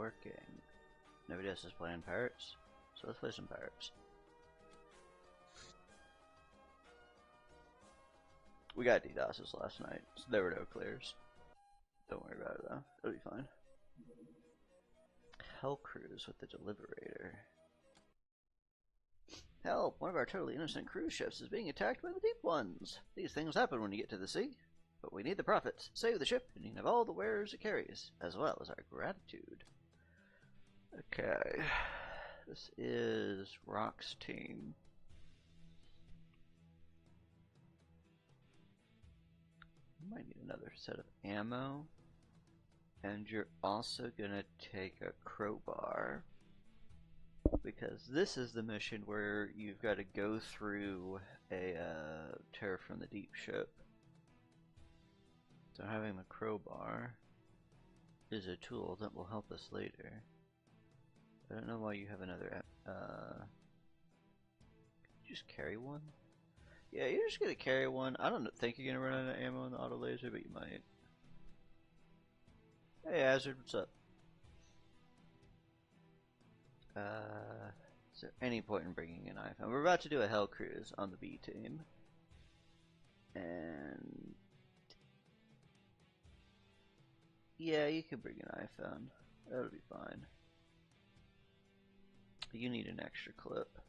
working. Nobody else is playing Pirates, so let's play some Pirates. We got DDoSes last night, so there were no clears. Don't worry about it though, it'll be fine. Hell Cruise with the Deliberator. Help! One of our totally innocent cruise ships is being attacked by the Deep Ones. These things happen when you get to the sea. But we need the profits. Save the ship, and you can have all the wares it carries, as well as our gratitude. Okay. This is Rock's team. You might need another set of ammo. And you're also gonna take a crowbar. Because this is the mission where you've got to go through a Terror from the Deep ship. So having the crowbar is a tool that will help us later. I don't know why you have another. Just carry one? Yeah, you're just gonna carry one. I don't think you're gonna run out of ammo in the auto laser, but you might. Hey, Hazard, what's up? Is there any point in bringing an iPhone? We're about to do a Hell Cruise on the B team. And yeah, you can bring an iPhone. That'll be fine. You need an extra clip.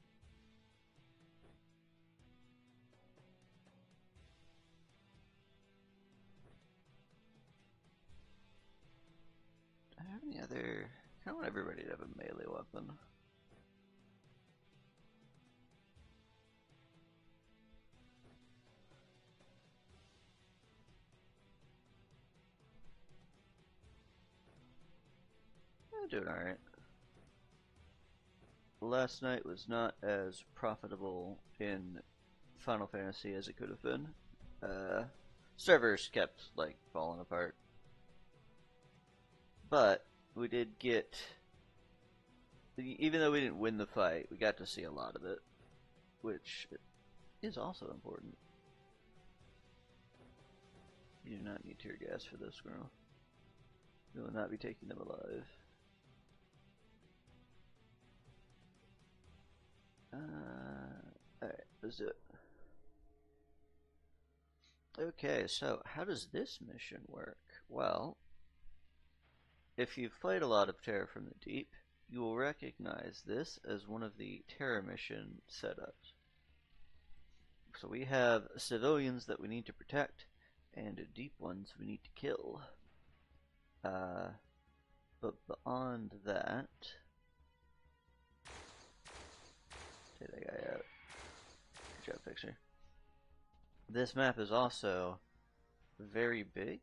Do I have any other? I want everybody to have a melee weapon. I'm doing alright. Last night was not as profitable in Final Fantasy as it could have been. Servers kept like falling apart. But we did get, even though we didn't win the fight, we got to see a lot of it, which is also important. You do not need tear gas for this, girl. You will not be taking them alive. Alright, let's do it. Okay, so how does this mission work? Well, if you've played a lot of Terror from the Deep, you will recognize this as one of the Terror mission setups. So we have civilians that we need to protect, and deep ones we need to kill. But beyond that, take that guy out. Good job, Fixer. This map is also very big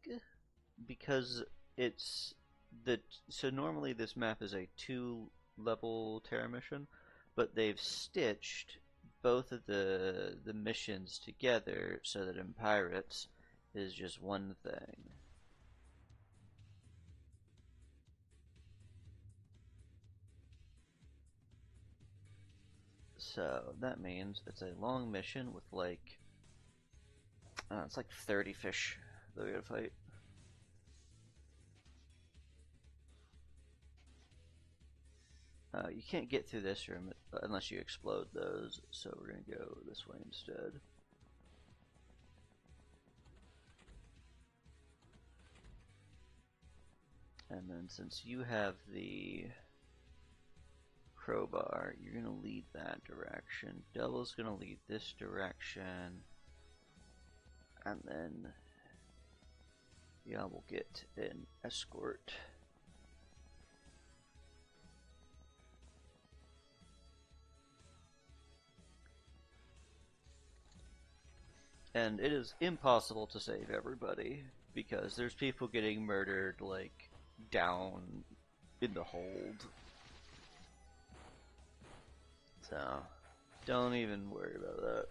because it's so normally this map is a 2-level Terror mission, but they've stitched both of the missions together so that in Pirates is just one thing. So that means it's a long mission with like it's like 30 fish that we gotta fight. You can't get through this room unless you explode those, so we're gonna go this way instead. And then since you have the crowbar, you're gonna lead that direction. Devil's gonna lead this direction. And then yeah, we'll get an escort. And it is impossible to save everybody because there's people getting murdered like down in the hold. So don't even worry about that.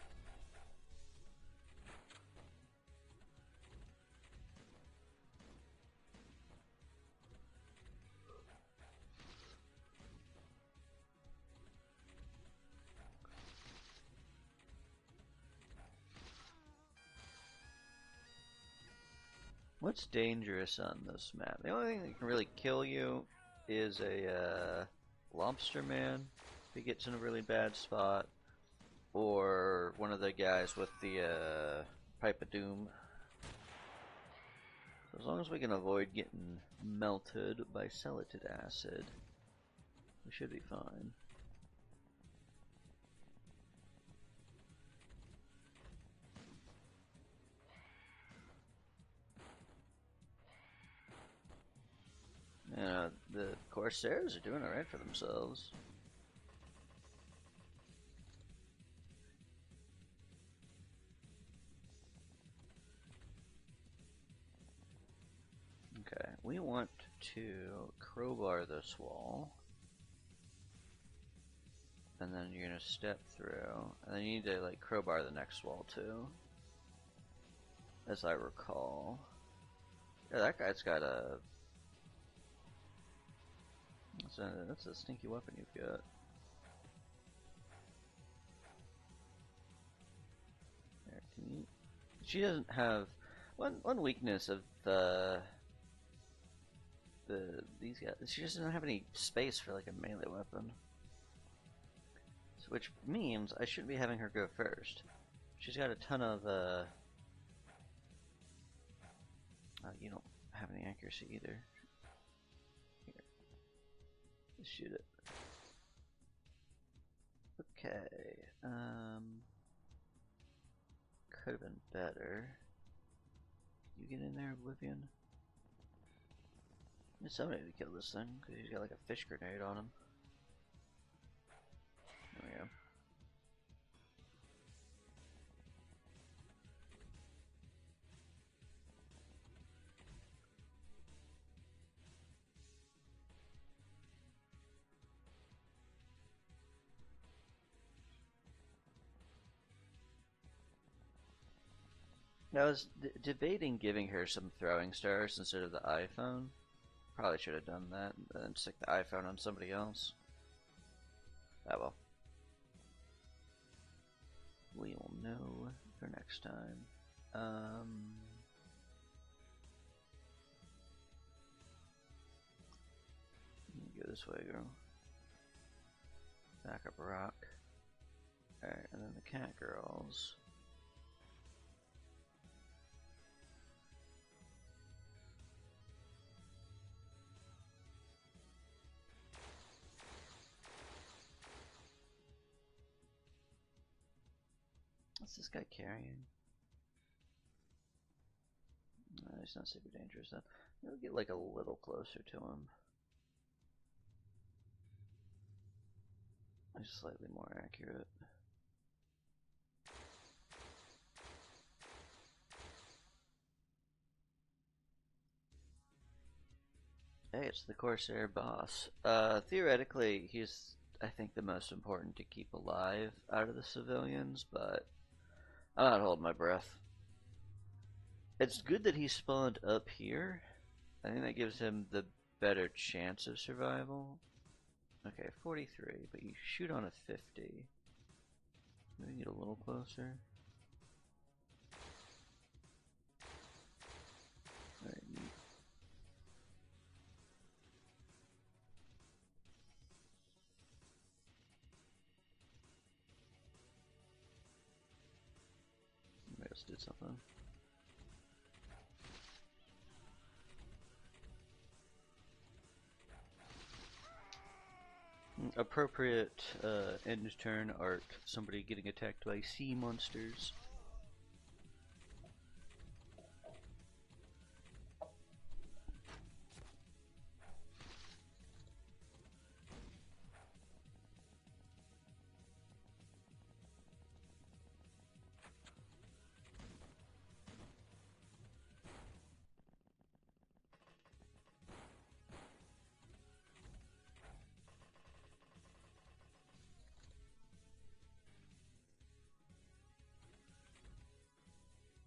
What's dangerous on this map? The only thing that can really kill you is a lobster man if he gets in a really bad spot, or one of the guys with the pipe of doom. So as long as we can avoid getting melted by celated acid, we should be fine. The Corsairs are doing alright for themselves. Okay, we want to crowbar this wall. And then you're gonna step through. And then you need to like crowbar the next wall too. As I recall. Yeah, that guy's got a... That's a stinky weapon you've got. There, can you... She doesn't have... One weakness of these guys, she just doesn't have any space for like a melee weapon. So, which means I shouldn't be having her go first. She's got a ton of you don't have any accuracy either. Here. Let's shoot it. Okay. Could have been better. Can you get in there, Oblivion? There's somebody to kill this thing, because he's got like a fish grenade on him. There we go. I was debating giving her some throwing stars instead of the iPhone. Probably should have done that and then stick the iPhone on somebody else. Ah well. We will know for next time. Go this way, girl. Back up a rock. Alright, and then the cat girls. What's this guy carrying? He's not super dangerous though. We'll get like a little closer to him. Just slightly more accurate. Hey, it's the Corsair boss. Theoretically, he's, I think, the most important to keep alive out of the civilians, but I'm not holding my breath. It's good that he spawned up here. I think that gives him the better chance of survival. Okay, 43, but you shoot on a 50. Maybe get a little closer. Alright, maybe else did something. Appropriate end turn arc. Somebody getting attacked by sea monsters.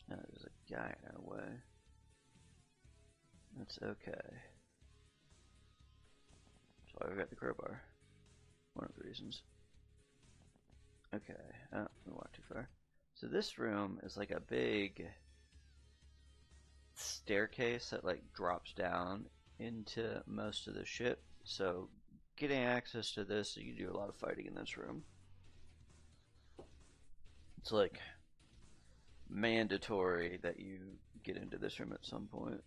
There's a guy in our way. That's okay. That's why we got the crowbar. One of the reasons. Okay, we walked too far. So this room is like a big staircase that like drops down into most of the ship. So getting access to this, you can do a lot of fighting in this room. It's like mandatory that you get into this room at some point.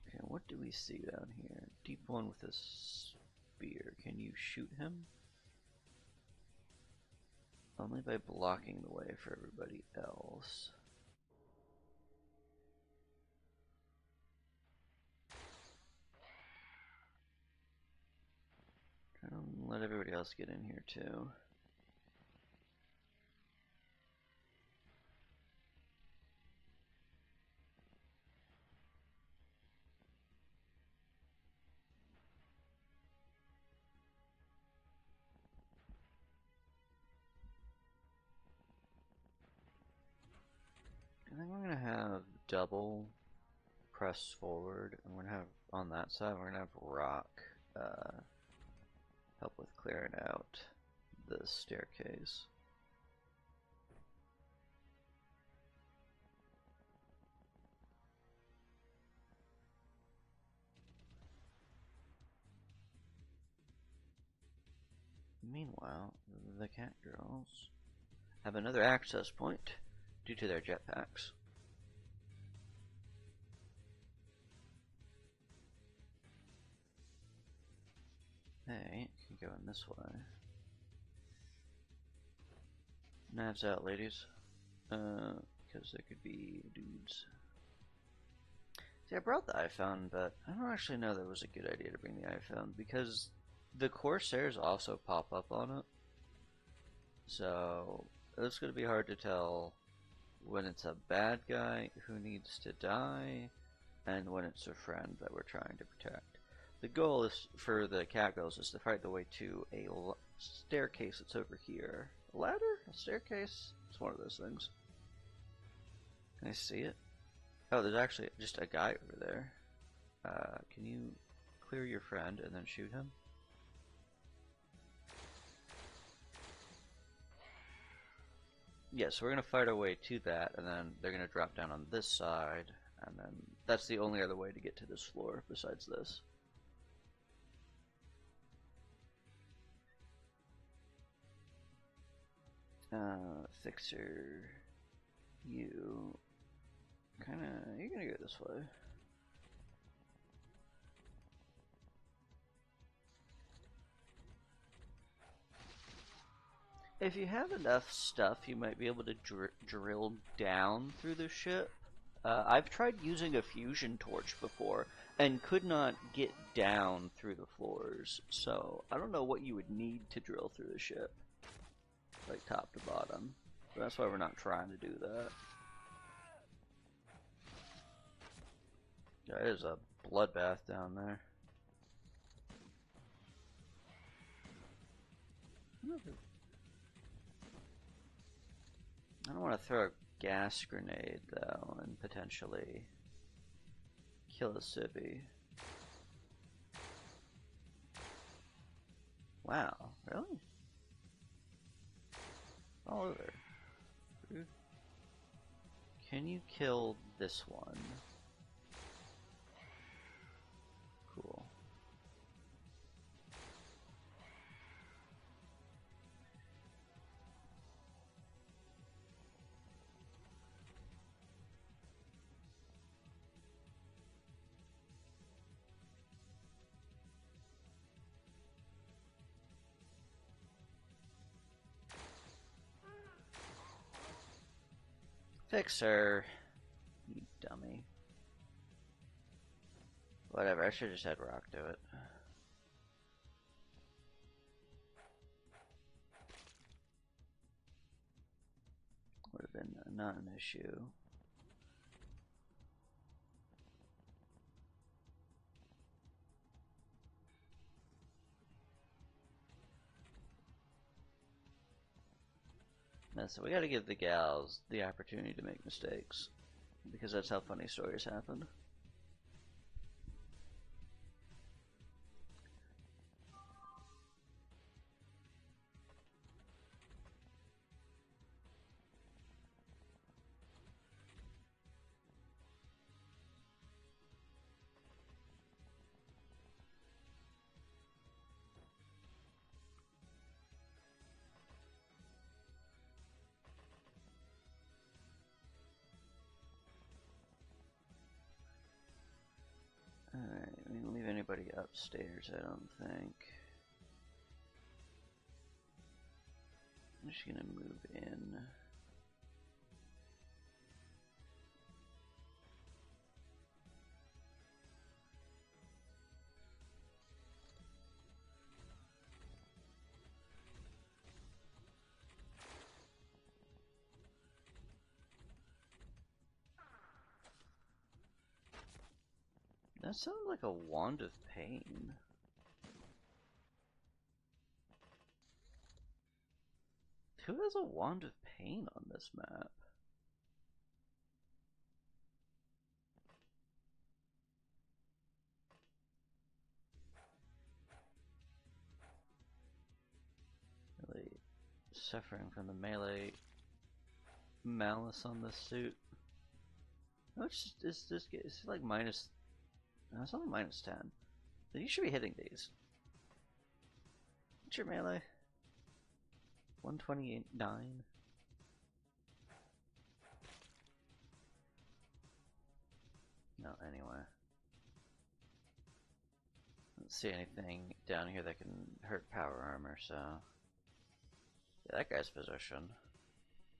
Okay, what do we see down here? Deep one with a spear. Can you shoot him? Only by blocking the way for everybody else. Try to let everybody else get in here too. I think we're gonna have double press forward, and we're gonna have on that side. We're gonna have rock help with clearing out the staircase. Meanwhile, the cat girls have another access point due to their jetpacks. They can go in this way. Knives out, ladies. Because there could be dudes. See, I brought the iPhone, but I don't actually know that it was a good idea to bring the iPhone because the Corsairs also pop up on it. So it's going to be hard to tell when it's a bad guy who needs to die and when it's a friend that we're trying to protect. The goal is for the cat girls is to fight the way to a staircase that's over here. A ladder? A staircase? It's one of those things. Can I see it? Oh, there's actually just a guy over there. Can you clear your friend and then shoot him? Yes, we're gonna fight our way to that, and then they're gonna drop down on this side, and then that's the only other way to get to this floor besides this. Fixer, you're gonna go this way. If you have enough stuff, you might be able to drill down through the ship. I've tried using a fusion torch before and could not get down through the floors, so I don't know what you would need to drill through the ship, like top to bottom. But that's why we're not trying to do that. There is a bloodbath down there. I don't want to throw a gas grenade though and potentially kill a civvy. Wow, really? All over. Can you kill this one? Cool. Fixer, you dummy. Whatever, I should have just had Rock do it. Would have been not an issue. So we gotta give the gals the opportunity to make mistakes, because that's how funny stories happen. upstairs, I don't think. I'm just gonna move in. That sounds like a wand of pain. Who has a wand of pain on this map? Really suffering from the melee malice on this suit. How much is this? It's like minus. No, it's only minus 10. So you should be hitting these. What's your melee? 129. No, anyway. I don't see anything down here that can hurt power armor, so. Yeah, that guy's position.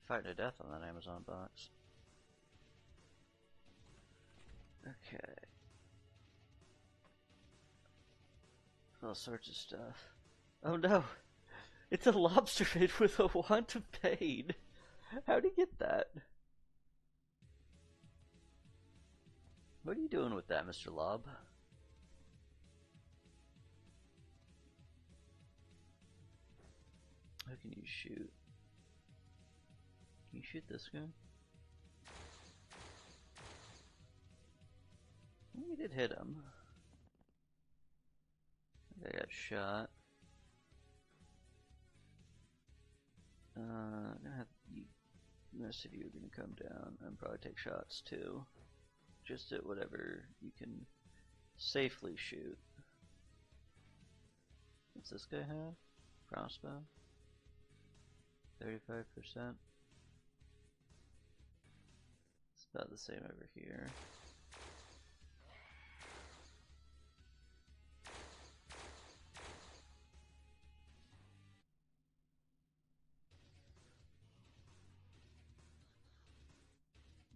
Fighting to death on that Amazon box. Okay. All sorts of stuff. Oh no! It's a lobster head with a wand of pain! How'd he get that? What are you doing with that, Mr. Lob? How can you shoot? Can you shoot this guy? We did hit him. I got shot. I'm gonna have you, the rest of you are gonna come down and probably take shots too. Just at whatever you can safely shoot. What's this guy have? Crossbow? 35%. It's about the same over here.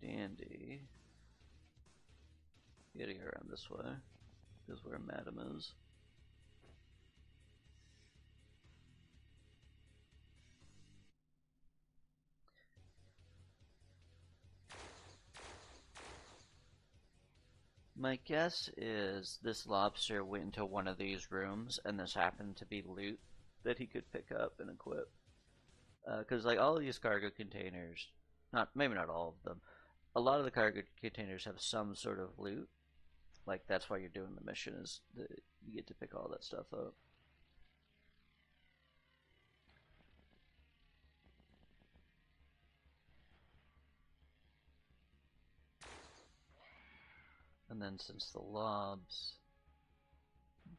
Dandy. You gotta go around this way. This is where Madam is. My guess is this lobster went into one of these rooms and this happened to be loot that he could pick up and equip. Because like all of these cargo containers, maybe not all of them, a lot of the cargo containers have some sort of loot. Like that's why you're doing the mission, is that you get to pick all that stuff up. And then since the lobs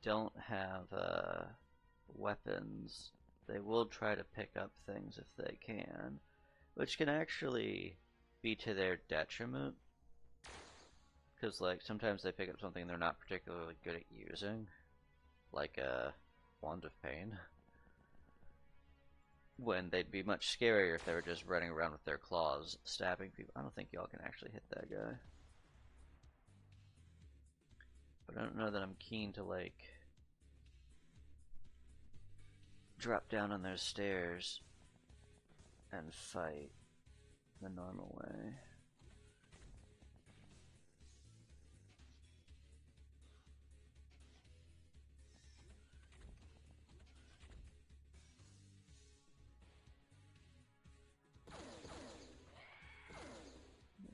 don't have weapons, they will try to pick up things if they can, which can actually be to their detriment. Because like sometimes they pick up something they're not particularly good at using, like a wand of pain, when they'd be much scarier if they were just running around with their claws stabbing people. I don't think y'all can actually hit that guy. But I don't know that I'm keen to like drop down on those stairs and fight the normal way.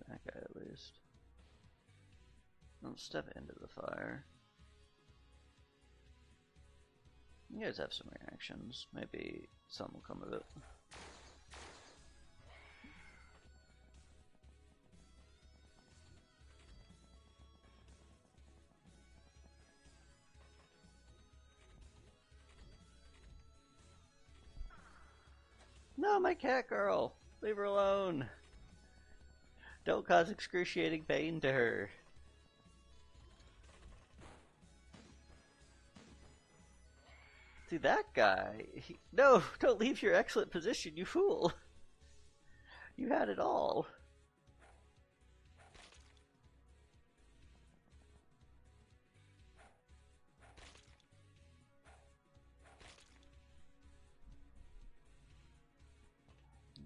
That guy at least. Don't step into the fire. You guys have some reactions. Maybe something will come of it. No, my cat girl! Leave her alone! Don't cause excruciating pain to her. See that guy? No, don't leave your excellent position, you fool! You had it all.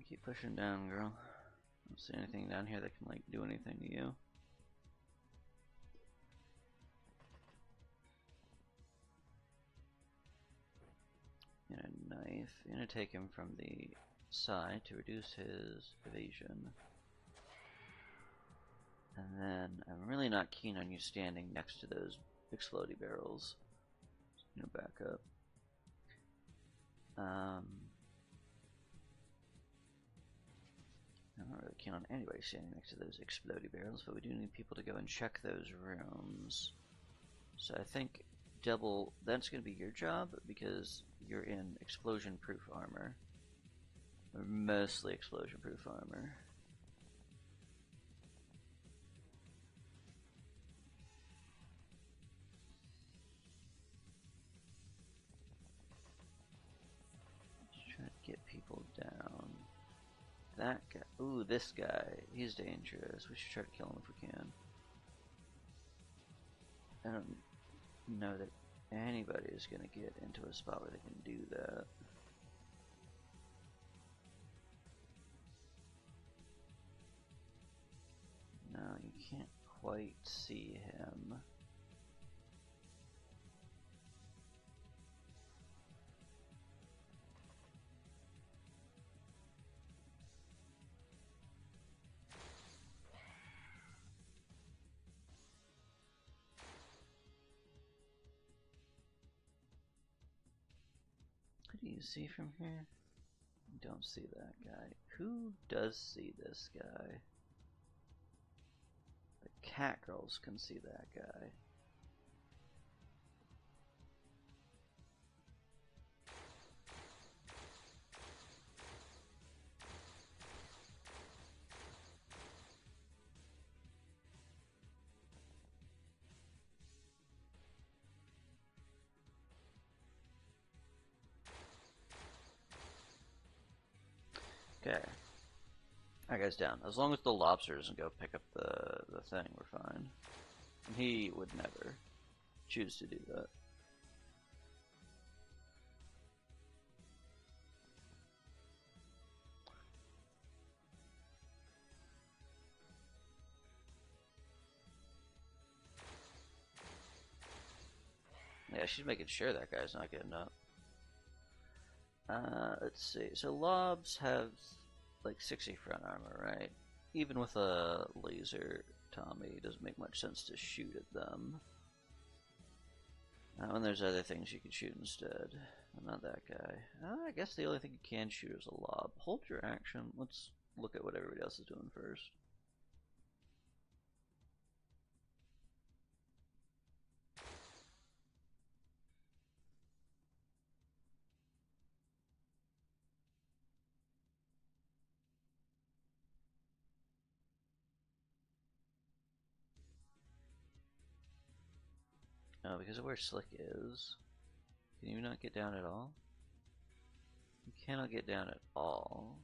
Keep pushing down, girl. I don't see anything down here that can, like, do anything to you. And a knife. I'm gonna take him from the side to reduce his evasion. And then I'm really not keen on you standing next to those explodey barrels. So I'm gonna back up. I'm not really keen on anybody standing next to those explodey barrels, but we do need people to go and check those rooms. So I think double, that's going to be your job because you're in explosion-proof armor. Or mostly explosion-proof armor. Just try to get people down. That guy, ooh, this guy, he's dangerous. We should try to kill him if we can. I don't know that anybody is going to get into a spot where they can do that. No, you can't quite see him. What do you see from here? You don't see that guy. Who does see this guy? The cat girls can see that guy. Okay. That guy's down. As long as the lobster doesn't go pick up the thing, we're fine. And he would never choose to do that. Yeah, she's making sure that guy's not getting up. Let's see. So lobs have like 60 front armor, right? Even with a laser Tommy, it doesn't make much sense to shoot at them. And there's other things you can shoot instead. Not that guy. I guess the only thing you can shoot is a lob. Hold your action. Let's look at what everybody else is doing first. Oh, because of where Slick is. Can you not get down at all? You cannot get down at all.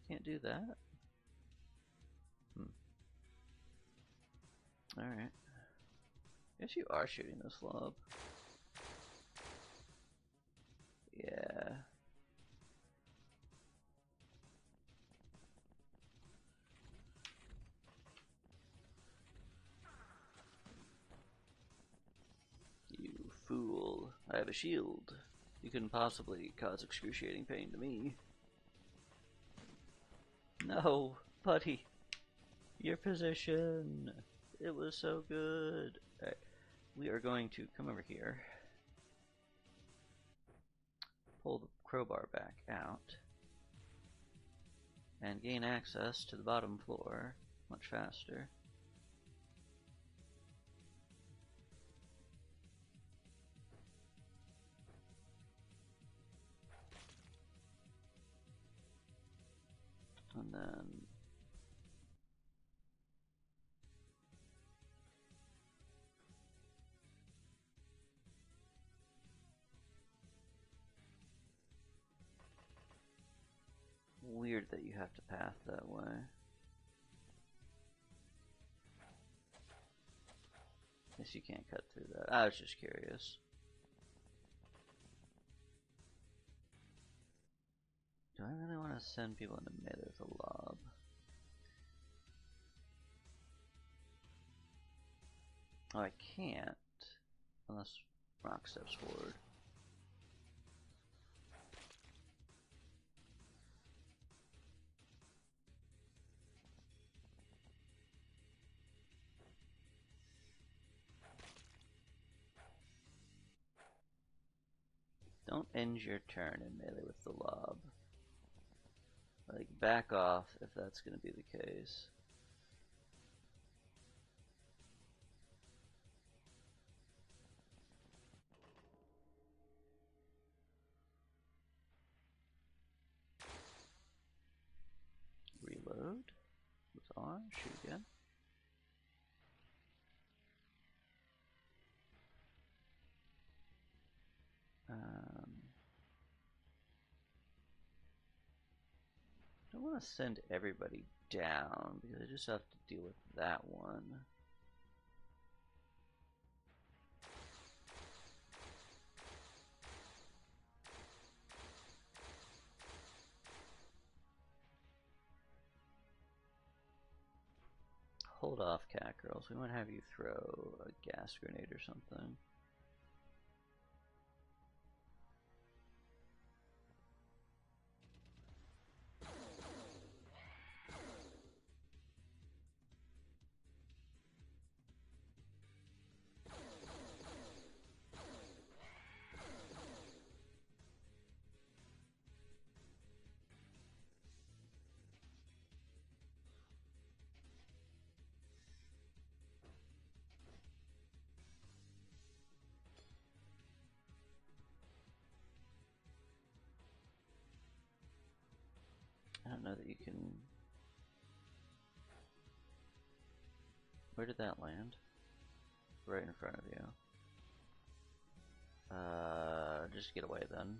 Can't do that? Alright. Guess you are shooting this lob. Yeah. You fool. I have a shield. You couldn't possibly cause excruciating pain to me. No, buddy. Your position. It was so good. Alright. We are going to come over here. Pull the crowbar back out. And gain access to the bottom floor much faster. And then weird that you have to path that way. Guess you can't cut through that. I was just curious. Do I really want to send people into melee with a lob? Oh, I can't. Unless Rock steps forward. Don't end your turn in melee with the lob. Like, back off if that's going to be the case. Reload. It's on. Shoot again. Don't want to send everybody down because I just have to deal with that one. Hold off, cat girls. We might have you throw a gas grenade or something. I don't know that you can... Where did that land? Right in front of you. Just get away then.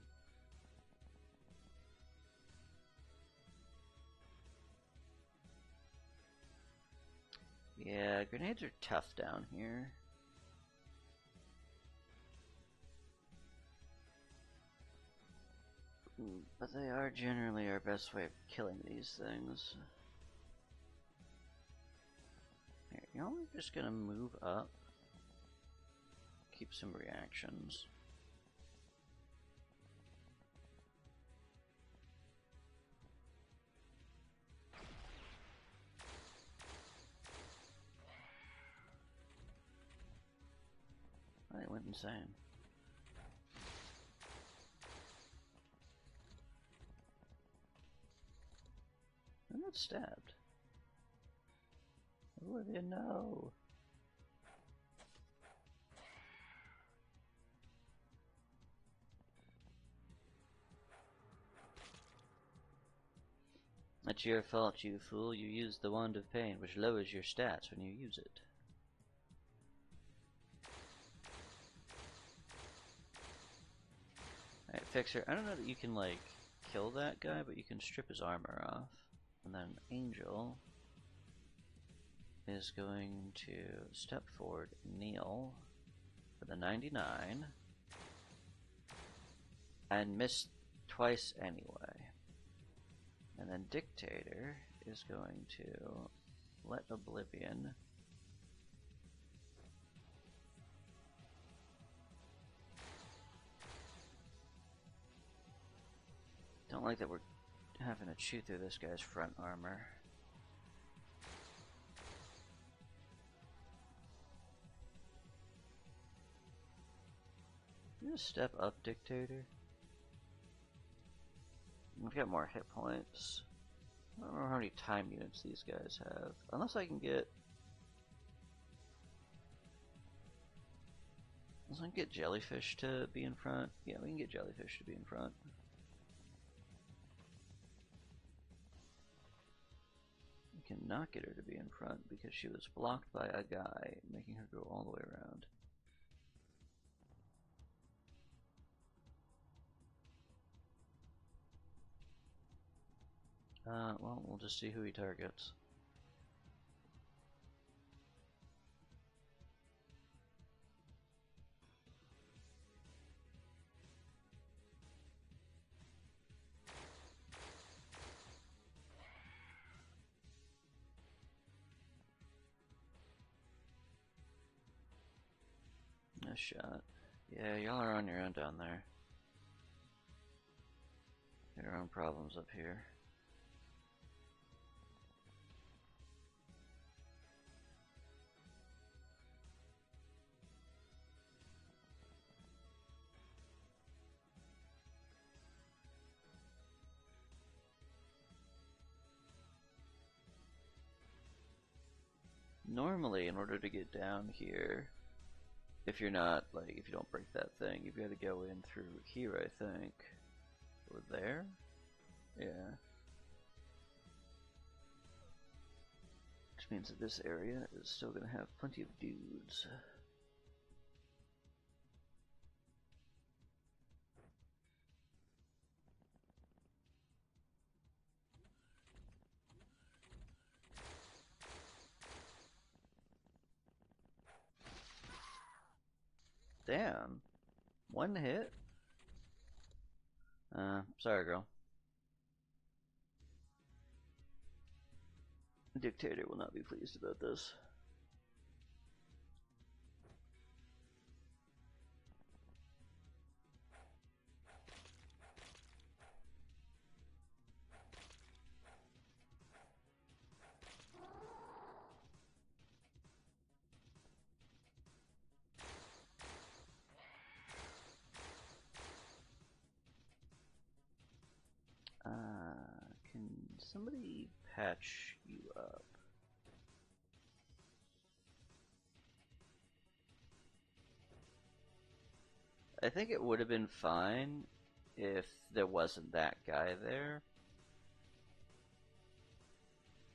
Yeah, grenades are tough down here. But they are generally our best way of killing these things. Here, you know, we're just gonna move up. Keep some reactions. I went insane. I'm not stabbed. Olivia, no. That's your fault, you fool. You used the Wand of Pain, which lowers your stats when you use it. Alright, Fixer. I don't know that you can, like, kill that guy, but you can strip his armor off. And then Angel is going to step forward, kneel for the 99, and miss twice anyway. And then Dictator is going to let Oblivion don't like that we're having to chew through this guy's front armor. You just step up, Dictator. We've got more hit points. I don't remember how many time units these guys have. Unless I can get... Unless I can get Jellyfish to be in front. Yeah, we can get Jellyfish to be in front. We cannot get her to be in front because she was blocked by a guy, making her go all the way around. Well, we'll just see who he targets. Nice shot. Yeah, y'all are on your own down there. Your own problems up here. Normally, in order to get down here, if you're not, like, if you don't break that thing, you've got to go in through here, I think. Or there? Yeah. Which means that this area is still going to have plenty of dudes. Damn. One hit? Sorry, girl. Dictator will not be pleased about this. Can somebody patch you up? I think it would have been fine if there wasn't that guy there.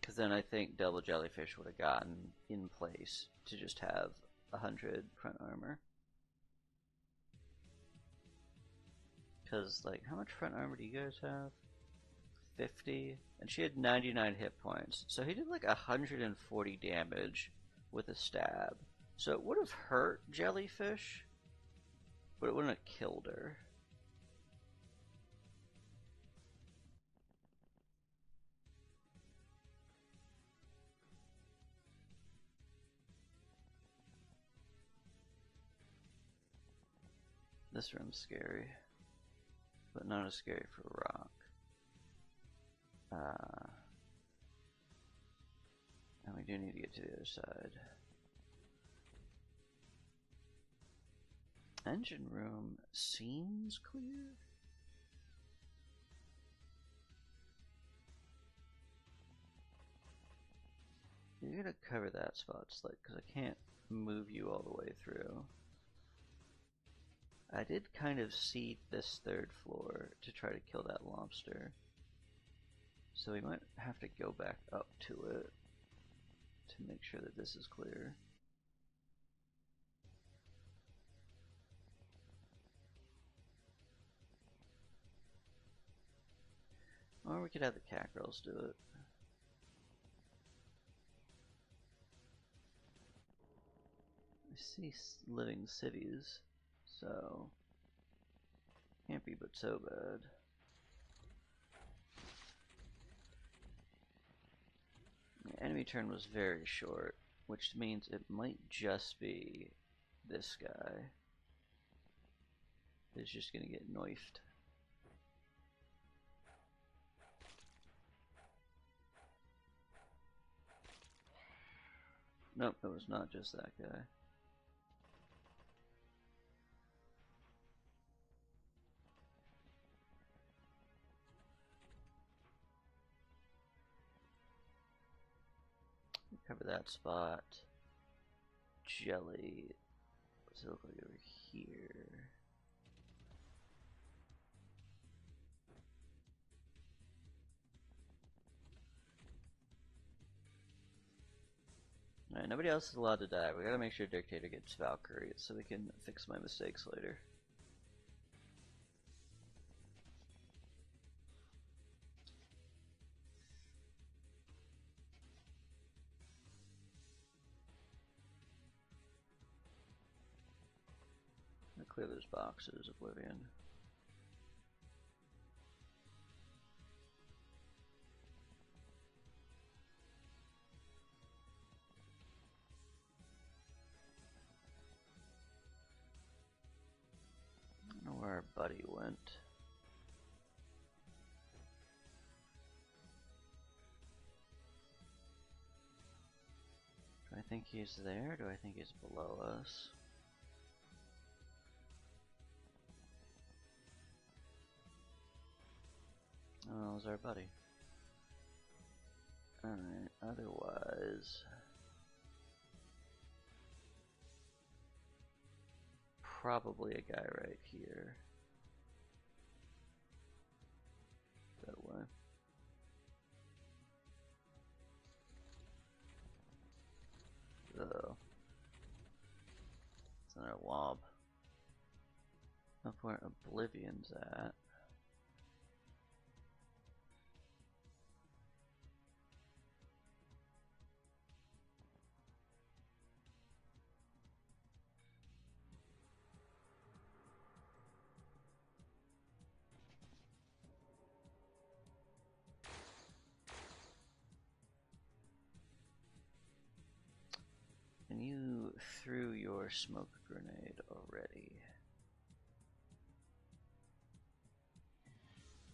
Because then I think Double Jellyfish would have gotten in place to just have 100 front armor. Because, like, how much front armor do you guys have? 50? And she had 99 hit points. So he did like 140 damage with a stab. So it would have hurt Jellyfish, but it wouldn't have killed her. This room's scary, but not as scary for Rock. And we do need to get to the other side. Engine room seems clear. You're gonna cover that spot, like, because I can't move you all the way through. I did kind of seed this third floor to try to kill that lobster. So we might have to go back up to it to make sure that this is clear. Or we could have the cat girls do it. I see living cities, so can't be but so bad. The enemy turn was very short, which means it might just be this guy is just gonna get knifed. Nope, it was not just that guy. Cover that spot. Jelly. What's it look like over here? Alright, nobody else is allowed to die. We gotta make sure Dictator gets Valkyrie so we can fix my mistakes later. clear those boxes, Oblivion. I don't know where our buddy went. Do I think he's there? Do I think he's below us? Oh, it's our buddy. Alright, otherwise... probably a guy right here. That way. Oh. It's another wob. Up where Oblivion's at. And you threw your smoke grenade already.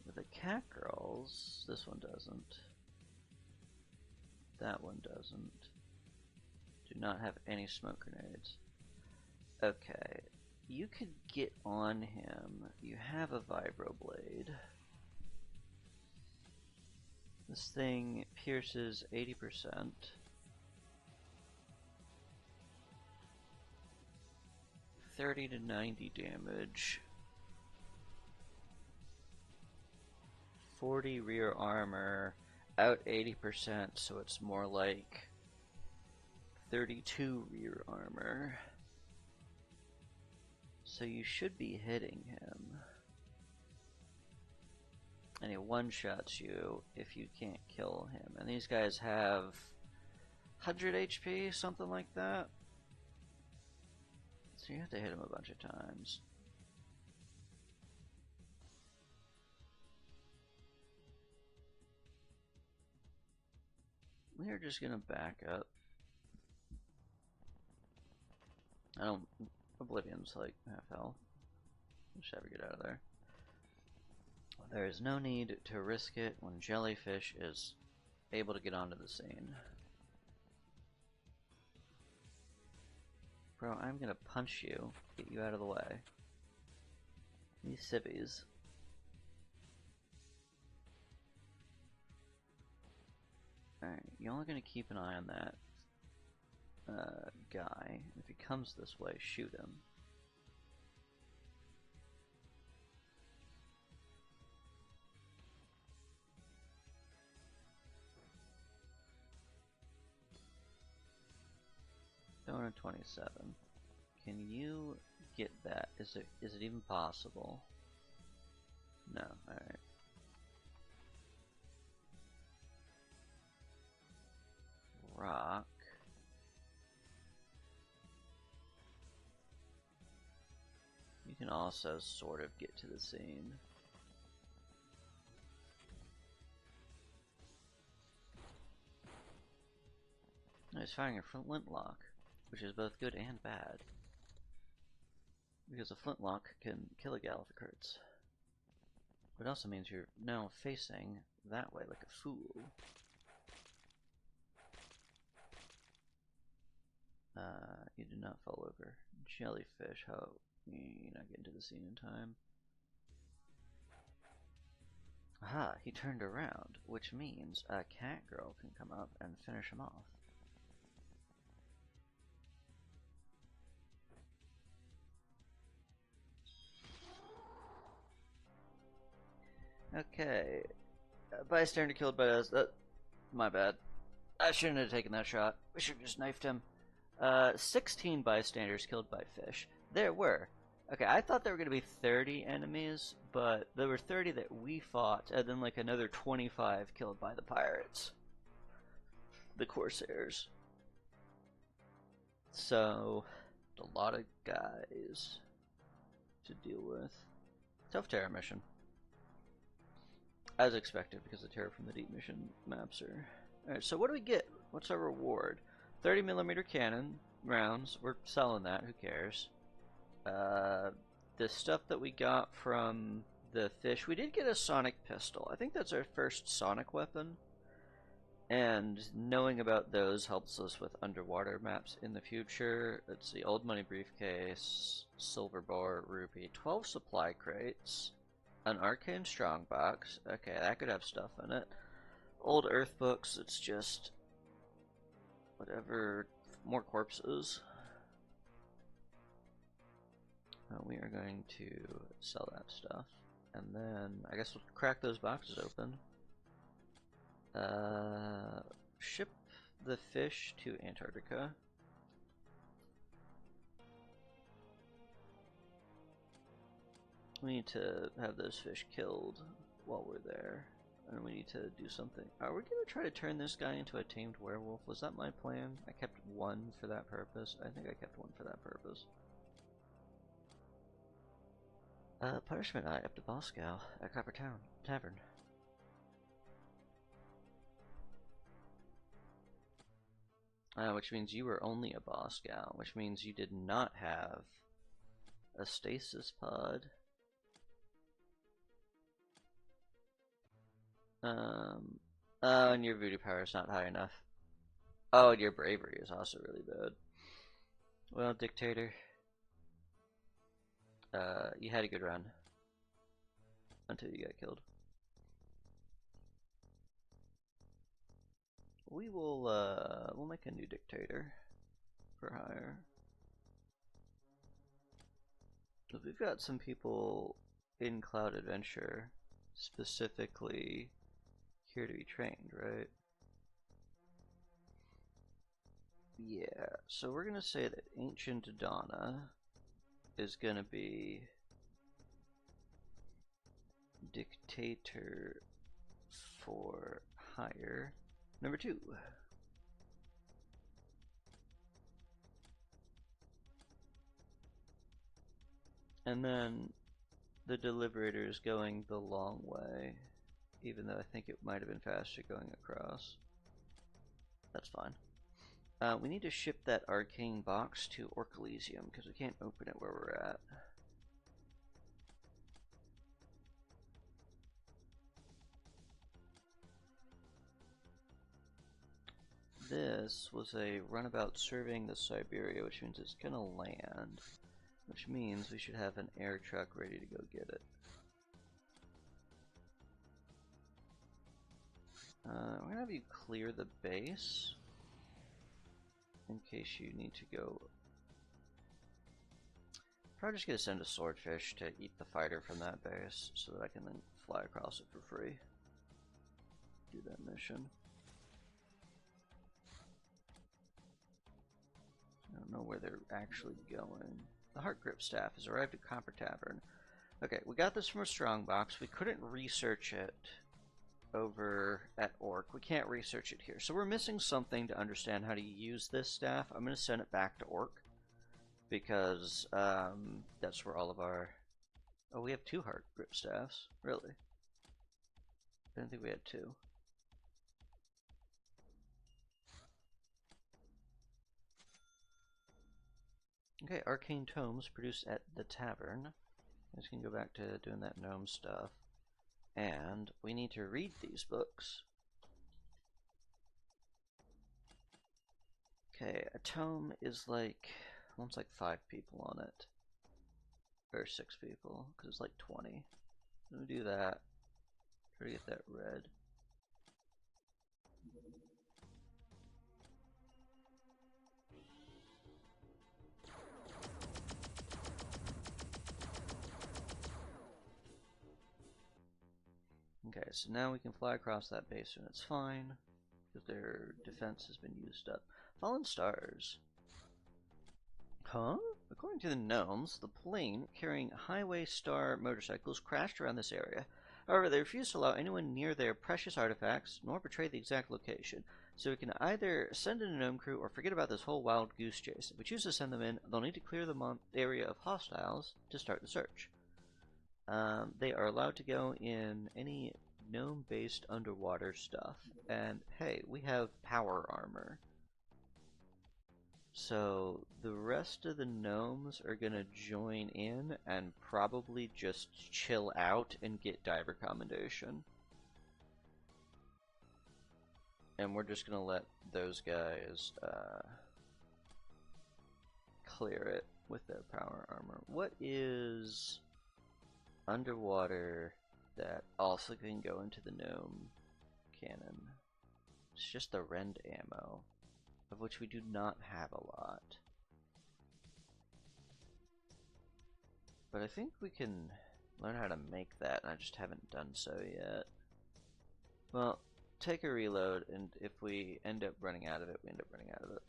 With the cat girls, this one doesn't. That one doesn't. Do not have any smoke grenades. Okay, you could get on him. You have a vibroblade. This thing pierces 80%. 30 to 90 damage. 40 rear armor. Out 80%, so it's more like 32 rear armor. So you should be hitting him. And he one-shots you if you can't kill him. And these guys have 100 HP, something like that. So you have to hit him a bunch of times. We're just gonna back up. I don't... Oblivion's like half health. Just have to get out of there. There is no need to risk it when Jellyfish is able to get onto the scene. Bro, I'm gonna punch you, get you out of the way. These civvies. Alright, you're only gonna keep an eye on that guy. If he comes this way, shoot him. Donor 27. Can you get that? Is it even possible? No, alright. Rock. You can also sort of get to the scene. No, he's firing a flintlock, which is both good and bad. Because a flintlock can kill a gal if it hurts. But it also means you're now facing that way like a fool. You did not fall over. Jellyfish, how you're not getting to the scene in time. Aha, he turned around, which means a cat girl can come up and finish him off. Okay. Bystander killed by us. My bad. I shouldn't have taken that shot. We should have just knifed him. 16 bystanders killed by fish. There were. Okay, I thought there were going to be 30 enemies, but there were 30 that we fought, and then like another 25 killed by the pirates. The Corsairs. So, a lot of guys. to deal with. Tough Terra mission. As expected, because the Terra from the Deep mission maps are... Alright, so what do we get? What's our reward? 30mm cannon rounds. We're selling that, who cares? The stuff that we got from the fish. We did get a sonic pistol. I think that's our first sonic weapon. And knowing about those helps us with underwater maps in the future. Let's see, old money briefcase, silver bar, ruby, 12 supply crates, an arcane strongbox. Okay, that could have stuff in it. Old earth books, it's just whatever, more corpses. We are going to sell that stuff. And then I guess we'll crack those boxes open. Ship the fish to Antarctica. We need to have those fish killed while we're there. And we need to do something. Are we going to try to turn this guy into a tamed werewolf? Was that my plan? I kept one for that purpose. I think I kept one for that purpose. Punishment eye up to Moscow at Copper Tavern. Which means you were only a boss gal, which means you did not have a stasis pod. And your voodoo power is not high enough. Oh, and your bravery is also really bad. Well, Dictator, you had a good run until you got killed. We will, we'll make a new Dictator for hire. We've got some people in Cloud Adventure specifically here to be trained, right? Yeah, so we're gonna say that Ancient Donna is gonna be Dictator for hire number 2. And then the Deliberator is going the long way, even though I think it might have been faster going across. That's fine. We need to ship that arcane box to Orc Elysium, because we can't open it where we're at. This was a runabout serving the Siberia, which means it's gonna land, which means we should have an air truck ready to go get it. We're gonna have you clear the base in case you need to go. Probably just gonna send a swordfish to eat the fighter from that base so that I can then fly across it for free. Do that mission. I don't know where they're actually going. The Heart Grip Staff has arrived at Copper Tavern. Okay, we got this from a strongbox. We couldn't research it over at Orc. We can't research it here. So we're missing something to understand how to use this staff. I'm going to send it back to Orc because that's where all of our... Oh, we have 2 Heart Grip Staffs. Really? I didn't think we had 2. Okay, arcane tomes produced at the tavern. I just can go back to doing that gnome stuff. And we need to read these books. Okay, a tome is like, almost like 5 people on it. Or 6 people, because it's like 20. Let me do that. Try to get that red. Okay, so now we can fly across that base and it's fine, because their defense has been used up. Fallen Stars. Huh? According to the gnomes, the plane carrying Highway Star motorcycles crashed around this area. However, they refuse to allow anyone near their precious artifacts, nor betray the exact location. So we can either send in a gnome crew or forget about this whole wild goose chase. If we choose to send them in, they'll need to clear the area of hostiles to start the search. They are allowed to go in any gnome-based underwater stuff. And hey, we have power armor. So the rest of the gnomes are gonna join in and probably just chill out and get diver commendation. And we're just gonna let those guys clear it with their power armor. What is underwater that also can go into the gnome cannon? It's just the rend ammo, of which we do not have a lot. But I think we can learn how to make that, and I just haven't done so yet. Well, take a reload, and if we end up running out of it, we end up running out of it.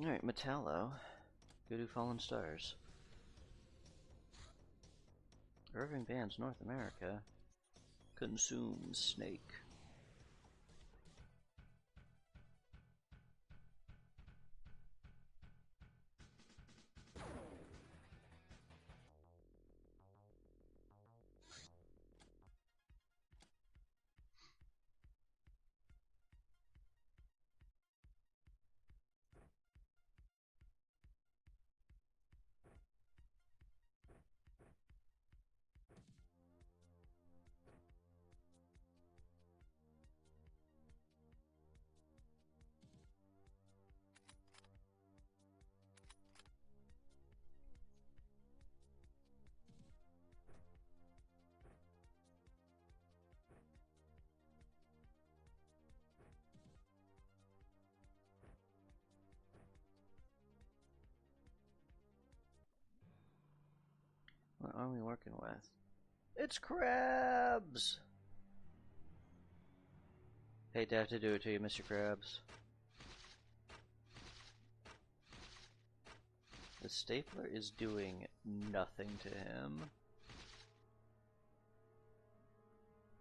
Alright, Metallo. Go do Fallen Stars. Irving Bands, North America. Consume Snake. What are we working with? It's crabs! Hate to have to do it to you, Mr. Krabs. The stapler is doing nothing to him.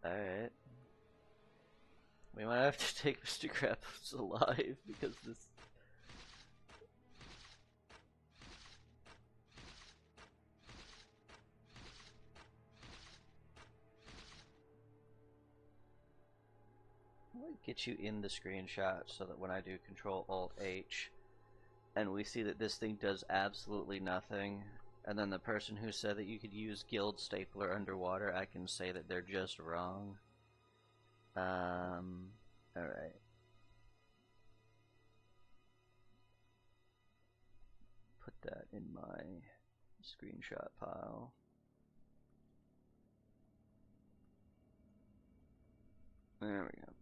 Alright. We might have to take Mr. Krabs alive because this... I'll get you in the screenshot so that when I do Control-Alt-H and we see that this thing does absolutely nothing, and then the person who said that you could use Guild Stapler underwater, I can say that they're just wrong. Alright. Put that in my screenshot pile. There we go.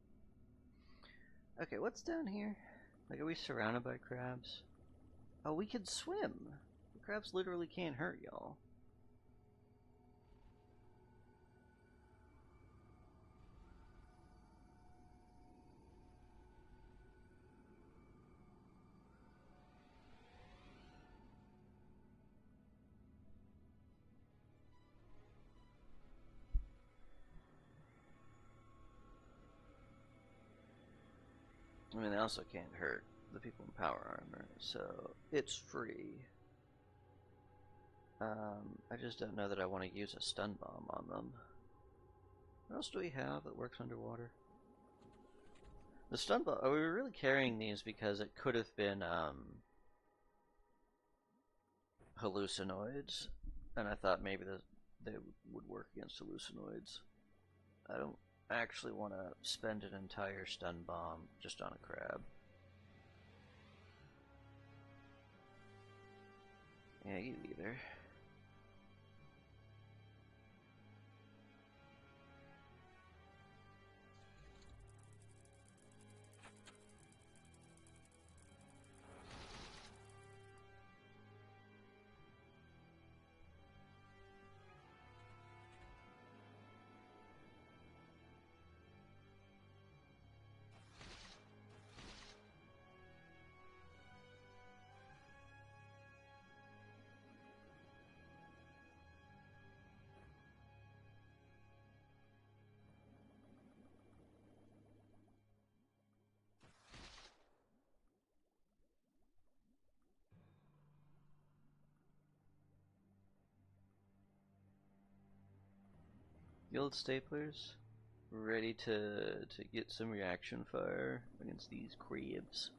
Okay, what's down here? Like, are we surrounded by crabs? Oh, we can swim! The crabs literally can't hurt y'all. I mean, they also can't hurt the people in power armor, so it's free. I just don't know that I want to use a stun bomb on them. What else do we have that works underwater? The stun bomb, we were really carrying these because it could have been, hallucinoids, and I thought maybe they would work against hallucinoids. I don't actually want to spend an entire stun bomb just on a crab. Yeah, you either. Guild staplers, ready to get some reaction fire against these crabs.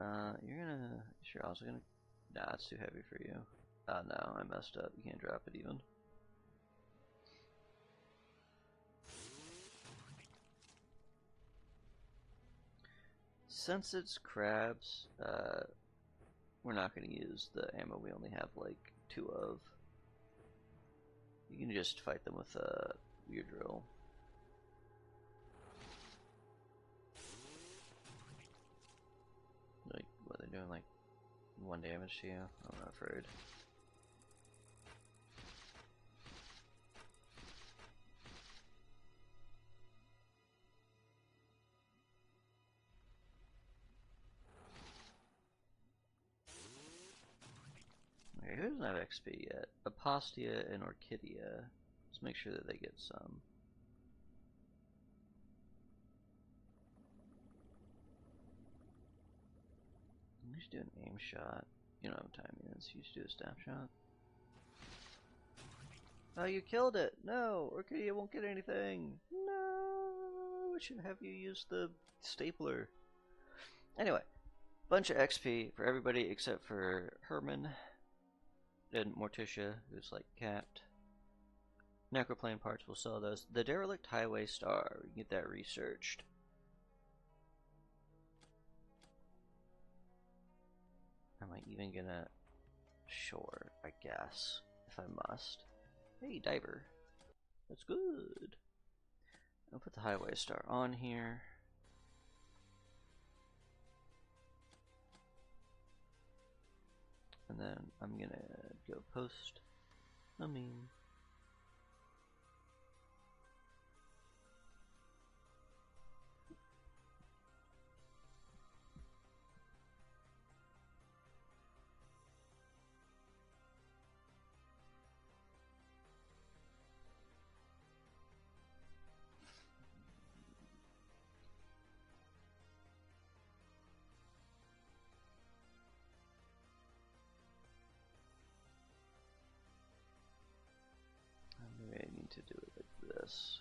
You're also gonna. Nah, it's too heavy for you. No, I messed up. You can't drop it even. Since it's crabs, we're not going to use the ammo we only have like 2 of. You can just fight them with your drill. Like, what, they're doing like 1 damage to you? I'm not afraid. Okay, who doesn't have XP yet? Apostia and Orchidea. Let's make sure that they get some. You should do an aim shot. You don't have time yet, so you should do a stab shot. Oh, you killed it! No! Orchidea won't get anything! No! We should have you use the stapler. Anyway, bunch of XP for everybody except for Herman and Morticia, who's like capped. Necroplane parts will sell those. The Derelict Highway Star, we can get that researched. Am I even gonna? Sure, I guess, if I must. Hey, diver. That's good. I'll put the Highway Star on here. And then I'm gonna go post a meme. Maybe I need to do it like this.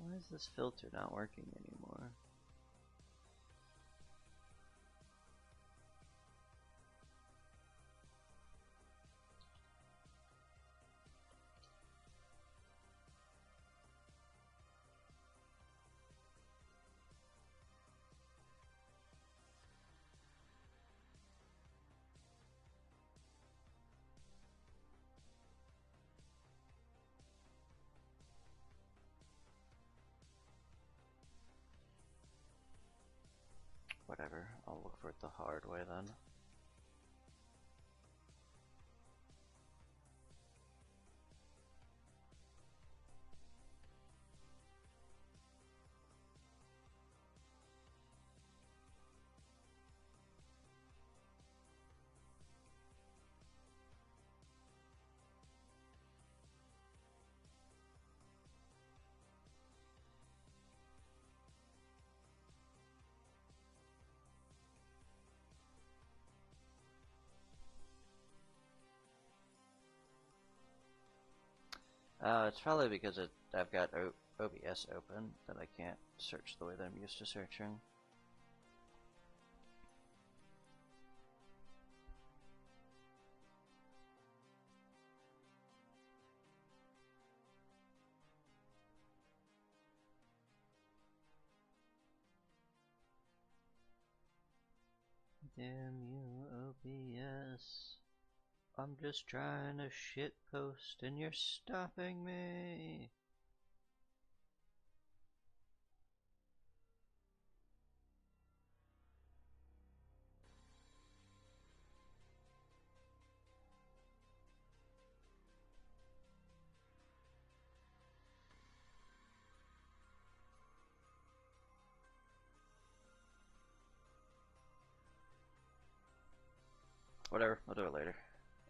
Why is this filter not working anymore? Whatever, I'll look for it the hard way then. It's probably because I've got OBS open that I can't search the way that I'm used to searching. Damn you, OBS. I'm just trying to shitpost and you're stopping me. Whatever, I'll do it later.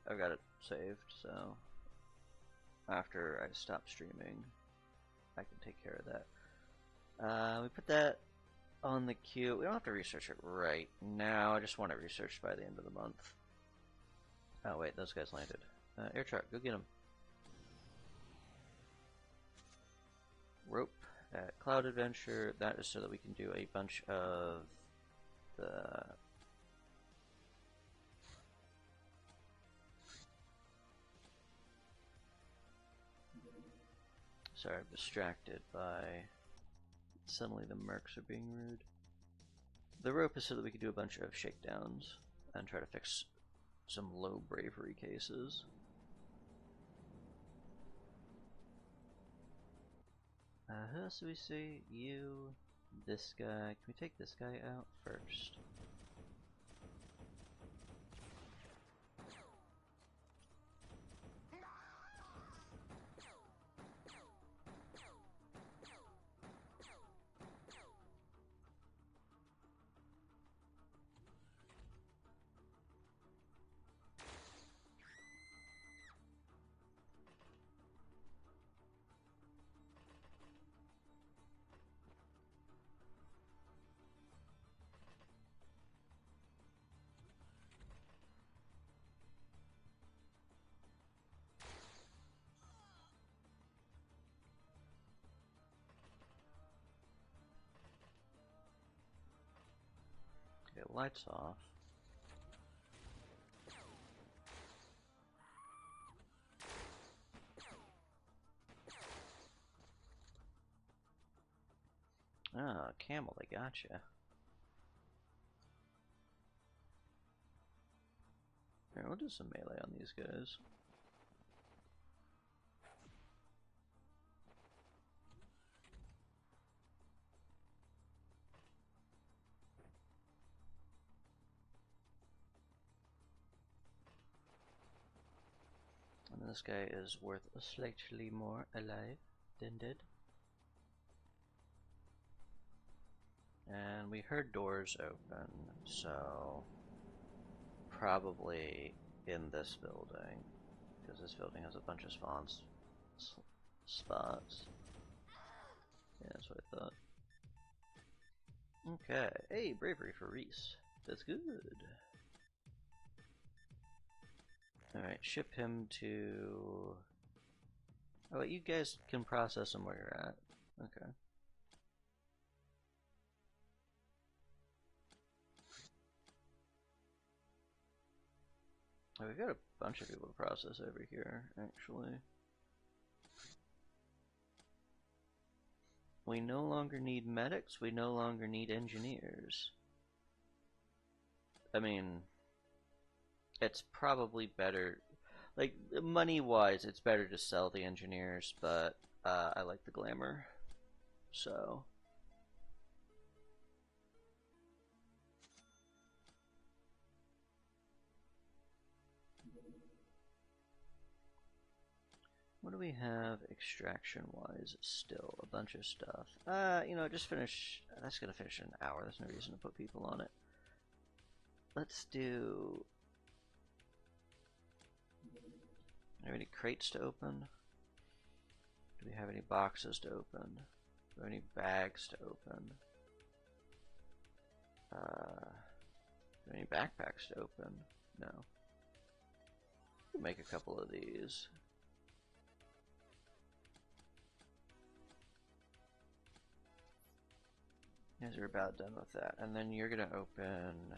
I've got it saved, so after I stop streaming, I can take care of that. We put that on the queue. We don't have to research it right now. I just want it researched by the end of the month. Oh wait, those guys landed. Air truck, go get them. Rope at Cloud Adventure. That is so that we can do a bunch of the... Sorry, I'm distracted by... Suddenly the mercs are being rude. The rope is so that we can do a bunch of shakedowns and try to fix some low bravery cases. Who else do we see? You, this guy. Can we take this guy out first? Okay, lights off. Ah, camel, they gotcha. Alright, we'll do some melee on these guys. And this guy is worth slightly more alive than dead. And we heard doors open, so probably in this building, because this building has a bunch of spots. Yeah, that's what I thought. Okay, hey, bravery for Reese. That's good. Alright, ship him to... Oh, you guys can process him where you're at. Okay. Oh, we've got a bunch of people to process over here, actually. We no longer need medics, we no longer need engineers. I mean, it's probably better, like, money-wise, it's better to sell the engineers, but I like the glamour, so... What do we have extraction-wise still? A bunch of stuff. You know, just finish... That's gonna finish in an hour. There's no reason to put people on it. Let's do... Do we have any crates to open? Do we have any boxes to open? Do we have any bags to open? Do we have any backpacks to open? No. We'll make a couple of these. You guys are about done with that. And then you're gonna open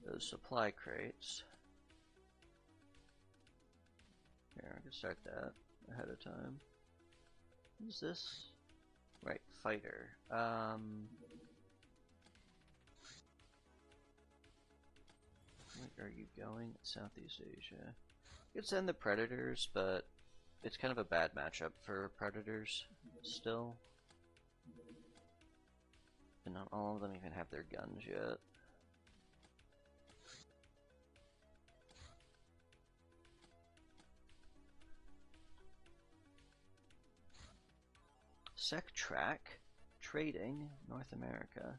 those supply crates. Here, I can start that ahead of time. Who's this? Right, fighter. Where are you going? Southeast Asia. You could send the Predators, but it's kind of a bad matchup for Predators still. And not all of them even have their guns yet. Sec Track Trading North America.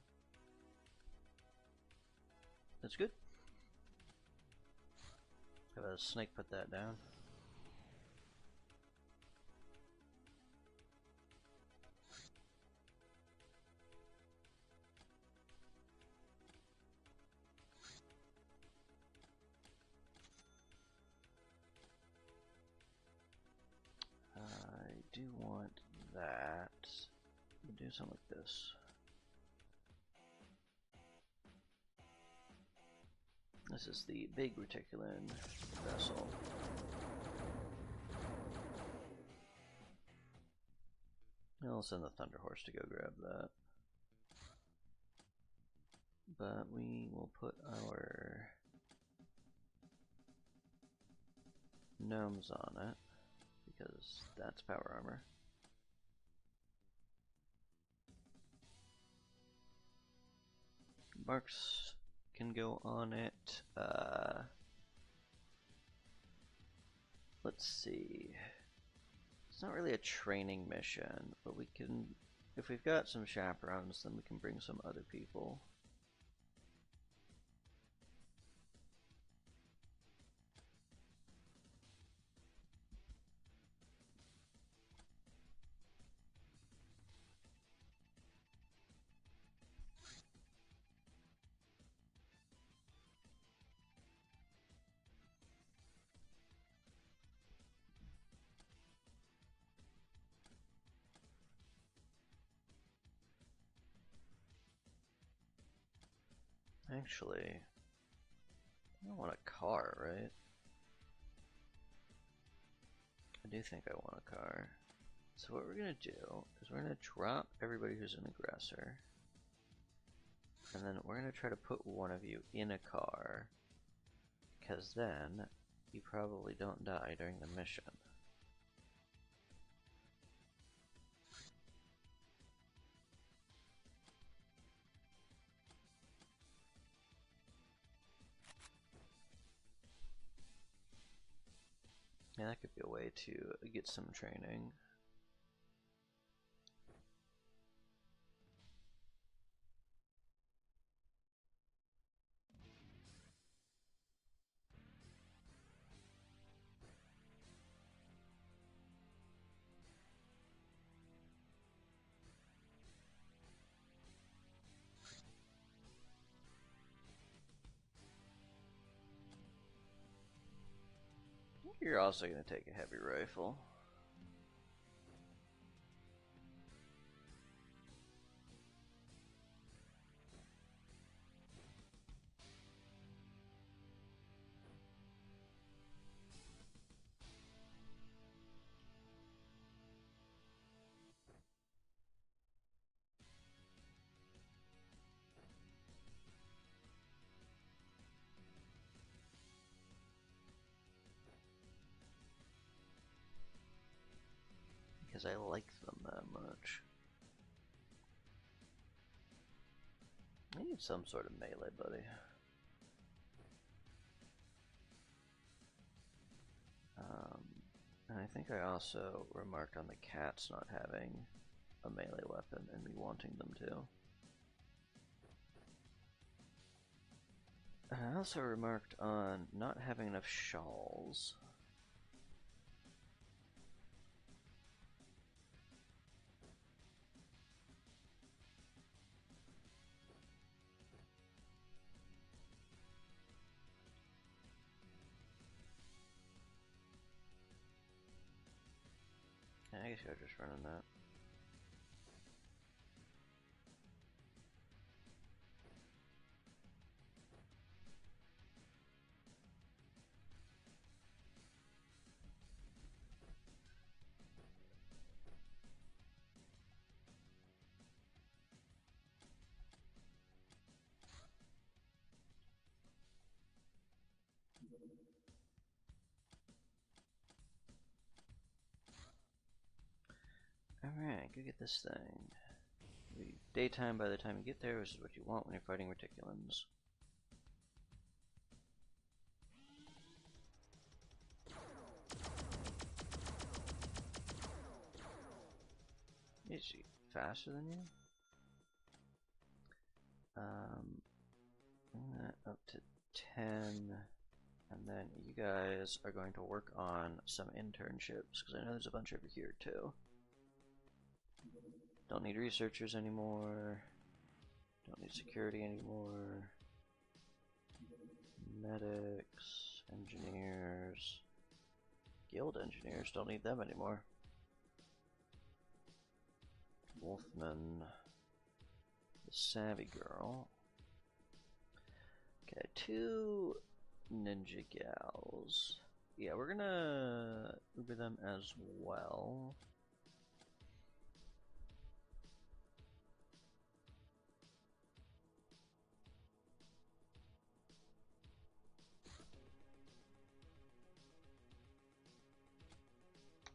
That's good. Have a snake put that down. I do want that. We'll do something like this. This is the big reticulan vessel. I'll send the Thunder Horse to go grab that. But we will put our gnomes on it, because that's power armor. Marks can go on it. Let's see. It's not really a training mission, but we can, if we've got some chaperones, then we can bring some other people. Actually, I don't want a car, right? I do think I want a car. So what we're gonna do is we're gonna drop everybody who's an aggressor, and then we're gonna try to put one of you in a car, because then you probably don't die during the mission. Yeah, that could be a way to get some training. You're also going to take a heavy rifle. Because I like them that much. I need some sort of melee, buddy. And I think I also remarked on the cats not having a melee weapon and me wanting them to. I also remarked on not having enough shawls. I guess you're just running that. Alright, go get this thing. It'll be daytime by the time you get there, which is what you want when you're fighting reticulans. Is she faster than you? Bring that up to 10. And then you guys are going to work on some internships, because I know there's a bunch over here too. Don't need researchers anymore. Don't need security anymore. Medics, engineers, guild engineers, don't need them anymore. Wolfman, the savvy girl. Okay, 2 ninja gals. Yeah, we're gonna Uber them as well.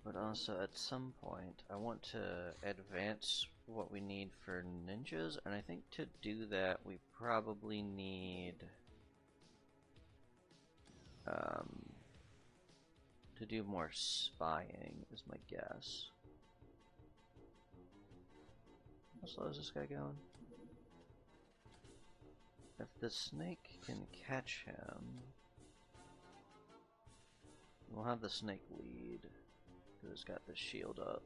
But also, at some point, I want to advance what we need for ninjas, and I think to do that, we probably need to do more spying, is my guess. How slow is this guy going? If the snake can catch him, we'll have the snake lead. It's got the shield up.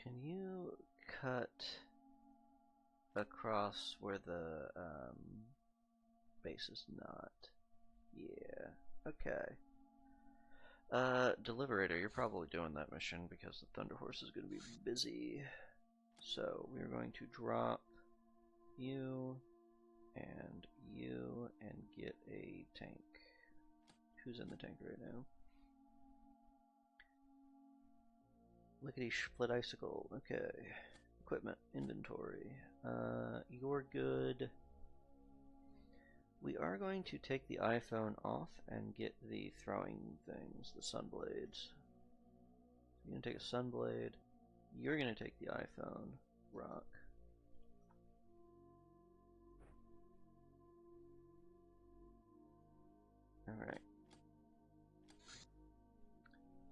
Can you cut across where the base is not? Yeah. Okay. Deliberator, you're probably doing that mission because the Thunder Horse is going to be busy. So we're going to drop you and get a tank. Who's in the tank right now? Lickety split icicle. Okay. Equipment, inventory. You're good. We are going to take the iPhone off and get the throwing things, the sunblades. You're gonna take a sunblade. You're gonna take the iPhone. Rock. Alright.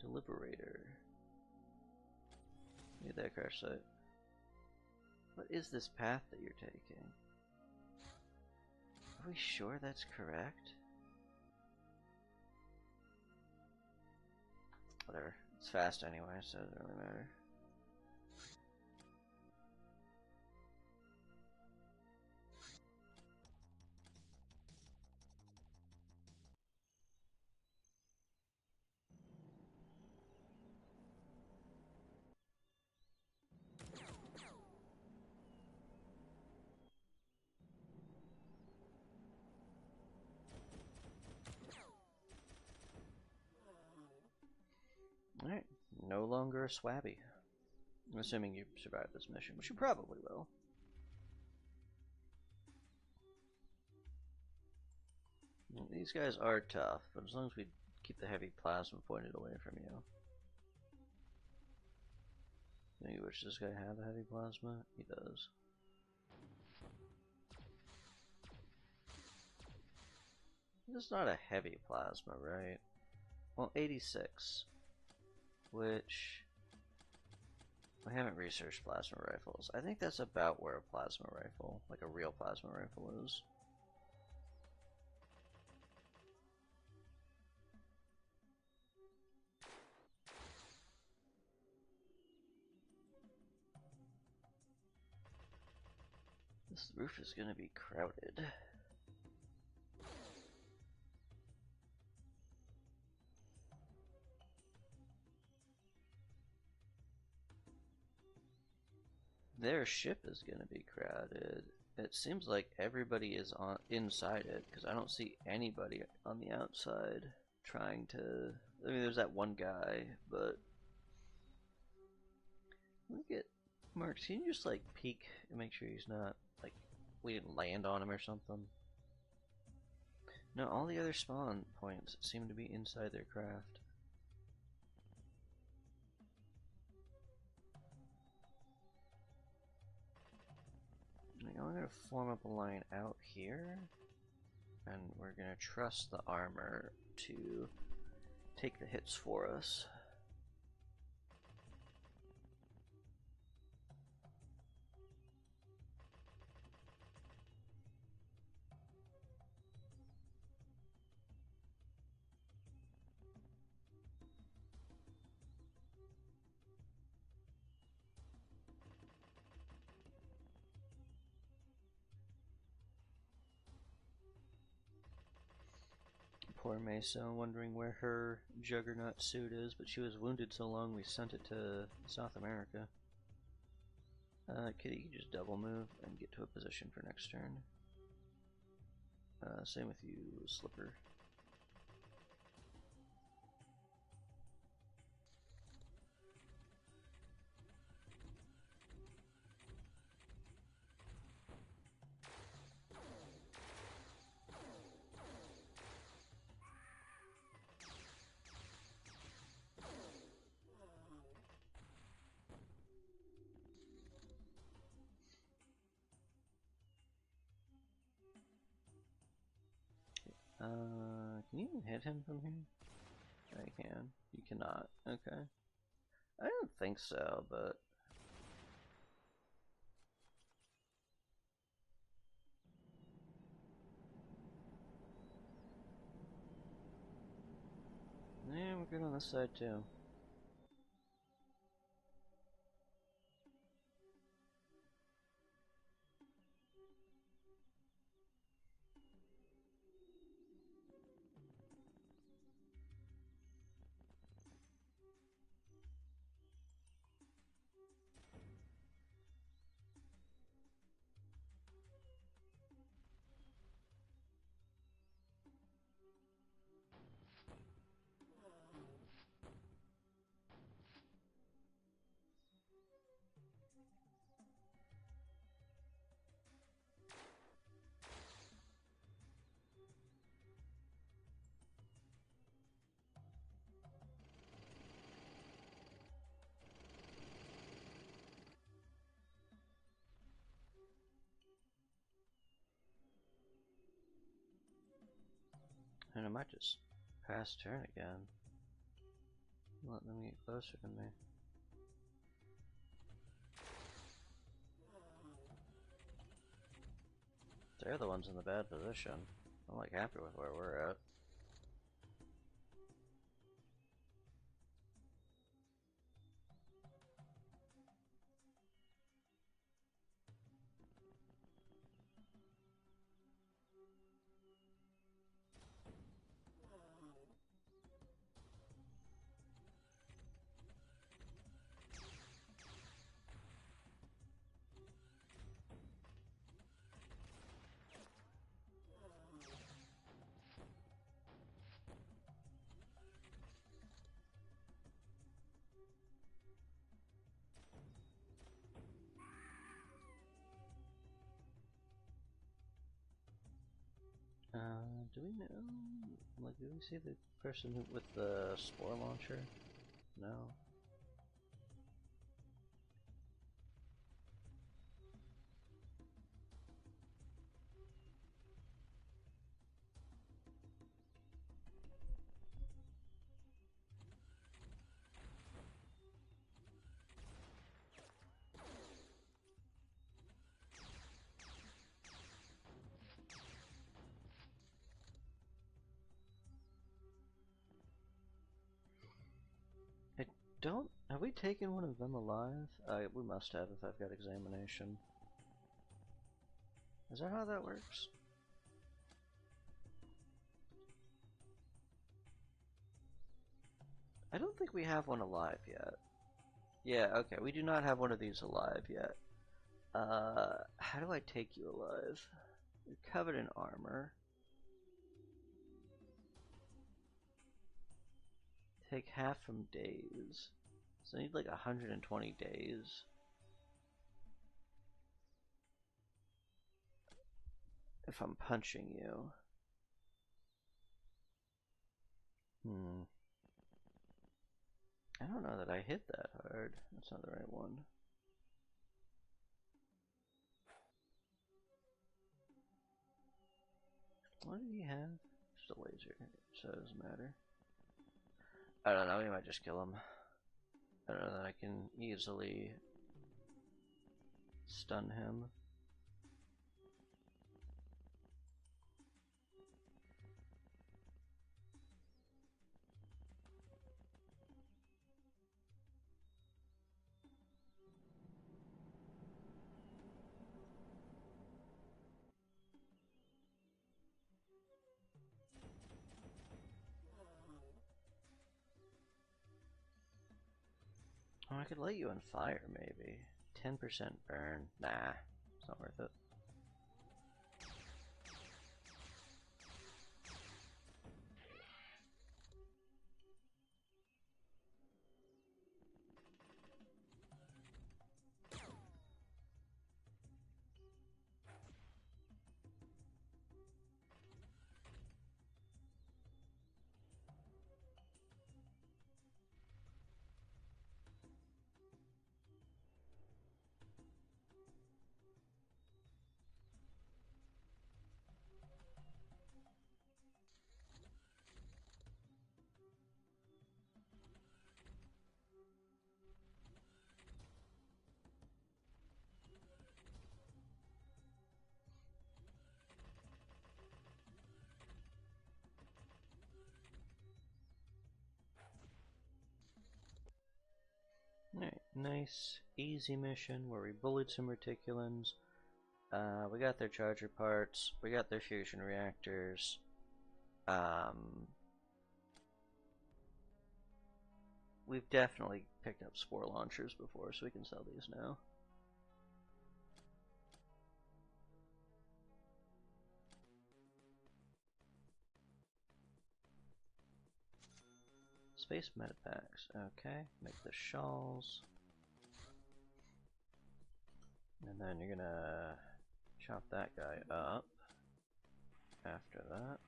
Deliberator. Need that crash site. What is this path that you're taking? Are we sure that's correct? Whatever. It's fast anyway, so it doesn't really matter. Alright, no longer a swabby. I'm assuming you survived this mission, which you probably will. These guys are tough, but as long as we keep the heavy plasma pointed away from you. Maybe does this guy have a heavy plasma? He does. This is not a heavy plasma, right? Well, 86. Which... I haven't researched plasma rifles. I think that's about where a plasma rifle, like a real plasma rifle, is. This roof is gonna be crowded. Their ship is gonna be crowded. It seems like everybody is on inside it, because I don't see anybody on the outside trying to... I mean, there's that one guy, but... Look at... Mark, can you just, like, peek and make sure he's not, like, we didn't land on him or something? No, all the other spawn points seem to be inside their craft. I'm going to form up a line out here, and we're going to trust the armor to take the hits for us. Poor Mesa, wondering where her Juggernaut suit is, but she was wounded so long we sent it to South America. Kitty, you just double move and get to a position for next turn. Same with you, Slipper. Can you even hit him from here? I can. You cannot. Okay. I don't think so, but... yeah, we're good on this side too. And I might just pass turn again. Let them get closer to me. They're the ones in the bad position. I'm like happy with where we're at. Do we know? Like, do we see the person with the spore launcher? No. Don't... Have we taken one of them alive? We must have if I've got examination. Is that how that works? I don't think we have one alive yet. Yeah, okay, we do not have one of these alive yet. How do I take you alive? You're covered in armor. Take half from days. So I need like 120 days. If I'm punching you. I don't know that I hit that hard. That's not the right one. What did he have? Just a laser, so it doesn't matter. I don't know, we might just kill him. I don't know that I can easily stun him. Oh, I could light you on fire, maybe. 10% burn. Nah, it's not worth it. Alright, nice, easy mission where we bullied some reticulans. We got their charger parts, we got their fusion reactors. We've definitely picked up spore launchers before, so we can sell these now. Space medipacks, okay, make the shawls. And then you're gonna chop that guy up after that.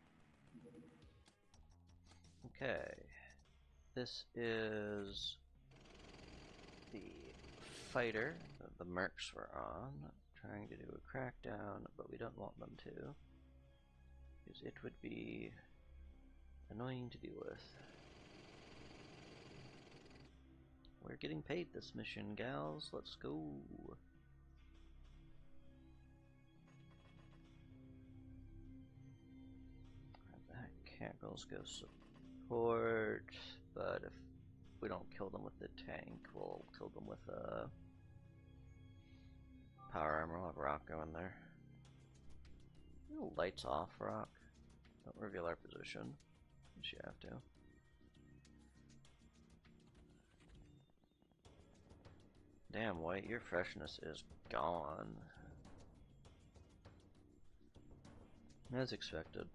Okay, this is the fighter that the mercs were on, trying to do a crackdown, but we don't want them to, because it would be annoying to deal with. We're getting paid this mission, gals. Let's go. That Cackles go support, but if we don't kill them with the tank, we'll kill them with a power armor. We'll have Rock go in there. Lights off, Rock. Don't reveal our position, unless you have to. Damn, White, your freshness is gone. As expected.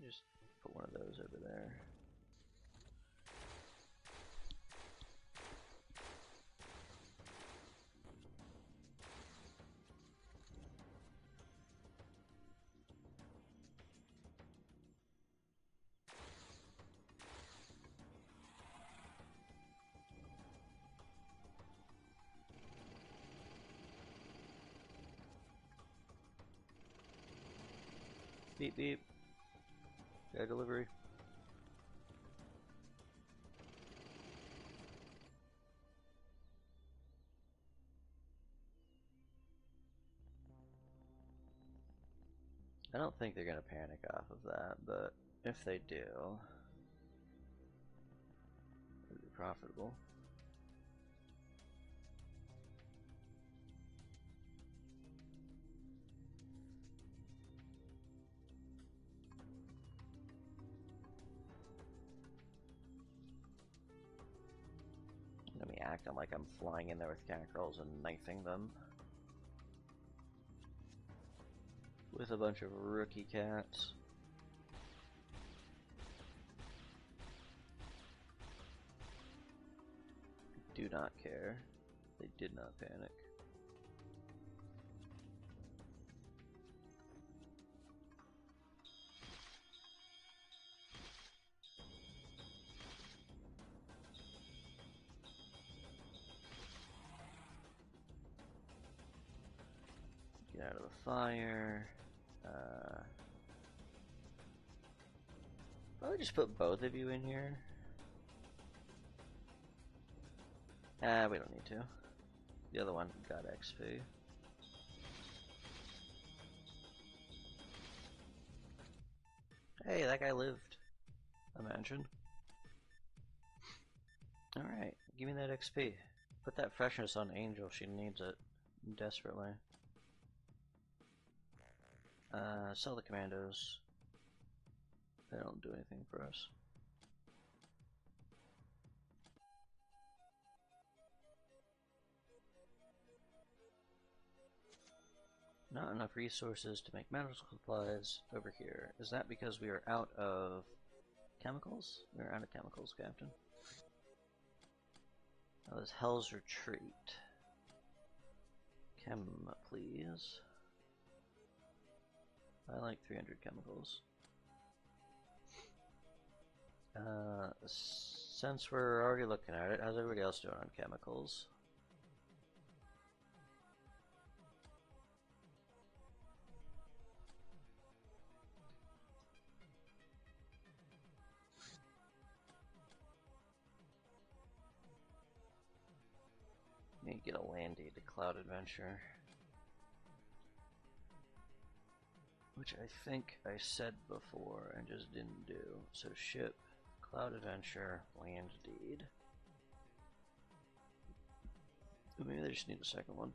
Just put one of those over there. Beep beep. Got delivery. I don't think they're gonna panic off of that, but if they do, it'll be profitable. Let me acting like I'm flying in there with cackerels and knifing them. With a bunch of rookie cats. Do not care. They did not panic. Get out of the fire. Probably just put both of you in here. We don't need to. The other one got XP. Hey, that guy lived. Imagine. Alright, give me that XP. Put that freshness on Angel, she needs it desperately. Sell the commandos. They don't do anything for us. Not enough resources to make medical supplies over here. Is that because we are out of chemicals? We're out of chemicals, Captain. That was Hell's Retreat. Chem, please. I like 300 chemicals. Since we're already looking at it, how's everybody else doing on chemicals? Need to get a landy to Cloud Adventure. Which I think I said before and just didn't do. So ship, Cloud Adventure, land deed. Ooh, maybe they just need a second one.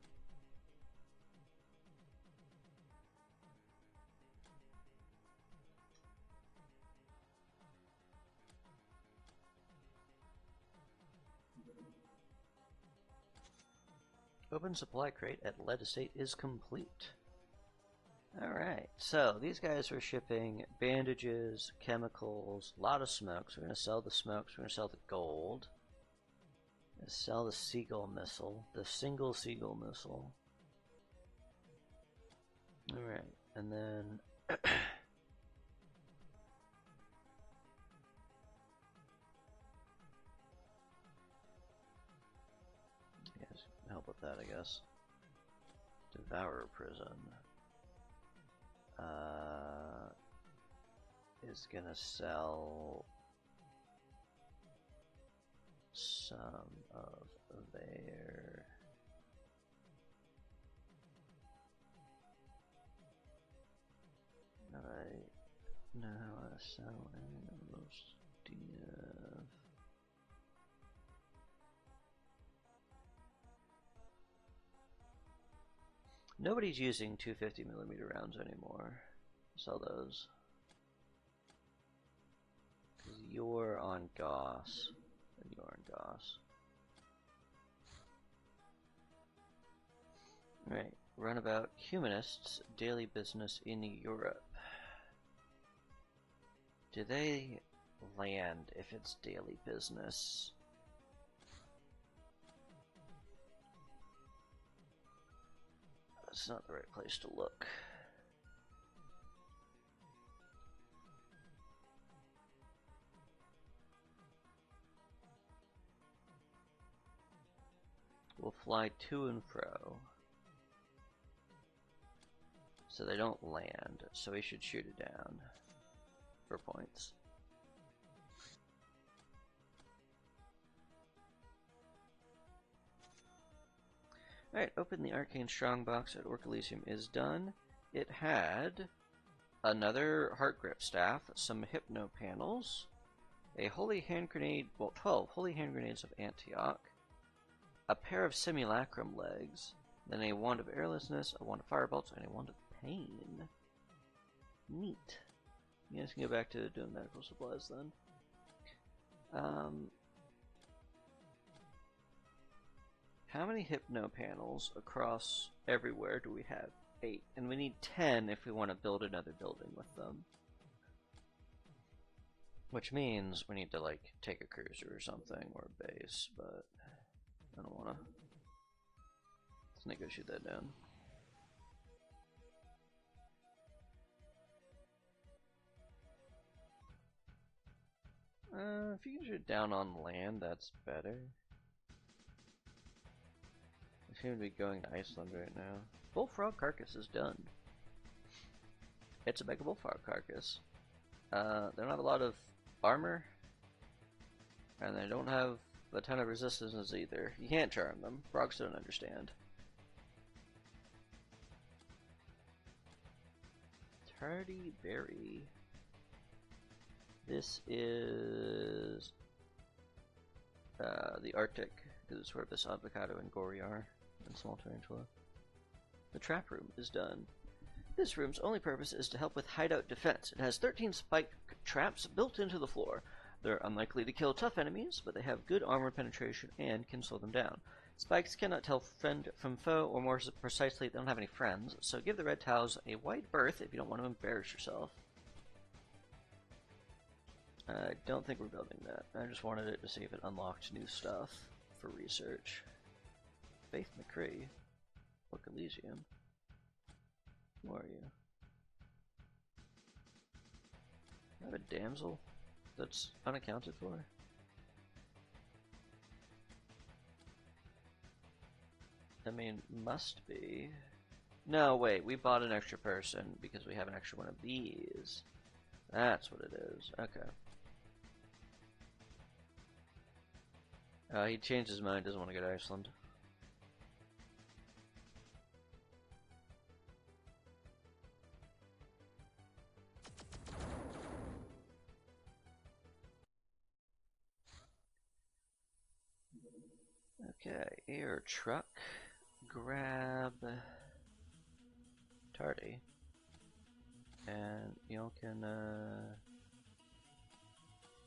Open supply crate at Lead Estate is complete. Alright, so these guys are shipping bandages, chemicals, a lot of smokes. We're going to sell the smokes, we're going to sell the gold. We're going to sell the Seagull missile, the single Seagull missile. Alright, and then... help with that, I guess. Devourer Prison is gonna sell some of their I know how to sell any of those DF. Nobody's using 250mm rounds anymore. Sell those. Because you're on Goss. And you're on Goss. Alright, Runabout Humanists, daily business in Europe. Do they land if it's daily business? That's not the right place to look. We'll fly to and fro. So they don't land, so we should shoot it down for points. Alright, open the Arcane Strongbox at Orc Elysium is done. It had another Heart Grip Staff, some Hypno Panels, a Holy Hand Grenade, well, 12 Holy Hand Grenades of Antioch, a pair of Simulacrum Legs, then a Wand of Airlessness, a Wand of Firebolts, and a Wand of Pain. Neat. You guys can go back to doing medical supplies then. How many Hypno Panels across everywhere do we have? 8. And we need 10 if we want to build another building with them. Which means we need to, like, take a cruiser or something, or a base, but I don't want to. Let's negotiate that down. If you can shoot down on land, that's better. We seem to be going to Iceland right now. Bullfrog Carcass is done. It's a mega bullfrog carcass. They don't have a lot of armor, and they don't have a ton of resistances either. You can't charm them. Frogs don't understand. Tardy Berry. This is the Arctic, because it's where this avocado and gory are, and small tarantula. The trap room is done. This room's only purpose is to help with hideout defense. It has 13 spike traps built into the floor. They're unlikely to kill tough enemies, but they have good armor penetration and can slow them down. Spikes cannot tell friend from foe, or more precisely, they don't have any friends, so give the red tiles a wide berth if you don't want to embarrass yourself. I don't think we're building that. I just wanted it to see if it unlocked new stuff for research. Faith McCree. Book Elysium. Who are you? I have a damsel that's unaccounted for? I mean, must be. No, wait, we bought an extra person because we have an extra one of these. That's what it is. Okay. He changed his mind, doesn't want to go to Iceland. Okay, air truck. Grab Tardy. And y'all can,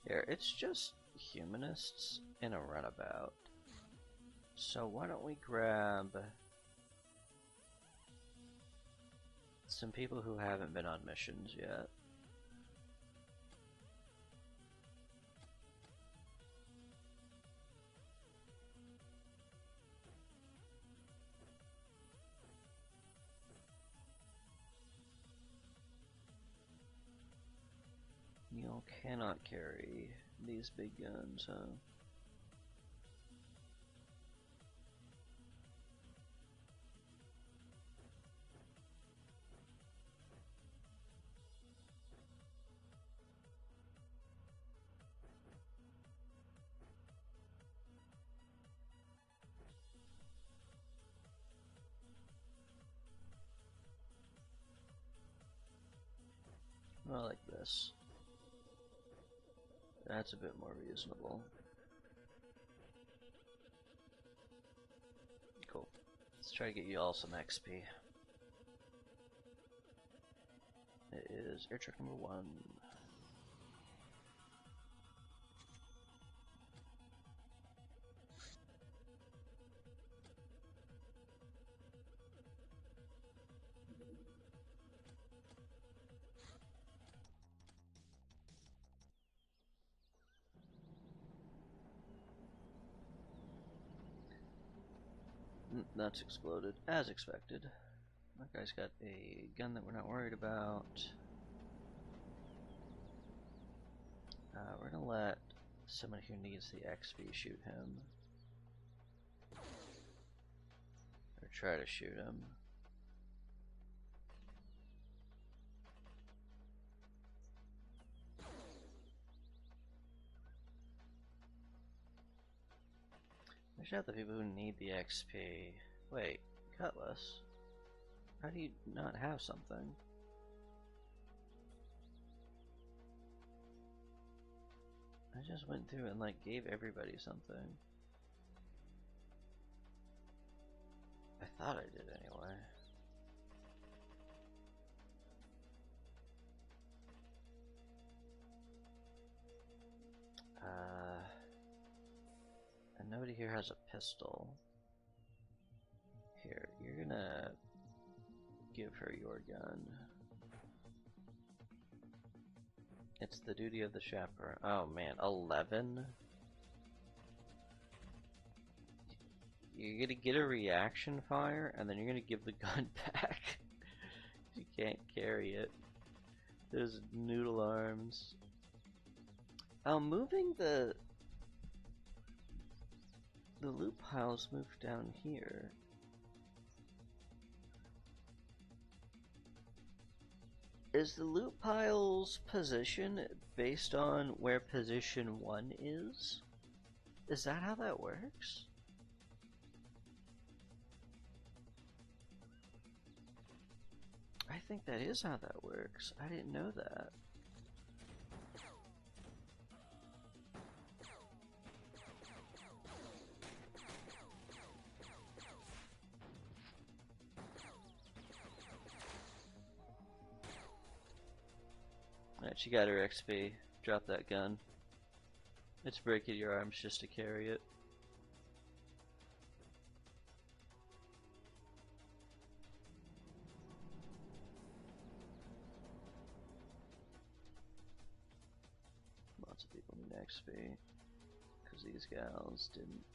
here, it's just humanists in a runabout. So why don't we grab some people who haven't been on missions yet. You cannot carry these big guns, huh? I like this. That's a bit more reasonable. Cool. Let's try to get you all some XP. It is air truck number 1. That's exploded, as expected. That guy's got a gun that we're not worried about. We're gonna let someone who needs the XP shoot him. Or try to shoot him. I should have the people who need the XP. Wait, Cutlass? How do you not have something? I just went through and like gave everybody something. I thought I did anyway. And nobody here has a pistol. Here, you're gonna give her your gun. It's the duty of the chaperone. Oh man, 11? You're gonna get a reaction fire, and then you're gonna give the gun back. You can't carry it. There's noodle arms. Moving the loot piles move down here. Is the loot pile's position based on where position 1 is? Is that how that works? I think that is how that works. I didn't know that. She got her XP. Drop that gun. It's breaking your arms just to carry it. Lots of people need XP. Because these gals didn't.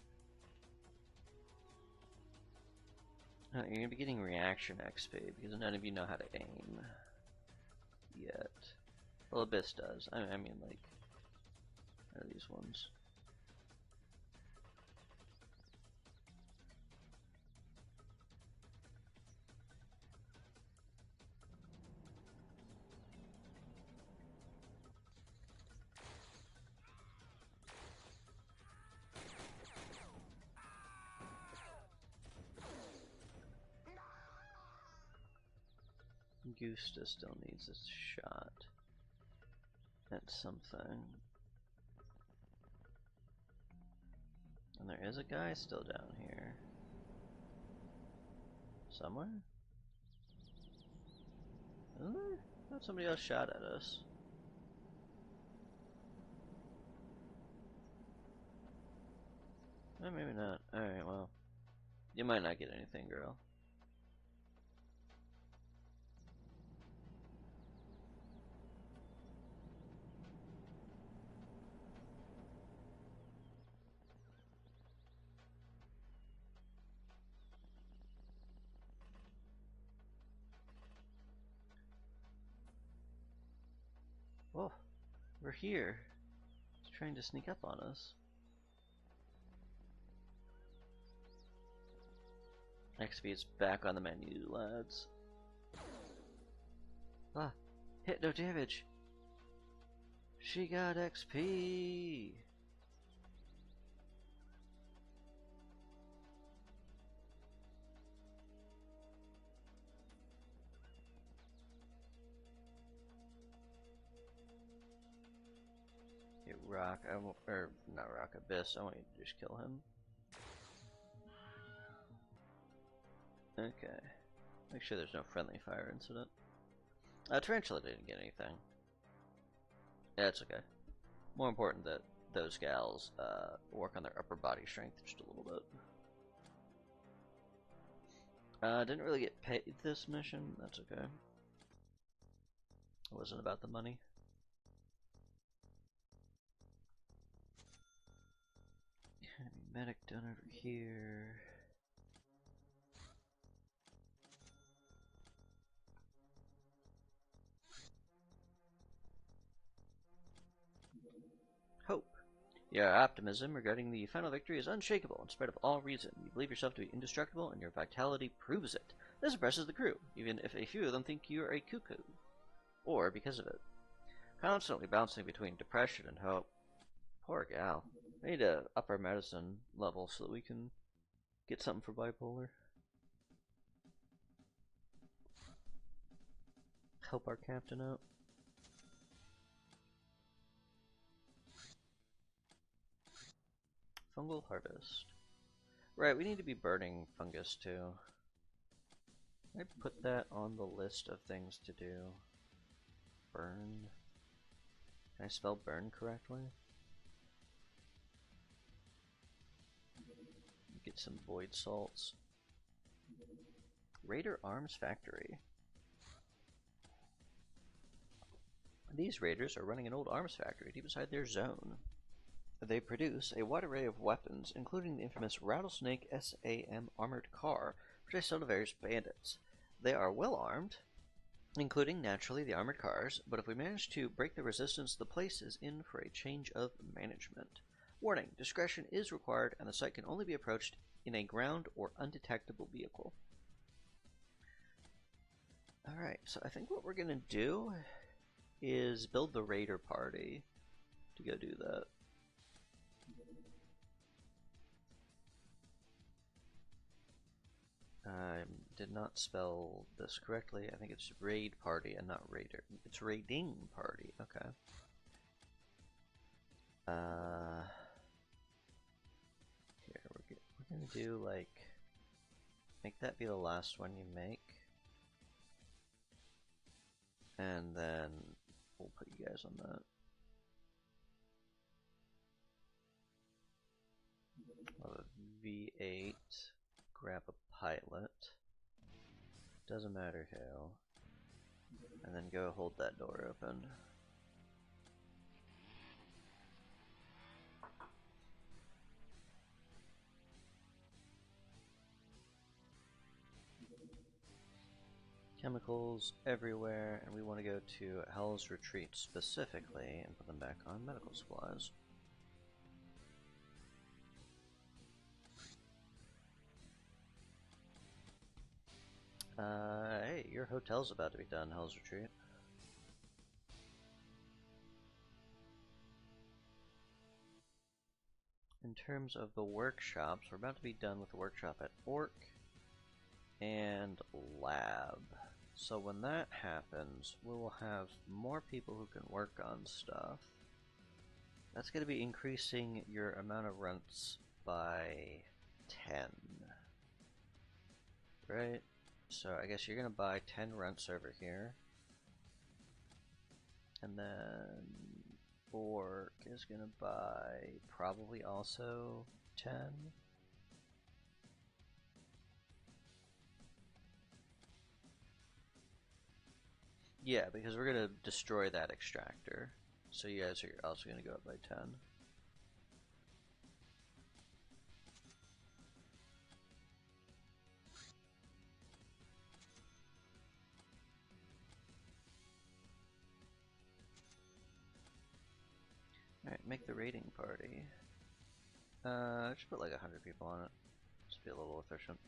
You're gonna be getting reaction XP because none of you know how to aim yet. Well, Abyss does. I mean, like, are these ones? Gusta still needs a shot at something. And there is a guy still down here. Somewhere? Is there? I thought somebody else shot at us. Eh, maybe not. Alright, well. You might not get anything, girl. Whoa, we're here. He's trying to sneak up on us. XP is back on the menu, lads. Ah, hit no damage. She got XP. Hit Rock, or not Rock, Abyss. I want you to just kill him. Okay. Make sure there's no friendly fire incident. Tarantula didn't get anything. Yeah, it's okay. More important that those gals work on their upper body strength just a little bit. Didn't really get paid this mission. That's okay. It wasn't about the money. Medic done over here. Hope. Your optimism regarding the final victory is unshakable in spite of all reason. You believe yourself to be indestructible, and your vitality proves it. This impresses the crew, even if a few of them think you're a cuckoo. Or because of it. Constantly bouncing between depression and hope. Poor gal. I need to up our medicine level so that we can get something for bipolar. Help our captain out. Fungal harvest. Right, we need to be burning fungus too. I put that on the list of things to do. Burn. Can I spell burn correctly? Get some void salts. Raider Arms Factory. These raiders are running an old arms factory deep inside their zone. They produce a wide array of weapons, including the infamous Rattlesnake SAM armored car, which they sell to various bandits. They are well armed, including, naturally, the armored cars, but if we manage to break the resistance, the place is in for a change of management. Warning, discretion is required, and the site can only be approached in a ground or undetectable vehicle. Alright, so I think what we're going to do is build the raider party to go do that. I did not spell this correctly. I think it's raid party and not raider. It's raiding party. Okay. Here we're gonna do like make that be the last one you make, and then we'll put you guys on that. V8, grab a pilot, doesn't matter who, and then go hold that door open. Chemicals everywhere, and we want to go to Hell's Retreat specifically and put them back on medical supplies. Hey, your hotel's about to be done, Hell's Retreat. In terms of the workshops, we're about to be done with the workshop at Orc and Lab. So when that happens, we will have more people who can work on stuff. That's going to be increasing your amount of rents by 10. Right? So I guess you're going to buy 10 rents over here. And then Orc is going to buy probably also 10. Yeah, because we're going to destroy that extractor. So you guys are also going to go up by 10. Alright, make the raiding party. Just put like 100 people on it. Just be a little efficient.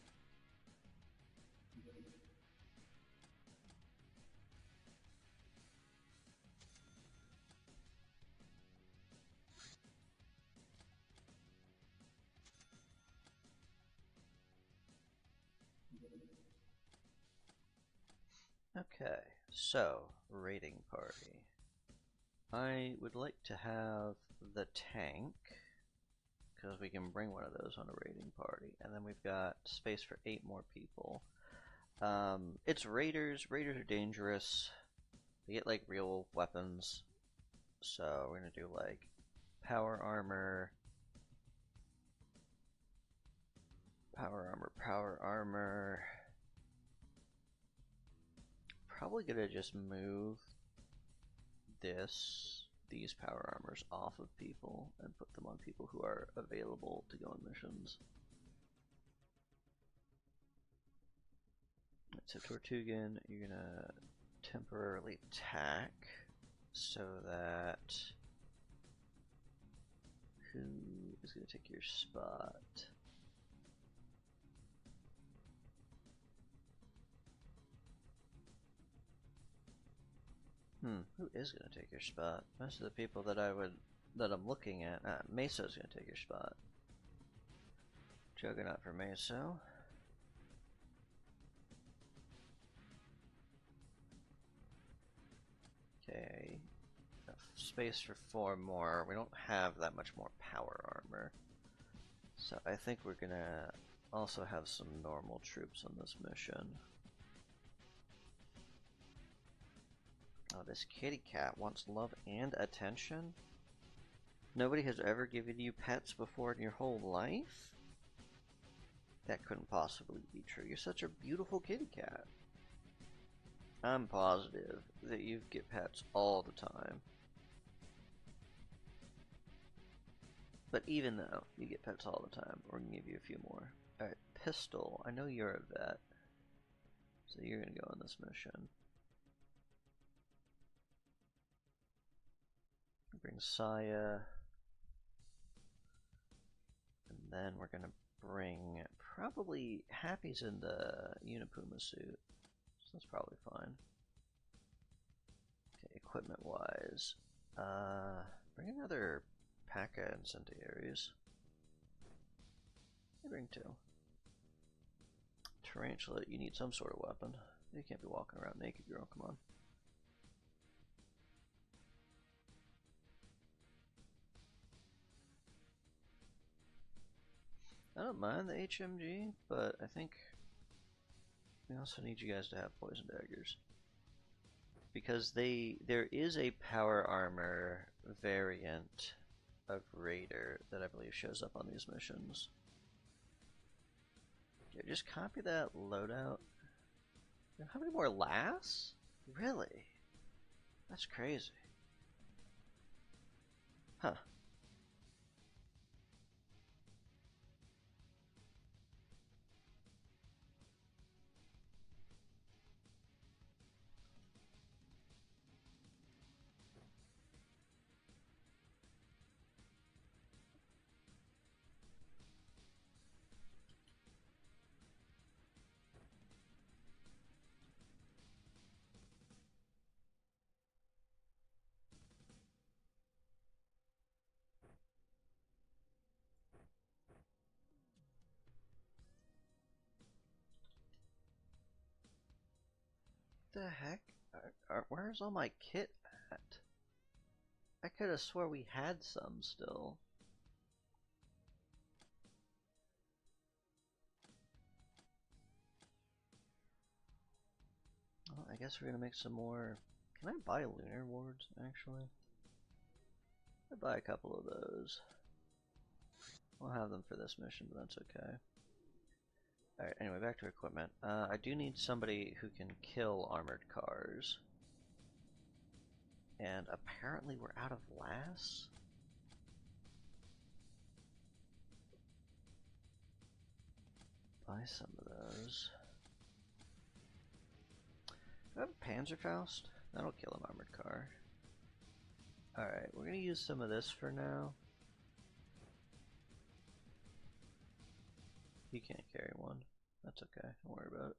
Okay, so raiding party. I would like to have the tank, because we can bring one of those on a raiding party, and then we've got space for 8 more people. It's raiders. Raiders are dangerous. They get like real weapons, so we're gonna do like power armor, power armor. Probably gonna just move these power armors off of people and put them on people who are available to go on missions. So Tortugan, you're gonna temporarily attack so that who is gonna take your spot? Who is gonna take your spot? Most of the people that I'm looking at, Meso's gonna take your spot. Juggernaut for Meso. Okay, space for 4 more. We don't have that much more power armor, so I think we're gonna also have some normal troops on this mission. Oh, this kitty cat wants love and attention? Nobody has ever given you pets before in your whole life? That couldn't possibly be true. You're such a beautiful kitty cat. I'm positive that you get pets all the time. But even though you get pets all the time, we're going to give you a few more. Alright, Pistol. I know you're a vet, so you're going to go on this mission. Bring Saya. And then we're going to bring... Probably Happy's in the Unipuma suit, so that's probably fine. Okay, equipment-wise. Bring another P.A.C.A. incendiaries. Bring 2. Tarantula, you need some sort of weapon. You can't be walking around naked, girl, come on. I don't mind the HMG, but I think we also need you guys to have poison daggers. because there is a power armor variant of Raider that I believe shows up on these missions. Yeah, just copy that loadout. How many more lasts? Really? That's crazy. Huh. The heck? Where's all my kit at? I could have swore we had some still. Well, I guess we're gonna make some more. Can I buy lunar wards, actually? I'd buy a couple of those. We'll have them for this mission, but that's okay. Alright, anyway, back to equipment. I do need somebody who can kill armored cars. And apparently we're out of lass? Buy some of those. Do I have a Panzerfaust? That'll kill an armored car. Alright, we're gonna use some of this for now. You can't carry one. That's okay, don't worry about it.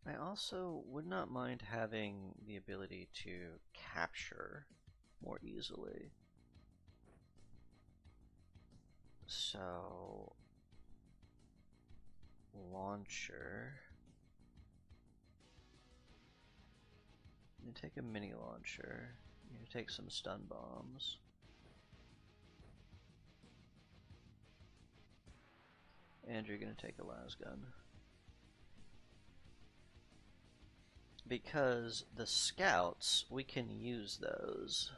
I also would not mind having the ability to capture more easily. So, launcher. You take a mini launcher. You take some stun bombs. And you're gonna take a lasgun. Because the scouts, we can use those.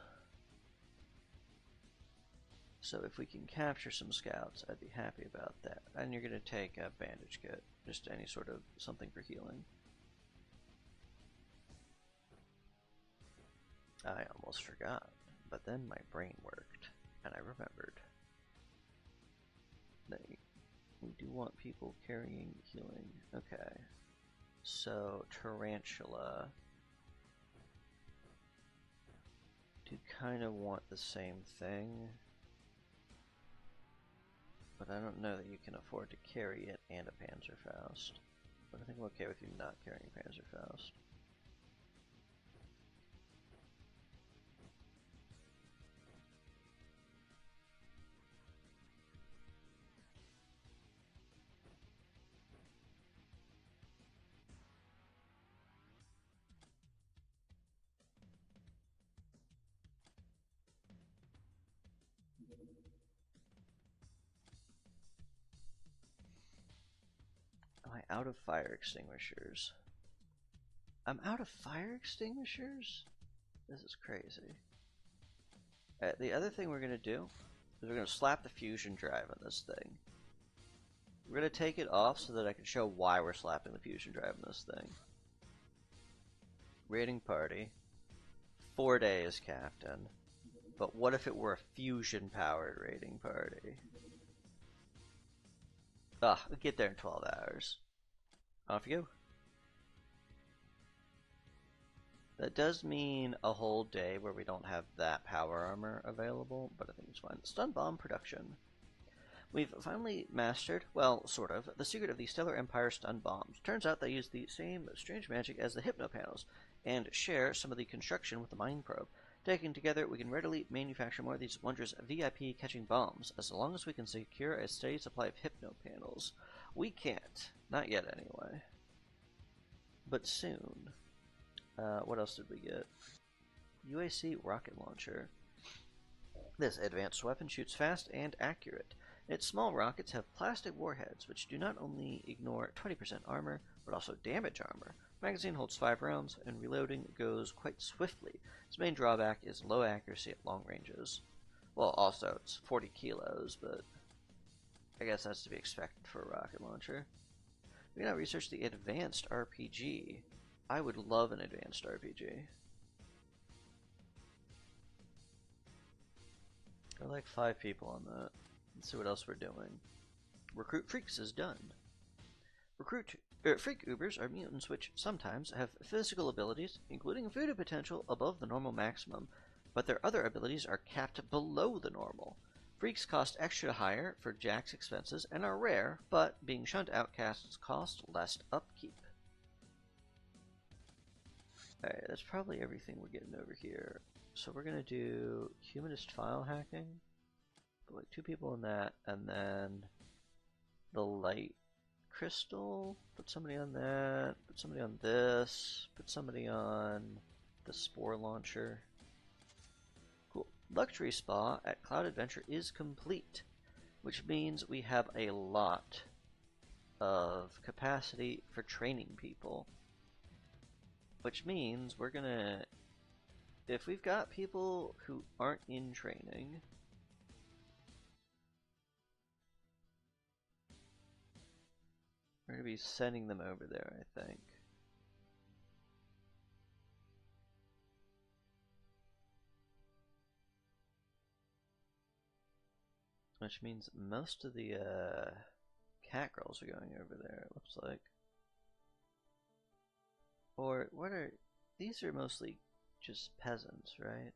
So if we can capture some scouts, I'd be happy about that. And you're gonna take a bandage kit, just any sort of something for healing. I almost forgot, but then my brain worked, and I remembered. We do want people carrying healing. Okay. So, Tarantula. Do kind of want the same thing. But I don't know that you can afford to carry it and a Panzerfaust. But I think I'm okay with you not carrying Panzerfaust. Am I out of fire extinguishers? I'm out of fire extinguishers? This is crazy. The other thing we're going to do is we're going to slap the fusion drive on this thing. We're going to take it off so that I can show why we're slapping the fusion drive on this thing. Raiding party. 4 days, Captain. But what if it were a fusion-powered raiding party? Ugh, we'll get there in 12 hours. Off you go. That does mean a whole day where we don't have that power armor available, but I think it's fine. Stun bomb production. We've finally mastered, well, sort of, the secret of the Stellar Empire stun bombs. Turns out they use the same strange magic as the Hypno panels, and share some of the construction with the Mind Probe. Taken together, we can readily manufacture more of these wondrous VIP catching bombs, as long as we can secure a steady supply of Hypno panels. We can't. Not yet, anyway. But soon. What else did we get? UAC rocket launcher. This advanced weapon shoots fast and accurate. Its small rockets have plastic warheads, which do not only ignore 20% armor, but also damage armor. The magazine holds 5 rounds, and reloading goes quite swiftly. Its main drawback is low accuracy at long ranges. Well, also, it's 40 kilos, but I guess that's to be expected for a rocket launcher. We now research the advanced RPG. I would love an advanced RPG. There are like 5 people on that. Let's see what else we're doing. Recruit Freaks is done. Freak Ubers are mutants which sometimes have physical abilities, including voodoo potential, above the normal maximum, but their other abilities are capped below the normal. Freaks cost extra to hire for Jack's expenses and are rare, but being shunned outcasts cost less upkeep. Alright, that's probably everything we're getting over here. So we're gonna do humanist file hacking. Put like 2 people in that, and then the light crystal. Put somebody on that. Put somebody on this. Put somebody on the spore launcher. Cool. Luxury Spa at Cloud Adventure is complete, which means we have a lot of capacity for training people. Which means we're gonna, if we've got people who aren't in training, we're gonna be sending them over there, I think. Which means most of the cat girls are going over there, it looks like. Or what are these? Are mostly just peasants, right?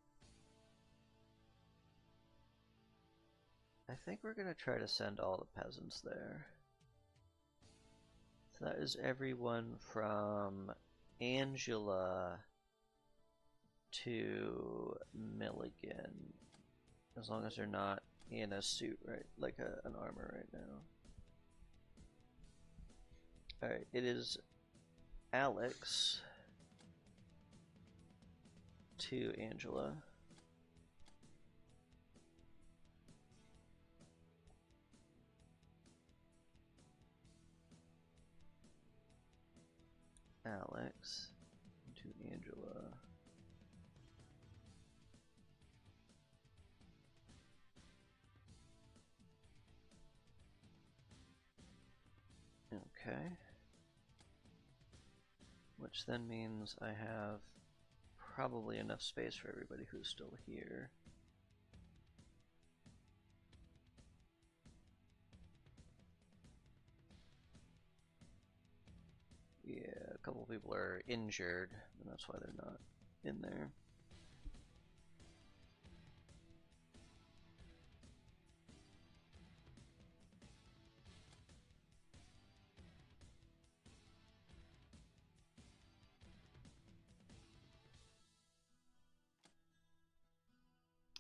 I think we're gonna try to send all the peasants there. So that is everyone from Angela to Milligan, as long as they're not in a suit, right? Like an armor right now. Alright, it is Alex to Angela. Alex to Angela. Okay. Which then means I have probably enough space for everybody who's still here. Yeah, a couple people are injured, and that's why they're not in there.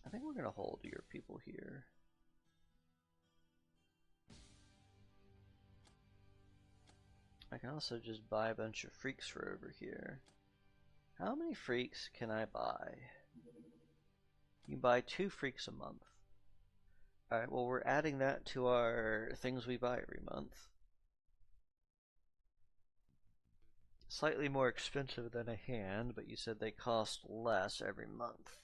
I think we're gonna hold your people here. I can also just buy a bunch of freaks for over here. How many freaks can I buy? You can buy 2 freaks a month. Alright, well we're adding that to our things we buy every month. Slightly more expensive than a hand, but you said they cost less every month.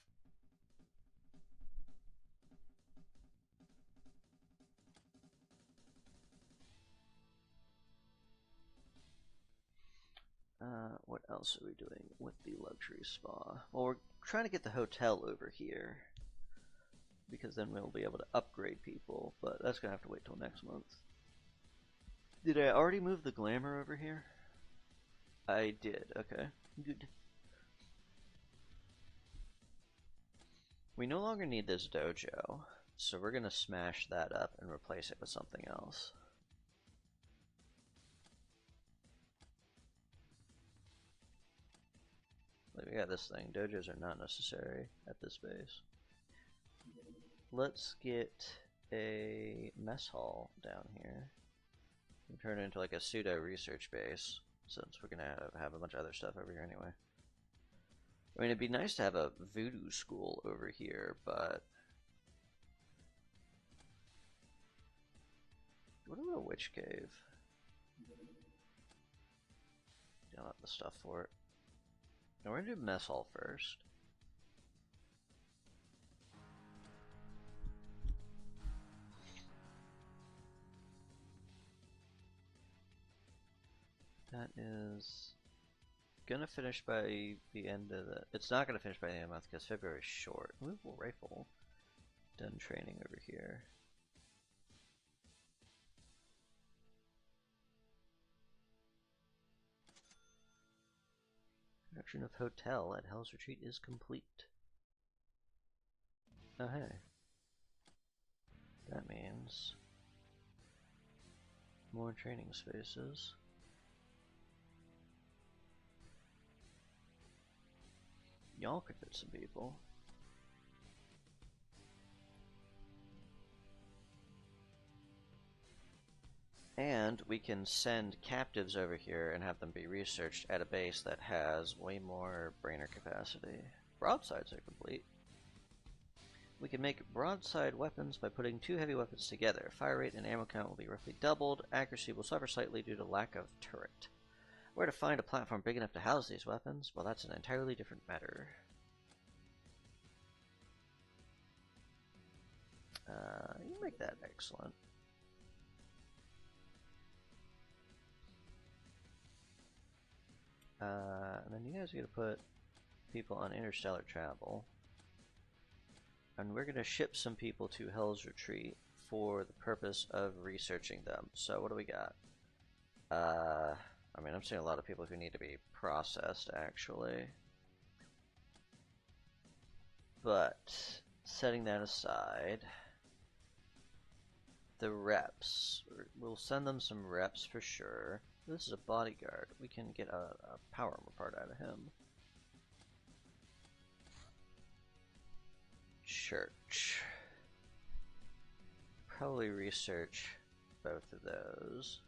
What else are we doing with the luxury spa? Well, we're trying to get the hotel over here, because then we'll be able to upgrade people, but that's gonna have to wait till next month. Did I already move the glamour over here? I did, okay. Good. We no longer need this dojo, so we're gonna smash that up and replace it with something else. Like, we got this thing. Dojos are not necessary at this base. Let's get a mess hall down here. We turn it into like a pseudo research base, since we're gonna have a bunch of other stuff over here anyway. I mean, it'd be nice to have a voodoo school over here, but What about a witch cave? Don't have the stuff for it. Now we're gonna do mess hall first. That is gonna finish by the end of the. It's not gonna finish by the end of the month because February is short. Movable rifle. Done training over here. Construction of hotel at Hell's Retreat is complete. Oh hey. That means more training spaces. Y'all could fit some people. And we can send captives over here and have them be researched at a base that has way more brainer capacity. Broadsides are complete. We can make broadside weapons by putting two heavy weapons together. Fire rate and ammo count will be roughly doubled. Accuracy will suffer slightly due to lack of turret. Where to find a platform big enough to house these weapons? Well, that's an entirely different matter. You make that excellent. And then you guys are going to put people on interstellar travel. And we're going to ship some people to Hell's Retreat for the purpose of researching them. So what do we got? I mean, I'm seeing a lot of people who need to be processed, actually. But, setting that aside, the reps. We'll send them some reps for sure. This is a bodyguard. We can get a power armor part out of him. Church. Probably research both of those.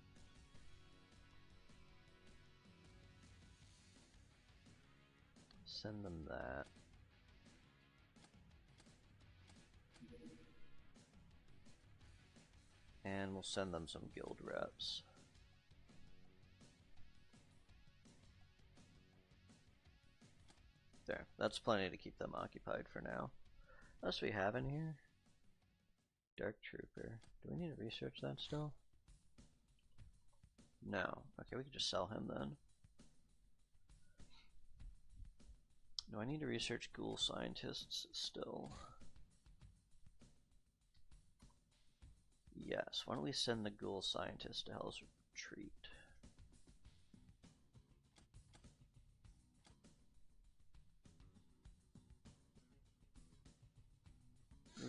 Send them that. And we'll send them some guild reps. There, that's plenty to keep them occupied for now. What else do we have in here? Dark Trooper. Do we need to research that still? No. Okay, we can just sell him then. Do I need to research ghoul scientists still? Yes, why don't we send the ghoul scientist to Hell's Retreat?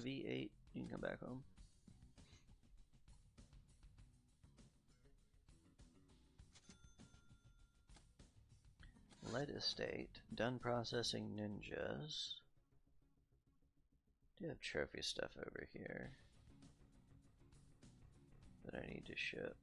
V8, you can come back home. Lead estate, done processing ninjas. Do have trophy stuff over here that I need to ship.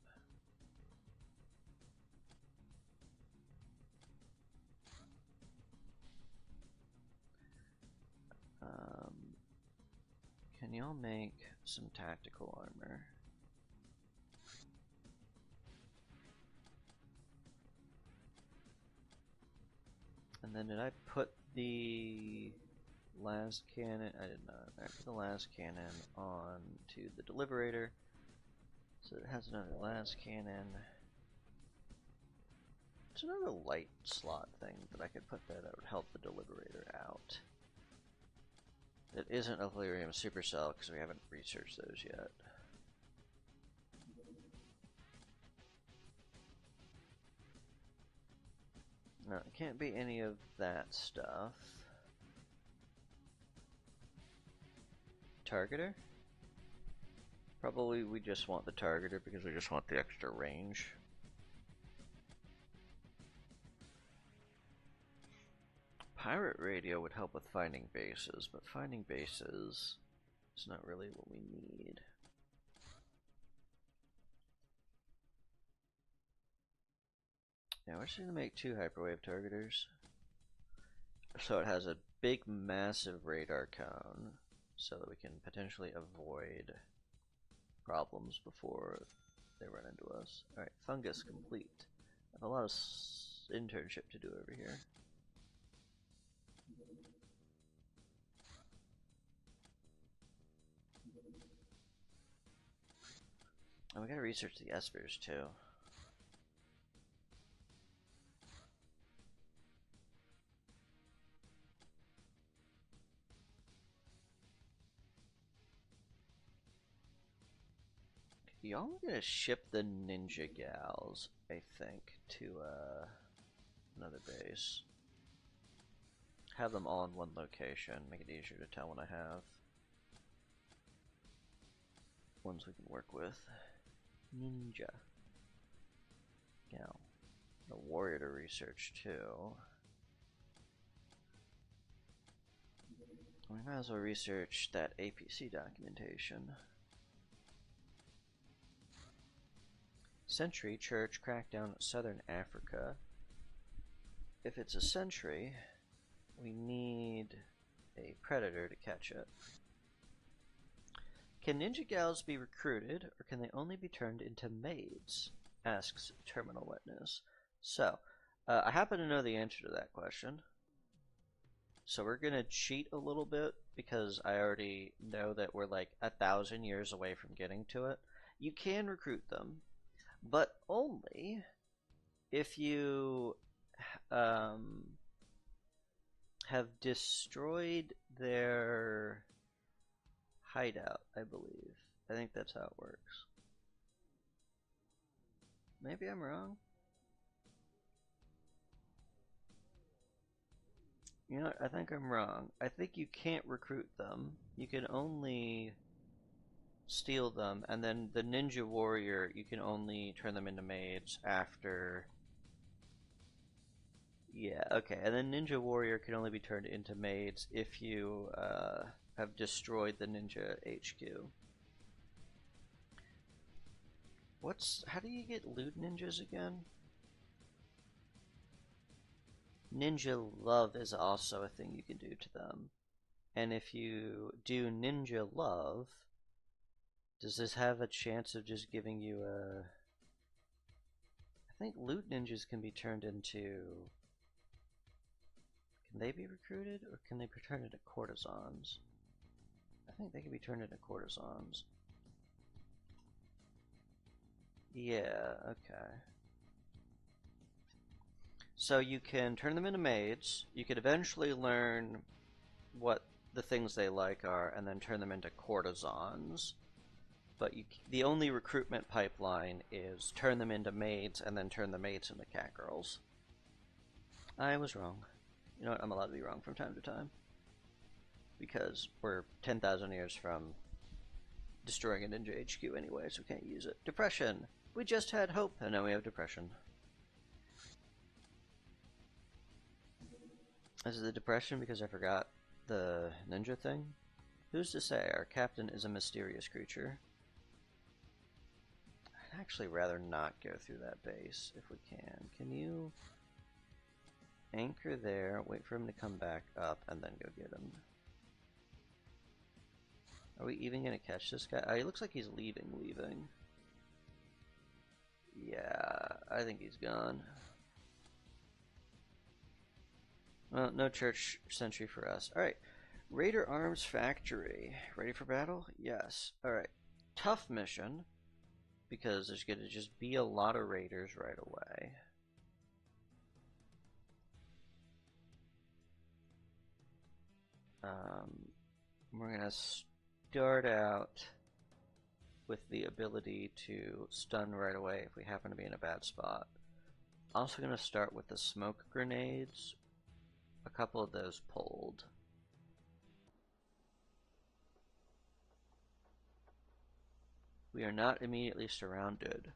Can y'all make some tactical armor? And then did I put the las cannon? I did not. I put the las cannon on to the deliberator. So it has another las cannon. It's another light slot thing that I could put there that would help the deliberator out. It isn't a Valyrium supercell because we haven't researched those yet. No, it can't be any of that stuff. Targeter? Probably we just want the targeter because we just want the extra range. Pirate radio would help with finding bases, but finding bases is not really what we need. Yeah, we're just going to make 2 hyperwave targeters. So it has a big, massive radar cone, so that we can potentially avoid problems before they run into us. Alright, fungus complete. I have a lot of internship to do over here. Oh, we gotta research the espers too. Y'all gonna ship the ninja gals, I think, to another base. Have them all in one location, make it easier to tell when I have ones we can work with. Ninja gal. A warrior to research too. We might as well research that APC documentation. Sentry Church crackdown Southern Africa. If it's a sentry, we need a predator to catch it. Can ninja gals be recruited, or can they only be turned into maids? Asks Terminal Witness. So, I happen to know the answer to that question. So we're gonna cheat a little bit, because I already know that we're like 1,000 years away from getting to it. You can recruit them, but only if you have destroyed their hideout, I believe. I think that's how it works. Maybe I'm wrong. You know what? I think I'm wrong. I think you can't recruit them. You can only steal them, and then the ninja warrior, you can only turn them into maids after. Yeah, okay. And then ninja warrior can only be turned into maids if you have destroyed the ninja HQ. How do you get loot ninjas again? Ninja love is also a thing you can do to them. And if you do ninja love, does this have a chance of just giving you a... I think loot ninjas can be turned into... Can they be recruited, or can they be turned into courtesans? I think they can be turned into courtesans. Yeah, okay. So you can turn them into maids, you could eventually learn what the things they like are, and then turn them into courtesans. But the only recruitment pipeline is turn them into maids, and then turn the maids into catgirls. I was wrong. You know what, I'm allowed to be wrong from time to time. Because we're 10,000 years from destroying a ninja HQ anyway, so we can't use it. Depression! We just had hope, and now we have depression. Is it the depression because I forgot the ninja thing? Who's to say? Our captain is a mysterious creature. I'd actually rather not go through that base if we can. Can you anchor there, wait for him to come back up, and then go get him? Are we even going to catch this guy? Oh, he looks like he's leaving. Yeah, I think he's gone. Well, no church sentry for us. Alright, Raider Arms Factory. Ready for battle? Yes. Alright, tough mission, because there's going to just be a lot of raiders right away. We're going to start out with the ability to stun right away if we happen to be in a bad spot. Also going to start with the smoke grenades. A couple of those pulled. We are not immediately surrounded.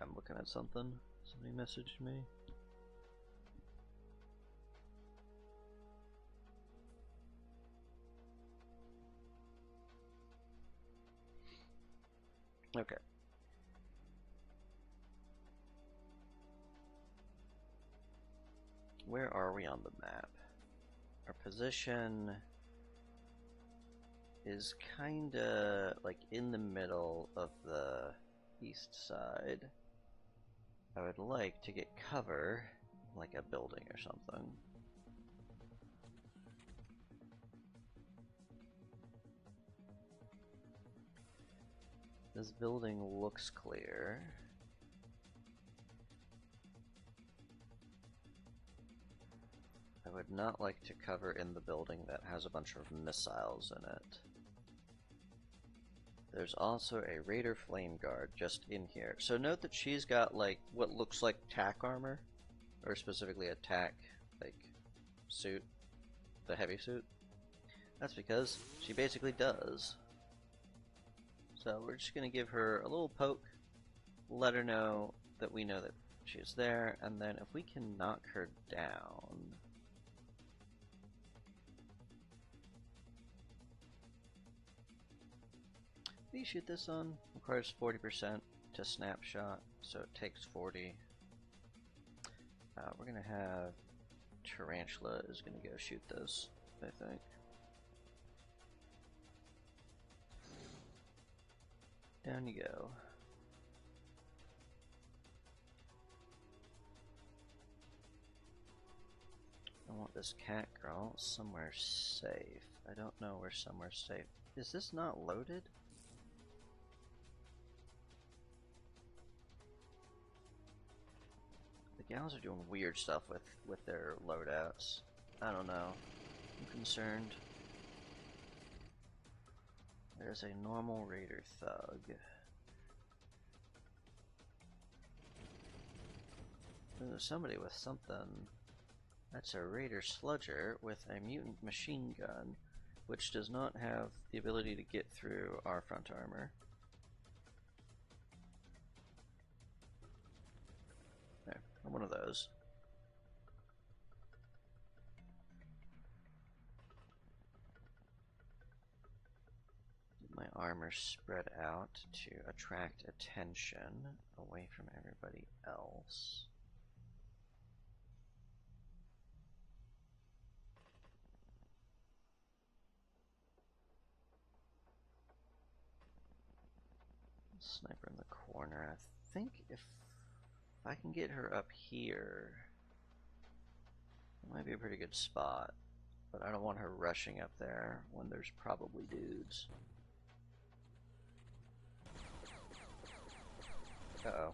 I'm looking at something. Somebody messaged me. Okay. Where are we on the map? Our position is kinda like in the middle of the east side. I would like to get cover, like a building or something. This building looks clear. I would not like to cover in the building that has a bunch of missiles in it. There's also a Raider Flame Guard just in here. So note that she's got like what looks like tack armor, or specifically a tack like suit, the heavy suit. That's because she basically does. So we're just gonna give her a little poke, let her know that we know that she's there, and then if we can knock her down. What do you shoot this on? Requires 40% to snapshot, so it takes 40. We're gonna have Tarantula is gonna go shoot this, I think. Down you go. I want this cat girl somewhere safe. I don't know where somewhere safe. Is this not loaded? The gals are doing weird stuff with their loadouts. I don't know. I'm concerned. There's a normal Raider thug. Ooh, somebody with something. That's a Raider Sludger with a mutant machine gun, which does not have the ability to get through our front armor. There, I'm one of those. My armor spread out to attract attention away from everybody else. Sniper in the corner. I think if I can get her up here, it might be a pretty good spot, but I don't want her rushing up there when there's probably dudes. Uh-oh.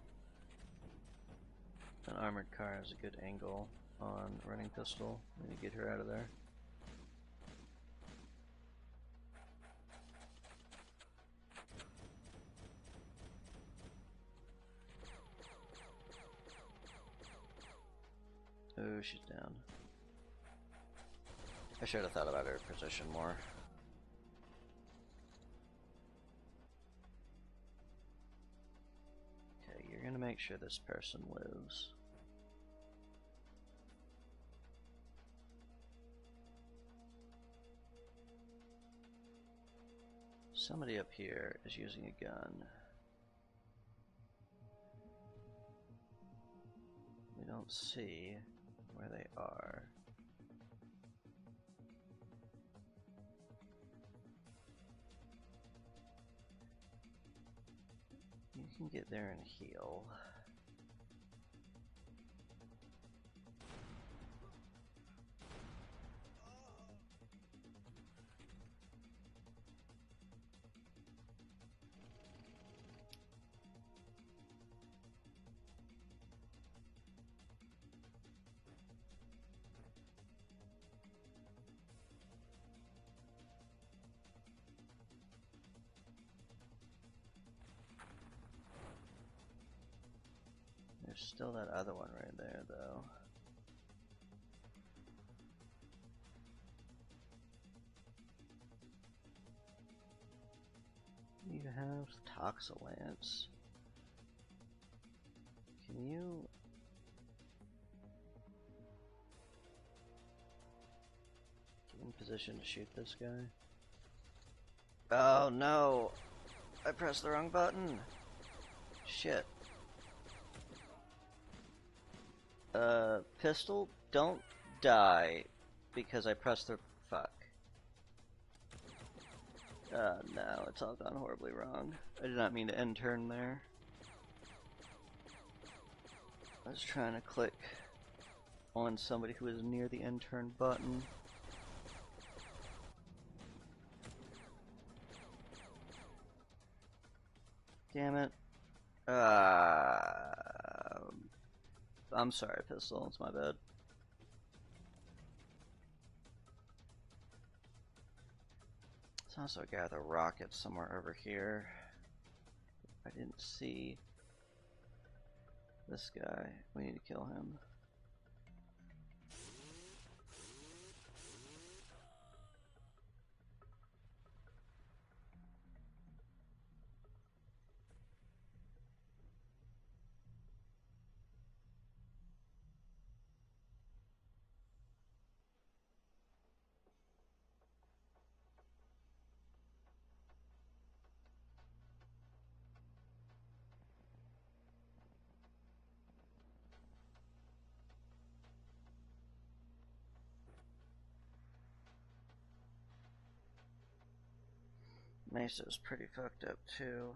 An armored car has a good angle on running pistol. We need to get her out of there. Oh, she's down. I should have thought about her position more. Okay, you're gonna make sure this person lives. Somebody up here is using a gun. We don't see where they are. You can get there and heal. There's still that other one right there, though. You have Toxalance. in position to shoot this guy. Oh no! I pressed the wrong button! Shit. Pistol, don't die because I pressed the fuck. No, it's all gone horribly wrong. I did not mean to end turn there. I was trying to click on somebody who was near the end turn button. Damn it. I'm sorry, Pistol, it's my bad. There's also a guy with a rocket somewhere over here. I didn't see this guy. We need to kill him. Mesa's pretty fucked up too.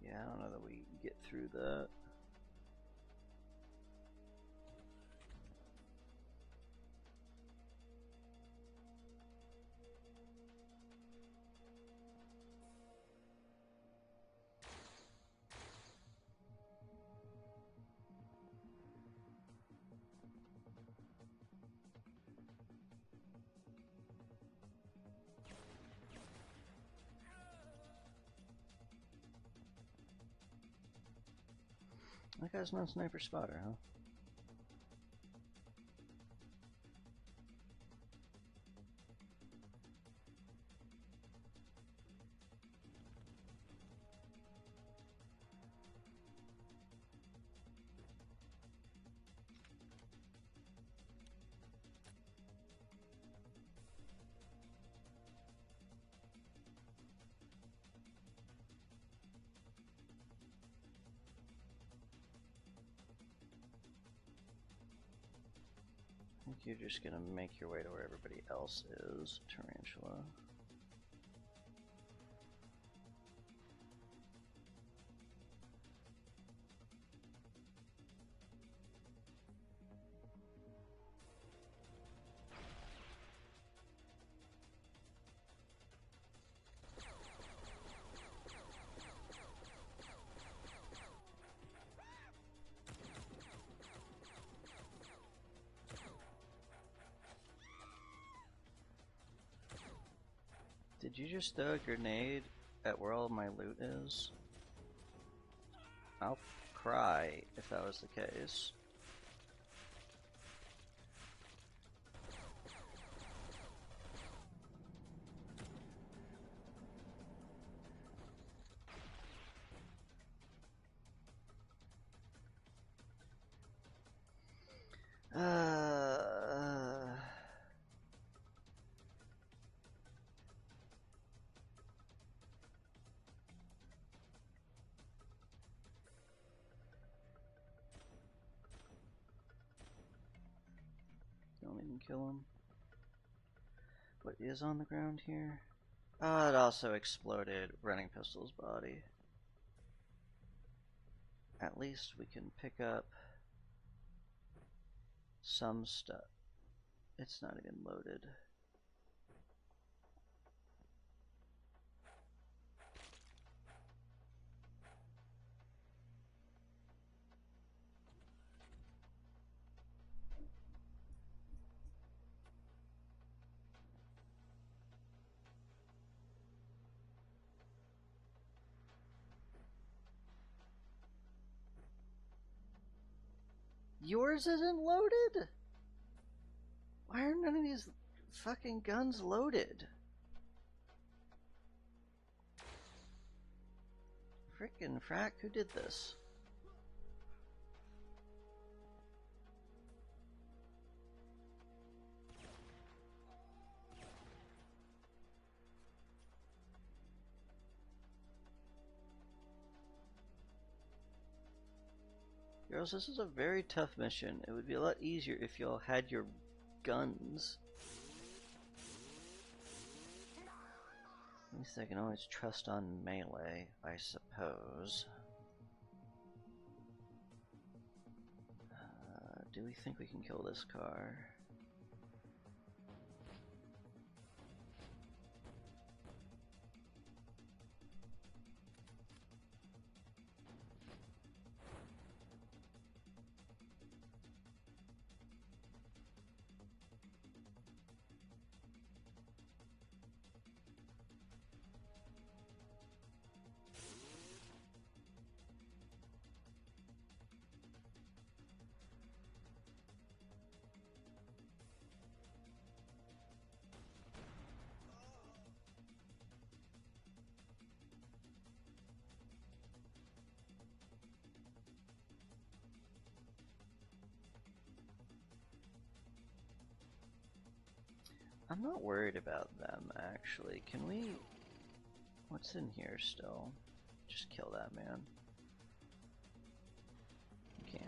Yeah, I don't know that we can get through that. That guy's not a sniper spotter, huh? I think you're just gonna make your way to where everybody else is, Tarantula. Did you just throw a grenade at where all my loot is? I'll cry if that was the case. Don't even kill him. What is on the ground here? Oh, it also exploded Running Pistol's body. At least we can pick up some stuff. It's not even loaded. Yours isn't loaded? Why are none of these fucking guns loaded? Frickin' frack, who did this? Girls, this is a very tough mission. It would be a lot easier if y'all had your guns. At least I can always trust on melee, I suppose. Do we think we can kill this car? I'm not worried about them, actually. Can we... What's in here still? Just kill that man. Can't.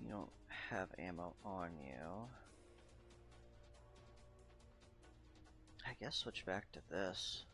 You don't have ammo on you. I guess switch back to this.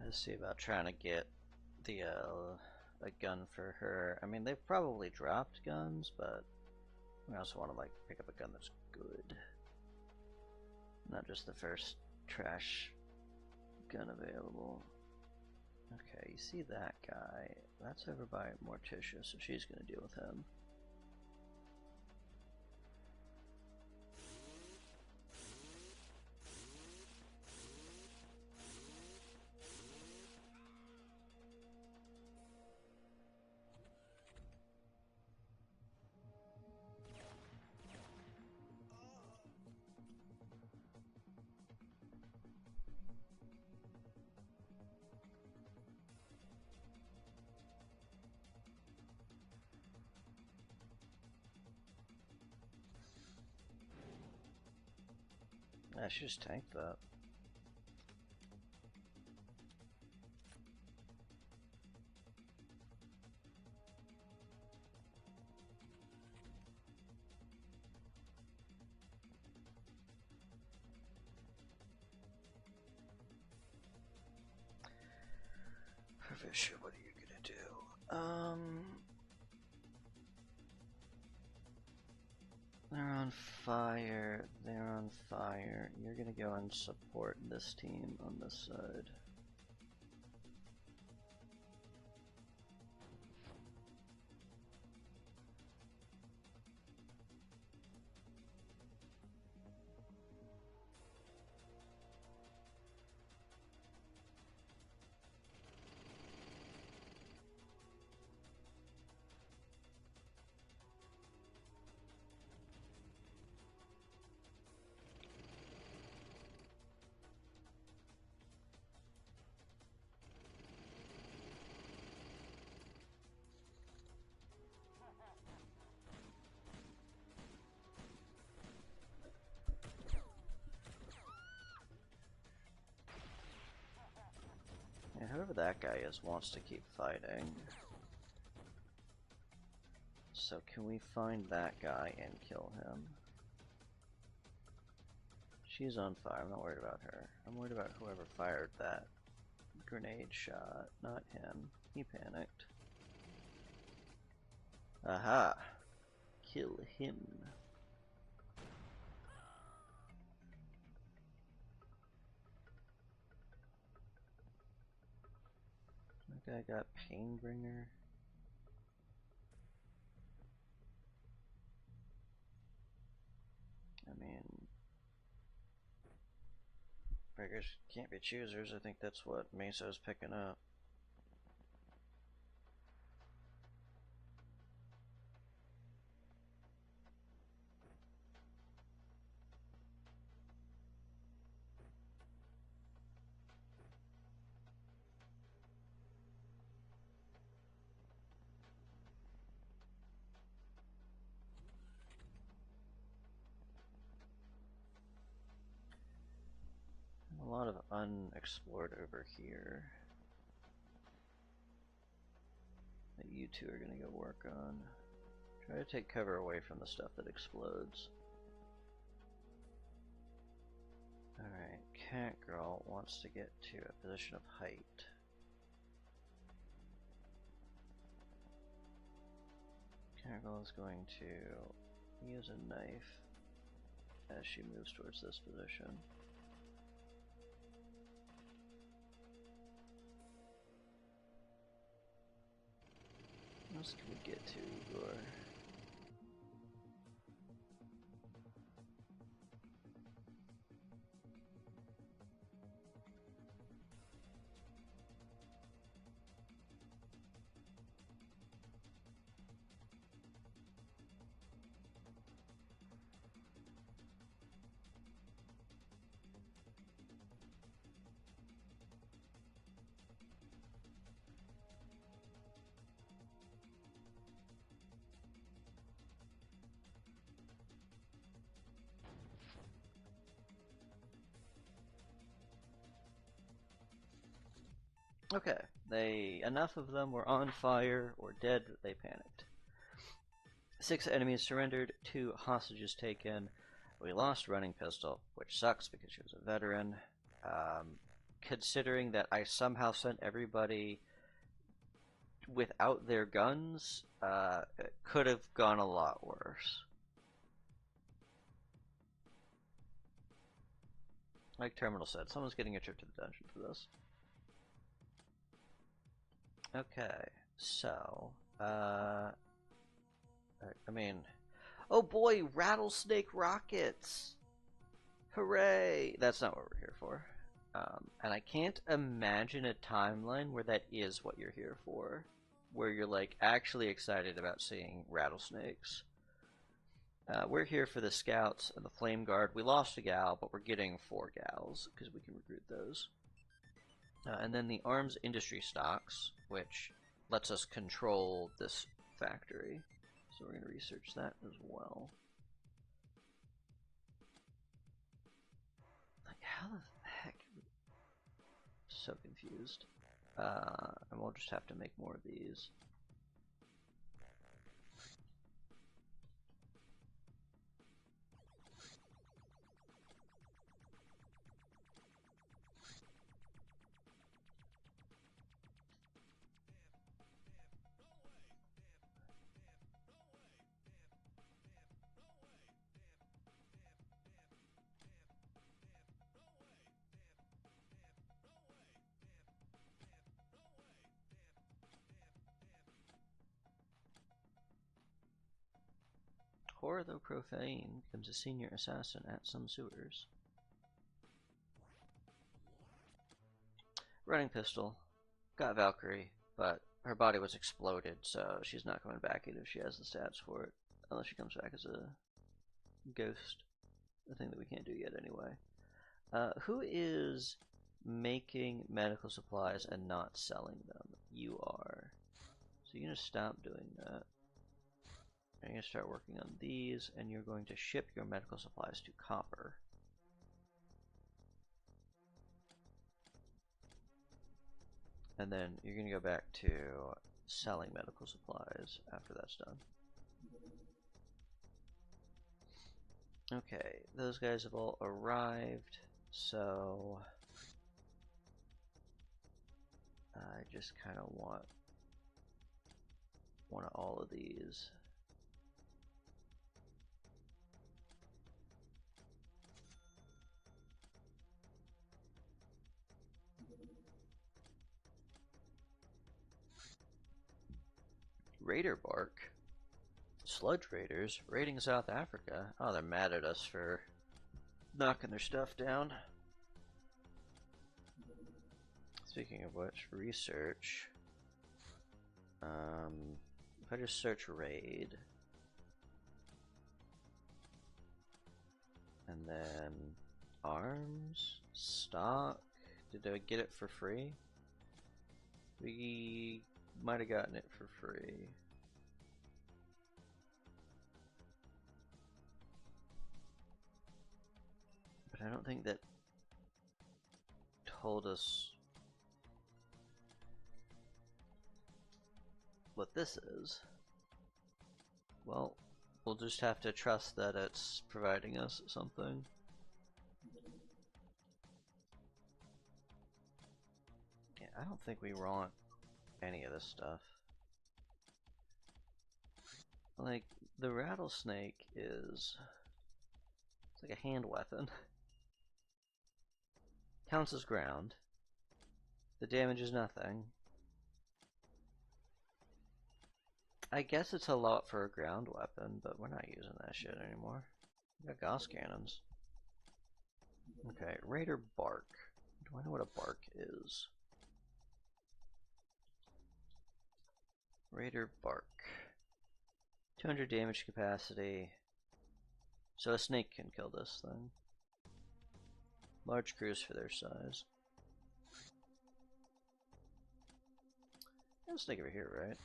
Let's see about trying to get the a gun for her. I mean, they've probably dropped guns, but we also want to like pick up a gun that's good, not just the first trash gun available. Okay, you see that guy? That's over by Morticia, so she's gonna deal with him. I should just tank that. Provision, what are you gonna do? They're on fire, they're on on fire. You're gonna go and support this team on this side. And whoever that guy is wants to keep fighting. So can we find that guy and kill him? She's on fire. I'm not worried about her. I'm worried about whoever fired that grenade shot, not him. He panicked. Aha! Kill him. That guy got Painbringer. I mean, beggars can't be choosers. I think that's what Meso's picking up. A lot of unexplored over here that you two are gonna go work on. Try to take cover away from the stuff that explodes. Alright, Cat Girl wants to get to a position of height. Cat Girl is going to use a knife as she moves towards this position. What else can we get to, Igor? Okay, enough of them were on fire or dead that they panicked. 6 enemies surrendered, 2 hostages taken. We lost Running Pistol, which sucks because she was a veteran. Considering that I somehow sent everybody without their guns, it could have gone a lot worse. Like Terminal said, someone's getting a trip to the dungeon for this. Okay, so, I mean, oh boy, rattlesnake rockets! Hooray! That's not what we're here for. And I can't imagine a timeline where that is what you're here for. Where you're, like, actually excited about seeing rattlesnakes. We're here for the scouts and the flame guard. We lost a gal, but we're getting 4 gals, because we can recruit those. And then the arms industry stocks, which lets us control this factory. So we're going to research that as well. Like, how the heck? So confused. And we'll just have to make more of these. Poor though profane becomes a senior assassin at some sewers. Running pistol. Got Valkyrie, but her body was exploded, so she's not coming back even if she has the stats for it. Unless she comes back as a ghost. A thing that we can't do yet anyway. Who is making medical supplies and not selling them? You are. So you're going to stop doing that. And you're going to start working on these, and you're going to ship your medical supplies to Copper. And then you're going to go back to selling medical supplies after that's done. Okay, those guys have all arrived, so I just kind of want one of all of these. Raider bark. Sludge raiders raiding South Africa. Oh, they're mad at us for knocking their stuff down. Speaking of which, research. If I just search raid, and then arms, stock. Did I get it for free? We might have gotten it for free. But I don't think that told us what this is. Well, we'll just have to trust that it's providing us something. Yeah, I don't think we want any of this stuff. Like, the rattlesnake is... it's like a hand weapon. Counts as ground. The damage is nothing. I guess it's a lot for a ground weapon, but we're not using that shit anymore. We got Gauss cannons. Okay, Raider bark. Do I know what a bark is? Raider bark. 200 damage capacity. So a snake can kill this thing. Large crews for their size. There's a snake over here, right?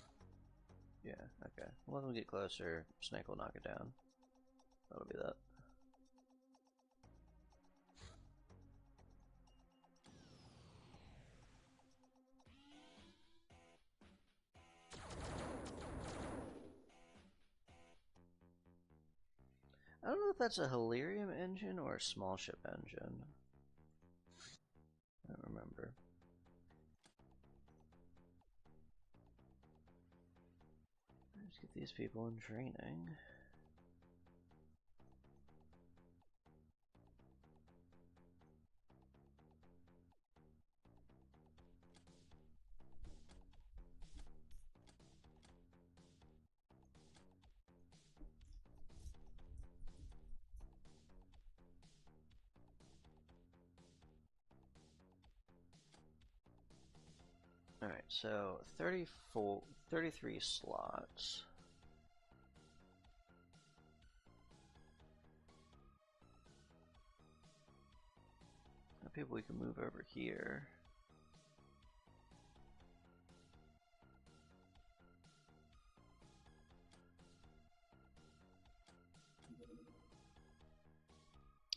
Yeah, okay. Well, when we get closer, snake will knock it down. That'll be that. I don't know if that's a Halirium engine or a small ship engine. I don't remember. Let's get these people in training. Alright, so 33 slots. Now people we can move over here.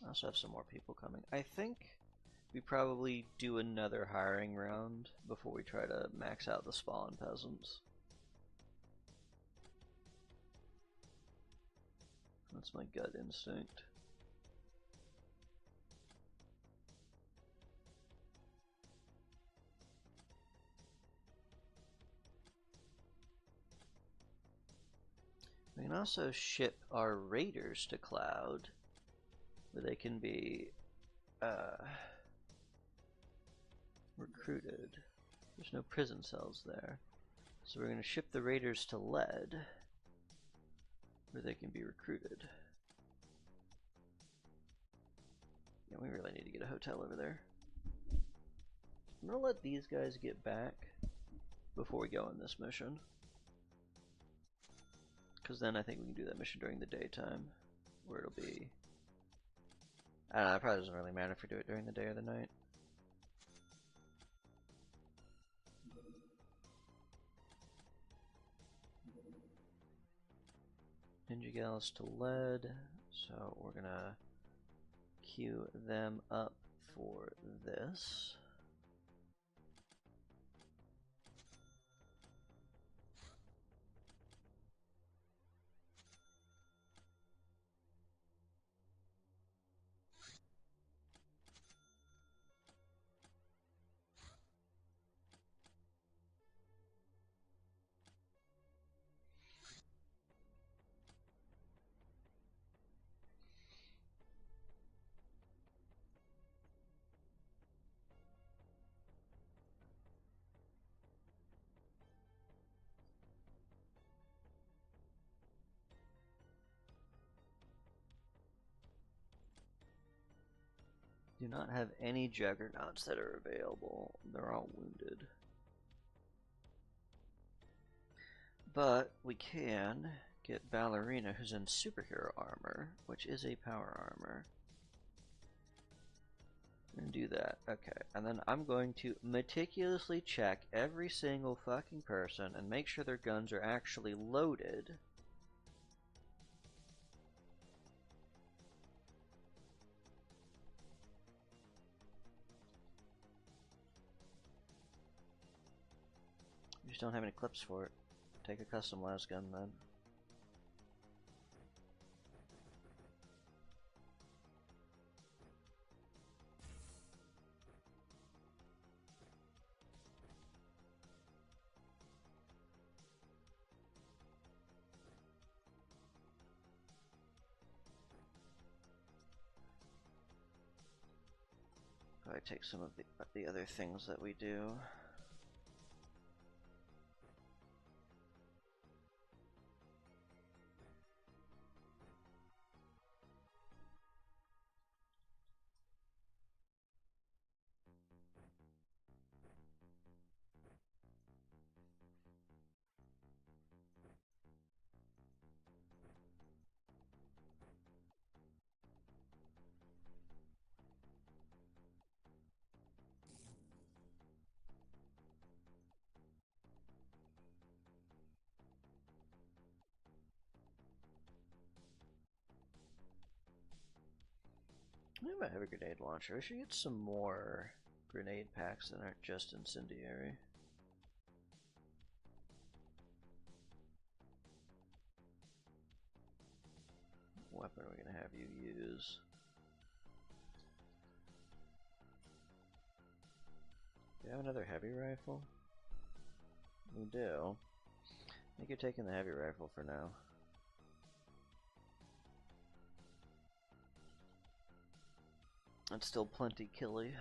I also have some more people coming. I think we probably do another hiring round before we try to max out the spawn peasants. That's my gut instinct. We can also ship our raiders to Cloud, where they can be recruited. There's no prison cells there. So we're going to ship the raiders to Lead. where they can be recruited. Yeah, we really need to get a hotel over there. I'm gonna let these guys get back before we go on this mission. Because then I think we can do that mission during the daytime, where it'll be... I don't know, it probably doesn't really matter if we do it during the day or the night. Ninja Gals to lead, so we're gonna queue them up for this. Do not have any juggernauts that are available. They're all wounded. But we can get Ballerina, who's in superhero armor, which is a power armor. I'm gonna do that. Okay, and then I'm going to meticulously check every single fucking person and make sure their guns are actually loaded. You just don't have any clips for it. Take a custom las gun then. Probably take some of the other things that we do. I might have a grenade launcher. We should get some more grenade packs that aren't just incendiary. What weapon are we gonna have you use? Do you have another heavy rifle? We do. I think you're taking the heavy rifle for now. It's still plenty killy.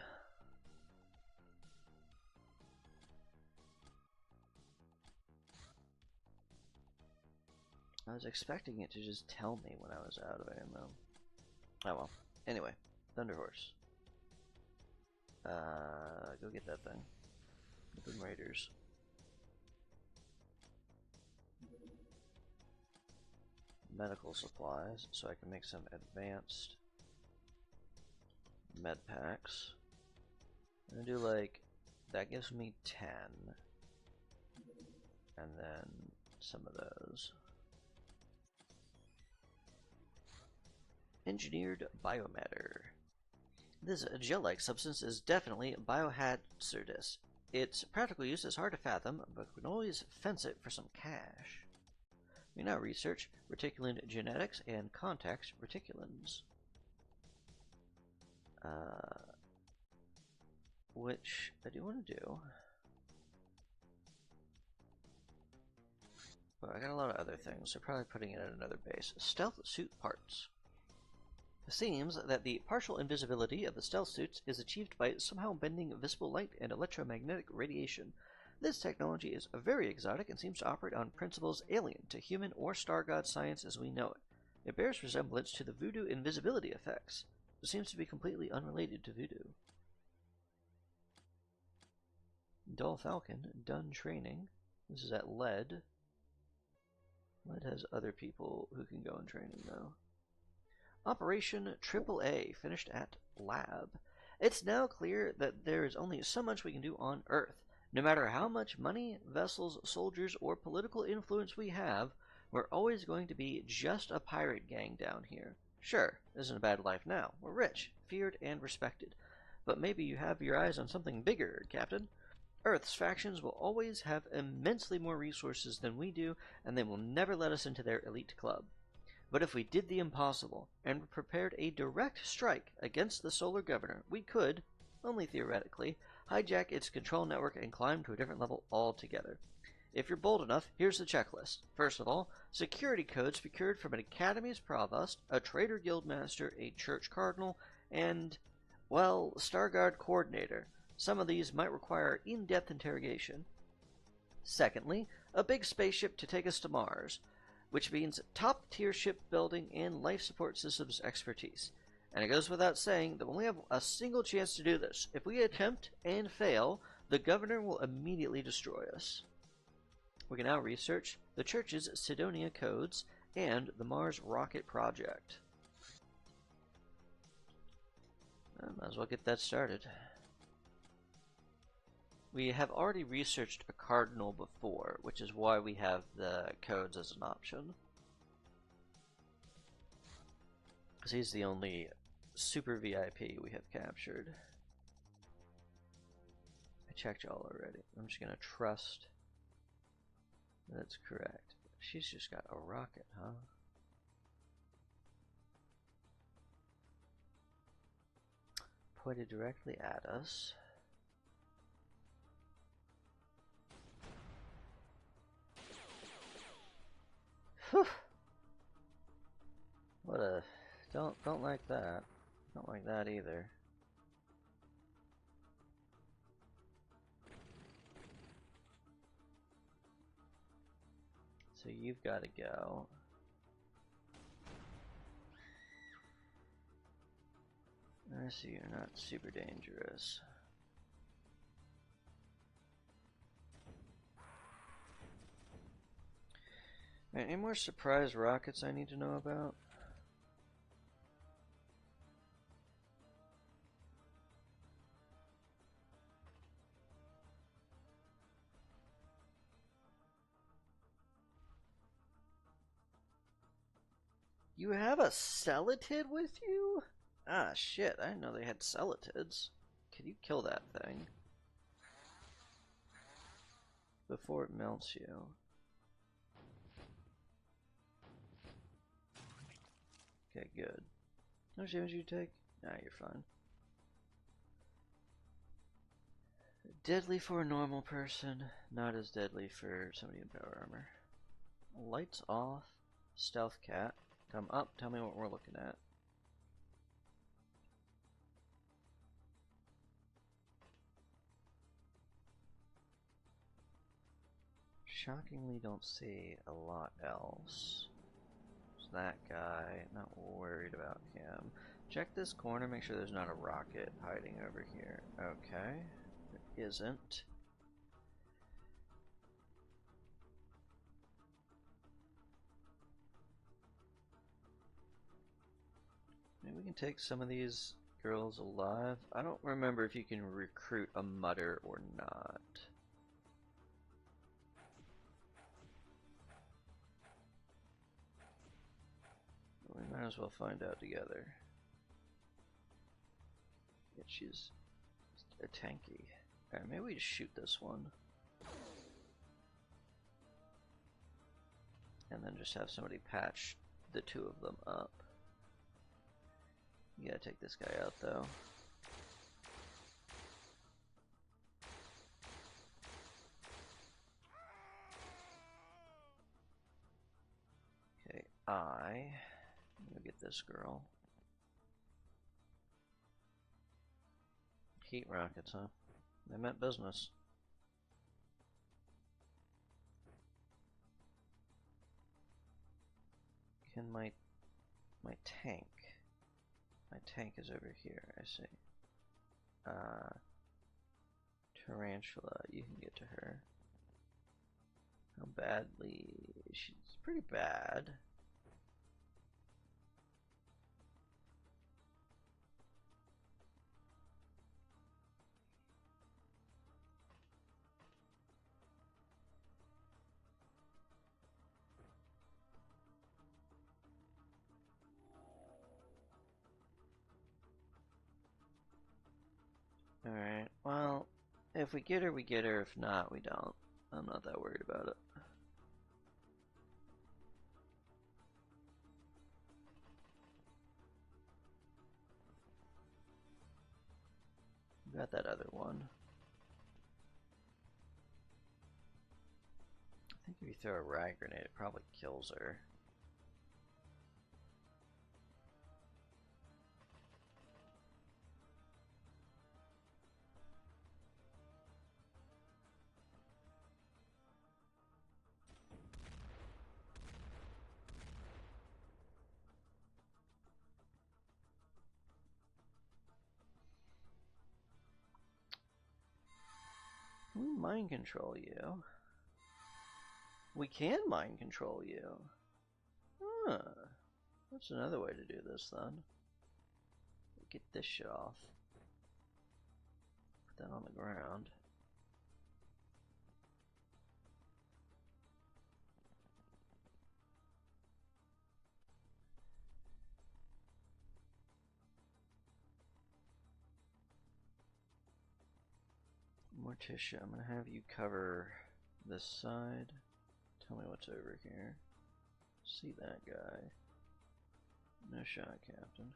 I was expecting it to just tell me when I was out of ammo. Oh well. Anyway, Thunder Horse. Go get that thing. The Boom Raiders. Medical supplies, so I can make some advanced med packs. I'm gonna do like, that gives me 10. And then some of those. Engineered biomatter. This gel-like substance is definitely biohazardous. Its practical use is hard to fathom, but we can always fence it for some cash. We now research reticulin genetics and contact reticulins. Which I do want to do. But I got a lot of other things, so probably putting it at another base. Stealth suit parts. It seems that the partial invisibility of the stealth suits is achieved by somehow bending visible light and electromagnetic radiation. This technology is very exotic and seems to operate on principles alien to human or star god science as we know it. It bears resemblance to the voodoo invisibility effects, but seems to be completely unrelated to voodoo. Dull Falcon, done training. This is at Lead. Lead has other people who can go in training, though. Operation AAA, finished at Lab. It's now clear that there is only so much we can do on Earth. No matter how much money, vessels, soldiers, or political influence we have, we're always going to be just a pirate gang down here. Sure, isn't a bad life now. We're rich, feared, and respected. But maybe you have your eyes on something bigger, Captain. Earth's factions will always have immensely more resources than we do, and they will never let us into their elite club. But if we did the impossible, and prepared a direct strike against the Solar Governor, we could, only theoretically, hijack its control network and climb to a different level altogether. If you're bold enough, here's the checklist. First of all, security codes procured from an Academy's Provost, a Trader Guildmaster, a Church Cardinal, and, well, Starguard Coordinator. Some of these might require in-depth interrogation. Secondly, a big spaceship to take us to Mars, which means top-tier shipbuilding and life support systems expertise. And it goes without saying that we only have a single chance to do this. If we attempt and fail, the Governor will immediately destroy us. We can now research the Church's Sidonia codes and the Mars Rocket Project. Might as well get that started. We have already researched a Cardinal before, which is why we have the codes as an option. Because he's the only super VIP we have captured. I checked y'all already. I'm just going to trust that's correct. She's just got a rocket, huh? Pointed directly at us. Whew. What a don't like that. Don't like that either. So you've got to go. I see you're not super dangerous. Any more surprise rockets I need to know about? You have a Celatid with you? Ah, shit, I didn't know they had Celatids. Can you kill that thing before it melts you? Okay, good. How much damage do you take? Nah, you're fine. Deadly for a normal person, not as deadly for somebody in power armor. Lights off. Stealth cat. Come up, tell me what we're looking at. Shockingly don't see a lot else. There's that guy, not worried about him. Check this corner, make sure there's not a rocket hiding over here. Okay, there isn't. Maybe we can take some of these girls alive. I don't remember if you can recruit a mutter or not. We might as well find out together. Yeah, she's a tanky. Alright, maybe we just shoot this one. And then just have somebody patch the two of them up. You gotta take this guy out though. Okay, I'm gonna get this girl. Heat rockets, huh? They meant business. Can my tank? My tank is over here, I see. Tarantula, you can get to her. How badly? She's pretty bad. Alright, well, if we get her, we get her. If not, we don't. I'm not that worried about it. Got that other one. I think if you throw a rag grenade, it probably kills her. Can we mind control you? We can mind control you. Huh. That's another way to do this then. Get this shit off. Put that on the ground. Morticia, I'm gonna have you cover this side. Tell me what's over here. See that guy. No shot, Captain.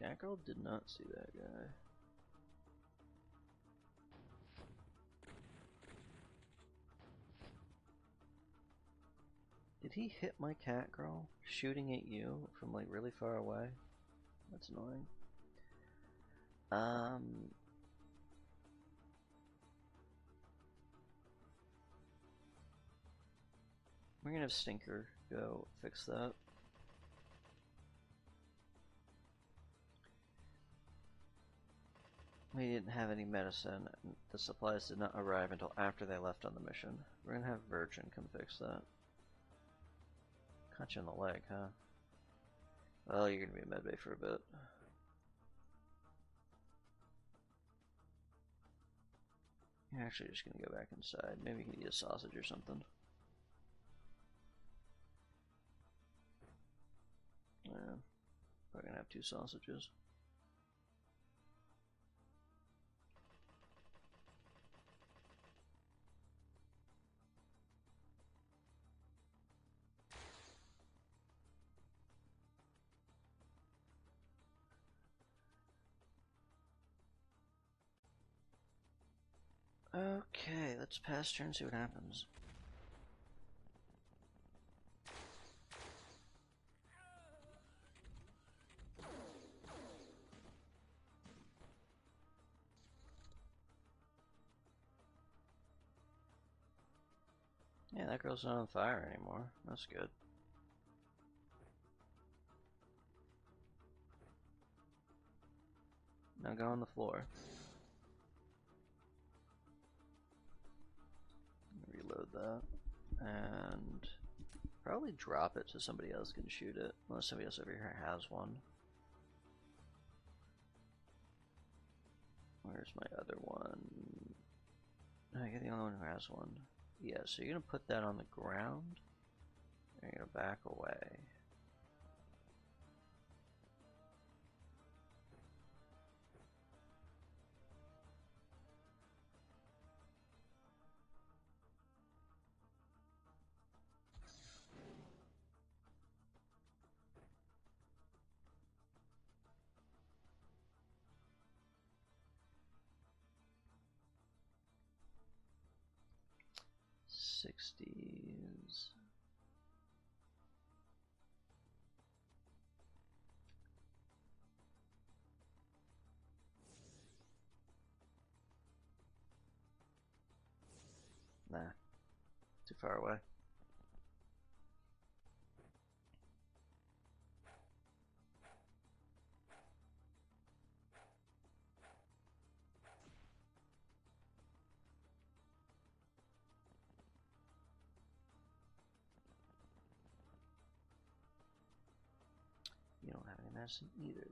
Catgirl did not see that guy. Did he hit my Catgirl shooting at you from like really far away? That's annoying. We're gonna have Stinker go fix that. We didn't have any medicine, and the supplies did not arrive until after they left on the mission. We're gonna have Virgin come fix that. Caught you in the leg, huh? Well, you're gonna be in medbay for a bit. You're actually just gonna go back inside. Maybe you can eat a sausage or something. Yeah, probably gonna have 2 sausages. Okay, let's pass turn and see what happens. Yeah, that girl's not on fire anymore. That's good. Now go on the floor. Reload that. And probably drop it so somebody else can shoot it. Unless somebody else over here has one. Where's my other one? I get the only one who has one. Yeah, so you're gonna put that on the ground. And you're gonna back away. '60s. Nah, too far away. medicine either.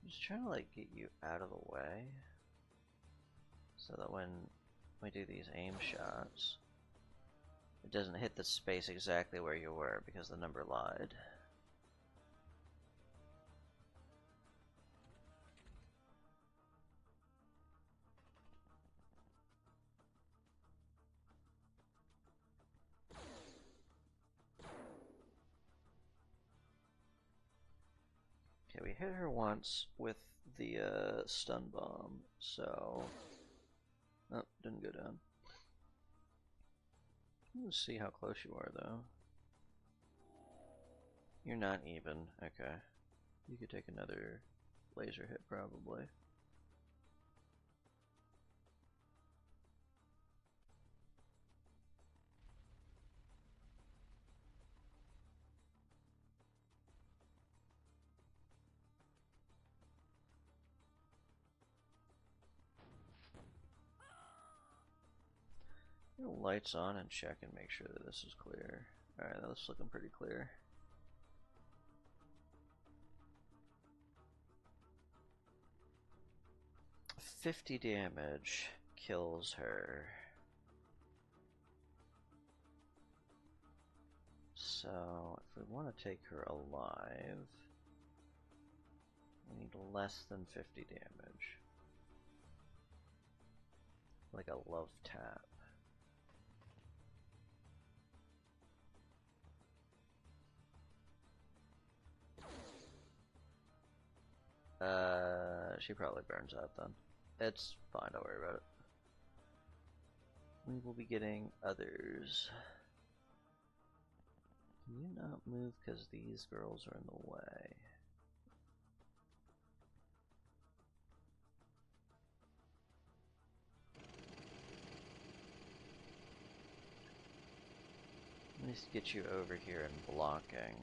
I'm just trying to like get you out of the way so that when we do these aim shots, it doesn't hit the space exactly where you were because the number lied. Okay, we hit her once with the stun bomb, so... Oh, didn't go down. Let's see how close you are, though. You're not even. Okay. You could take another laser hit, probably. Lights on and check and make sure that this is clear. Alright, that's looking pretty clear. $50 damage kills her. So, if we want to take her alive, we need less than 50 damage. Like a love tap. She probably burns out then. It's fine, don't worry about it. We will be getting others. Can you not move because these girls are in the way? Let me get you over here and blocking.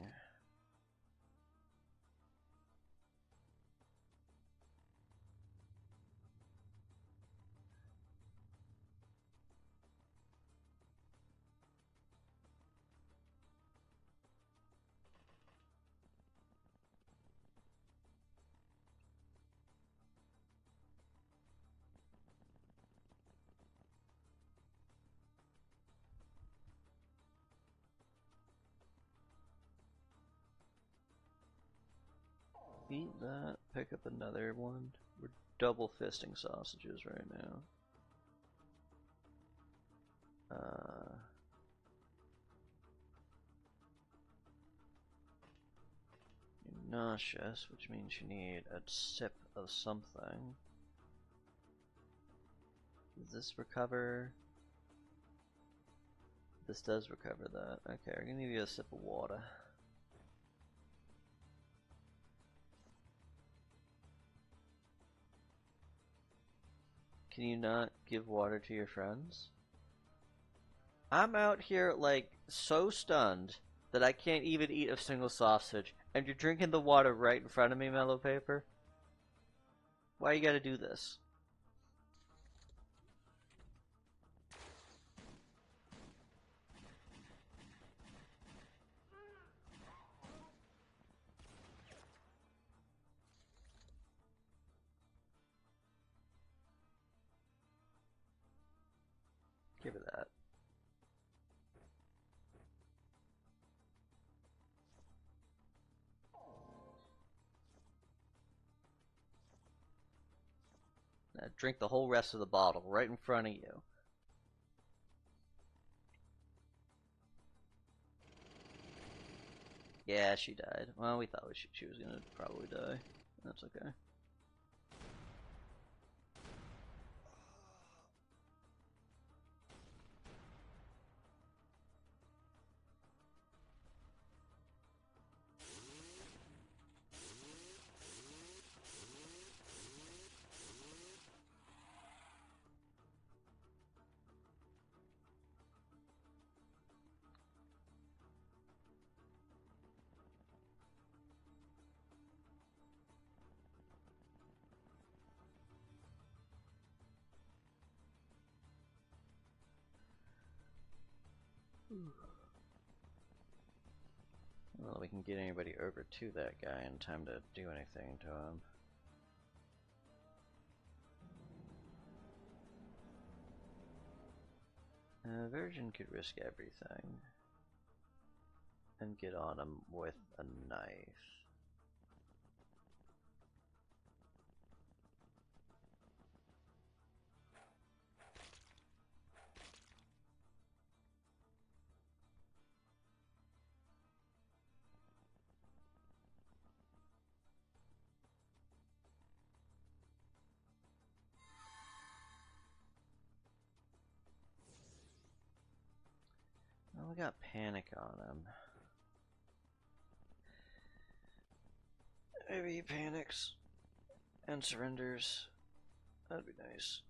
Eat that, pick up another one. We're double fisting sausages right now. You're nauseous, which means you need a sip of something. Does this recover? This does recover that. Okay, we're gonna give you a sip of water. Can you not give water to your friends? I'm out here, like, so stunned that I can't even eat a single sausage, and you're drinking the water right in front of me, Mellow Paper? Why you gotta do this? Give it that. Now drink the whole rest of the bottle right in front of you. Yeah, she died. Well, we thought she was gonna probably die. That's okay. Well, we can get anybody over to that guy in time to do anything to him. Virgin could risk everything and get on him with a knife. Well, we got panic on him. Maybe he panics and surrenders. That'd be nice.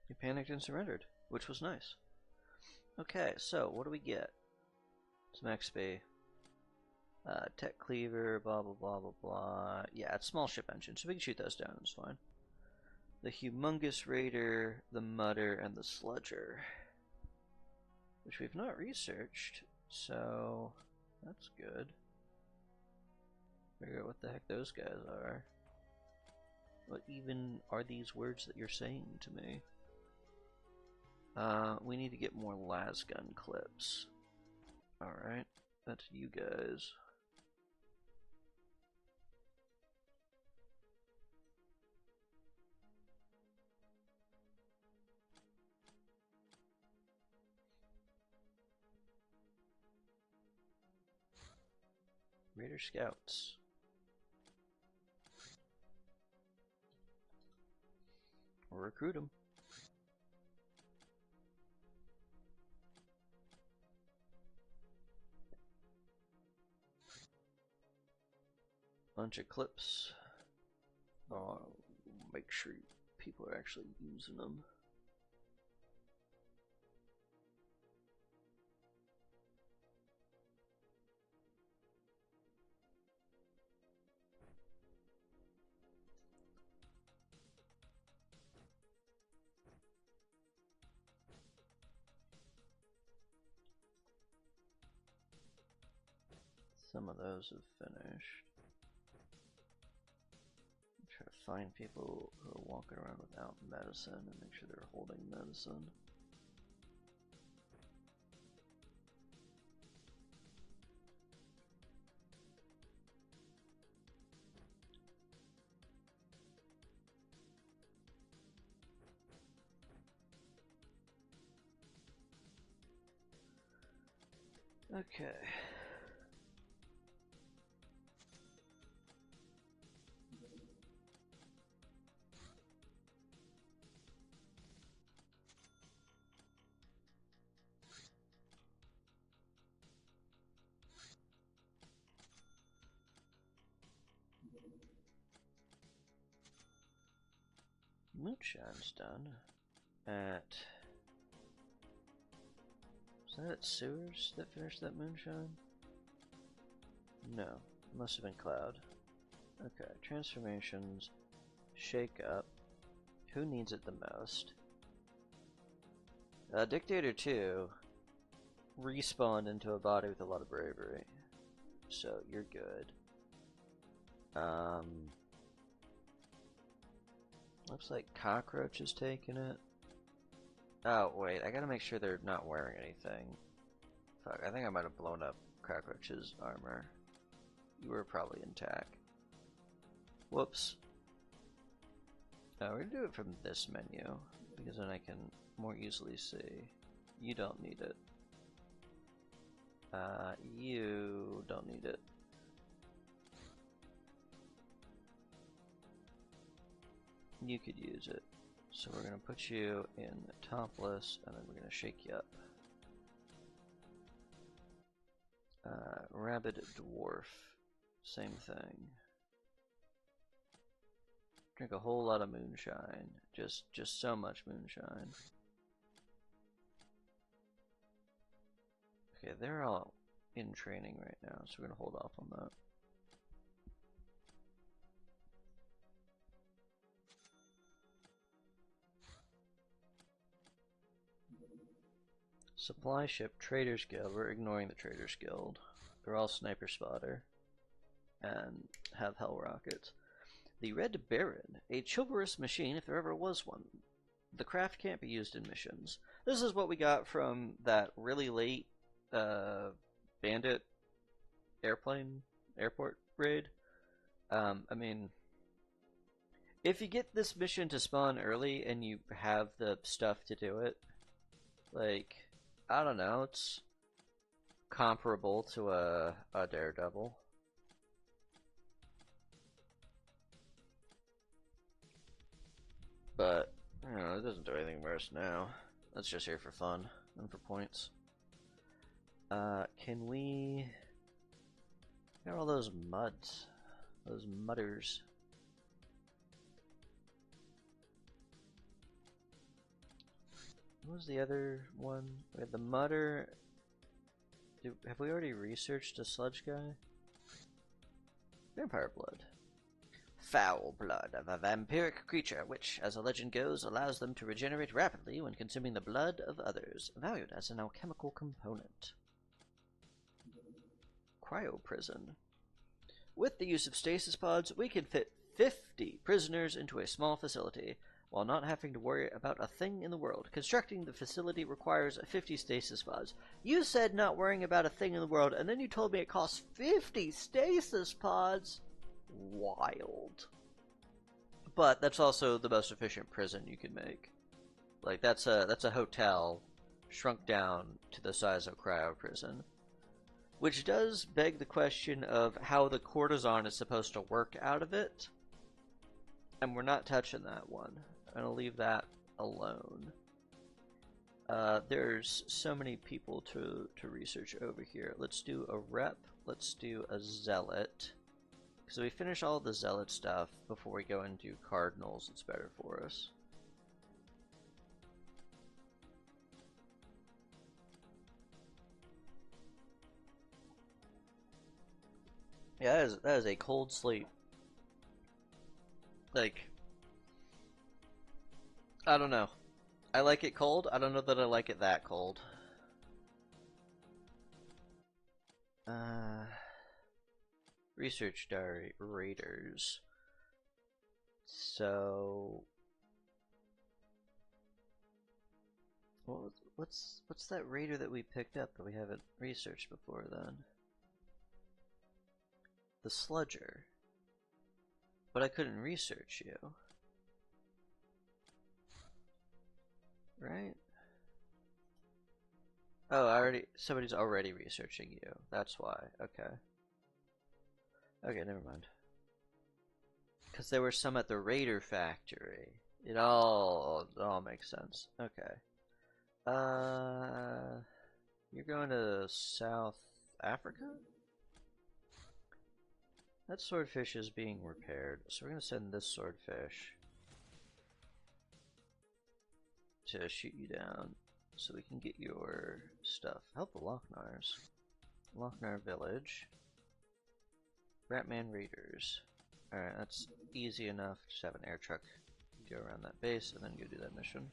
He panicked and surrendered, which was nice. Okay, so what do we get? Some XP. Tech cleaver, blah blah blah blah blah. Yeah, it's small ship engine, so we can shoot those down, it's fine. The humongous raider, the mutter, and the sludger. Which we've not researched, so that's good. Figure out what the heck those guys are. What even are these words that you're saying to me? We need to get more lasgun clips. Alright, that's you guys. Raider Scouts. Or recruit them. Bunch of clips. Make sure people are actually using them. Some of those have finished. Try to find people who are walking around without medicine and make sure they're holding medicine. Okay. Moonshine's done. Was that at Sewers that finished that moonshine? No, it must have been Cloud. Okay, transformations, shake up. Who needs it the most? Dictator 2 respawned into a body with a lot of bravery, so you're good. Looks like Cockroach is taking it. Oh, wait, I gotta make sure they're not wearing anything. Fuck, I think I might have blown up Cockroach's armor. You were probably intact. Whoops. We're gonna do it from this menu, because then I can more easily see. You don't need it. You don't need it. You could use it. So we're going to put you in topless, and then we're going to shake you up. Rabid Dwarf. Same thing. Drink a whole lot of moonshine. Just so much moonshine. Okay, they're all in training right now, so we're gonna hold off on that. Supply ship, Traders Guild. We're ignoring the Traders Guild. They're all Sniper Spotter and have Hell Rockets. The Red Baron, a chivalrous machine if there ever was one. The craft can't be used in missions. This is what we got from that really late bandit airport raid. I mean, if you get this mission to spawn early and you have the stuff to do it, like, I don't know, it's comparable to a Daredevil. But, you know, it doesn't do anything worse now. That's just here for fun and for points. Can we... Got all those muds. Those mudders. What was the other one? We had the mudder. Have we already researched a sludge guy? Vampire blood. Foul blood of a vampiric creature, which, as the legend goes, allows them to regenerate rapidly when consuming the blood of others, valued as an alchemical component. Cryo prison. With the use of stasis pods, we can fit 50 prisoners into a small facility, while not having to worry about a thing in the world. Constructing the facility requires 50 stasis pods. You said not worrying about a thing in the world, and then you told me it costs 50 stasis pods? Wild. But that's also the most efficient prison you can make. Like, that's a hotel shrunk down to the size of cryo prison. Which does beg the question of how the cortisone is supposed to work out of it. And we're not touching that one. I'm gonna leave that alone. There's so many people to research over here. Let's do a rep. Let's do a zealot. So we finish all the zealot stuff before we go and do cardinals. It's better for us. Yeah, that is a cold sleep. Like, I don't know. I like it cold. I don't know that I like it that cold. Research diary raiders. So, what's that raider that we picked up that we haven't researched before then? The Sludger. But I couldn't research you. Right? Oh, somebody's already researching you. That's why. Okay. Okay, never mind. Because there were some at the Raider factory. It all makes sense. Okay. You're going to South Africa? That swordfish is being repaired, so we're going to send this swordfish to shoot you down so we can get your stuff. Help the Lochnaars. Lochnar Village. Ratman Raiders. Alright, that's easy enough. Just have an air truck go around that base and then go do that mission.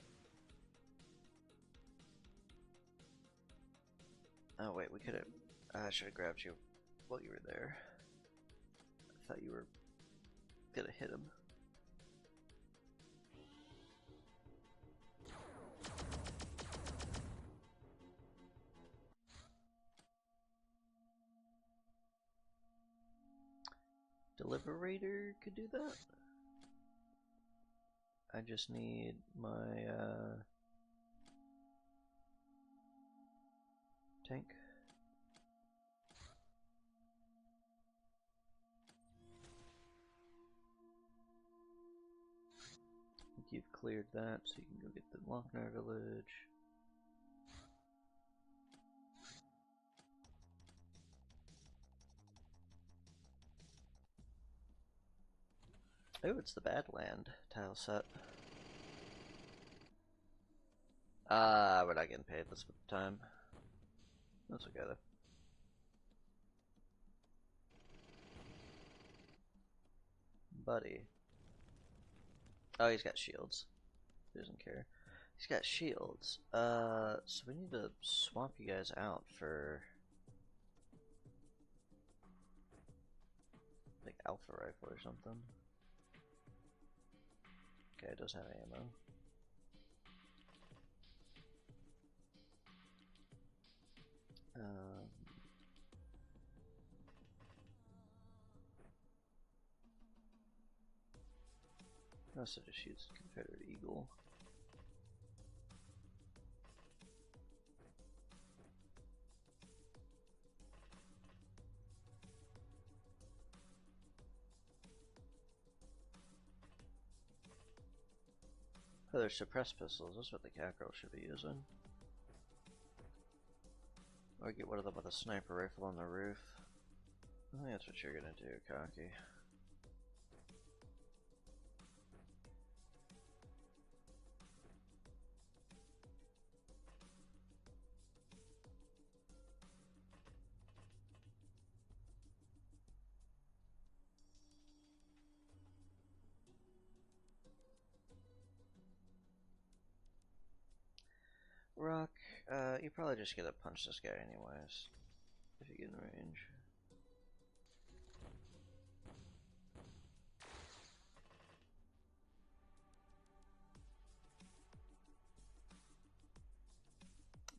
Oh wait, we could have... I should have grabbed you while you were there. I thought you were gonna hit him. Deliberator could do that. I just need my tank. I think you've cleared that, so you can go get the Lochnar village. Oh, it's the Badland tile set. We're not getting paid. Let's put the time. That's okay though. Buddy. Oh, he's got shields. He doesn't care. He's got shields. So we need to swap you guys out for like alpha rifle or something. Okay, it does have ammo. Also just shoots Confederate Eagle. Oh, they're suppressed pistols. That's what the cat girl should be using. Or get one of them with a sniper rifle on the roof. I think that's what you're gonna do, Cocky. Rock, you probably just get to punch this guy anyways, if you get in range.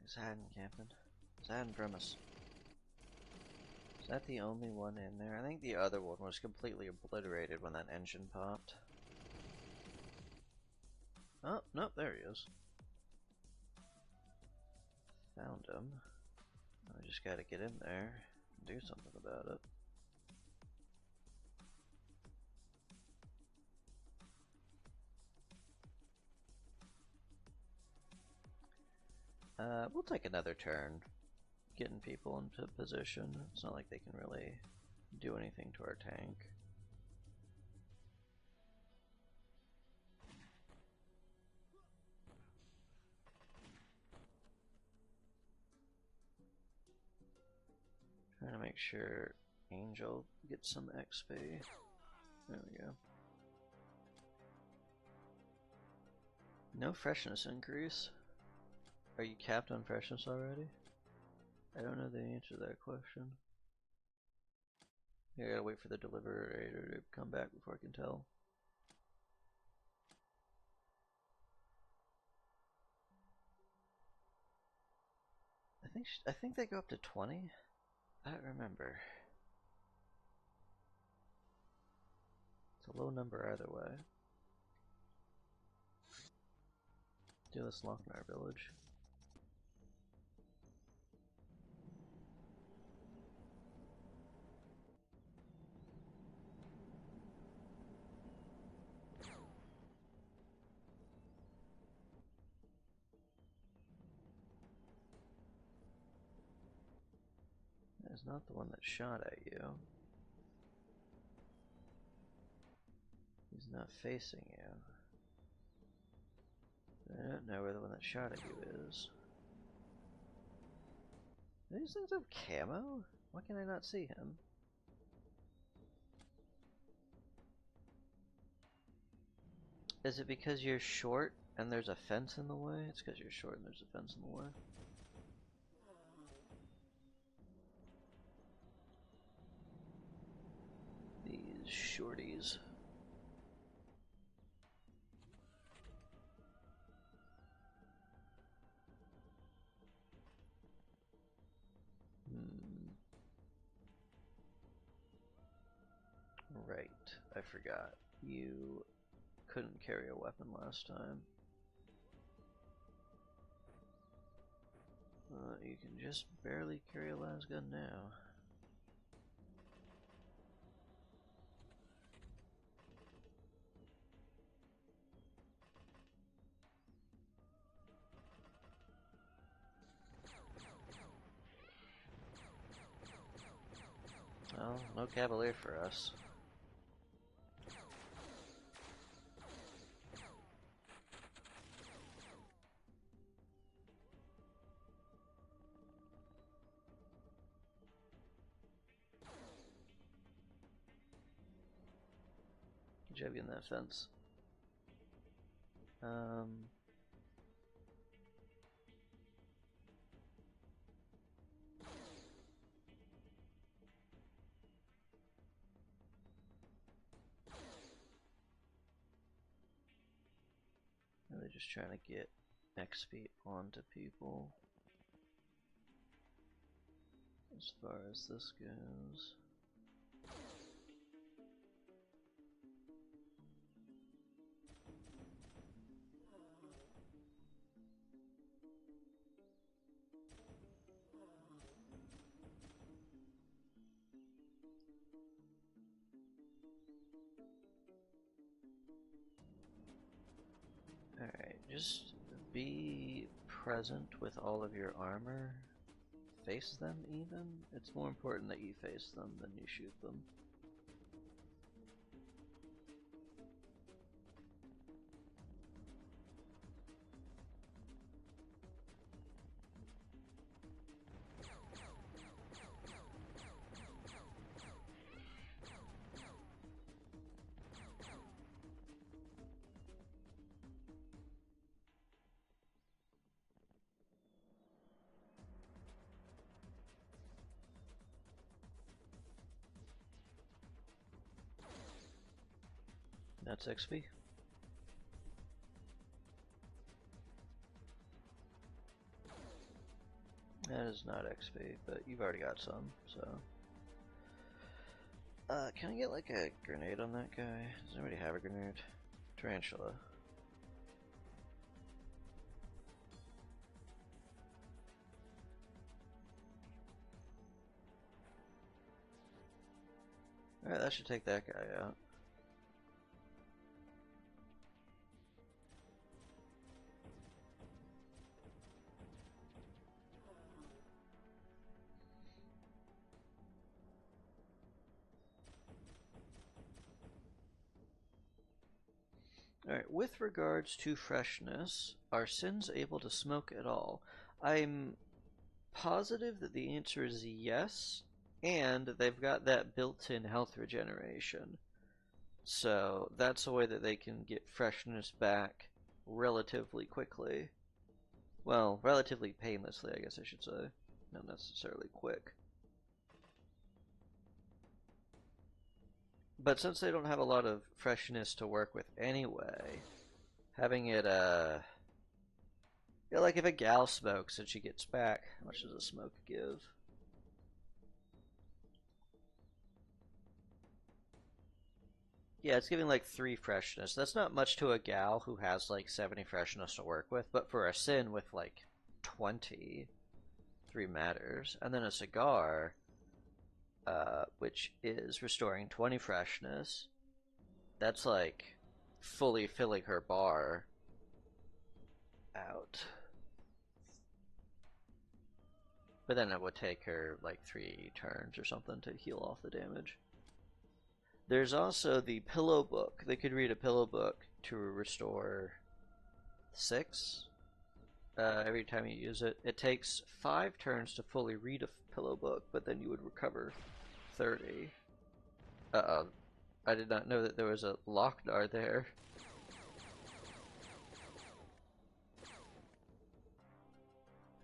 He's hiding, camping. He's hiding from us. Is that the only one in there? I think the other one was completely obliterated when that engine popped. Oh, nope, there he is. Found him. I just gotta get in there and do something about it. We'll take another turn getting people into position. It's not like they can really do anything to our tank. Trying to make sure Angel gets some XP. There we go. No freshness increase. Are you capped on freshness already? I don't know the answer to that question. Yeah, I gotta wait for the deliberator to come back before I can tell. I think they go up to 20. I don't remember. It's a low number either way. Do this Lochnar village. That's not the one that shot at you. He's not facing you. I don't know where the one that shot at you is. Do these things have camo? Why can I not see him? Is it because you're short and there's a fence in the way? It's because you're short and there's a fence in the way. These shorties. Right, I forgot. You couldn't carry a weapon last time. You can just barely carry a lasgun now. Well, no Cavalier for us. job getting that fence. Really just trying to get XP onto people as far as this goes. Alright, just be present with all of your armor. Face them even? It's more important that you face them than you shoot them. That's XP. That is not XP, but you've already got some, so. Can I get like a grenade on that guy? Does anybody have a grenade? Tarantula. Alright, that should take that guy out. Alright, with regards to freshness, are Sins able to smoke at all? I'm positive that the answer is yes, and they've got that built-in health regeneration. So that's a way that they can get freshness back relatively quickly. Well, relatively painlessly, I guess I should say. Not necessarily quick. But since they don't have a lot of freshness to work with anyway, having it, yeah, like if a gal smokes and she gets back, how much does a smoke give? Yeah, it's giving like 3 freshness. That's not much to a gal who has like 70 freshness to work with, but for a Sin with like 20, 3 matters. And then a cigar, which is restoring 20 freshness, that's like fully filling her bar out. But then it would take her like 3 turns or something to heal off the damage. There's also the pillow book. They could read a pillow book to restore 6 every time you use it. It takes 5 turns to fully read a pillow book, but then you would recover 30. Uh-oh. I did not know that there was a Locknar there.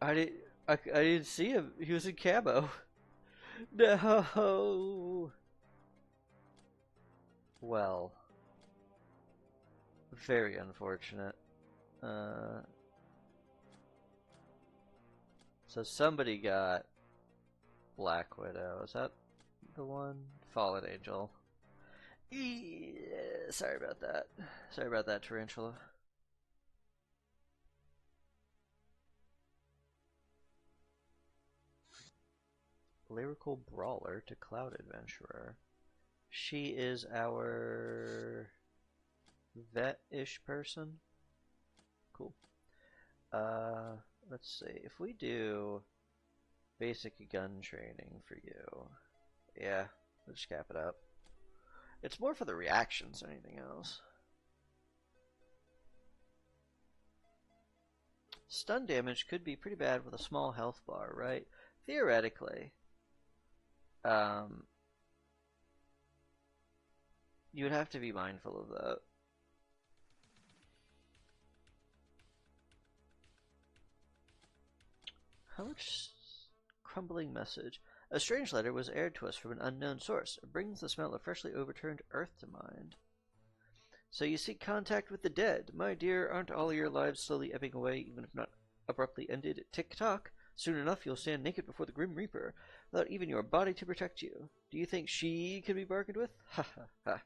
I didn't see him. He was in camo. No. Well, very unfortunate. So somebody got Black Widow. Is that the one? Fallen Angel. Yeah, sorry about that. Sorry about that, Tarantula. Lyrical Brawler to Cloud Adventurer. She is our vet-ish person. Cool. Let's see. If we do basic gun training for you, yeah, let's cap it up. It's more for the reactions than anything else. Stun damage could be pretty bad with a small health bar, right? Theoretically. You would have to be mindful of that. How much crumbling message? A strange letter was aired to us from an unknown source. It brings the smell of freshly overturned earth to mind. So you seek contact with the dead. My dear, aren't all your lives slowly ebbing away, even if not abruptly ended? Tick-tock. Soon enough you'll stand naked before the Grim Reaper, without even your body to protect you. Do you think she can be bargained with? Ha ha ha.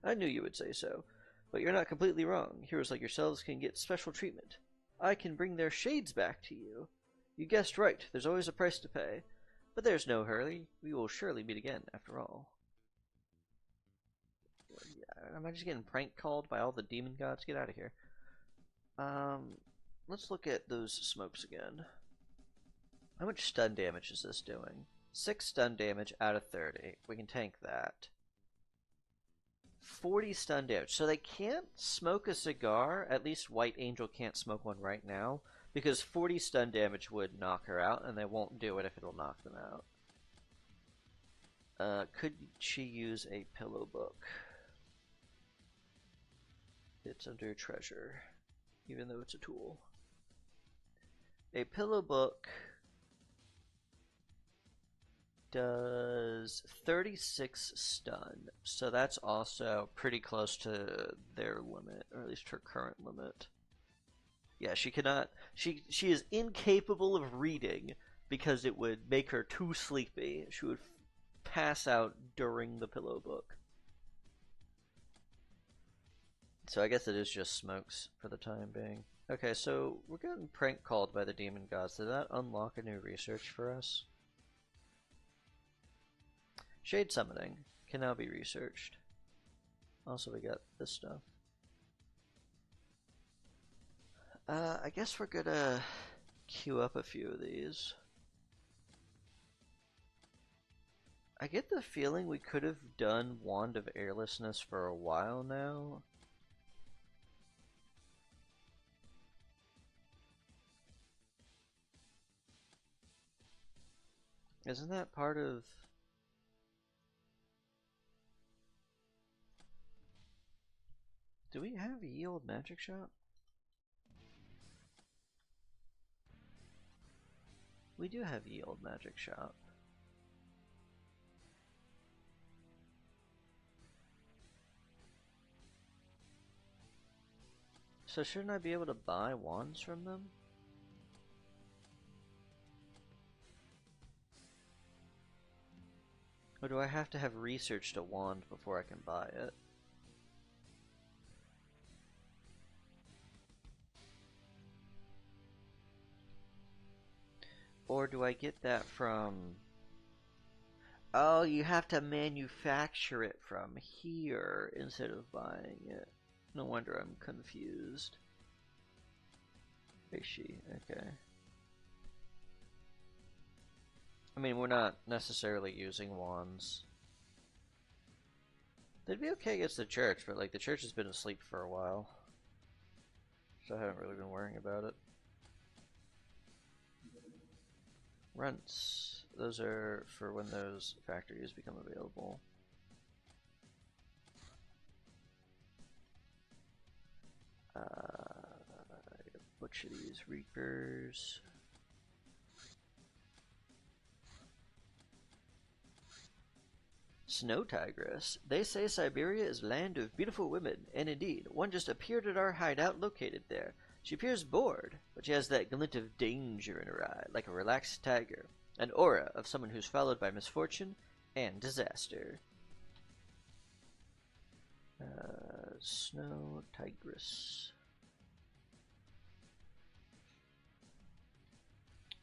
I knew you would say so. But you're not completely wrong. Heroes like yourselves can get special treatment. I can bring their shades back to you. You guessed right. There's always a price to pay. But there's no hurry. We will surely meet again, after all. Am I just getting prank called by all the demon gods? Get out of here. Let's look at those smokes again. How much stun damage is this doing? 6 stun damage out of 30. We can tank that. 40 stun damage. So they can't smoke a cigar. At least White Angel can't smoke one right now, because 40 stun damage would knock her out, and they won't do it if it'll knock them out. Could she use a pillow book? It's under treasure, even though it's a tool. A pillow book does 36 stun, so that's also pretty close to their limit, or at least her current limit. Yeah, she cannot. She is incapable of reading because it would make her too sleepy. She would pass out during the pillow book. So I guess it is just smokes for the time being. Okay, so we're getting prank called by the demon gods. Did that unlock a new research for us? Shade summoning can now be researched. Also, we got this stuff. I guess we're gonna queue up a few of these. I get the feeling we could have done Wand of Airlessness for a while now. Isn't that part of... Do we have Yield Magic Shop? We do have Yield Magic Shop. So shouldn't I be able to buy wands from them? Or do I have to have researched a wand before I can buy it? Or do I get that from... Oh, you have to manufacture it from here instead of buying it. No wonder I'm confused. Is she? Okay. I mean, we're not necessarily using wands. They'd be okay against the church, but like the church has been asleep for a while. So I haven't really been worrying about it. Rents. Those are for when those factories become available. Butcher these reapers. Snow Tigress. They say Siberia is land of beautiful women, and indeed, one just appeared at our hideout located there. She appears bored, but she has that glint of danger in her eye, like a relaxed tiger, an aura of someone who's followed by misfortune and disaster. Snow Tigress.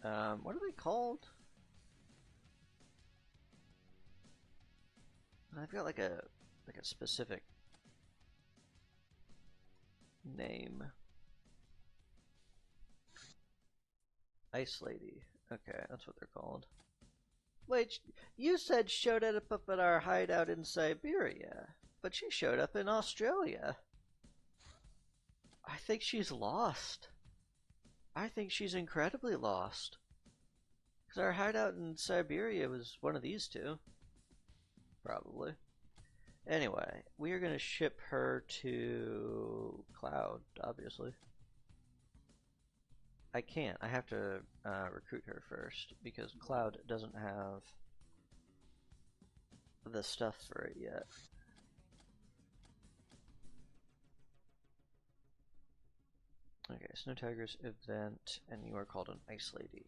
What are they called? I've got like a specific name. Ice Lady. Okay, that's what they're called. Wait, you said showed up at our hideout in Siberia, but she showed up in Australia. I think she's lost. I think she's incredibly lost. Because our hideout in Siberia was one of these two. Probably. Anyway, we are going to ship her to Cloud, obviously. I can't. I have to recruit her first because Cloud doesn't have the stuff for it yet. Okay, Snow Tigress event, and you are called an Ice Lady.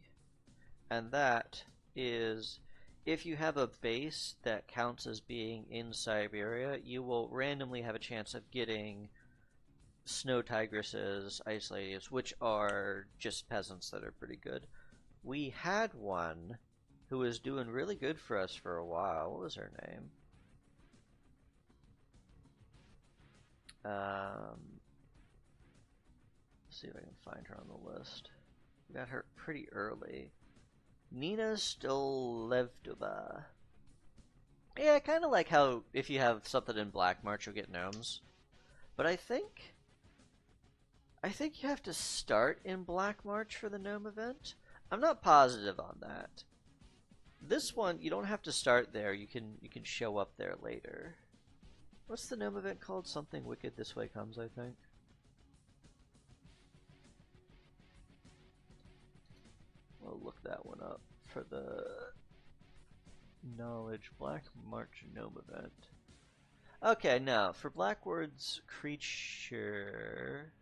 And that is, if you have a base that counts as being in Siberia, you will randomly have a chance of getting Snow Tigresses, Ice Ladies, which are just peasants that are pretty good. We had one who was doing really good for us for a while. What was her name? Let's see if I can find her on the list. We got her pretty early. Nina Stolevdova. Yeah, I kind of like how if you have something in Black March, you'll get gnomes. But I think you have to start in Black March for the gnome event. I'm not positive on that. This one, you don't have to start there. You can show up there later. What's the gnome event called? Something Wicked This Way Comes, I think. We'll look that one up for the knowledge Black March gnome event. Okay, now for Blackwood's creature.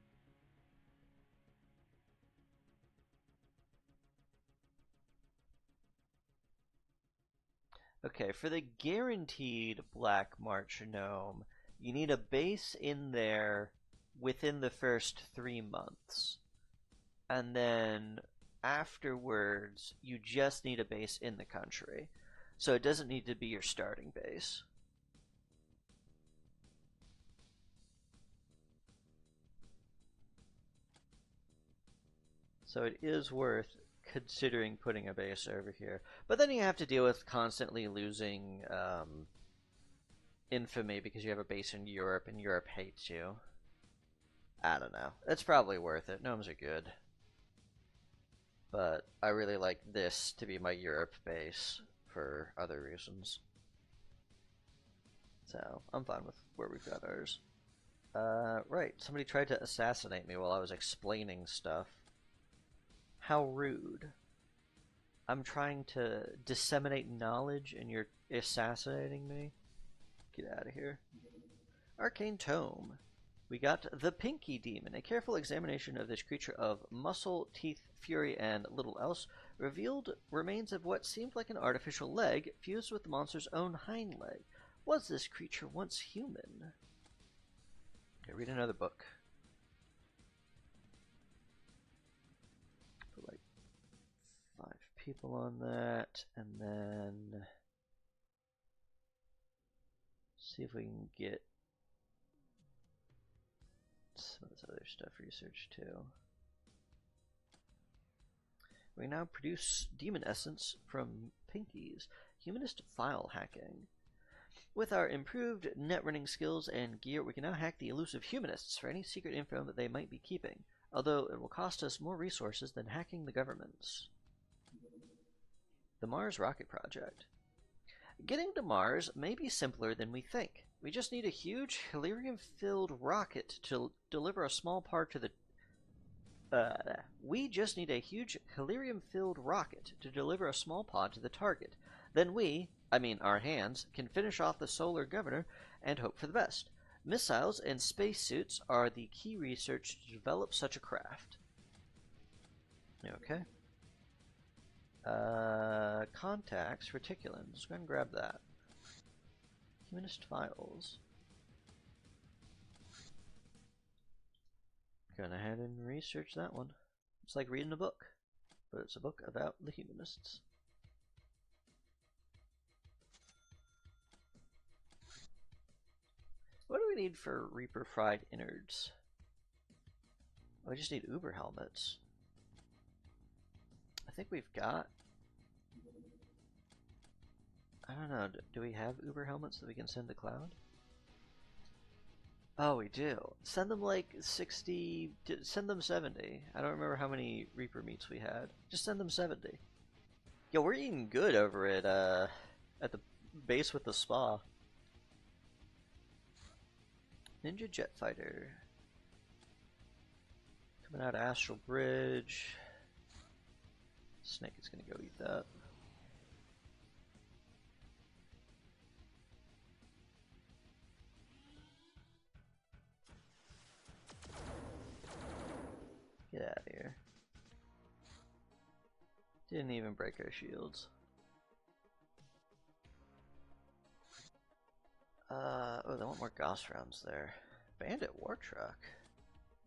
Okay, for the guaranteed Black March gnome, you need a base in there within the first 3 months. And then afterwards, you just need a base in the country. So it doesn't need to be your starting base. So it is worth considering putting a base over here. But then you have to deal with constantly losing infamy because you have a base in Europe and Europe hates you. I don't know. It's probably worth it. Gnomes are good. But I really like this to be my Europe base for other reasons. So I'm fine with where we've got ours. Right. Somebody tried to assassinate me while I was explaining stuff. How rude. I'm trying to disseminate knowledge and you're assassinating me? Get out of here. Arcane Tome. We got the Pinky Demon. A careful examination of this creature of muscle, teeth, fury, and little else revealed remains of what seemed like an artificial leg fused with the monster's own hind leg. Was this creature once human? Okay, read another book. Put like 5 people on that, and then see if we can get some of this other stuff researched too. We now produce demon essence from pinkies. Humanist file hacking. With our improved net running skills and gear, we can now hack the elusive humanists for any secret info that they might be keeping, although it will cost us more resources than hacking the governments. The Mars Rocket Project. Getting to Mars may be simpler than we think. We just need a huge helium-filled rocket to deliver a small part to the target. Then we, I mean our hands, can finish off the solar governor and hope for the best. Missiles and spacesuits are the key research to develop such a craft. Okay. Contacts, Reticulin. Let's go ahead and grab that. Humanist files. Go ahead and research that one. It's like reading a book, but it's a book about the humanists. What do we need for Reaper fried innards? Oh, we just need Uber helmets. I think we've got... I don't know, do we have Uber helmets that we can send to Cloud? Oh, we do. Send them like 60, send them 70. I don't remember how many Reaper meats we had. Just send them 70. Yo, we're eating good over at the base with the spa. Ninja jet fighter. Coming out of Astral Bridge. Snake is gonna go eat that. Get out of here. Didn't even break our shields. Oh, they want more Gauss rounds there. Bandit War Truck.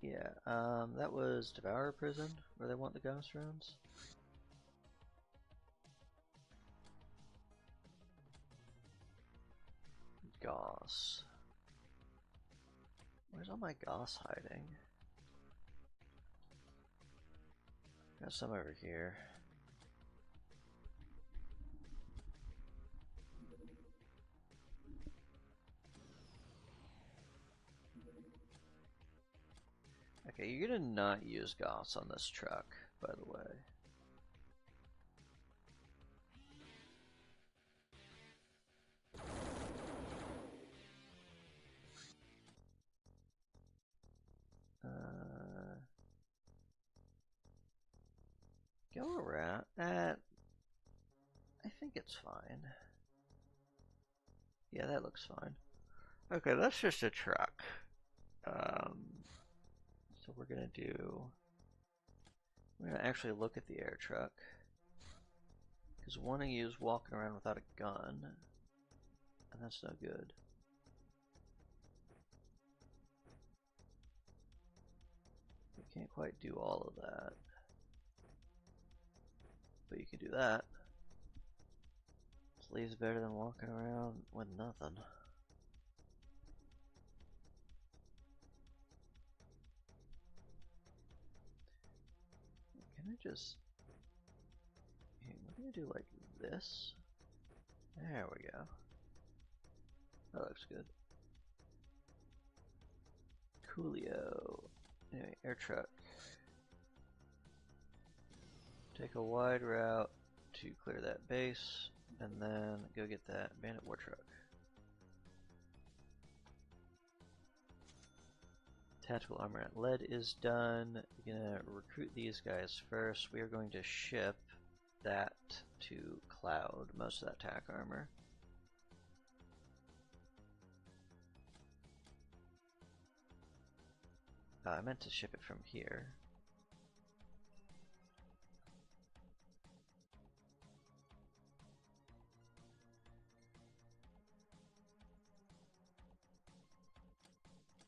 Yeah, that was Devourer Prison, where they want the Gauss rounds. Gauss. Where's all my Gauss hiding? Got some over here. Okay, you're gonna not use Gauss on this truck, by the way. Go around. I think it's fine. Yeah, that looks fine. Okay, that's just a truck. So we're gonna actually look at the air truck. Because one of you is walking around without a gun. And that's no good. We can't quite do all of that. But you can do that. Sleeves better than walking around with nothing. Can I just... Hey, what do I do like this? There we go. That looks good. Coolio. Anyway, air truck. Take a wide route to clear that base, and then go get that bandit war truck. Tactical armor at lead is done. We're gonna recruit these guys first. We are going to ship that to Cloud, most of that tack armor. I meant to ship it from here.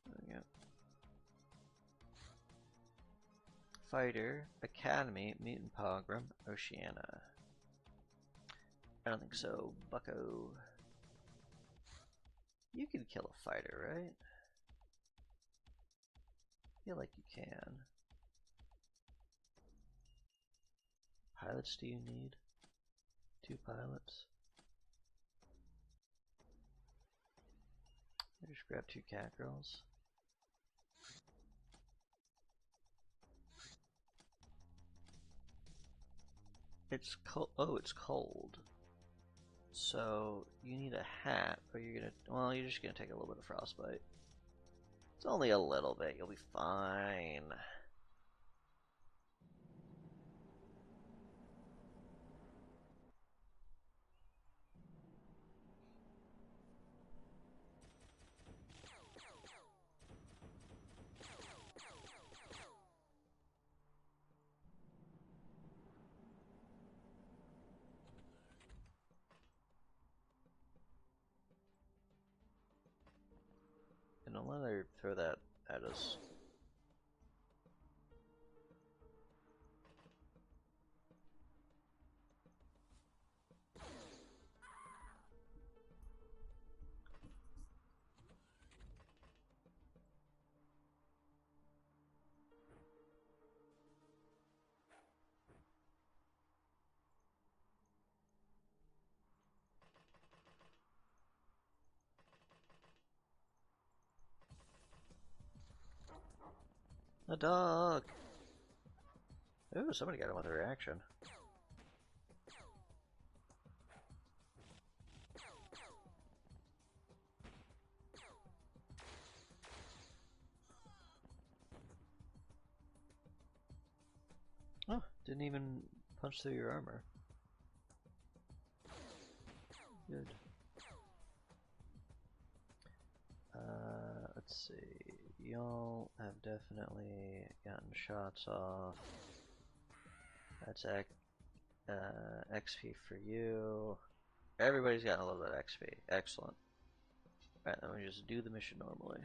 There we go. Fighter, Academy, Mutant Pogrom, Oceania. I don't think so, bucko. You can kill a fighter, right? I feel like you can. Pilots do you need? 2 pilots. I just grab 2 cat girls. It's cold. Oh, it's cold. So you need a hat, or you're gonna. Well, you're just gonna take a little bit of frostbite. It's only a little bit. You'll be fine. And don't let her throw that at us. A dog! Ooh, somebody got him with a reaction. Didn't even punch through your armor. Good. Let's see. Y'all have definitely gotten shots off. That's XP for you. Everybody's gotten a little bit of XP. Excellent. Alright, then we just do the mission normally.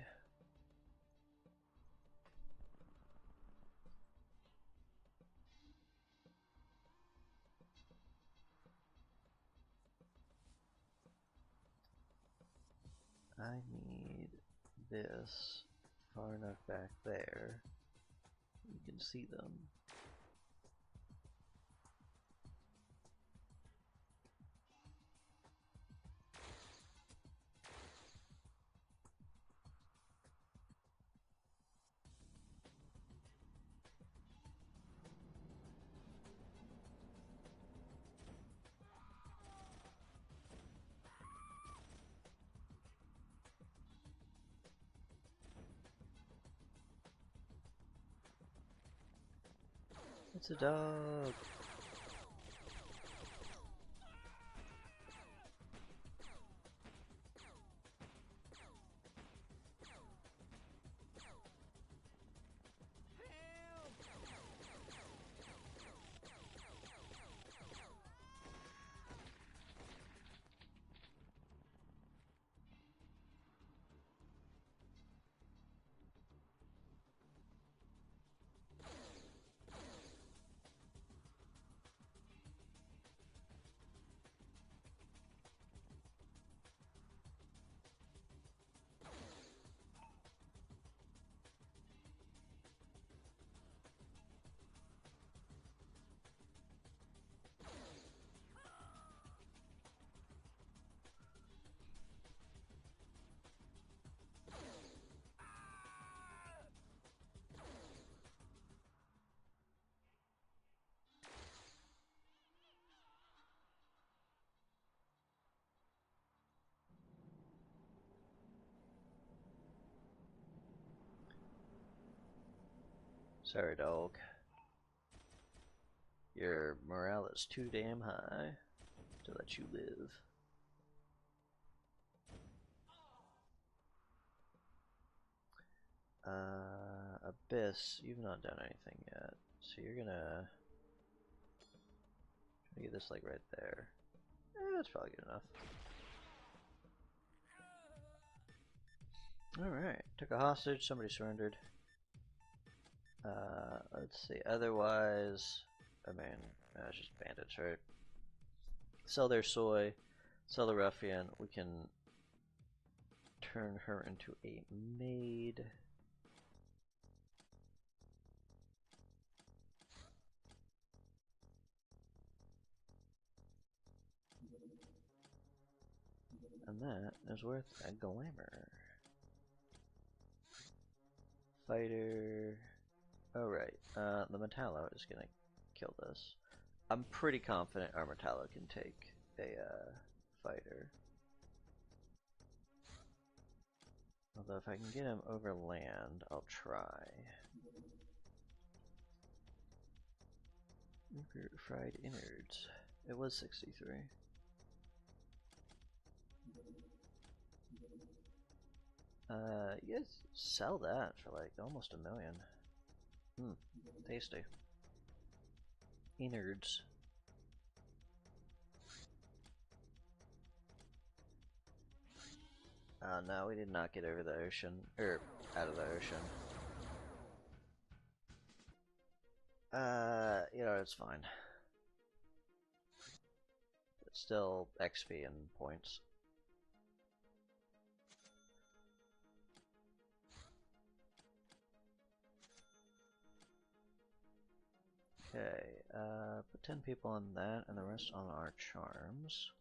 I need this far enough back there. You can see them. It's a dog. Sorry, dog. Your morale is too damn high to let you live. Abyss, you've not done anything yet, so you're gonna get this like right there. That's probably good enough. Alright, took a hostage, somebody surrendered. Let's see, otherwise, I mean, it's just bandits, right? Sell their soy, sell the ruffian, we can turn her into a maid. And that is worth a glamour. Fighter. Alright, the Metallo is gonna kill this. I'm pretty confident our Metallo can take a fighter. Although if I can get him over land, I'll try. Fried innards. It was 63. You guys sell that for like almost $1 million. Tasty. Innards. No, we did not get over the ocean, or out of the ocean. You know, it's fine. It's still XP and points. Okay, put 10 people on that and the rest on our charms.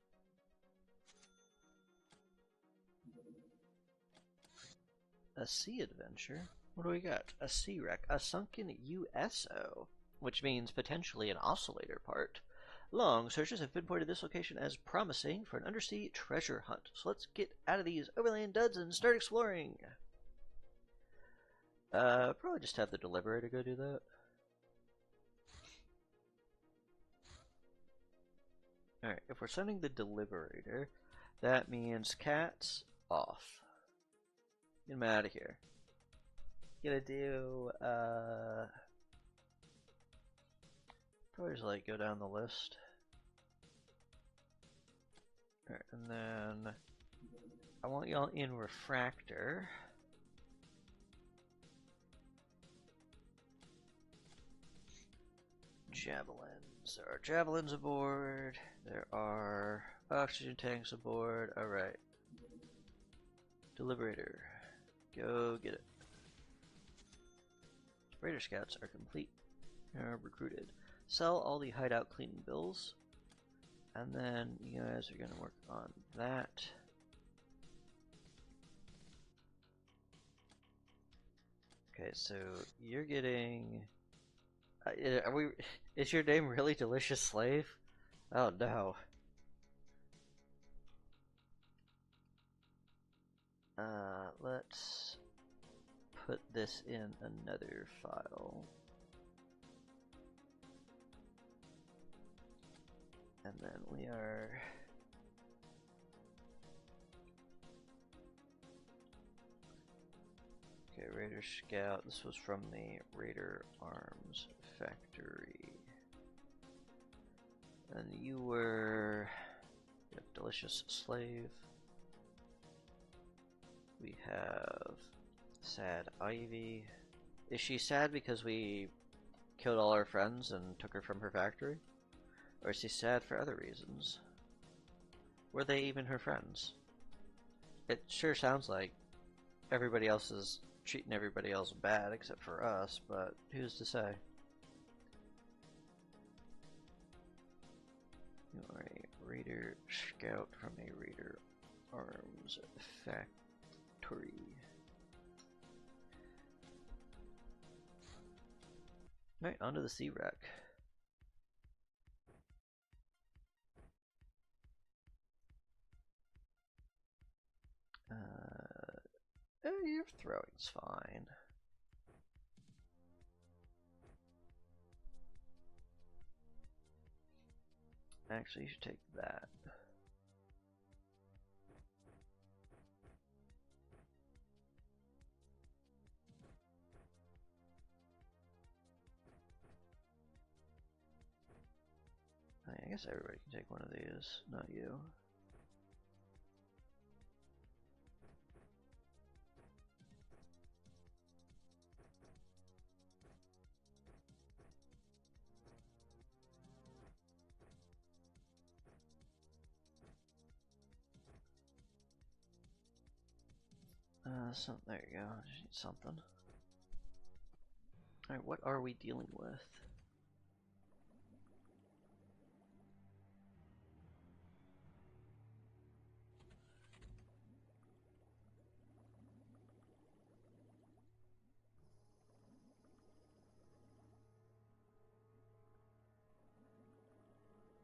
A sea adventure? What do we got? A sea wreck. A sunken USO, which means potentially an oscillator part. Long searches have pinpointed this location as promising for an undersea treasure hunt. So let's get out of these overland duds and start exploring. Probably just have the Deliberator go do that. Alright, if we're sending the Deliberator, that means cats off. Get him out of here. Gonna do, probably just like go down the list. Alright, and then I want y'all in Refractor. Javelins. There are javelins aboard. There are oxygen tanks aboard. Alright. Deliberator. Go get it. Raider scouts are complete. Are recruited. Sell all the hideout cleaning bills. And then you guys are going to work on that. Okay, so you're getting... are we? Is your name really Delicious Slave? Oh no. Let's put this in another file. And then we are... Okay, Raider Scout. This was from the Raider Arms Factory. And you were... Yep, Delicious Slave. We have Sad Ivy. Is she sad because we killed all our friends and took her from her factory? Or is she sad for other reasons? Were they even her friends? It sure sounds like everybody else is treating everybody else bad except for us, but who's to say? You are a Raider Scout from a Raider Arms Factory. Alright, onto the sea wreck. Your throwing's fine. Actually, you should take that. I guess everybody can take one of these, not you. There you go. Just need something. Alright, what are we dealing with?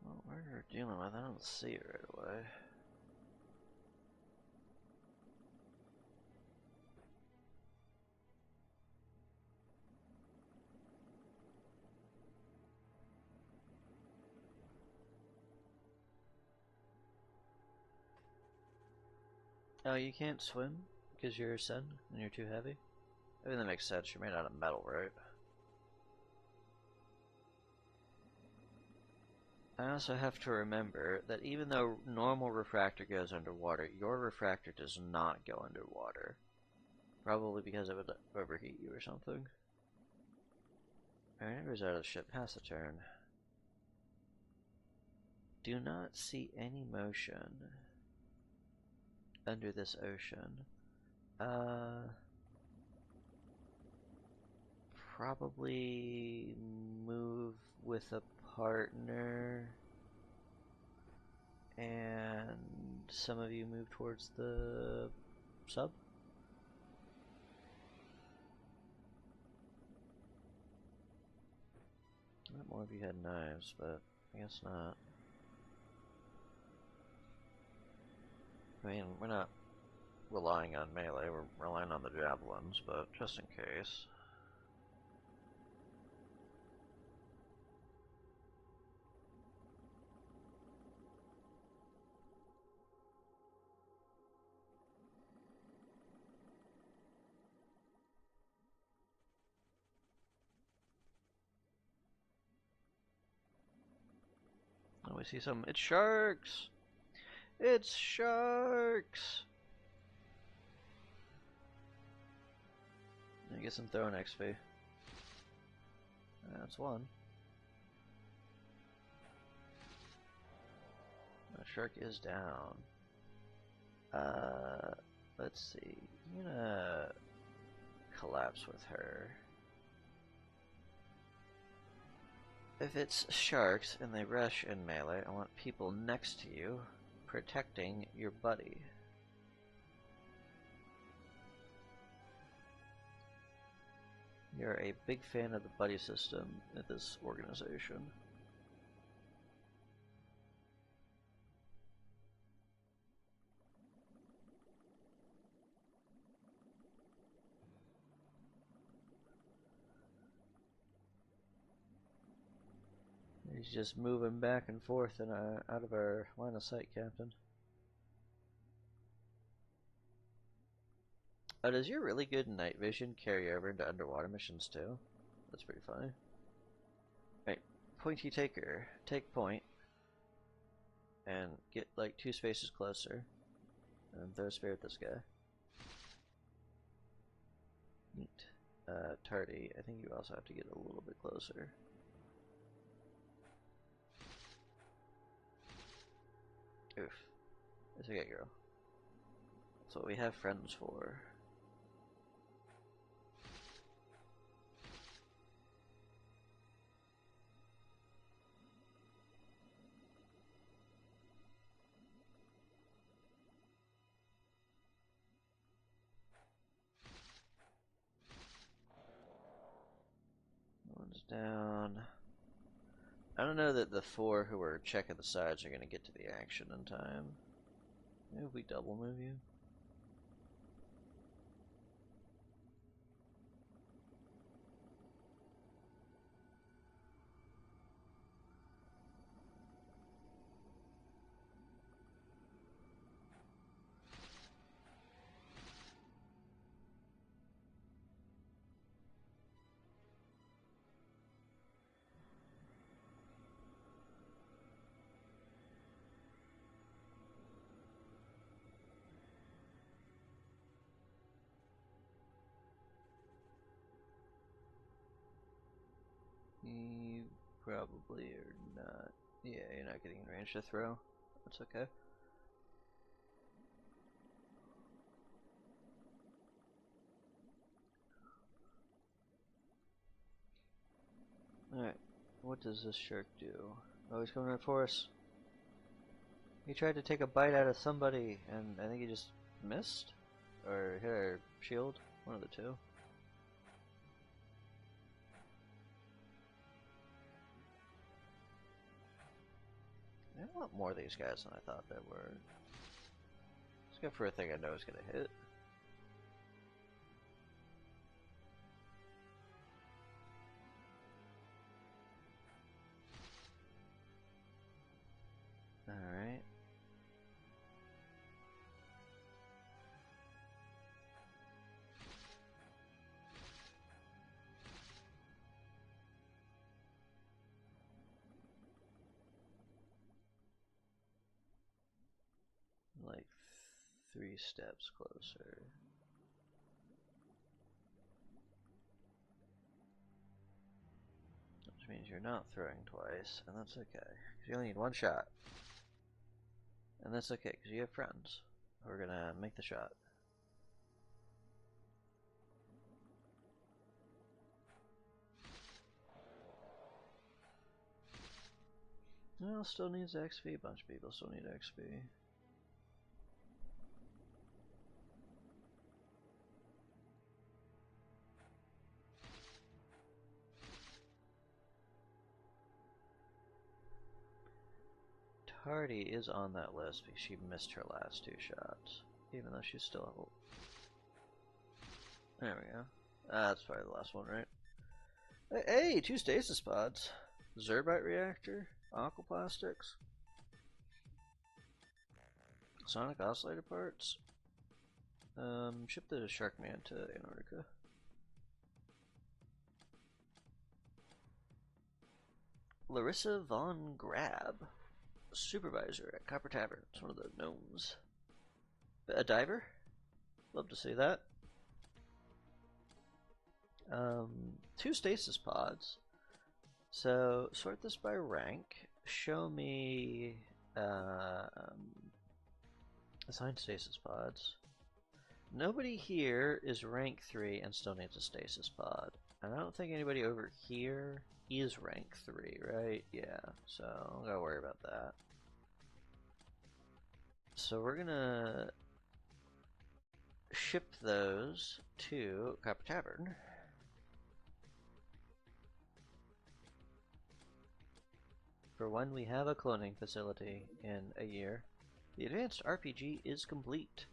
Well, what we're dealing with, I don't see it right away. Oh, you can't swim because you're a Sen and you're too heavy? I mean, that makes sense. You're made out of metal, right? I also have to remember that even though normal refractor goes underwater, your refractor does not go underwater. Probably because it would overheat you or something. Alright, everybody's out of the ship. Pass the turn. Do not see any motion under this ocean. Probably move with a partner, and some of you move towards the sub. More of you had knives, but I guess not. I mean, we're not relying on melee, we're relying on the javelins, but just in case. we see some. It's sharks! It's sharks! I get some throwing XP. That's one. That shark is down. Let's see. I'm gonna collapse with her. If it's sharks and they rush in melee, I want people next to you protecting your buddy. You're a big fan of the buddy system at this organization. He's just moving back and forth and out of our line of sight, Captain. Oh, does your really good night vision carry over into underwater missions too? That's pretty funny. Right, pointy taker. Take point. And get like 2 spaces closer. And throw a spear at this guy. Neat. Tardy, I think you also have to get a little bit closer. Oof. It's okay, girl. That's what we have friends for. One's down. I don't know that the 4 who are checking the sides are going to get to the action in time. Maybe if we double move you. You probably are not. Yeah, you're not getting in range to throw. That's okay. Alright, what does this shark do? Oh, he's coming right for us. He tried to take a bite out of somebody, and I think he just missed? Or hit our shield? One of the two. There are a lot more of these guys than I thought there were. Let's go for a thing I know is gonna hit. Alright. Like 3 steps closer. Which means you're not throwing twice, and that's okay. Because you only need 1 shot. And that's okay, because you have friends who are gonna make the shot. Well, still needs XP. A bunch of people still need XP. Tardy is on that list because she missed her last 2 shots, even though she's still. There we go. That's probably the last one, right? Hey, 2 stasis pods. Zerbite reactor, aquaplastics, sonic oscillator parts. Ship the Sharkman to Antarctica. Larissa Von Grab. Supervisor at Copper Tavern. It's one of the gnomes. A diver? Love to see that. 2 stasis pods. So sort this by rank. Show me assign stasis pods. Nobody here is rank 3 and still needs a stasis pod. And I don't think anybody over here is rank 3, right? Yeah, so I don't gotta worry about that. So we're gonna ship those to Copper Tavern. For when we have a cloning facility in a year. The advanced RPG is complete.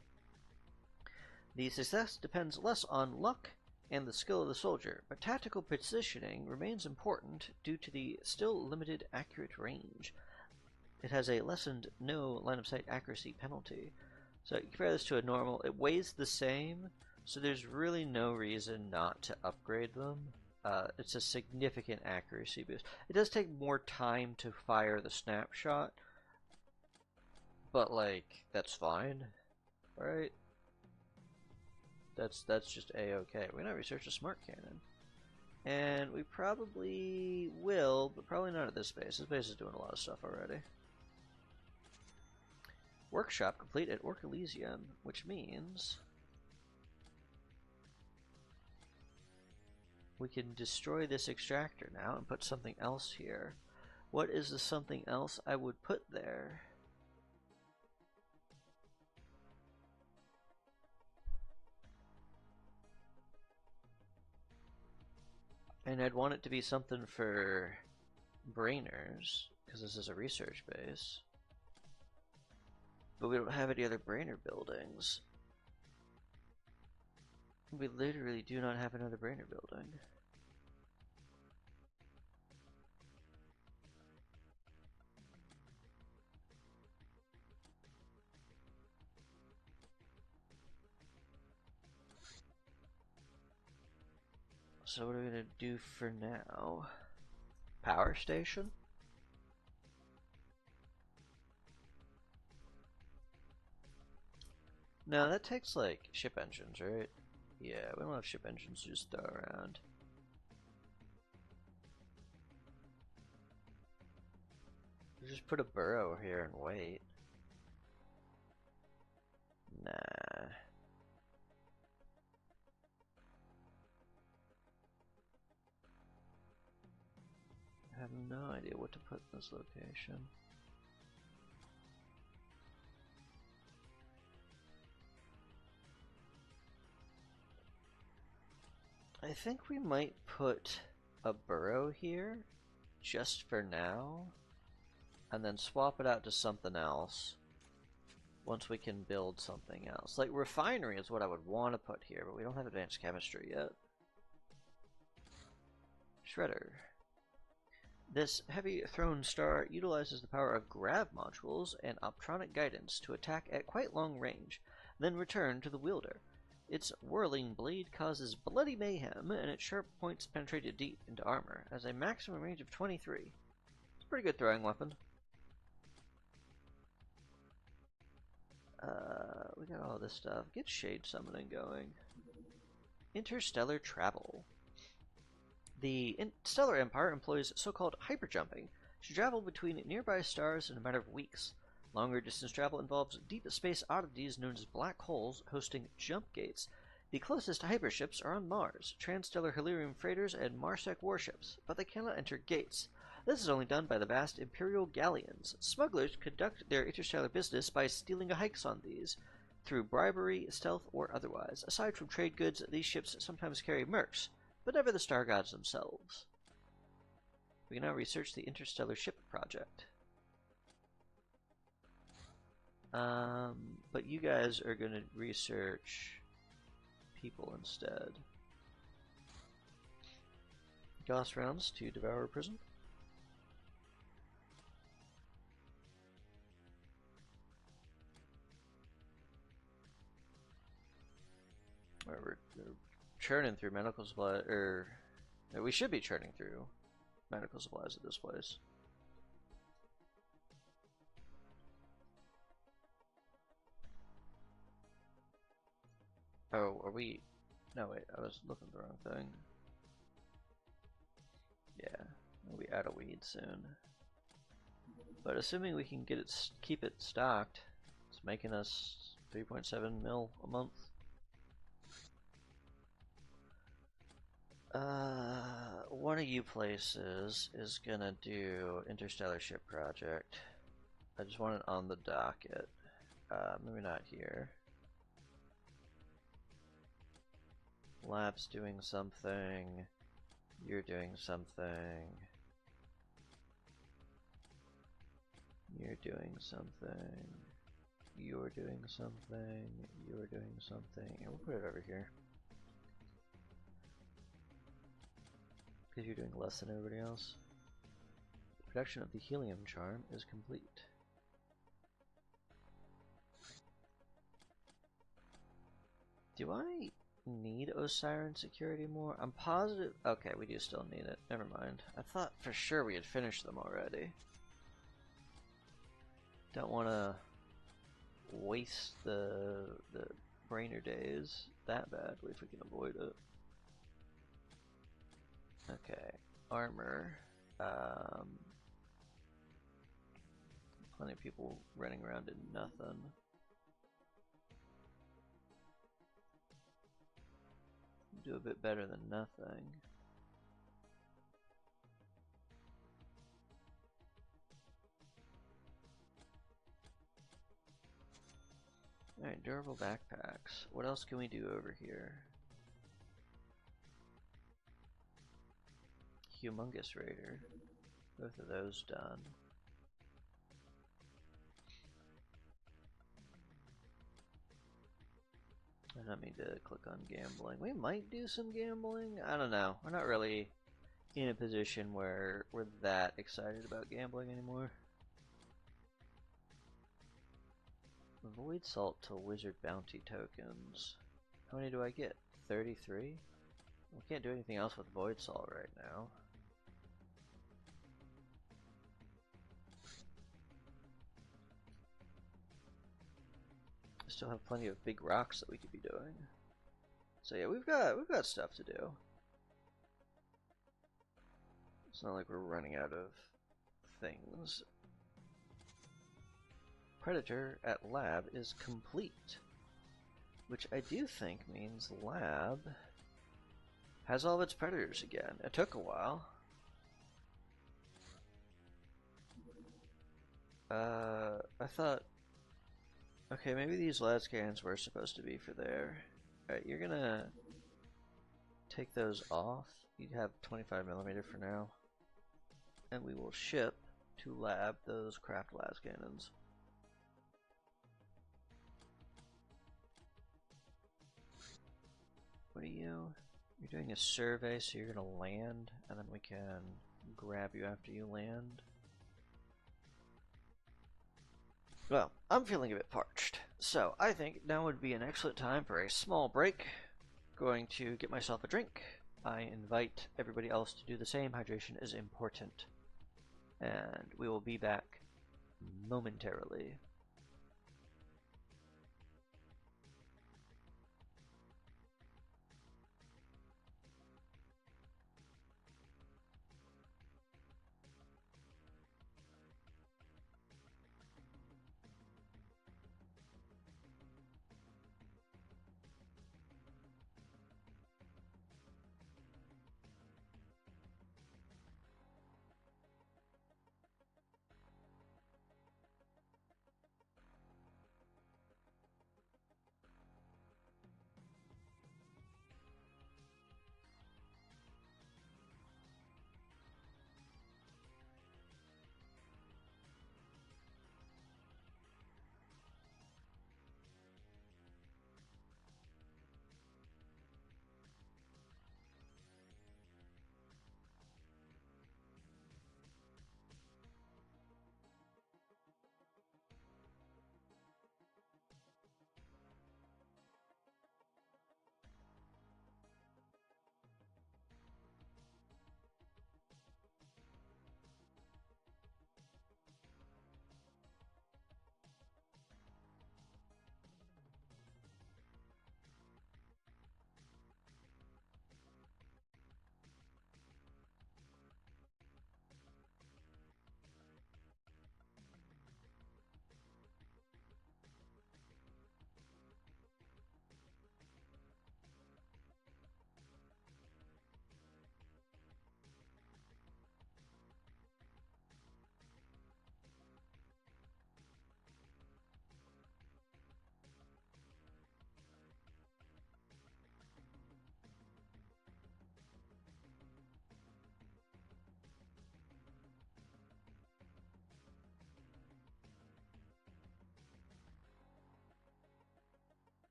The success depends less on luck and the skill of the soldier, but tactical positioning remains important due to the still limited accurate range. It has a lessened no line of sight accuracy penalty. So compare this to a normal, it weighs the same, so there's really no reason not to upgrade them. It's a significant accuracy boost. It does take more time to fire the snapshot, but like, that's fine, right? That's just a-okay. We're gonna research a smart cannon. And we probably will, but probably not at this base. This base is doing a lot of stuff already. Workshop complete at Orc Elysium, which means we can destroy this extractor now and put something else here. What is the something else I would put there? And I'd want it to be something for brainers, because this is a research base. But we don't have any other brainer buildings. We literally do not have another brainer building. So what are we going to do for now? Power station? No, that takes like ship engines, right? Yeah, we don't have ship engines to just throw around. We just put a burrow here and wait. Nah. I have no idea what to put in this location. I think we might put a burrow here, just for now, and then swap it out to something else once we can build something else. Like, refinery is what I would want to put here, but we don't have advanced chemistry yet. Shredder. This heavy thrown star utilizes the power of grav modules and optronic guidance to attack at quite long range, then return to the wielder. Its whirling blade causes bloody mayhem, and its sharp points penetrate deep into armor, has a maximum range of 23. It's a pretty good throwing weapon. We got all this stuff. Get shade summoning going. Interstellar travel. The Stellar Empire employs so-called hyperjumping to travel between nearby stars in a matter of weeks. Longer distance travel involves deep space oddities known as black holes hosting jump gates. The closest hyperships are on Mars, transstellar Helium freighters and Marsec warships, but they cannot enter gates. This is only done by the vast Imperial galleons. Smugglers conduct their interstellar business by stealing hikes on these, through bribery, stealth, or otherwise. Aside from trade goods, these ships sometimes carry mercs, but never the star gods themselves. We can now research the Interstellar Ship Project. But you guys are going to research people instead. Gauss rounds to devour a prison. We're churning through medical supplies, or we should be churning through medical supplies at this place. Oh, are we? No, wait, I was looking at the wrong thing. Yeah, we'll be out of weed soon. But assuming we can get it, keep it stocked, it's making us 3.7 mil a month. One of you places is gonna do Interstellar Ship Project. I just want it on the docket. Maybe not here. Lab's doing something. You're doing something. You're doing something. You're doing something. You're doing something. And we'll put it over here. Because you're doing less than everybody else. Production of the helium charm is complete. Do I need Osiren security more? I'm positive. Okay, we do still need it. Never mind. I thought for sure we had finished them already. Don't want to waste the brainer days that badly if we can avoid it. Okay, armor. Plenty of people running around in nothing. Do a bit better than nothing. Alright, durable backpacks. What else can we do over here? Humongous Raider. Both of those done. I don't mean to click on gambling. We might do some gambling. I don't know. We're not really in a position where we're that excited about gambling anymore. Void Salt to Wizard Bounty tokens. How many do I get? 33? We can't do anything else with Void Salt right now. I still have plenty of big rocks that we could be doing. So yeah, we've got stuff to do. It's not like we're running out of things. Predator at lab is complete, which I do think means lab has all of its predators again. It took a while. I thought, okay, maybe these lab scans were supposed to be for there. Alright, you're gonna take those off. You have 25mm for now. And we will ship to lab those craft las cannons. What are you? You're doing a survey, so you're gonna land, and then we can grab you after you land. Well, I'm feeling a bit parched, so I think now would be an excellent time for a small break. Going to get myself a drink. I invite everybody else to do the same. Hydration is important. And we will be back momentarily.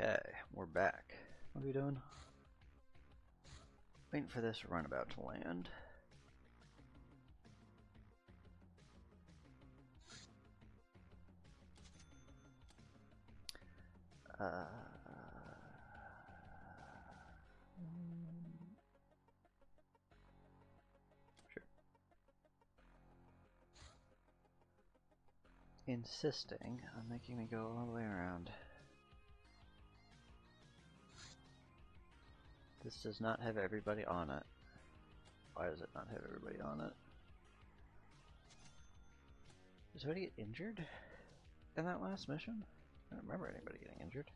Okay, we're back. What are we doing? Waiting for this runabout to land. Sure. Insisting on making me go all the way around. This does not have everybody on it. Why does it not have everybody on it? Did somebody get injured in that last mission? I don't remember anybody getting injured.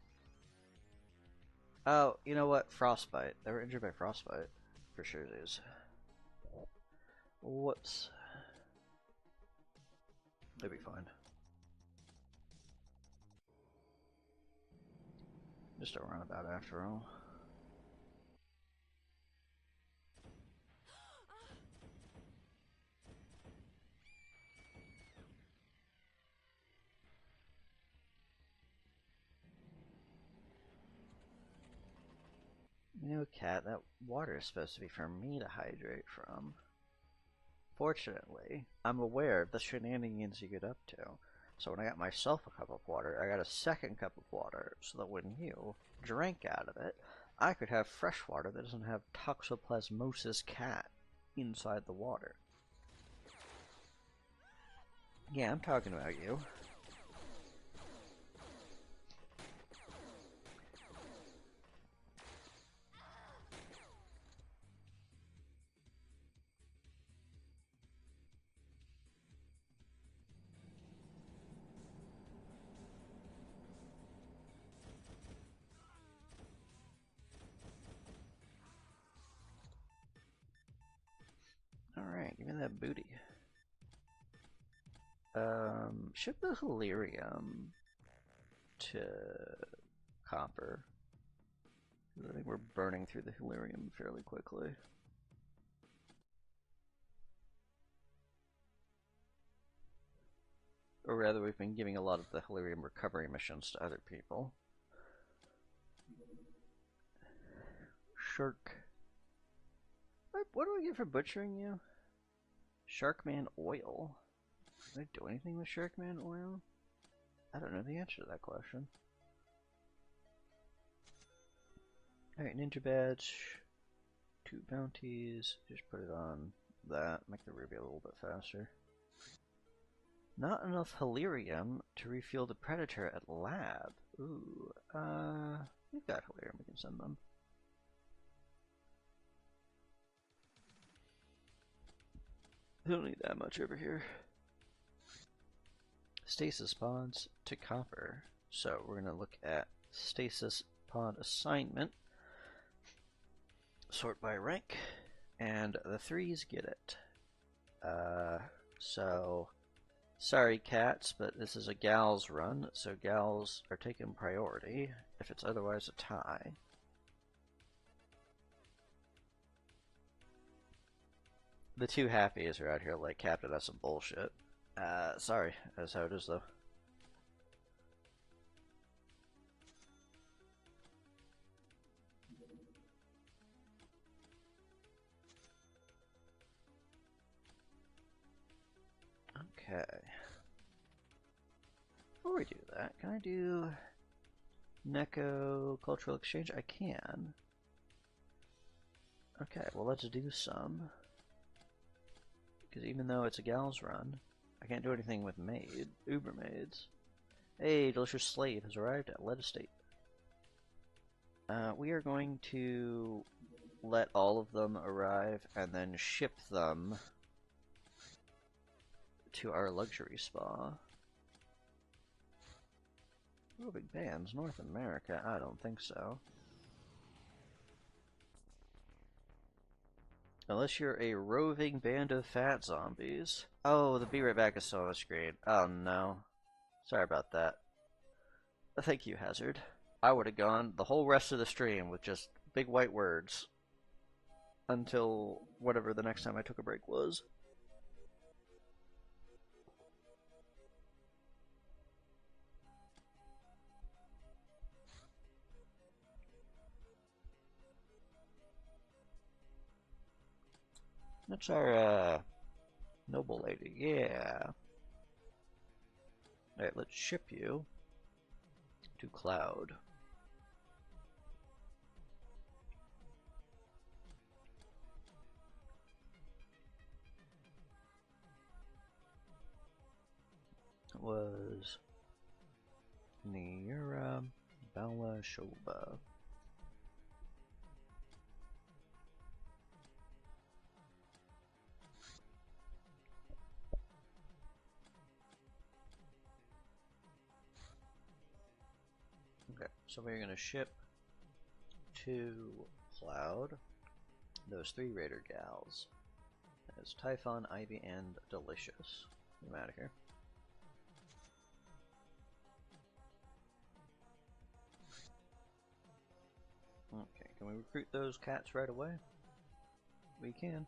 Oh, you know what? Frostbite. They were injured by frostbite. For sure it is. Whoops. They'll be fine. Just a runabout after all. You know, Cat, that water is supposed to be for me to hydrate from. Fortunately, I'm aware of the shenanigans you get up to. So when I got myself a cup of water, I got a second cup of water so that when you drank out of it, I could have fresh water that doesn't have toxoplasmosis cat inside the water. Yeah, I'm talking about you. Alright, give me that booty. Ship the Hilarium to copper. I think we're burning through the Hilarium fairly quickly. Or rather, we've been giving a lot of the Hilarium recovery missions to other people. Shark. What do I get for butchering you? Sharkman oil. Did I do anything with Sharkman oil? I don't know the answer to that question. Alright, ninja badge. 2 bounties. Just put it on that. Make the ruby a little bit faster. Not enough Hilarium to refuel the Predator at lab. Ooh, we've got Hilarium, we can send them. We don't need that much over here. Stasis pods to copper. So we're going to look at stasis pod assignment. Sort by rank. And the 3s get it. So... Sorry, cats, but this is a gals run, so gals are taking priority if it's otherwise a tie. The 2 happies are out here like, Captain, that's some bullshit. Sorry, that's how it is though. Okay. Before we do that, can I do Neko Cultural Exchange? I can. Okay, well let's do some. Because even though it's a gal's run, I can't do anything with Uber maids. Hey, delicious slave has arrived at Lead Estate. We are going to let all of them arrive and then ship them to our luxury spa. Roving bands, North America? I don't think so. Unless you're a roving band of fat zombies. Oh, the Be Right Back is still on the screen. Oh no. Sorry about that. Thank you, Hazard. I would have gone the whole rest of the stream with just big white words. Until whatever the next time I took a break was. That's our noble lady. Yeah. Alright, let's ship you to Cloud. It was near Bala Shoba. Okay, so we're gonna ship to Cloud those 3 Raider gals. That's Typhon, Ivy, and Delicious. I'm out of here. Okay, can we recruit those cats right away? We can.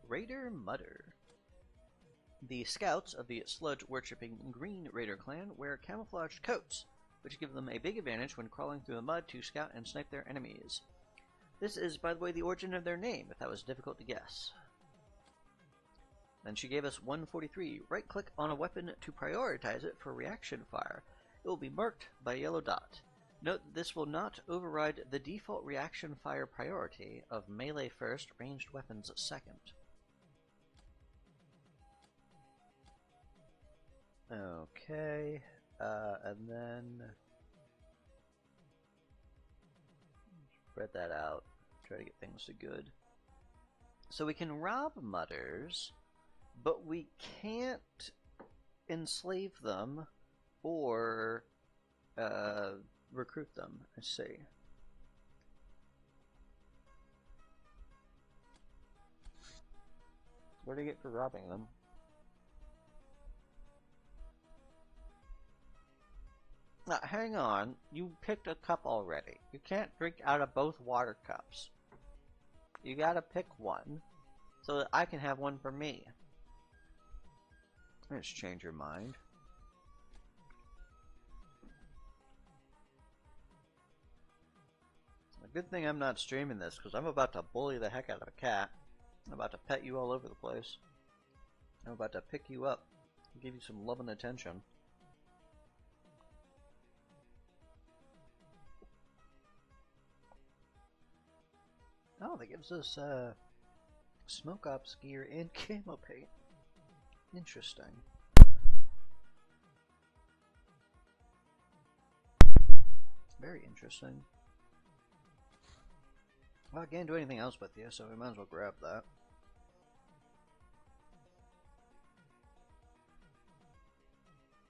Raider Mutter. The scouts of the sludge-worshipping Green Raider clan wear camouflaged coats, which give them a big advantage when crawling through the mud to scout and snipe their enemies. This is, by the way, the origin of their name, if that was difficult to guess. Then she gave us 143. Right-click on a weapon to prioritize it for reaction fire. It will be marked by a yellow dot. Note that this will not override the default reaction fire priority of melee first, ranged weapons second. Okay, and then spread that out. Try to get things to good. So we can rob mutters, but we can't enslave them or recruit them. I see. What do you get for robbing them? Now, hang on. You picked a cup already. You can't drink out of both water cups. You gotta pick one so that I can have one for me. Let's change your mind. A good thing I'm not streaming this because I'm about to bully the heck out of a cat. I'm about to pet you all over the place. I'm about to pick you up and give you some love and attention. Oh, that gives us smoke ops gear and camo paint. Interesting. Very interesting. Well, I can't do anything else with you, so we might as well grab that.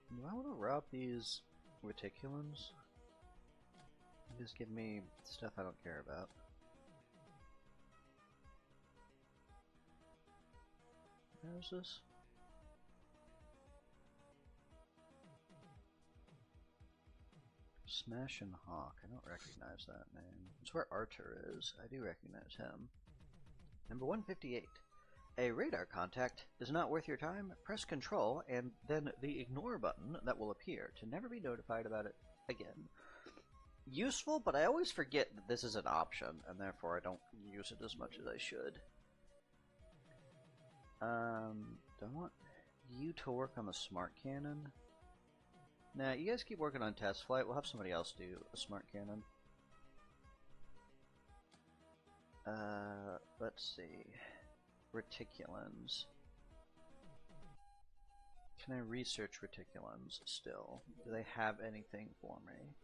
Do I want to rob these reticulums? Just give me stuff I don't care about. Where is this? Smash and Hawk. I don't recognize that name. It's where Archer is. I do recognize him. Number 158. A radar contact is not worth your time. Press Control and then the ignore button that will appear to never be notified about it again. Useful, but I always forget that this is an option, and therefore I don't use it as much as I should. Do I want you to work on the smart cannon? Nah, you guys keep working on test flight. We'll have somebody else do a smart cannon. Let's see. Reticulans. Can I research reticulans still? Do they have anything for me?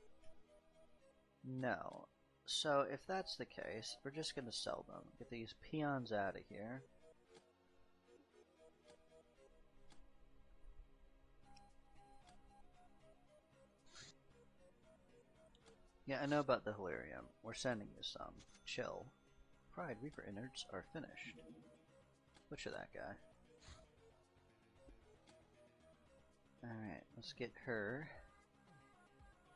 No. So if that's the case, we're just gonna sell them. Get these peons out of here. Yeah, I know about the Hilarium. We're sending you some. Chill. Pride Reaper innards are finished. Butcher that guy. Alright, let's get her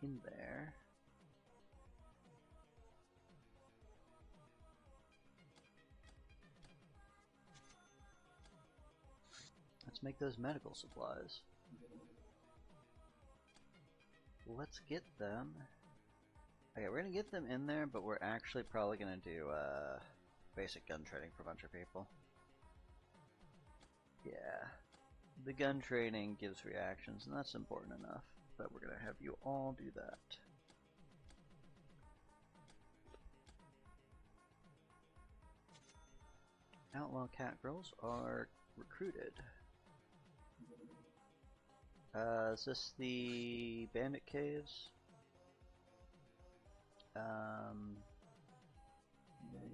in there. Let's make those medical supplies. let's get them. Okay, we're gonna get them in there, but we're actually probably gonna do basic gun training for a bunch of people. Yeah, the gun training gives reactions, and that's important enough. But we're gonna have you all do that. Outlaw cat girls are recruited. Is this the bandit caves?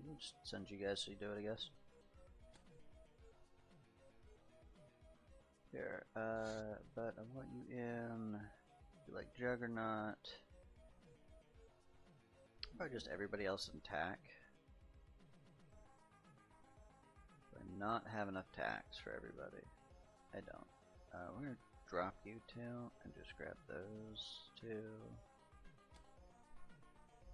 We'll just send you guys so you do it, I guess. Here, but I want you in, like Juggernaut, or just everybody else in TAC. Do I not have enough tax for everybody? I don't. We're gonna drop you two and just grab those two.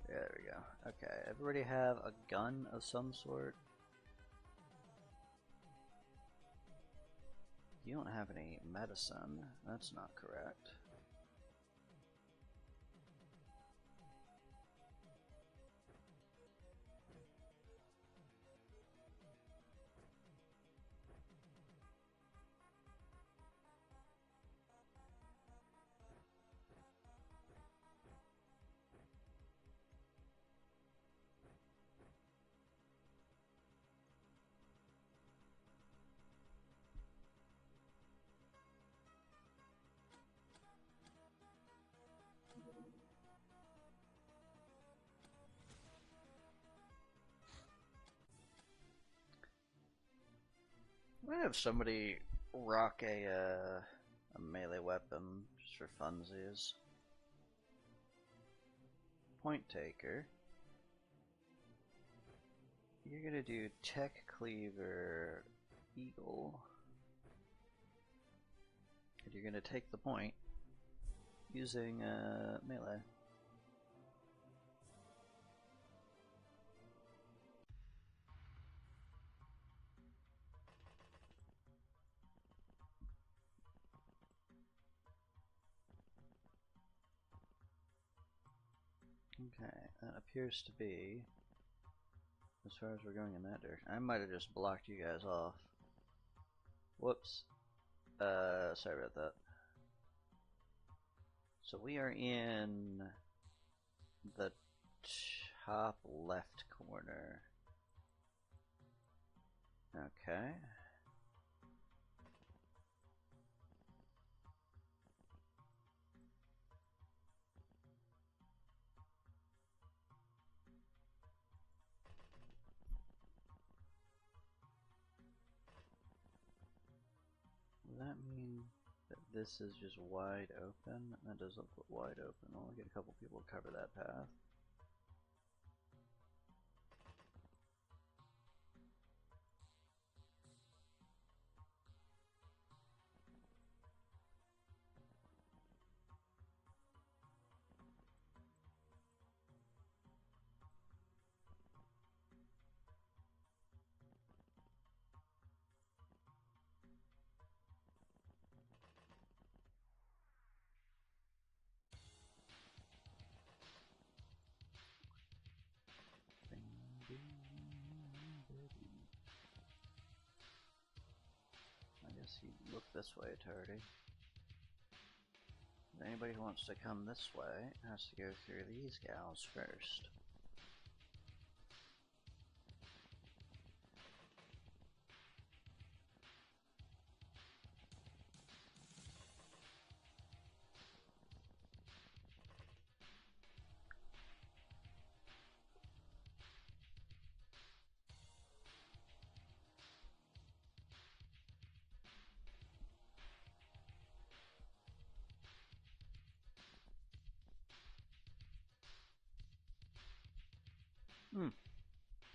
There we go. Okay, everybody have a gun of some sort? You don't have any medicine. That's not correct. I might have somebody rock a melee weapon just for funsies. Point taker. You're gonna do tech cleaver eagle. And you're gonna take the point using melee. Okay, that appears to be as far as we're going in that direction. I might have just blocked you guys off. Whoops. Sorry about that. So we are in the top left corner. Okay. Does that mean that this is just wide open? That does look wide open. I'll get a couple people to cover that path. I guess you look this way, Tardy. Anybody who wants to come this way has to go through these gals first.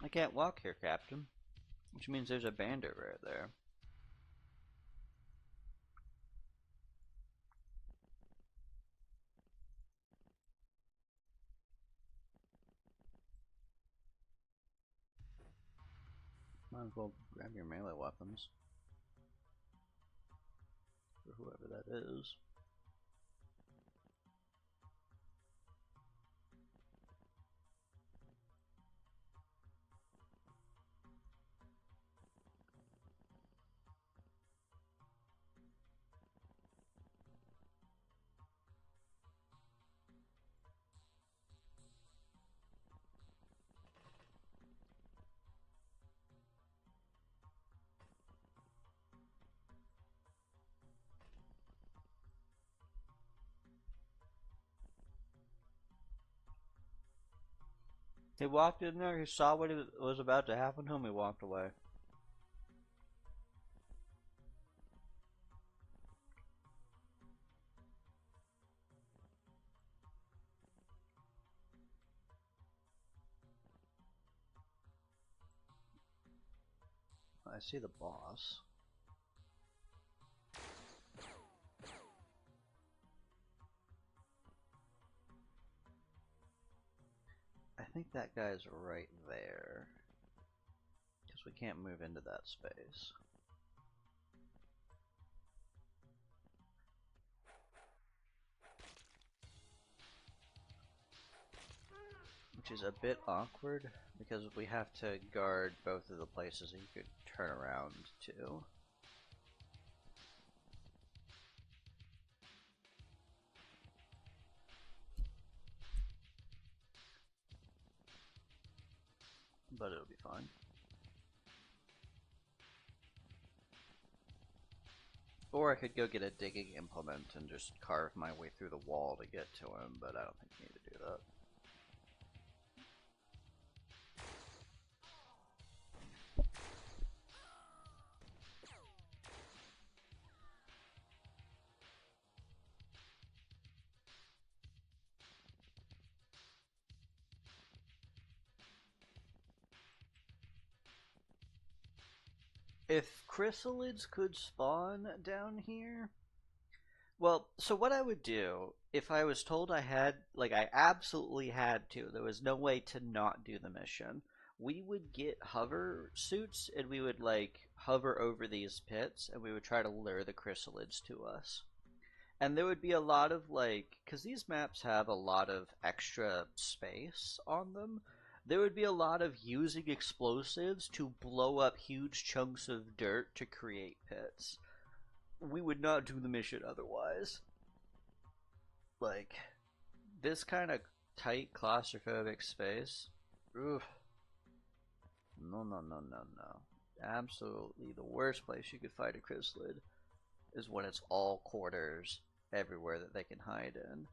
I can't walk here, Captain. Which means there's a bandit right there. Might as well grab your melee weapons. For whoever that is. He walked in there, he saw what was about to happen to him, he walked away. I see the boss. I think that guy's right there. Because we can't move into that space. Which is a bit awkward, because we have to guard both of the places you could turn around to. But it'll be fine. Or I could go get a digging implement and just carve my way through the wall to get to him, but I don't think you need to do that. If chrysalids could spawn down here, well, so what I would do if I was told I had, like, I absolutely had to, there was no way to not do the mission, we would get hover suits and we would, like, hover over these pits and we would try to lure the chrysalids to us. And there would be a lot of, like, because these maps have a lot of extra space on them, there would be a lot of using explosives to blow up huge chunks of dirt to create pits. We would not do the mission otherwise. Like, this kind of tight claustrophobic space, oof. No, no, no, no, no. Absolutely the worst place you could fight a chrysalid is when it's all quarters everywhere that they can hide in.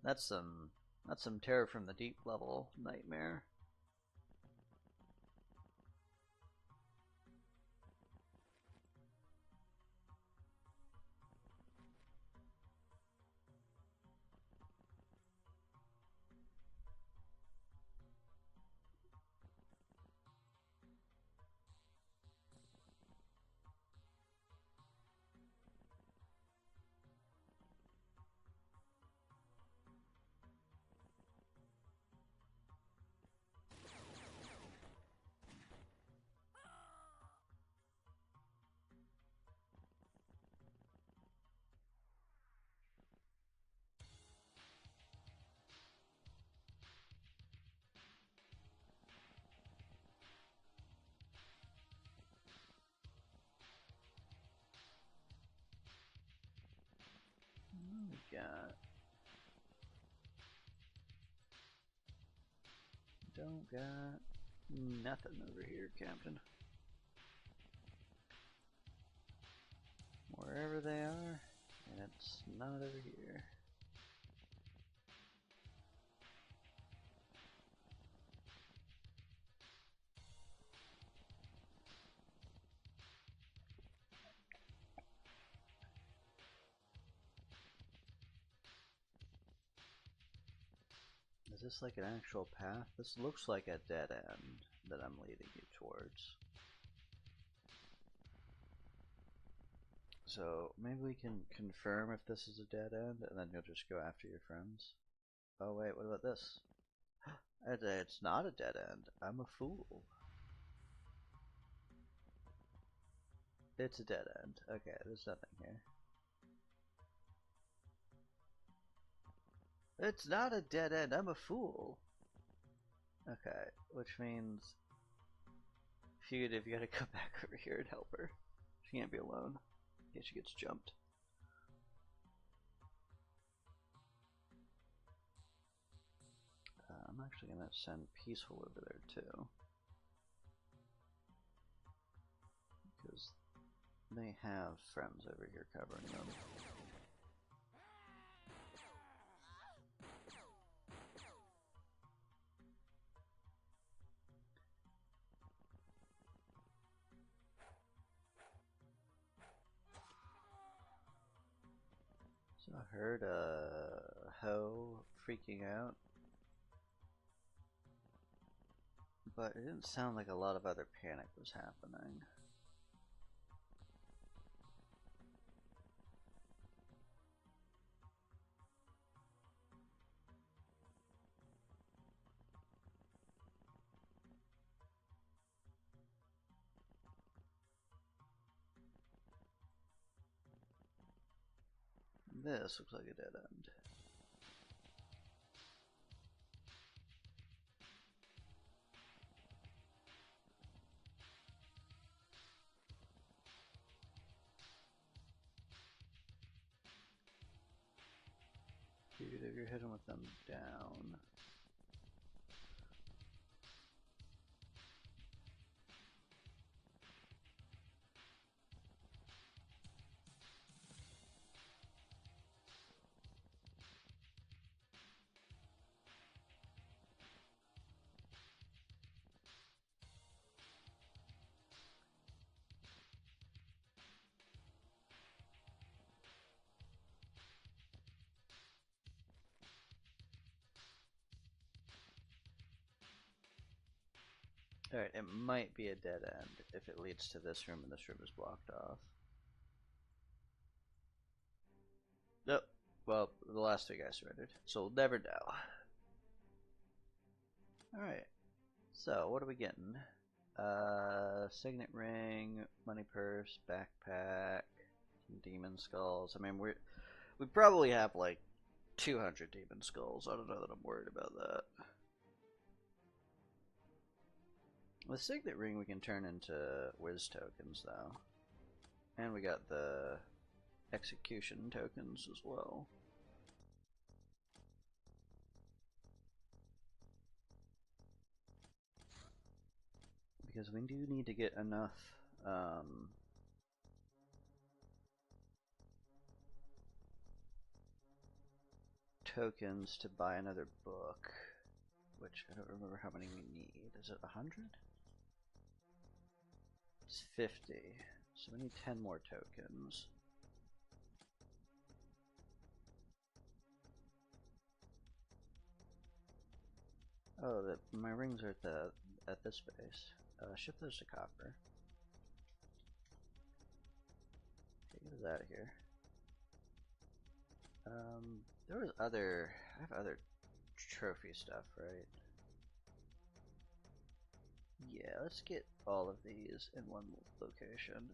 That's some terror from the deep level nightmare. We got don't got nothing over here, Captain. Wherever they are, and it's not over here. Is this like an actual path? This looks like a dead end that I'm leading you towards. So maybe we can confirm if this is a dead end, and then you'll just go after your friends. Oh wait, what about this? It's not a dead end. I'm a fool. It's a dead end. Okay, there's nothing here. It's not a dead end. I'm a fool. Okay, which means fugitive, you gotta come back over here and help her. She can't be alone. In case she gets jumped. I'm actually gonna send Peaceful over there too, because they have friends over here covering them. I heard a hoe freaking out, but it didn't sound like a lot of other panic was happening. This looks like a dead end. Dude, if you're hitting with them down. Alright, it might be a dead end if it leads to this room and this room is blocked off. Nope. Well, the last three guys surrendered, so we'll never know. Alright, so what are we getting? Signet ring, money purse, backpack, some demon skulls. I mean, we probably have like 200 demon skulls. I don't know that I'm worried about that. With Signet Ring, we can turn into Wiz tokens, though. And we got the execution tokens as well. Because we do need to get enough tokens to buy another book, which I don't remember how many we need. Is it 100? It's 50, so we need 10 more tokens. Oh, my rings are at this base. Ship those to copper. Okay, get us out of here. There was I have other trophy stuff, right? Yeah, let's get all of these in one location.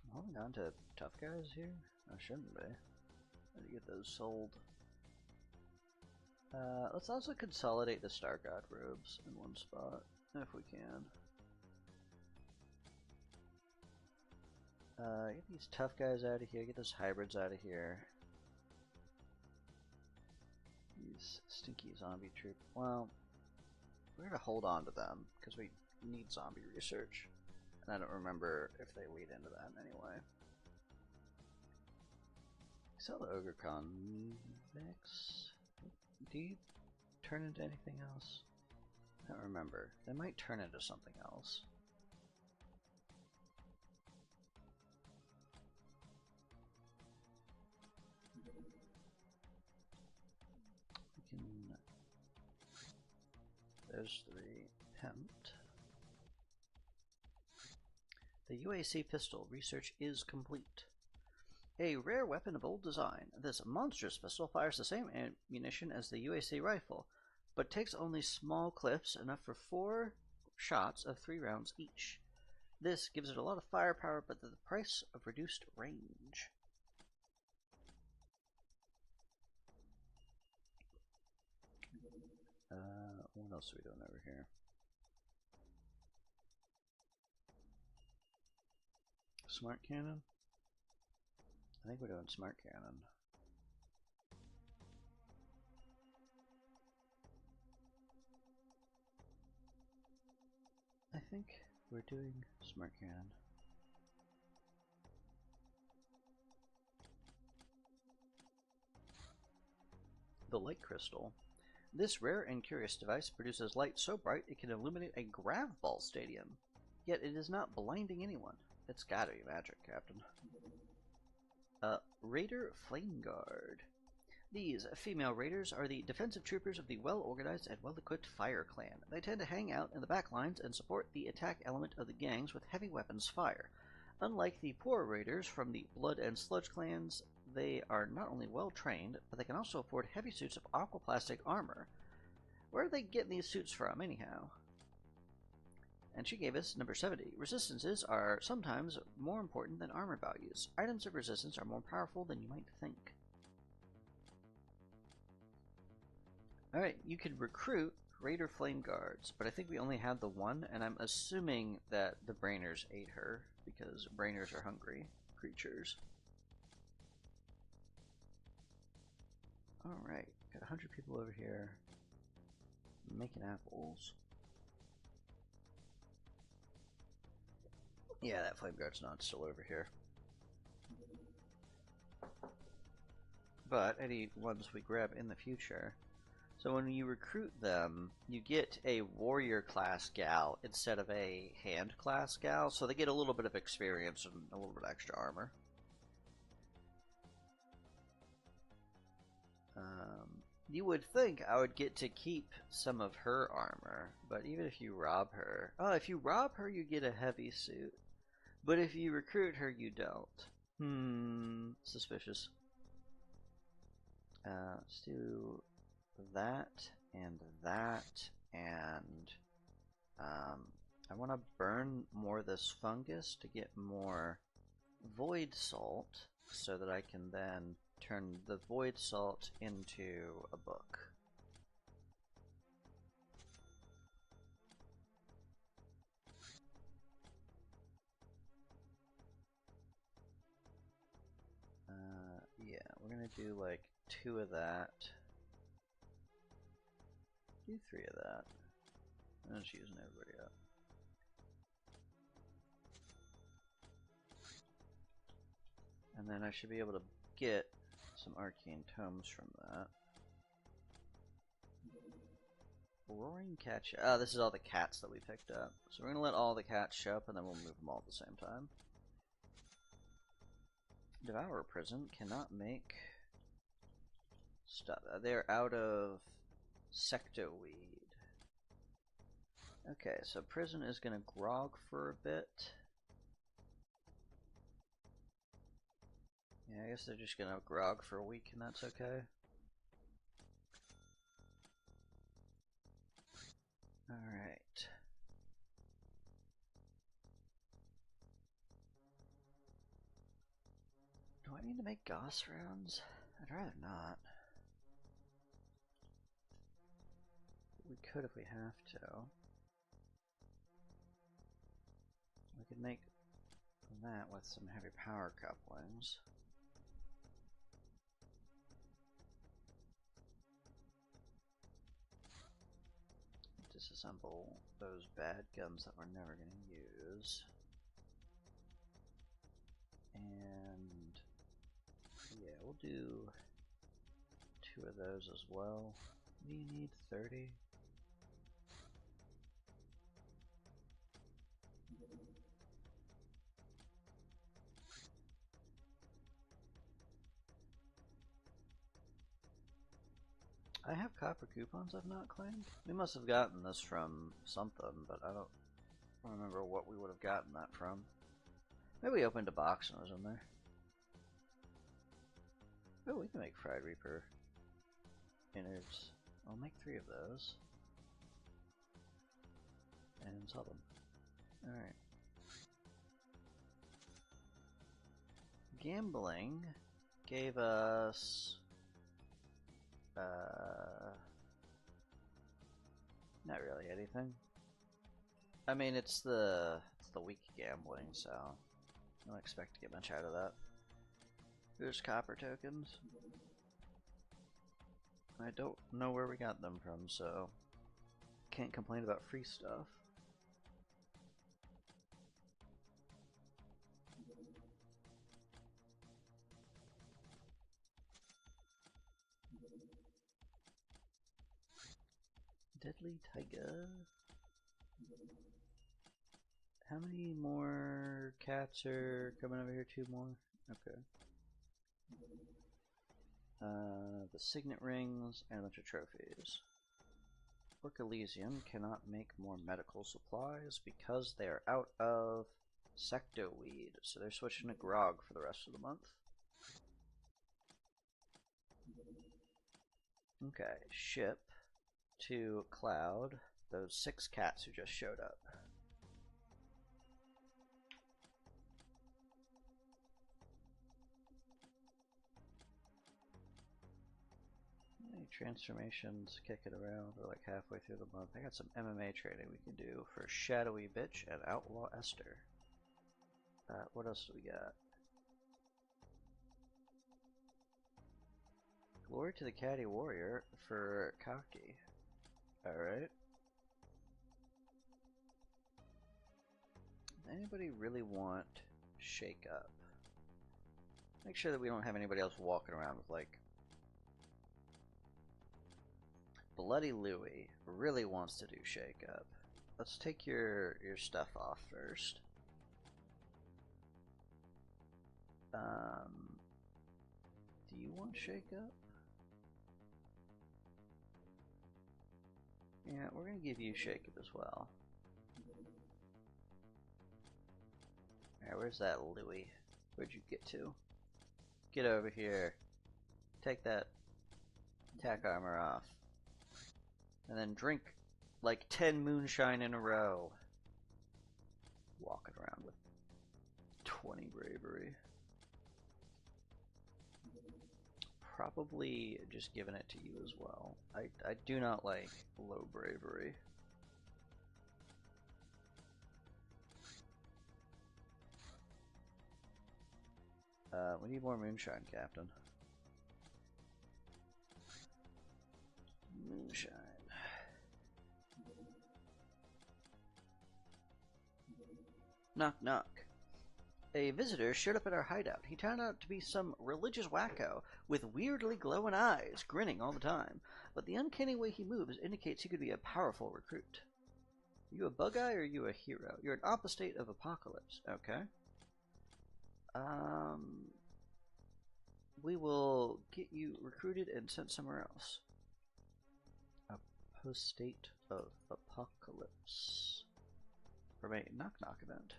I'm holding on to tough guys here? I shouldn't be. I need to get those sold. Let's also consolidate the Star God robes in one spot, if we can. Get these tough guys out of here, get those hybrids out of here. These stinky zombie troop. Well, we're gonna hold on to them, because we need zombie research. And I don't remember if they lead into that anyway. Sell the Ogre Convicts. Do you turn into anything else? I don't remember. They might turn into something else. We can... There's 3. Tempt. The UAC pistol research is complete. A rare weapon of old design, this monstrous pistol fires the same ammunition as the UAC rifle, but takes only small clips, enough for 4 shots of 3 rounds each. This gives it a lot of firepower, but at the price of reduced range. What else are we doing over here? Smart cannon? I think we're doing smart cannon. I think we're doing smart cannon. The light crystal. This rare and curious device produces light so bright it can illuminate a grav ball stadium. yet it is not blinding anyone. It's gotta be magic, Captain. Raider Flame Guard. These female raiders are the defensive troopers of the well-organized and well-equipped Fire Clan. They tend to hang out in the back lines and support the attack element of the gangs with heavy weapons fire. Unlike the poor raiders from the Blood and Sludge clans, they are not only well-trained, but they can also afford heavy suits of aquaplastic armor. Where are they getting these suits from, anyhow? And she gave us number 70. Resistances are sometimes more important than armor values. Items of resistance are more powerful than you might think. Alright, you could recruit Raider Flame Guards, but I think we only had the one, and I'm assuming that the Brainers ate her, because Brainers are hungry creatures. Alright, got 100 people over here making apples. Yeah, that Flame Guard's not still over here. But any ones we grab in the future. So when you recruit them, you get a warrior class gal instead of a hand class gal, so they get a little bit of experience and a little bit of extra armor. You would think I would get to keep some of her armor, but even if you rob her... Oh, if you rob her, you get a heavy suit. But if you recruit her, you don't. Suspicious. Let's do that, and I want to burn more of this fungus to get more void salt, so that I can then turn the void salt into a book. Yeah, we're gonna do like 2 of that. Do 3 of that. I'm just using everybody up. And then I should be able to get some arcane tomes from that. Roaring cat. Oh, this is all the cats that we picked up. So we're gonna let all the cats show up, and then we'll move them all at the same time. Devourer Prison cannot make stuff. They're out of sectoweed. Okay, so Prison is gonna grog for a bit. Yeah, I guess they're just gonna grog for a week, and that's okay. Alright. Do I need to make Goss rounds? I'd rather not. We could if we have to. We could make that with some heavy power couplings. Disassemble those bad guns that we're never going to use. And yeah, we'll do 2 of those as well. Do you need 30? I have copper coupons I've not claimed. We must have gotten this from something, but I don't remember what we would have gotten that from. Maybe we opened a box and it was in there. Oh, we can make Fried Reaper innards. I'll make 3 of those. And sell them. Alright. Gambling gave us... not really anything. I mean, it's the weak gambling, so I don't expect to get much out of that. There's copper tokens. I don't know where we got them from, so can't complain about free stuff. Deadly Tiger How many more cats are coming over here? 2 more? Okay. The signet rings and a bunch of trophies. Orc Elysium cannot make more medical supplies because they are out of sectoweed, so they're switching to grog for the rest of the month. Okay, ship to Cloud those 6 cats who just showed up. Transformations, kick it around. We're like halfway through the month. I got some MMA training we can do for Shadowy Bitch and Outlaw Esther. What else do we got? Glory to the Catty Warrior for Kaki. Alright. Anybody really want Shake Up? Make sure that we don't have anybody else walking around with like Bloody Louie really wants to do Shake Up. Let's take your stuff off first. Do you want Shake Up? Yeah, we're gonna give you Shake Up as well. Alright, where's that Louie? Where'd you get to? Get over here. Take that attack armor off. And then drink like 10 moonshine in a row. Walking around with 20 bravery. Probably just giving it to you as well. I do not like low bravery. We need more moonshine, Captain. Moonshine. Knock knock. A visitor showed up at our hideout. He turned out to be some religious wacko with weirdly glowing eyes, grinning all the time. But the uncanny way he moves indicates he could be a powerful recruit. Are you a bug eye or are you a hero? You're an opposite of Apocalypse. Okay. We will get you recruited and sent somewhere else. Apostate of Apocalypse. From a knock knock event.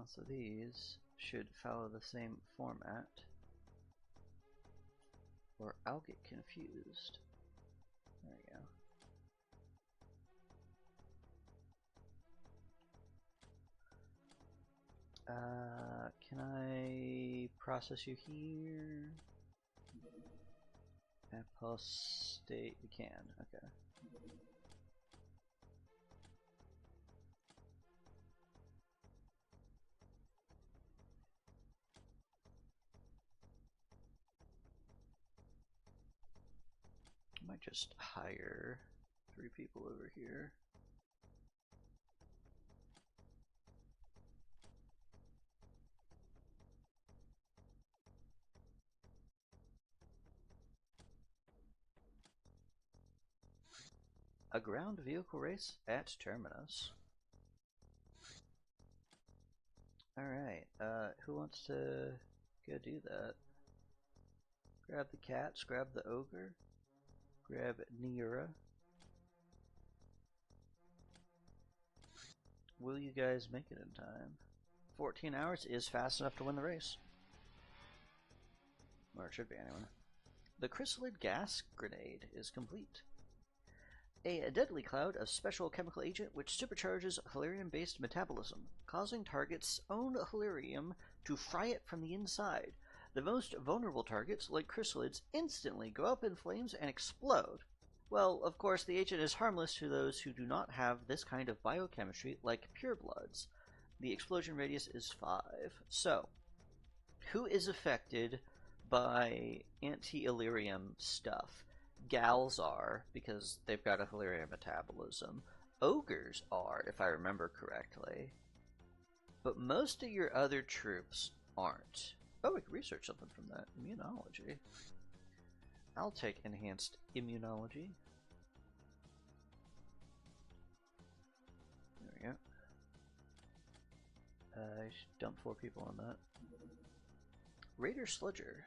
So these should follow the same format, or I'll get confused. There we go. Can I process you here? Apostate, we can, okay. I might just hire 3 people over here. A ground vehicle race at Terminus. Alright, who wants to go do that? Grab the cats, grab the ogre, grab Nira. Will you guys make it in time? 14 hours is fast enough to win the race. Or it should be anyway. The chrysalid gas grenade is complete. A deadly cloud of special chemical agent which supercharges Hilarium-based metabolism, causing targets' own Hilarium to fry it from the inside. The most vulnerable targets, like chrysalids, instantly go up in flames and explode. Well, of course, the agent is harmless to those who do not have this kind of biochemistry, like purebloods. The explosion radius is 5. So, who is affected by anti-Illyrium stuff? Gals are, because they've got a Hilarium metabolism. Ogres are, if I remember correctly. But most of your other troops aren't. Oh, we can research something from that. Immunology. I'll take enhanced immunology. There we go. I should dump 4 people on that. Raider Sludger.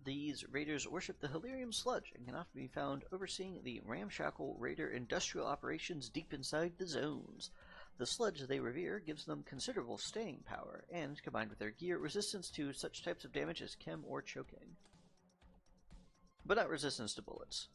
These raiders worship the Hilarium Sludge and can often be found overseeing the ramshackle raider industrial operations deep inside the zones. The sludge they revere gives them considerable staying power, and, combined with their gear, resistance to such types of damage as chem or choking. But not resistance to bullets.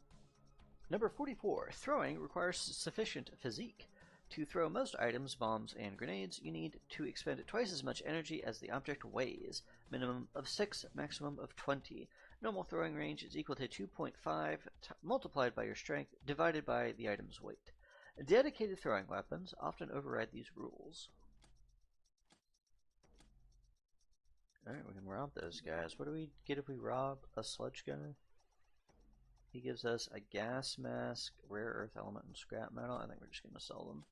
Number 44. Throwing requires sufficient physique. To throw most items, bombs, and grenades, you need to expend twice as much energy as the object weighs. Minimum of 6, maximum of 20. Normal throwing range is equal to 2.5 multiplied by your strength divided by the item's weight. Dedicated throwing weapons often override these rules. Alright, we can rob those guys. What do we get if we rob a sludge gunner? He gives us a gas mask, rare earth element, and scrap metal. I think we're just going to sell them.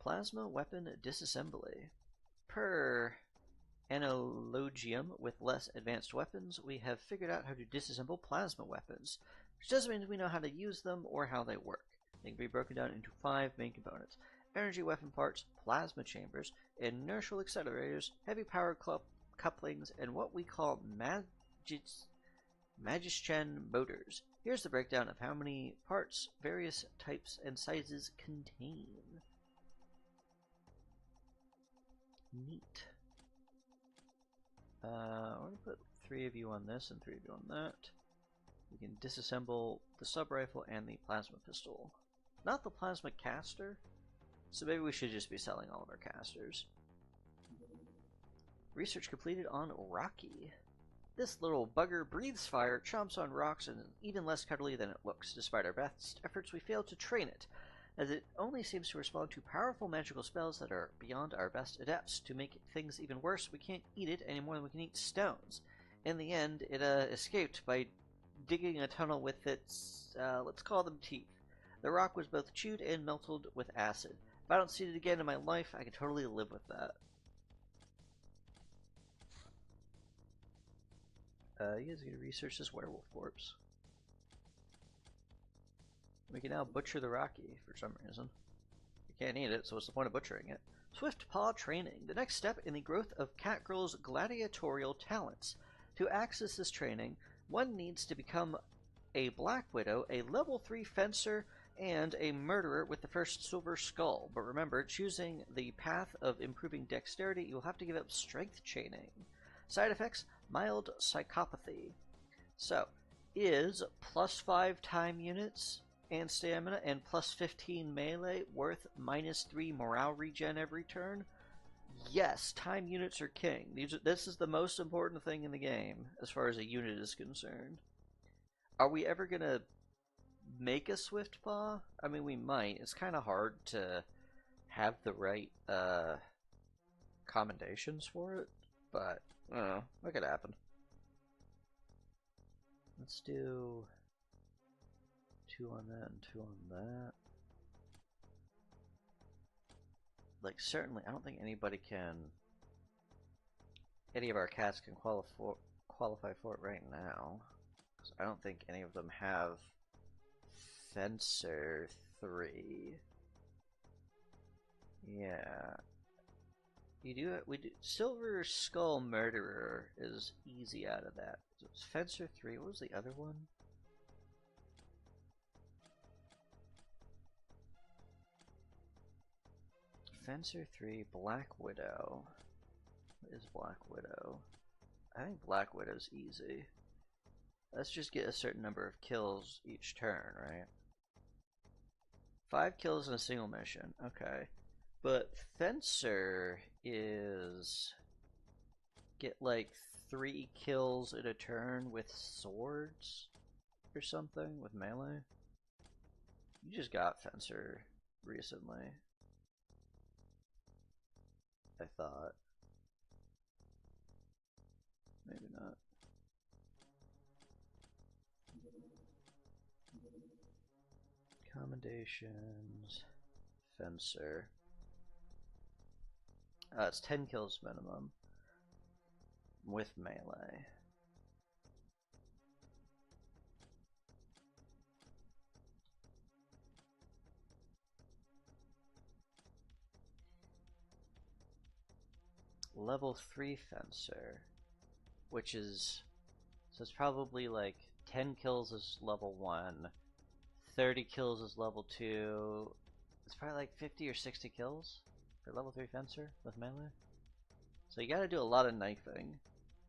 Plasma weapon disassembly. Per analogium with less advanced weapons, we have figured out how to disassemble plasma weapons, which doesn't mean we know how to use them or how they work. They can be broken down into 5 main components: energy weapon parts, plasma chambers, inertial accelerators, heavy power couplings, and what we call Magistran motors. Here's the breakdown of how many parts various types and sizes contain. Neat. I'm going to put 3 of you on this and 3 of you on that. We can disassemble the sub-rifle and the plasma pistol. Not the plasma caster, so maybe we should just be selling all of our casters. Research completed on Rocky. This little bugger breathes fire, chomps on rocks, and is even less cuddly than it looks. Despite our best efforts, we failed to train it, as it only seems to respond to powerful magical spells that are beyond our best adepts. To make things even worse, we can't eat it any more than we can eat stones. In the end, it escaped by digging a tunnel with its, let's call them teeth. The rock was both chewed and melted with acid. If I don't see it again in my life, I can totally live with that. You guys are going to research this werewolf corpse. We can now butcher the Rocky for some reason. We can't eat it, so what's the point of butchering it? Swift Paw Training. The next step in the growth of Catgirl's gladiatorial talents. To access this training, one needs to become a Black Widow, a level 3 fencer, and a murderer with the first silver skull. But remember, choosing the path of improving dexterity, you'll have to give up strength chaining. Side effects: mild psychopathy. So, is plus 5 time units and stamina and plus 15 melee worth minus 3 morale regen every turn? Yes, time units are king. This is the most important thing in the game as far as a unit is concerned. Are we ever going to make a Swift Paw? I mean, we might. It's kind of hard to have the right commendations for it, but I don't know. It could happen. Let's do 2 on that and 2 on that. Like, certainly, I don't think anybody can... Any of our cats can qualify for it right now. Because I don't think any of them have Fencer 3. Yeah. We do Silver Skull Murderer is easy out of that. So it's Fencer 3. What was the other one? Fencer 3, Black Widow. What is Black Widow? I think Black Widow's easy. Let's just get a certain number of kills each turn, right? 5 kills in a single mission. Okay. But Fencer is... get like 3 kills in a turn with swords or something, with melee. You just got Fencer recently, I thought. Maybe not. Commendations. Fencer. It's 10 kills minimum. with melee. Level 3 fencer, which is, so it's probably like 10 kills is level 1, 30 kills is level 2. It's probably like 50 or 60 kills for level 3 fencer with melee. So you gotta do a lot of knifing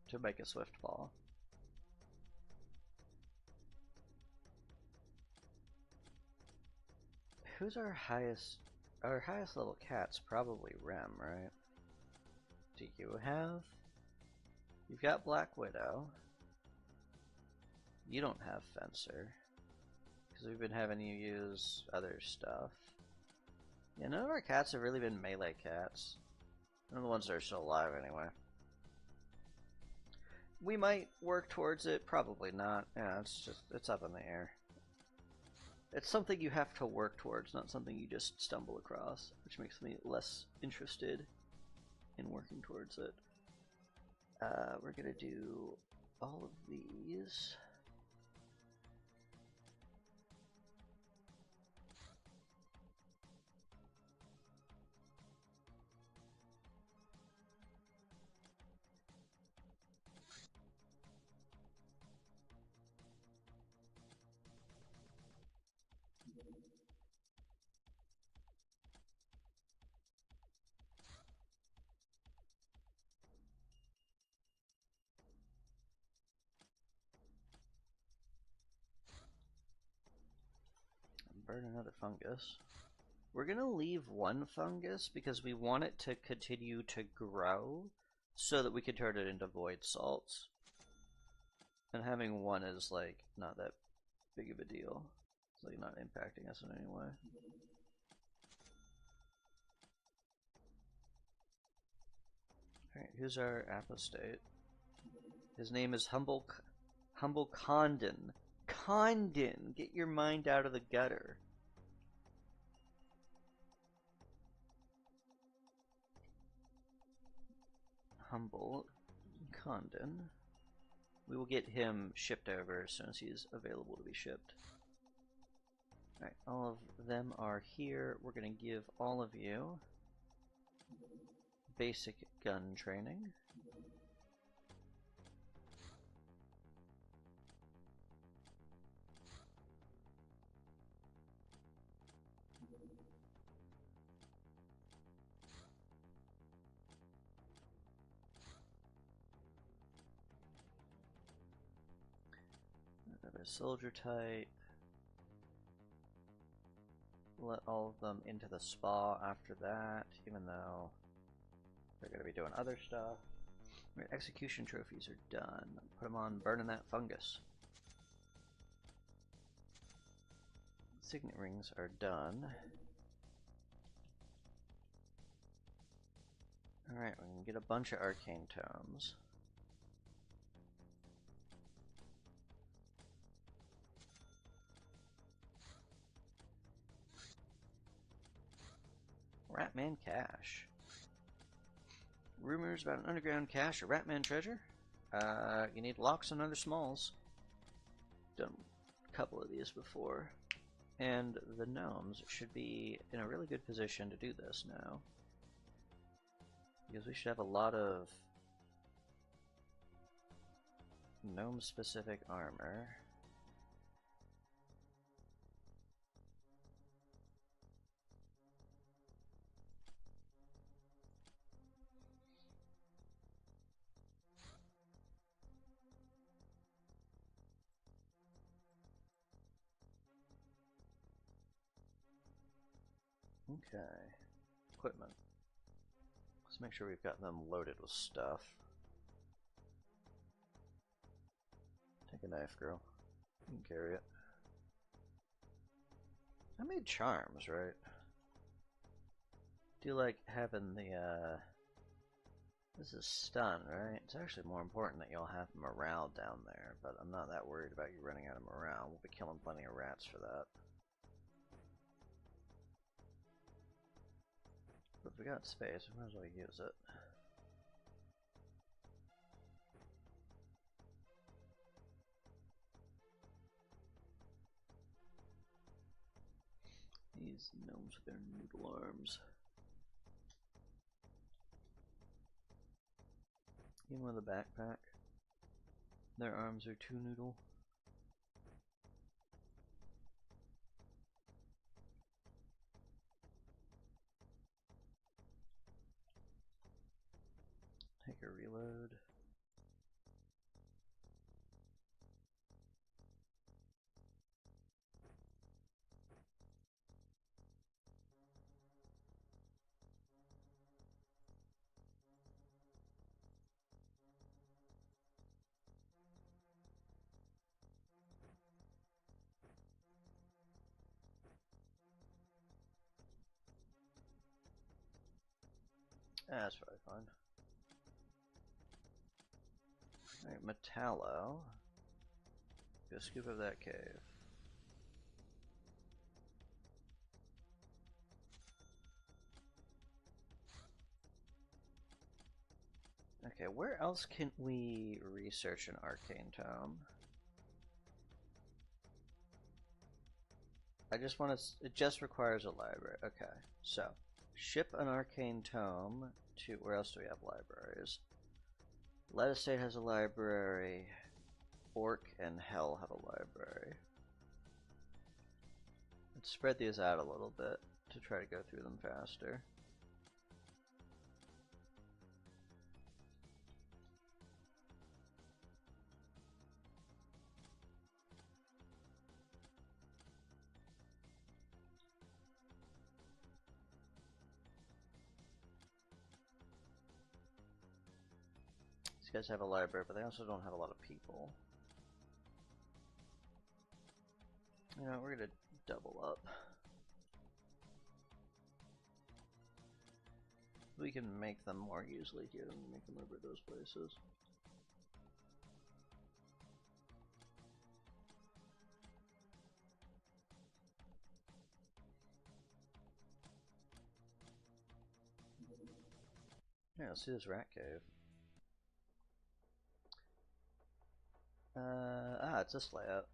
to make a swift fall. Who's our highest? Our highest level cat's probably Rem, right? Do you have? You've got Black Widow. You don't have Fencer. Because we've been having you use other stuff. Yeah, none of our cats have really been melee cats. None of the ones that are still alive anyway. We might work towards it, probably not. Yeah, it's up in the air. It's something you have to work towards, not something you just stumble across, which makes me less interested in working towards it. We're gonna do all of these. Burn another fungus. We're gonna leave one fungus because we want it to continue to grow so that we can turn it into void salts. And having one is like not that big of a deal. It's like not impacting us in any way. Alright, who's our apostate? His name is Humble Condon. Condon! Get your mind out of the gutter. Humble Condon. We will get him shipped over as soon as he is available to be shipped. Alright, all of them are here. We're going to give all of you basic gun training. Another soldier type. Let all of them into the spa after that, even though they're going to be doing other stuff. Right, execution trophies are done. Put them on burning that fungus. Signet rings are done. Alright, we can get a bunch of arcane tomes. Ratman cache. Rumors about an underground cache or Ratman treasure? You need locks and other smalls. Done a couple of these before. And the gnomes should be in a really good position to do this now. Because we should have a lot of gnome-specific armor. Okay. Equipment. Let's make sure we've got them loaded with stuff. Take a knife, girl. You can carry it. I made charms, right? Do you like having the, this is stun, right? It's actually more important that y'all have morale down there, but I'm not that worried about you running out of morale. We'll be killing plenty of rats for that. But if we got space, we might as well use it. These gnomes with their noodle arms. Even with a backpack, their arms are too noodle. Take a reload. That's probably fine. Alright, Metallo. Go scoop of that cave. Okay, where else can we research an arcane tome? I just want to. It just requires a library. Okay, so ship an arcane tome to. Where else do we have libraries? Lead Estate has a library. Orc and Hell have a library. Let's spread these out a little bit to try to go through them faster. These guys have a library, but they also don't have a lot of people. You know, we're gonna double up. We can make them more easily here than make them over those places. Yeah, let's see this rat cave. It's this layout.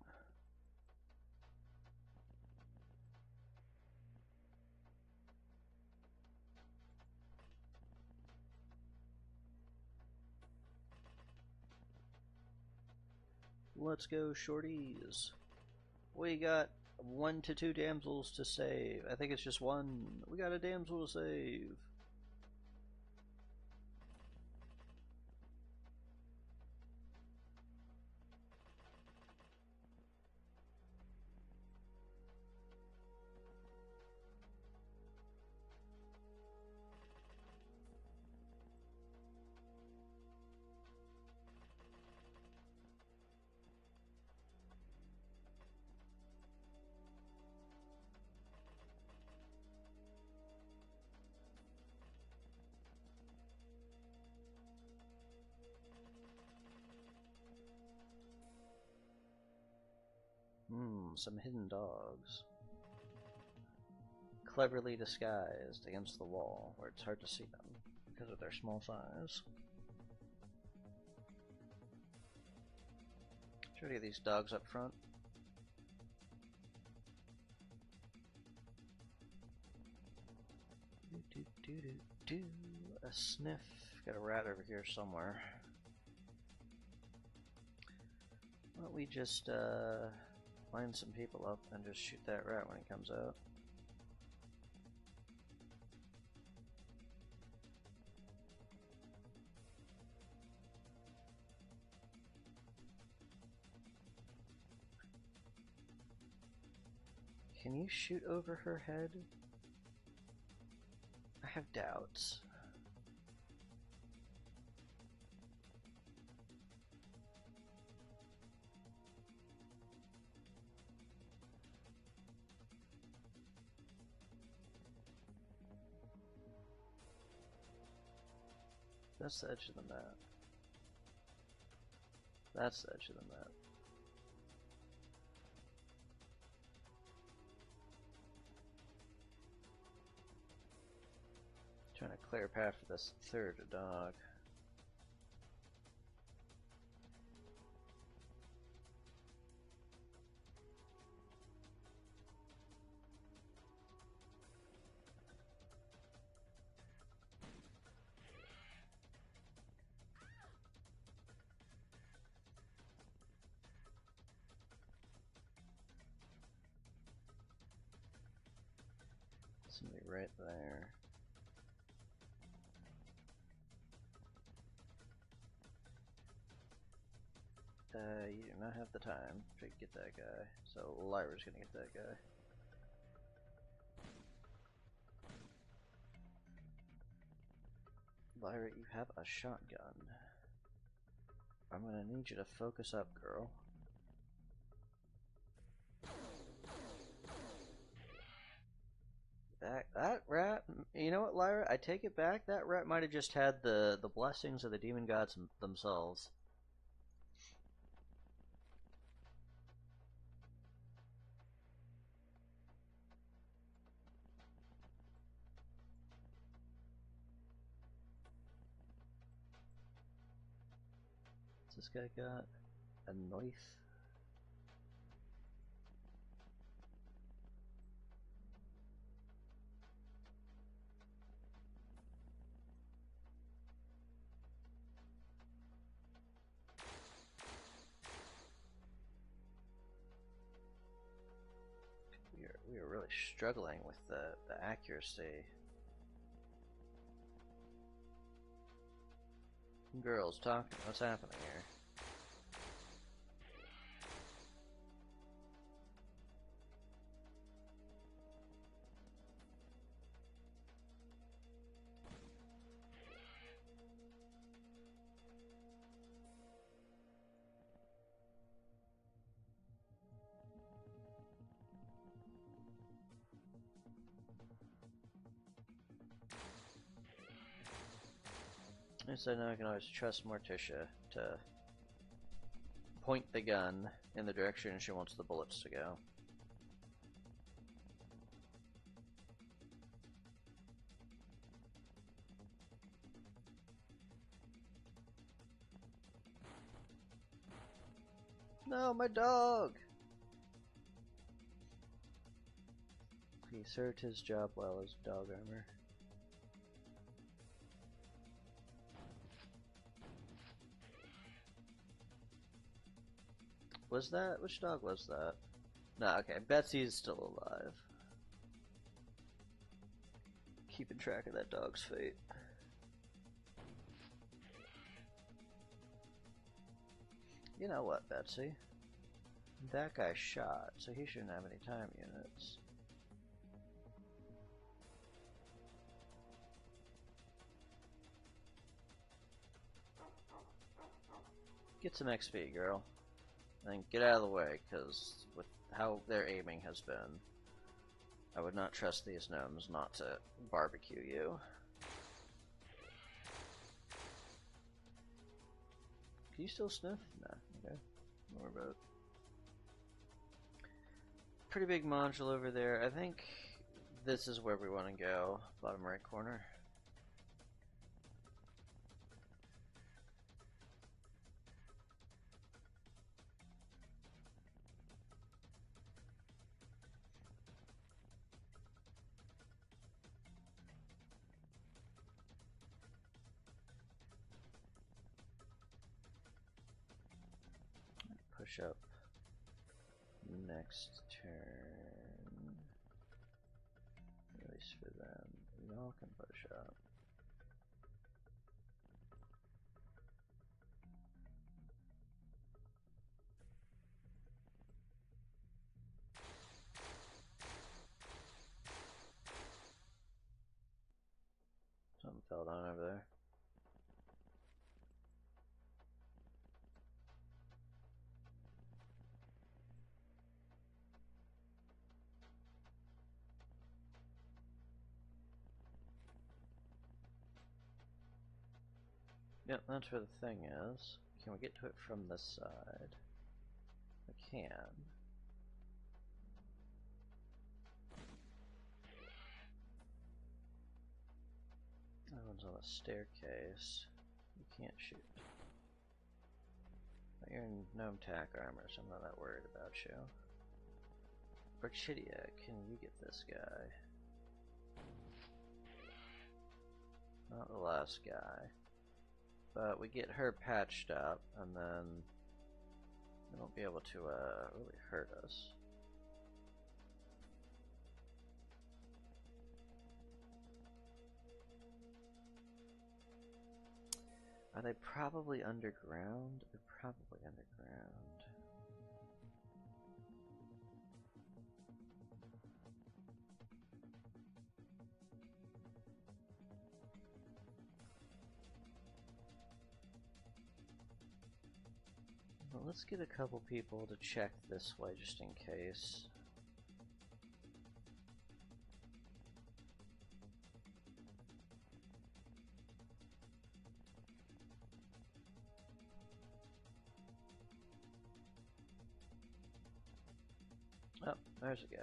Let's go, shorties. We got 1 to 2 damsels to save. I think it's just 1. We got a damsel to save. Some hidden dogs. Cleverly disguised against the wall, where it's hard to see them because of their small size. Try to get these dogs up front. A sniff. Got a rat over here somewhere. Why don't we just line some people up and just shoot that rat when he comes out. Can you shoot over her head? I have doubts. That's the edge of the map. That's the edge of the map. Trying to clear a path for this third dog. Somebody right there. You do not have the time to get that guy, so Lyra's gonna get that guy. Lyra, you have a shotgun. I'm gonna need you to focus up, girl. That rat, you know what, Lyra? I take it back. That rat might have just had the blessings of the demon gods themselves. What's this guy got? A knife? We are really struggling with the accuracy. Girls, talk. What's happening here? So now I can always trust Morticia to point the gun in the direction she wants the bullets to go. No, my dog! He served his job well as dog armor. Was that? Which dog was that? No, okay, Betsy's still alive. Keeping track of that dog's fate. You know what, Betsy? That guy shot, so he shouldn't have any time units. Get some XP, girl. And get out of the way, because with how their aiming has been, I would not trust these gnomes not to barbecue you. Can you still sniff? Nah, okay. More about. Pretty big module over there. I think this is where we want to go. Bottom right corner. Push up next turn. At least for them. Y'all can push up. Something fell down over there. Yep, that's where the thing is. Can we get to it from this side? We can. That one's on a staircase. You can't shoot. But you're in gnome tack armor, so I'm not that worried about you. Orchidia, can you get this guy? Not the last guy. But we get her patched up, and then they won't be able to really hurt us. Are they probably underground? They're probably underground. Well, let's get a couple people to check this way just in case. Oh, there's a guy.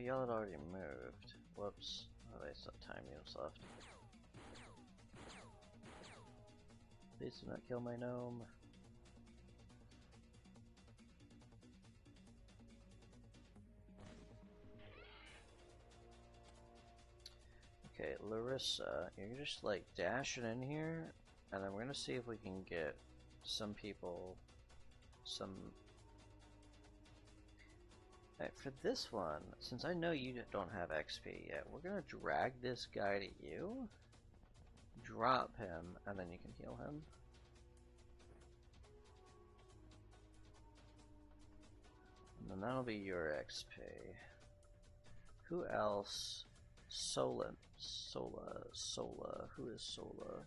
Y'all had already moved. Whoops. Oh, they still have time units left. Please do not kill my gnome. Okay, Larissa, you're just like dashing in here, and then we're gonna see if we can get some people some. Alright, for this one, since I know you don't have XP yet, we're gonna drag this guy to you, drop him, and then you can heal him. And then that'll be your XP. Who else? Sola. Who is Sola?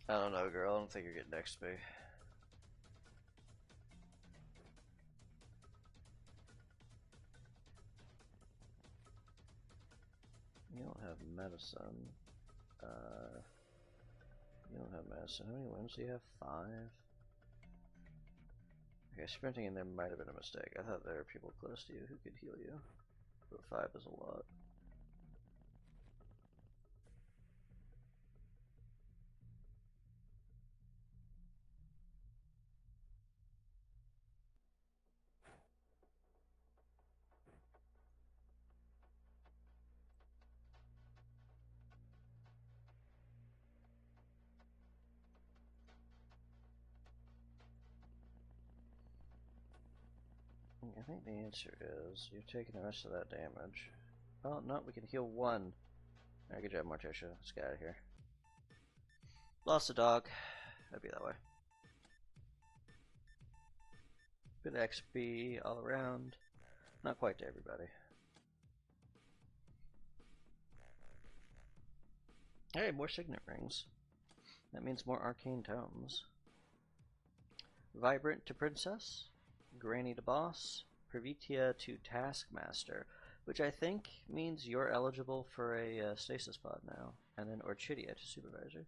I don't know, girl. I don't think you're getting XP. You don't have medicine. You don't have medicine. How many wins do you have? 5? Okay, sprinting in there might have been a mistake. I thought there were people close to you who could heal you. But 5 is a lot. I think the answer is you're taking the rest of that damage. Oh, no, we can heal 1. Alright, good job, Morticia. Let's get out of here. Lost a dog. That'd be that way. Good XP all around. Not quite to everybody. Hey, more signet rings. That means more arcane tomes. Vibrant to Princess. Granny to Boss. Pravitia to Taskmaster. Which I think means you're eligible for a stasis pod now. And then Orchidia to Supervisor.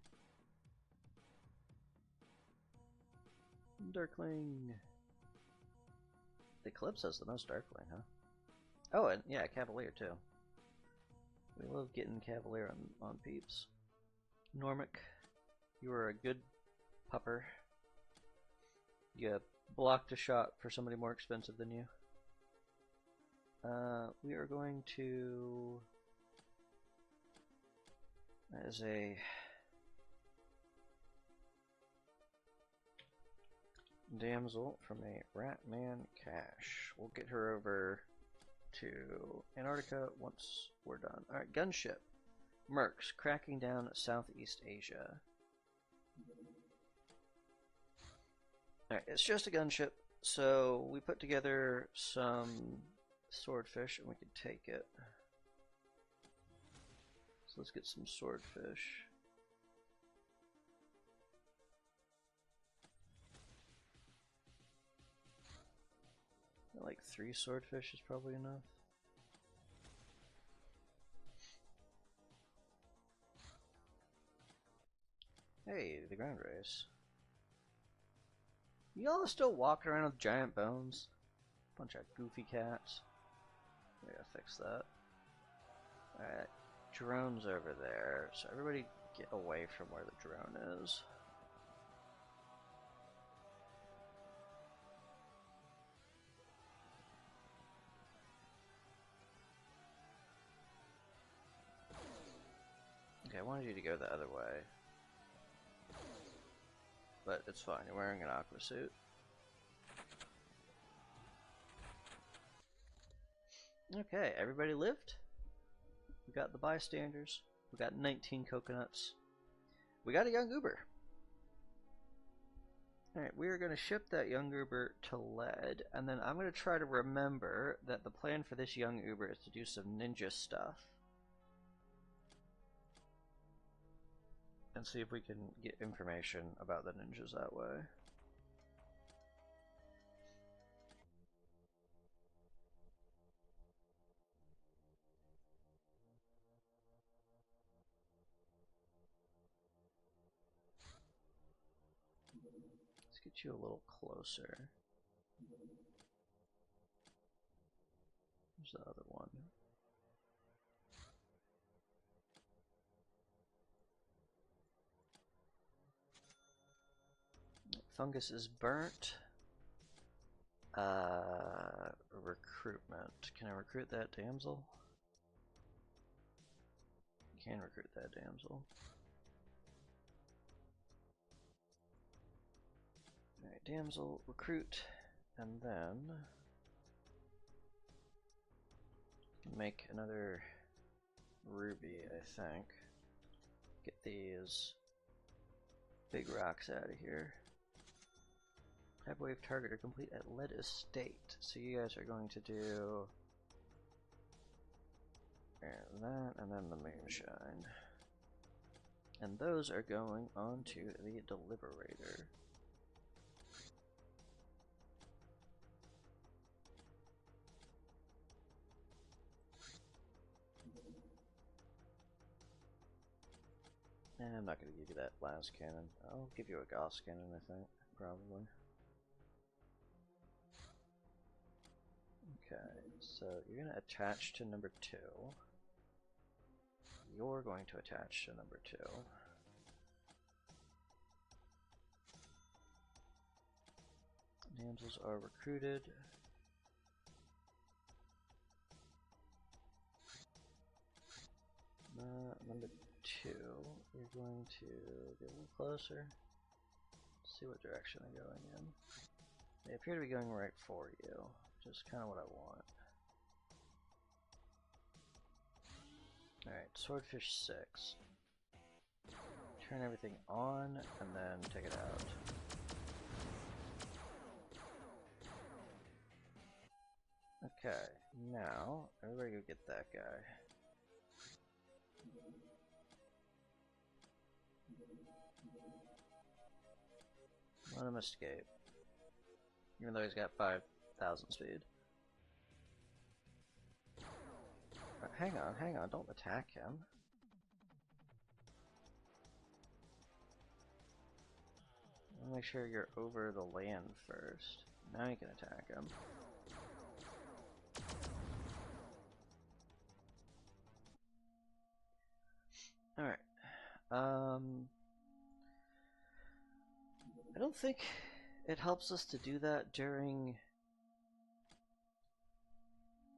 Darkling. The Eclipse has the most Darkling, huh? Oh, and yeah, Cavalier too. We love getting Cavalier on peeps. Normic, you are a good pupper. You blocked a shot for somebody more expensive than you. We are going to... That is a... damsel from a Ratman cache. We'll get her over to Antarctica once we're done. Alright, gunship. Mercs, cracking down Southeast Asia. Alright, it's just a gunship, so we put together some swordfish and we can take it. So let's get some swordfish. Like 3 swordfish is probably enough. Hey, the ground race. Y'all still walking around with giant bones? Bunch of goofy cats. We gotta fix that. Alright, drone's over there. So everybody get away from where the drone is. I wanted you to go the other way. But it's fine, you're wearing an aqua suit. Okay, everybody lived. We got the bystanders. We got 19 coconuts. We got a young Uber. Alright, we are going to ship that young Uber to Lead, and then I'm going to try to remember that the plan for this young Uber is to do some ninja stuff. And see if we can get information about the ninjas that way. Let's get you a little closer. There's the other one. Fungus is burnt. Recruitment. Can I recruit that damsel? Can recruit that damsel. Alright, damsel, recruit, and then make another ruby, I think. Get these big rocks out of here. Type wave target are complete at Lead Estate. So you guys are going to do that, and then the moonshine. And those are going onto the deliberator. I'm not going to give you that las cannon. I'll give you a Gauss cannon, I think, probably. Okay, so you're going to attach to number 2. You're going to attach to number 2. Damsels are recruited. Number 2, you're going to get a little closer. See what direction they're going in. They appear to be going right for you, which is kind of what I want. Alright, Swordfish 6. Turn everything on, and then take it out. Okay, now, everybody go get that guy. Let him escape. Even though he's got 5,000 speed. Hang on, don't attack him. Make sure you're over the land first. Now you can attack him. Alright. I don't think it helps us to do that during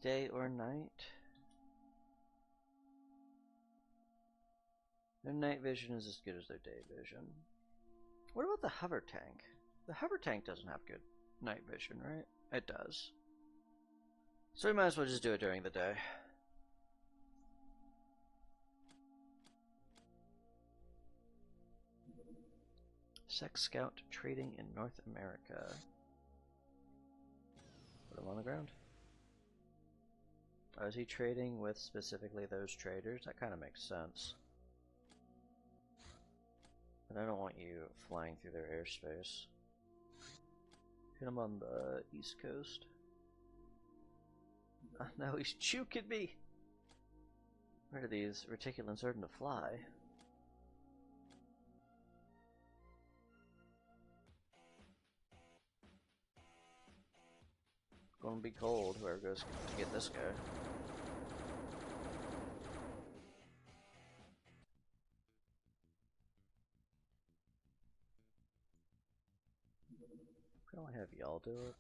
day or night. Their night vision is as good as their day vision. What about the hover tank? The hover tank doesn't have good night vision, right? It does. So we might as well just do it during the day. Sex Scout trading in North America. Put him on the ground. Oh, is he trading with specifically those traders? That kind of makes sense. But I don't want you flying through their airspace. Hit him on the East Coast. Oh, no, he's juking me! Where are these reticulans starting to fly? Gonna be cold, whoever goes to get this guy. Can only have y'all do it.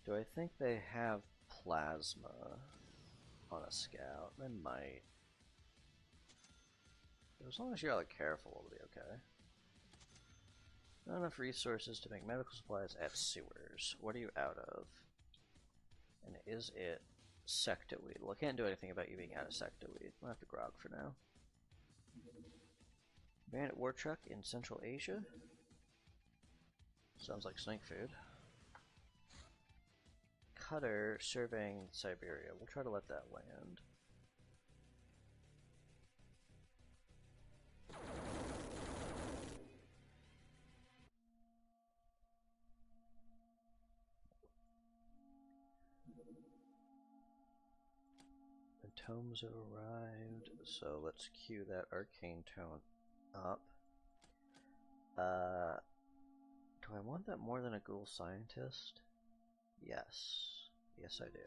Do I think they have plasma on a scout? They might. As long as you're like careful, it'll be okay. Not enough resources to make medical supplies at sewers. What are you out of? And is it sectaweed? Well, I can't do anything about you being out of sectaweed. I'll have to grog for now. Bandit war truck in Central Asia? Sounds like snake food. Cutter surveying Siberia. We'll try to let that land. The tomes arrived, so let's cue that arcane tone up. Do I want that more than a ghoul scientist? Yes. Yes, I do.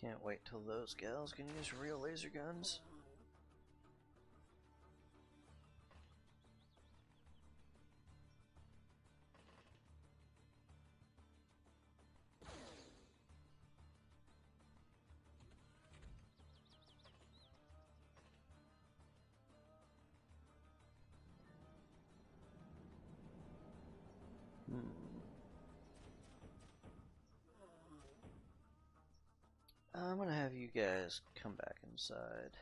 Can't wait till those gals can use real laser guns. I'm gonna have you guys come back inside,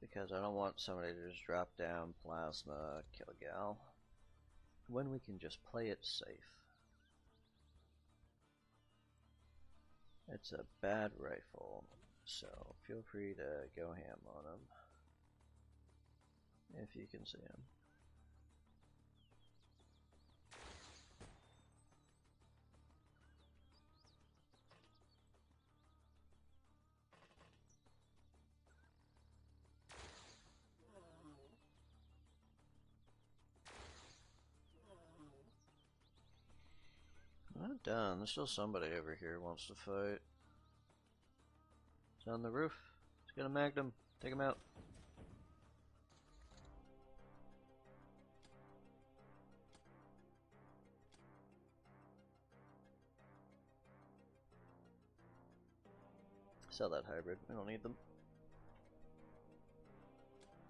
because I don't want somebody to just drop down plasma, kill a gal, when we can just play it safe. It's a bad rifle, so feel free to go ham on him, if you can see him. Not done. There's still somebody over here who wants to fight. It's on the roof. He's got a magnum. Take him out. Sell that hybrid. We don't need them.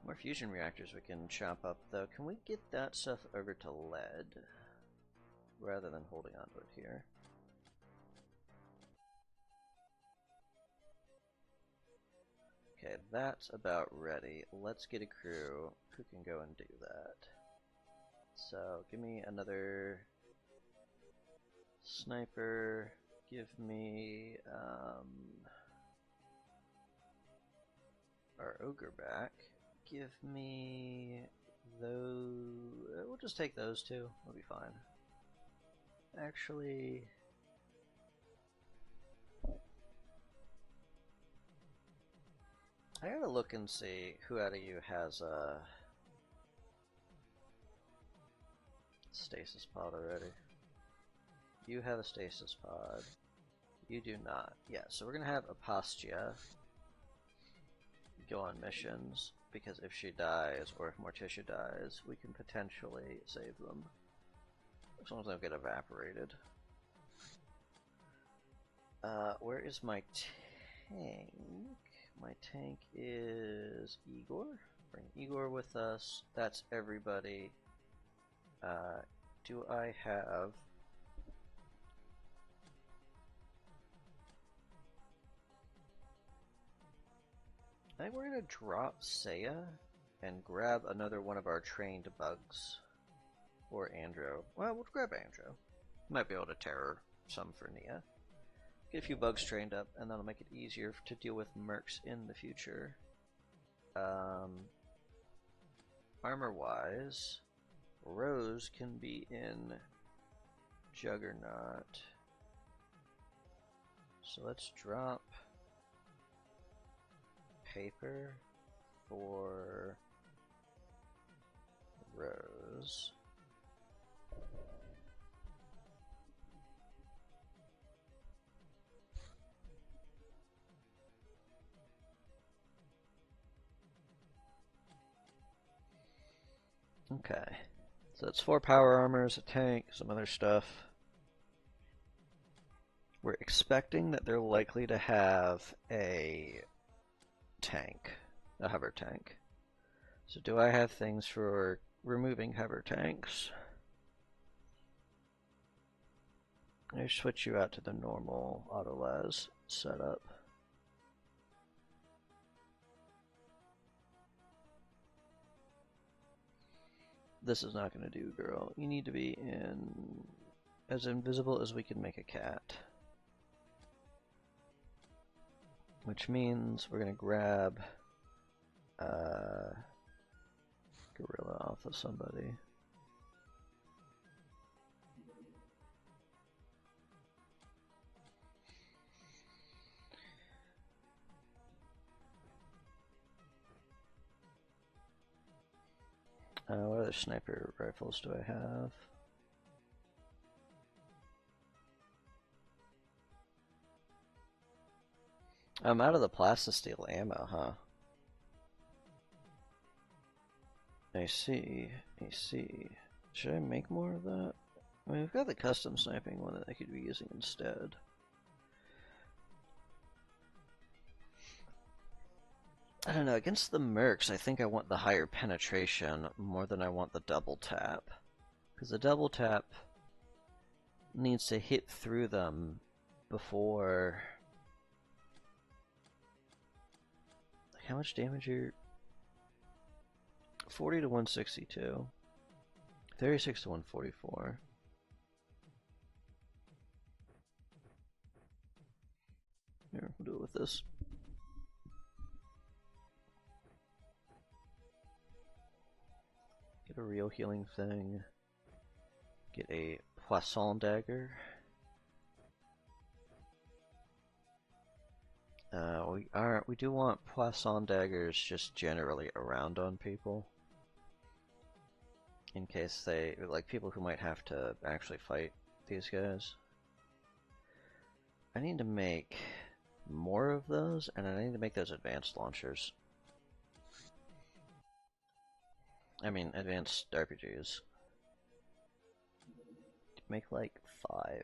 More fusion reactors we can chop up, though. Can we get that stuff over to lead, rather than holding onto it here? Okay, that's about ready. Let's get a crew who can go and do that. So, give me another sniper. Give me our ogre back. Give me those. We'll just take those two. We'll be fine. Actually, I gotta look and see who out of you has a stasis pod already. You have a stasis pod. You do not. Yeah, so we're gonna have Apostia go on missions, because if she dies, or if Morticia dies, we can potentially save them. As long as they don't get evaporated. Where is my tank? My tank is Igor. Bring Igor with us. That's everybody. Do I have... I think we're going to drop Seiya and grab another one of our trained bugs. Or Andro. Well, we'll grab Andro. Might be able to terror some for Nia. Get a few bugs trained up, and that'll make it easier to deal with mercs in the future. Armor-wise, Rose can be in Juggernaut. So let's drop paper for Rose. Okay, so it's 4 power armors, a tank, some other stuff. We're expecting that they're likely to have a tank, a hover tank. So do I have things for removing hover tanks? I switch you out to the normal auto-las setup. This is not going to do, girl. You need to be as invisible as we can make a cat. Which means we're going to grab Gorilla off of somebody. What other sniper rifles do I have? I'm out of the plastisteel ammo, huh? I see, I see. Should I make more of that? I mean, we've got the custom sniping one that I could be using instead. I don't know, against the mercs, I think I want the higher penetration more than I want the double tap. Because the double tap needs to hit through them before... Like, how much damage are... 40 to 162. 36 to 144. Here, we'll do it with this. Get a real healing thing. Get a Poisson Dagger. We do want Poisson Daggers just generally around on people. In case they, like people who might have to actually fight these guys. I need to make more of those, and I need to make those advanced launchers. I mean, advanced RPGs. Make like 5.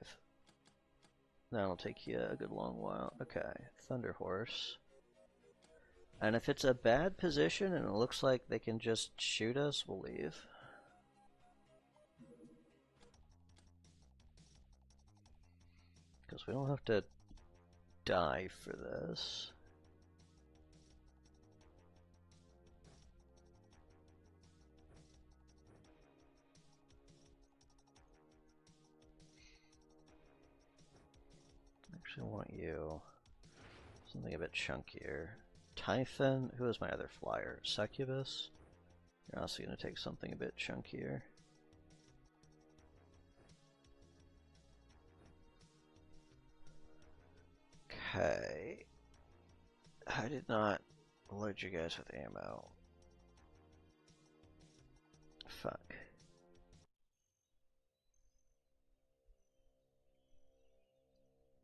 That'll take you a good long while. Okay, Thunder Horse. And if it's a bad position and it looks like they can just shoot us, we'll leave. Because we don't have to die for this. Actually, I want you something a bit chunkier. Typhon, who is my other flyer? Succubus? You're also going to take something a bit chunkier. Okay. I did not load you guys with ammo. Fuck.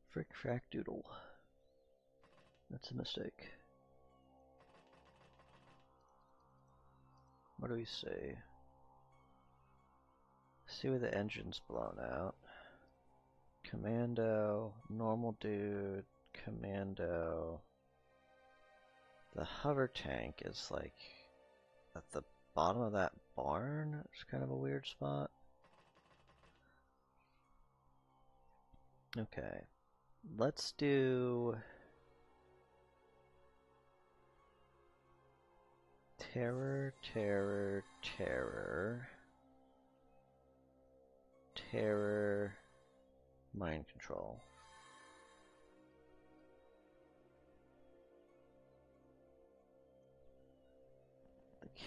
Frick frack doodle. That's a mistake. What do we see? See where the engine's blown out. Commando, normal dude, commando. The hover tank is like at the bottom of that barn. It's kind of a weird spot. Okay. Let's do terror, terror, terror, terror, mind control.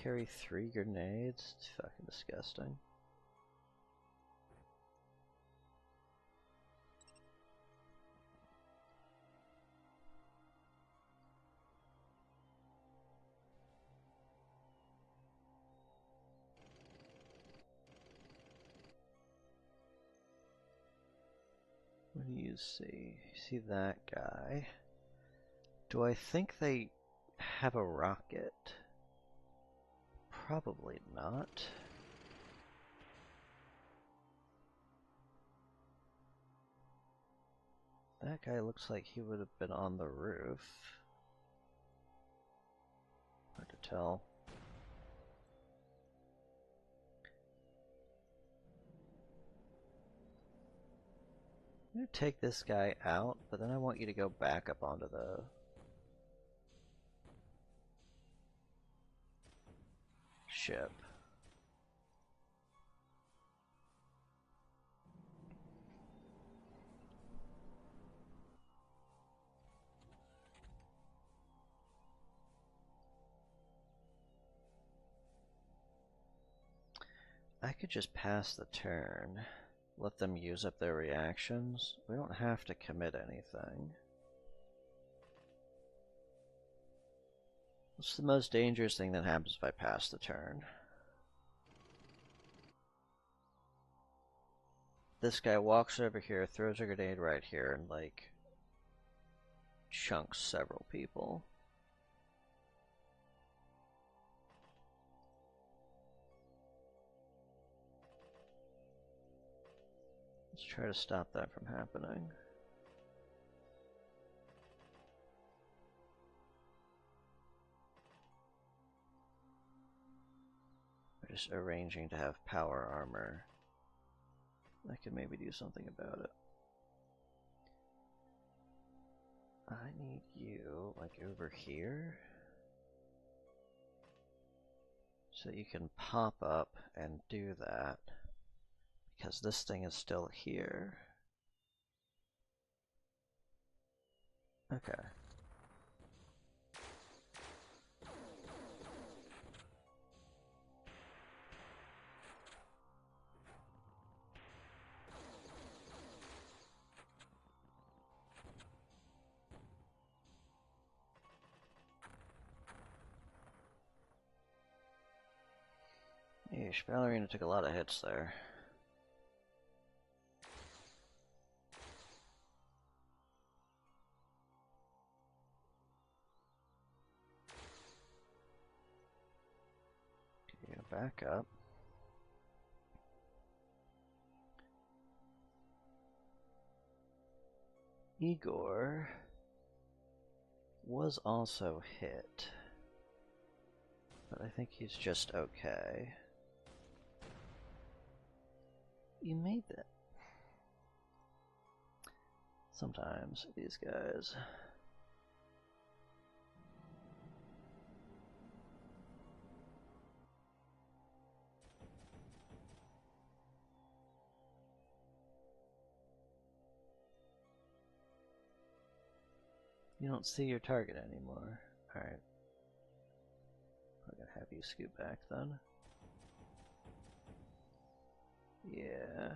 carry 3 grenades? It's fucking disgusting. What do you see? You see that guy? Do I think they have a rocket? Probably not. That guy looks like he would have been on the roof. Hard to tell. I'm gonna take this guy out, but then I want you to go back up onto the ship. I could just pass the turn. Let them use up their reactions. We don't have to commit anything. What's the most dangerous thing that happens if I pass the turn? This guy walks over here, throws a grenade right here, and like chunks several people. Let's try to stop that from happening. We're just arranging to have power armor. I could maybe do something about it. I need you, like, over here. So you can pop up and do that. Because this thing is still here. Okay. Yeesh, Ballerina took a lot of hits there. Okay, back up. Igor was also hit, but I think he's just okay. You made that. Sometimes, these guys. You don't see your target anymore. Alright. I'm gonna have you scoot back then. Yeah.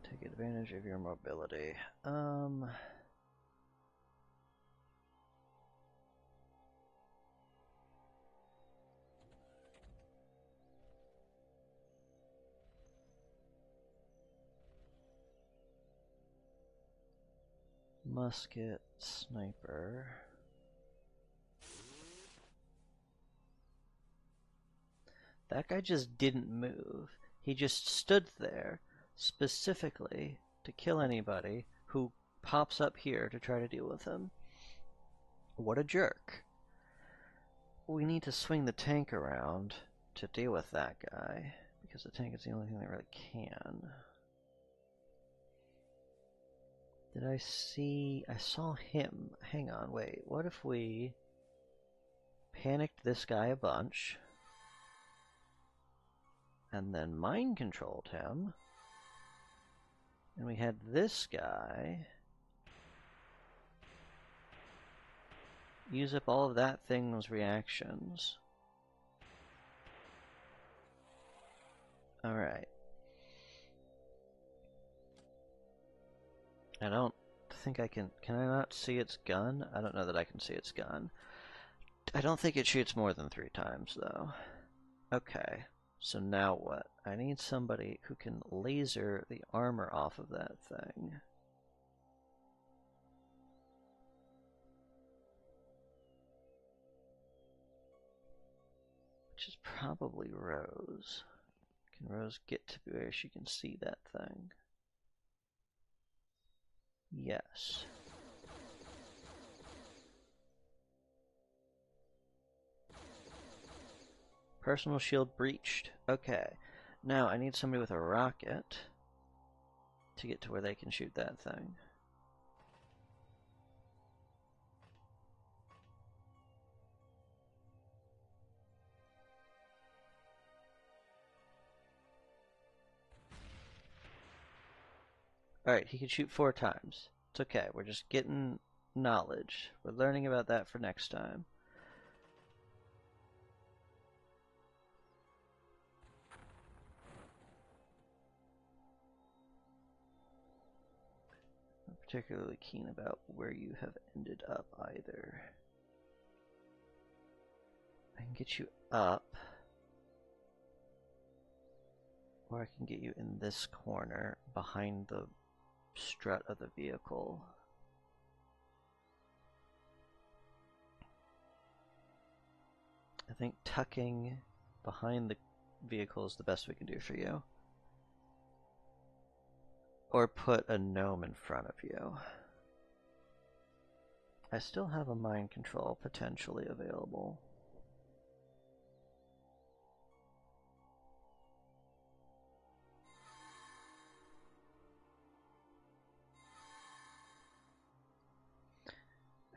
Take advantage of your mobility. Musket, sniper. That guy just didn't move. He just stood there specifically to kill anybody who pops up here to try to deal with him. What a jerk. We need to swing the tank around to deal with that guy, because the tank is the only thing that really can. Did I see... I saw him. Hang on, wait. What if we panicked this guy a bunch, and then mind-controlled him, and we had this guy use up all of that thing's reactions. Alright. I don't think I can I not see its gun? I don't know that I can see its gun. I don't think it shoots more than 3 times, though. Okay, so now what? I need somebody who can laser the armor off of that thing. Which is probably Rose. Can Rose get to where she can see that thing? Yes. Personal shield breached. Okay. Now I need somebody with a rocket to get to where they can shoot that thing. Alright, he can shoot 4 times. It's okay, we're just getting knowledge. We're learning about that for next time. Not particularly keen about where you have ended up either. I can get you up. Or I can get you in this corner behind the strut of the vehicle. I think tucking behind the vehicle is the best we can do for you. Or put a gnome in front of you. I still have a mind control potentially available.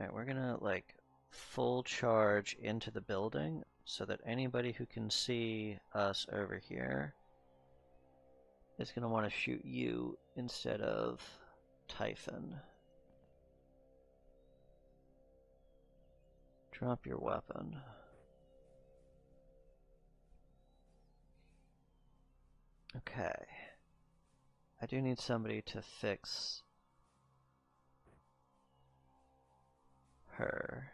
Alright, we're gonna like full charge into the building so that anybody who can see us over here is gonna want to shoot you instead of Typhon. Drop your weapon. Okay. I do need somebody to fix her.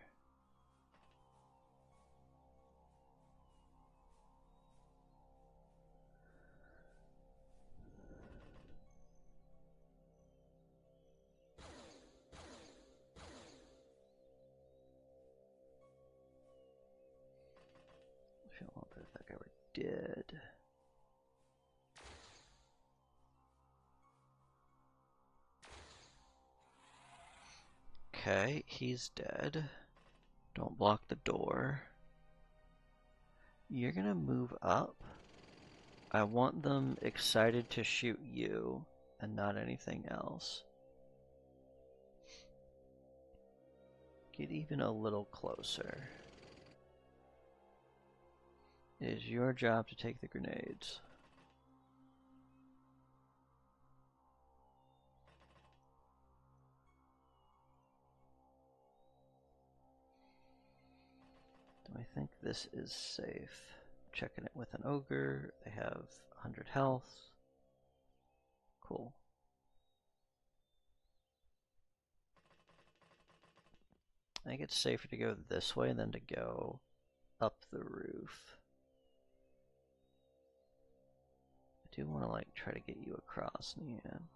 I feel a little bit if that guy were dead. Okay, he's dead. Don't block the door. You're gonna move up. I want them excited to shoot you and not anything else. Get even a little closer. It is your job to take the grenades. Do I think this is safe? Checking it with an ogre. They have 100 health. Cool. I think it's safer to go this way than to go up the roof. I do want to like try to get you across in the end.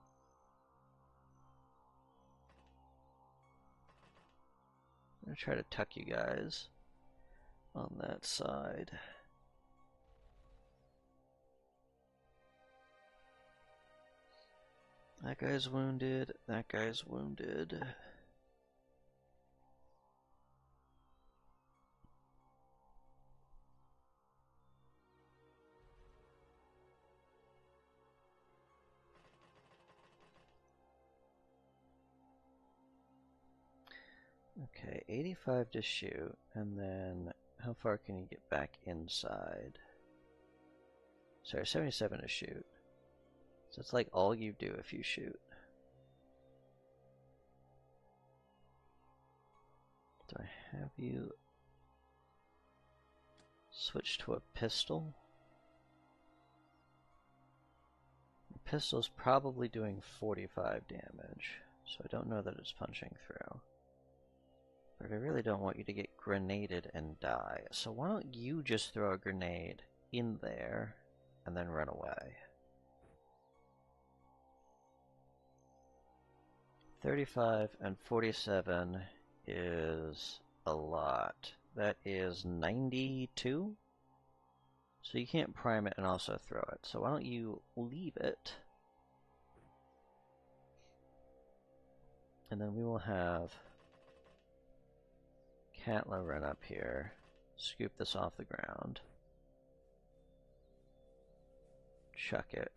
I'm gonna try to tuck you guys on that side. That guy's wounded. That guy's wounded. Okay, 85 to shoot, and then how far can you get back inside? Sorry, 77 to shoot. So it's like all you do if you shoot. Do I have you switch to a pistol? The pistol's probably doing 45 damage, so I don't know that it's punching through. But I really don't want you to get grenaded and die, so why don't you just throw a grenade in there and then run away. 35 and 47 is a lot. That is 92? So you can't prime it and also throw it. So why don't you leave it? And then we will have Katla run up here, scoop this off the ground, chuck it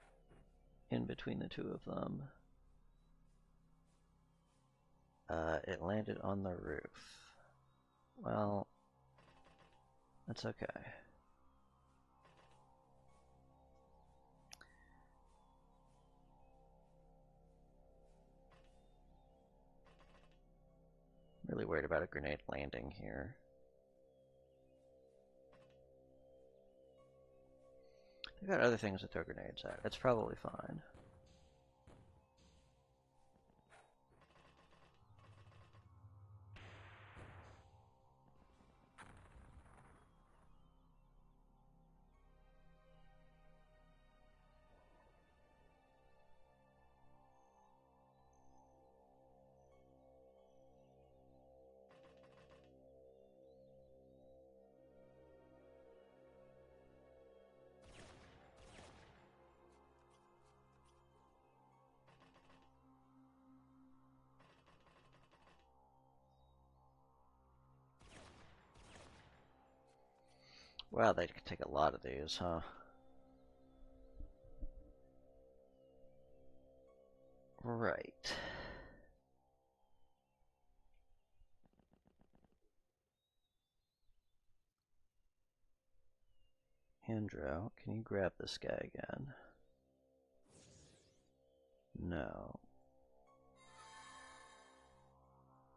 in between the two of them. It landed on the roof. Well, that's okay. Really worried about a grenade landing here. They've got other things to throw grenades at. It's probably fine. Wow, they could take a lot of these, huh? Right. Andrew, can you grab this guy again? No.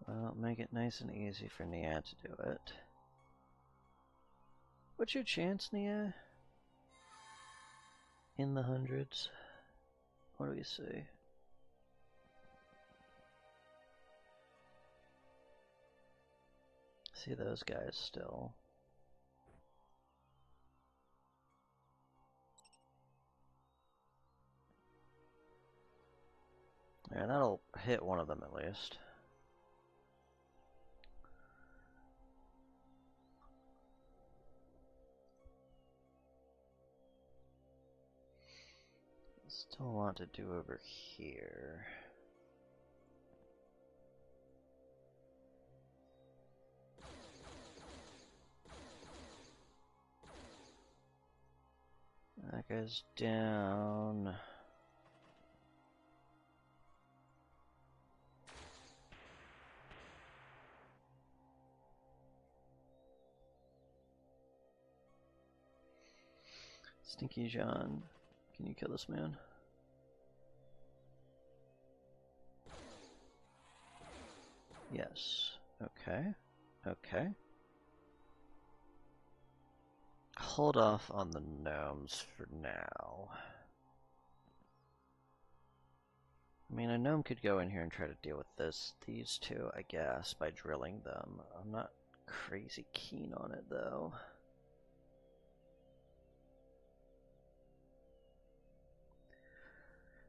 Well, make it nice and easy for Nia to do it. What's your chance, Nia? In the hundreds? What do we see? See those guys still. Yeah, that'll hit one of them at least. Still want to do over here. That guy's down. Stinky John, can you kill this man? Yes. Okay. Okay. Hold off on the gnomes for now. I mean, a gnome could go in here and try to deal with these two, I guess, by drilling them. I'm not crazy keen on it, though.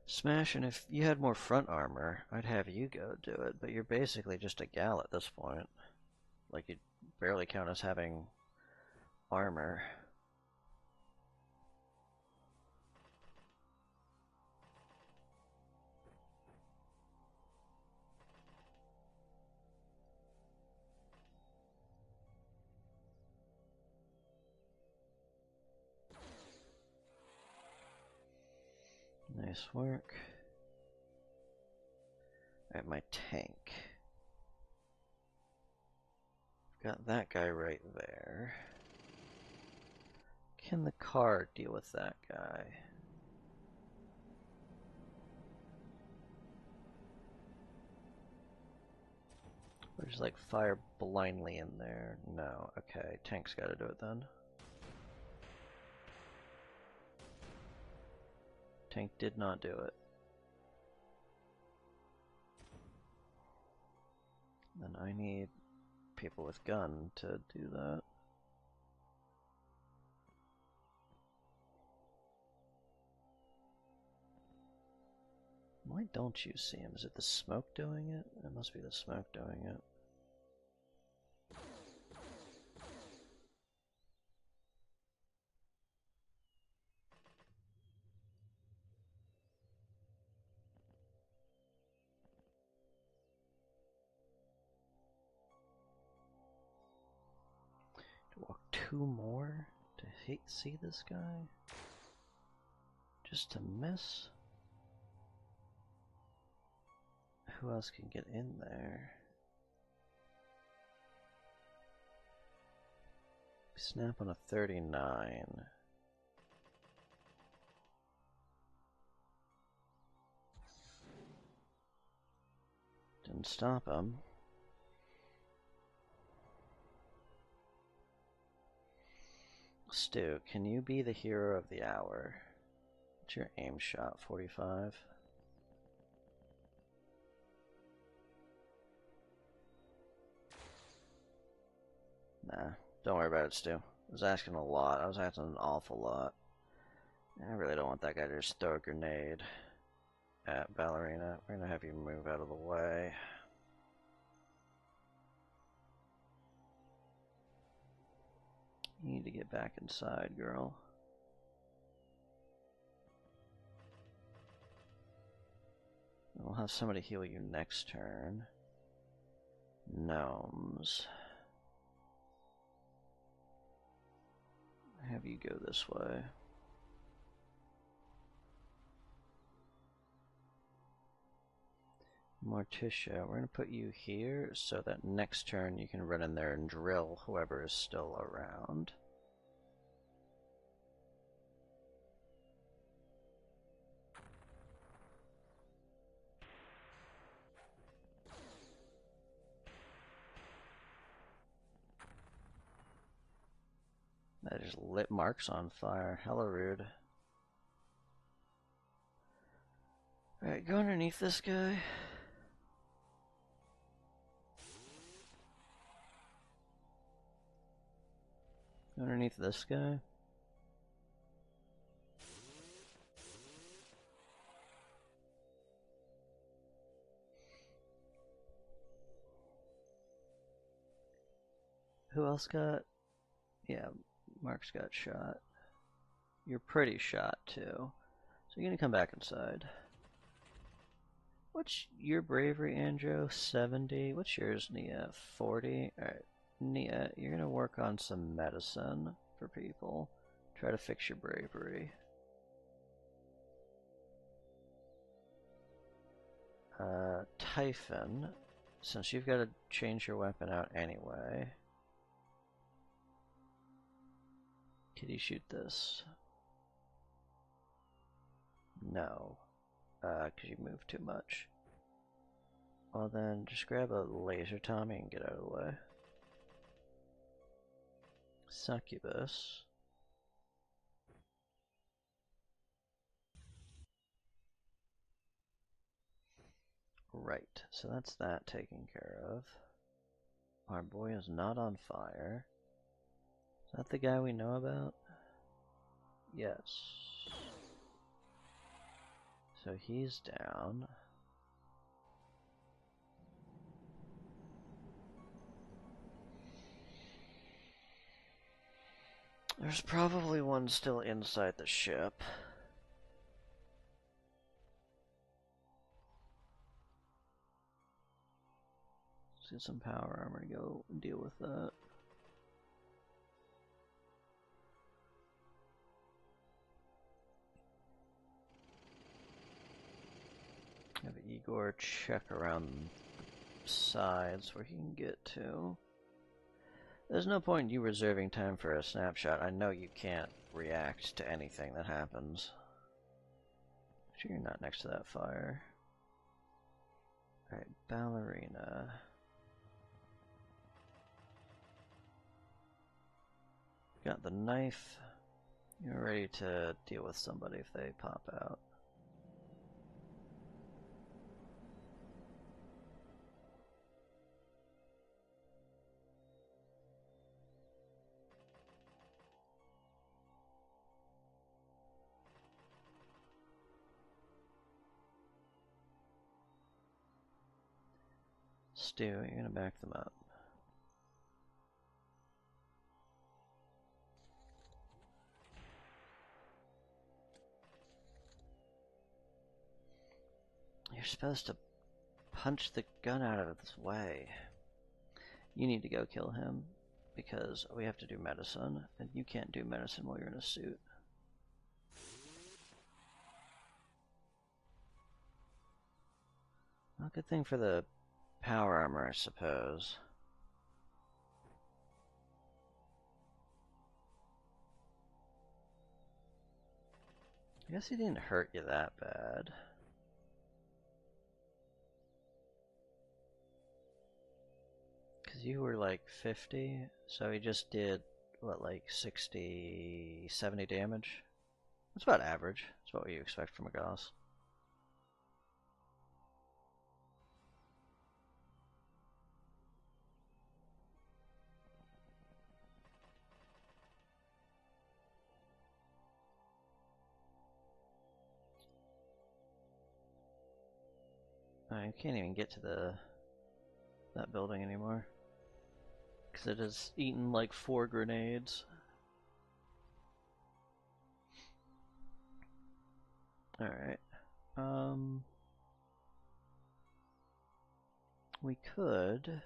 Smash, and if you had more front armor, I'd have you go do it, but you're basically just a gal at this point. Like, you barely count as having armor. Nice work. Alright, my tank. Got that guy right there. Can the car deal with that guy? Or just like fire blindly in there? No. Okay, tank's gotta do it then. Tank did not do it. Then I need people with gun to do that. Why don't you see him? Is it the smoke doing it? It must be the smoke doing it. Walk 2 more to see this guy? Just to miss? Who else can get in there? Snap on a 39. Didn't stop him. Stu, can you be the hero of the hour? What's your aim shot? 45? Nah, don't worry about it, Stu. I was asking a lot. I was asking an awful lot. I really don't want that guy to just throw a grenade at Ballerina. We're gonna have you move out of the way. You need to get back inside, girl. We'll have somebody heal you next turn. Gnomes. Have you go this way. Morticia, we're gonna put you here so that next turn you can run in there and drill whoever is still around. That just lit Marks on fire. Hella rude. Alright, go underneath this guy. Go underneath this guy. Who else got? Yeah, Mark's got shot. You're pretty shot too. So you're gonna come back inside. What's your bravery, Andrew? 70. What's yours, Nia? 40. Alright, Nia, you're gonna work on some medicine for people. Try to fix your bravery. Typhon, since you've got to change your weapon out anyway, could you shoot this? No, because you move too much. Well then, just grab a laser Tommy and get out of the way. Succubus. Right, so that's that taken care of. Our boy is not on fire. Is that the guy we know about? Yes. So he's down. There's probably one still inside the ship. Let's get some power armor to go deal with that. Have Igor check around the sides where he can get to. There's no point in you reserving time for a snapshot. I know you can't react to anything that happens. Make sure you're not next to that fire. Alright, Ballerina. Got the knife. You're ready to deal with somebody if they pop out. Stu, you're gonna back them up. You're supposed to punch the gun out of its way. You need to go kill him, because we have to do medicine, and you can't do medicine while you're in a suit. Well, good thing for the power armor, I suppose. I guess he didn't hurt you that bad. Because you were like 50, so he just did, what, like 60, 70 damage? That's about average. That's what you expect from a Gauss. I can't even get to that building anymore. Because it has eaten like 4 grenades. Alright. We could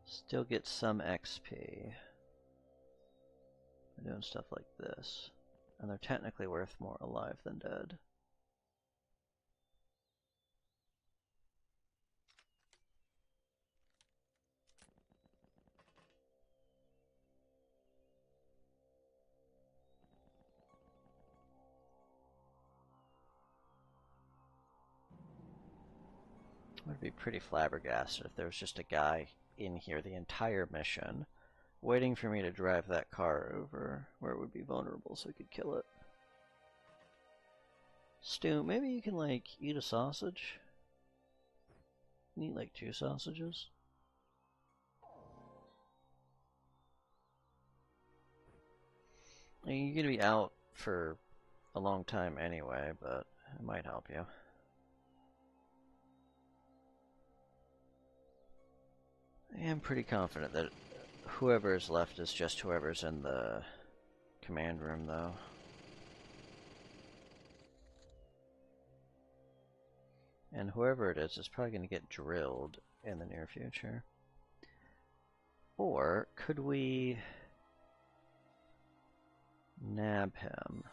still get some XP for doing stuff like this. And they're technically worth more alive than dead. I'd be pretty flabbergasted if there was just a guy in here the entire mission waiting for me to drive that car over where it would be vulnerable so we could kill it. Stu, maybe you can like eat a sausage? You can eat like 2 sausages? I mean, you're gonna be out for a long time anyway, but it might help you. I am pretty confident that whoever is left is just whoever's in the command room, though. And whoever it is probably going to get drilled in the near future. Or could we nab him?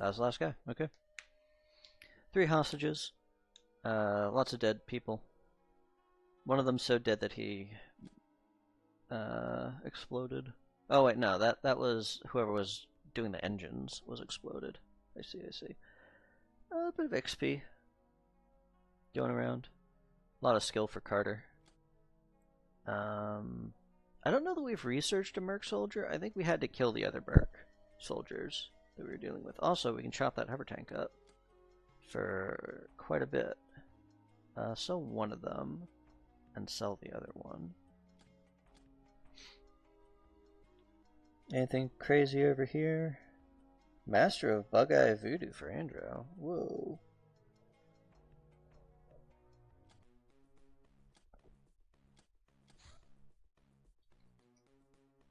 That was the last guy. Okay. 3 hostages. Lots of dead people. One of them so dead that he exploded. Oh wait, no, that was whoever was doing the engines was exploded. I see. A bit of XP going around. A lot of skill for Carter. I don't know that we've researched a Merc soldier. I think we had to kill the other Merc soldiers that we were dealing with. Also, we can chop that hover tank up for quite a bit. Sell one of them and sell the other one. Anything crazy over here? Master of Bug-Eye Voodoo for Andro. Whoa.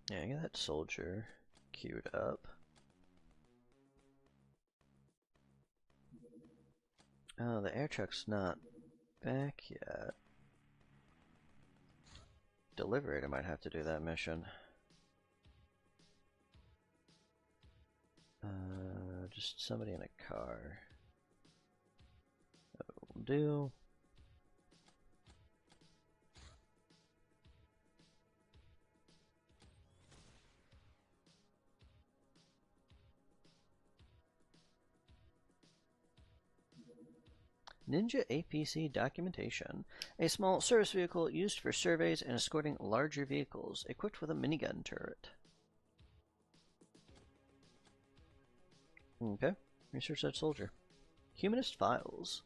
Yeah, get that soldier queued up. Oh, the air truck's not back yet. Deliberator might have to do that mission. Just somebody in a car. That will do. Ninja APC documentation. A small service vehicle used for surveys and escorting larger vehicles, equipped with a minigun turret. Okay. Research that soldier. Humanist files.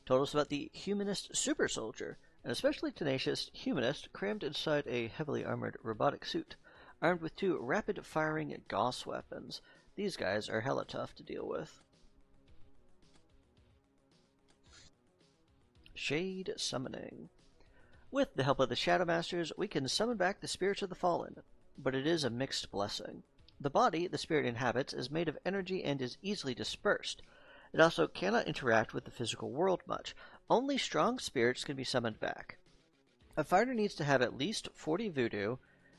Told us about the Humanist super soldier, an especially tenacious humanist crammed inside a heavily armored robotic suit, armed with 2 rapid-firing Gauss weapons. These guys are hella tough to deal with. Shade summoning. With the help of the Shadow Masters, we can summon back the spirits of the fallen, but it is a mixed blessing. The body the spirit inhabits is made of energy and is easily dispersed. It also cannot interact with the physical world much. Only strong spirits can be summoned back. A fighter needs to have at least 40 voodoo,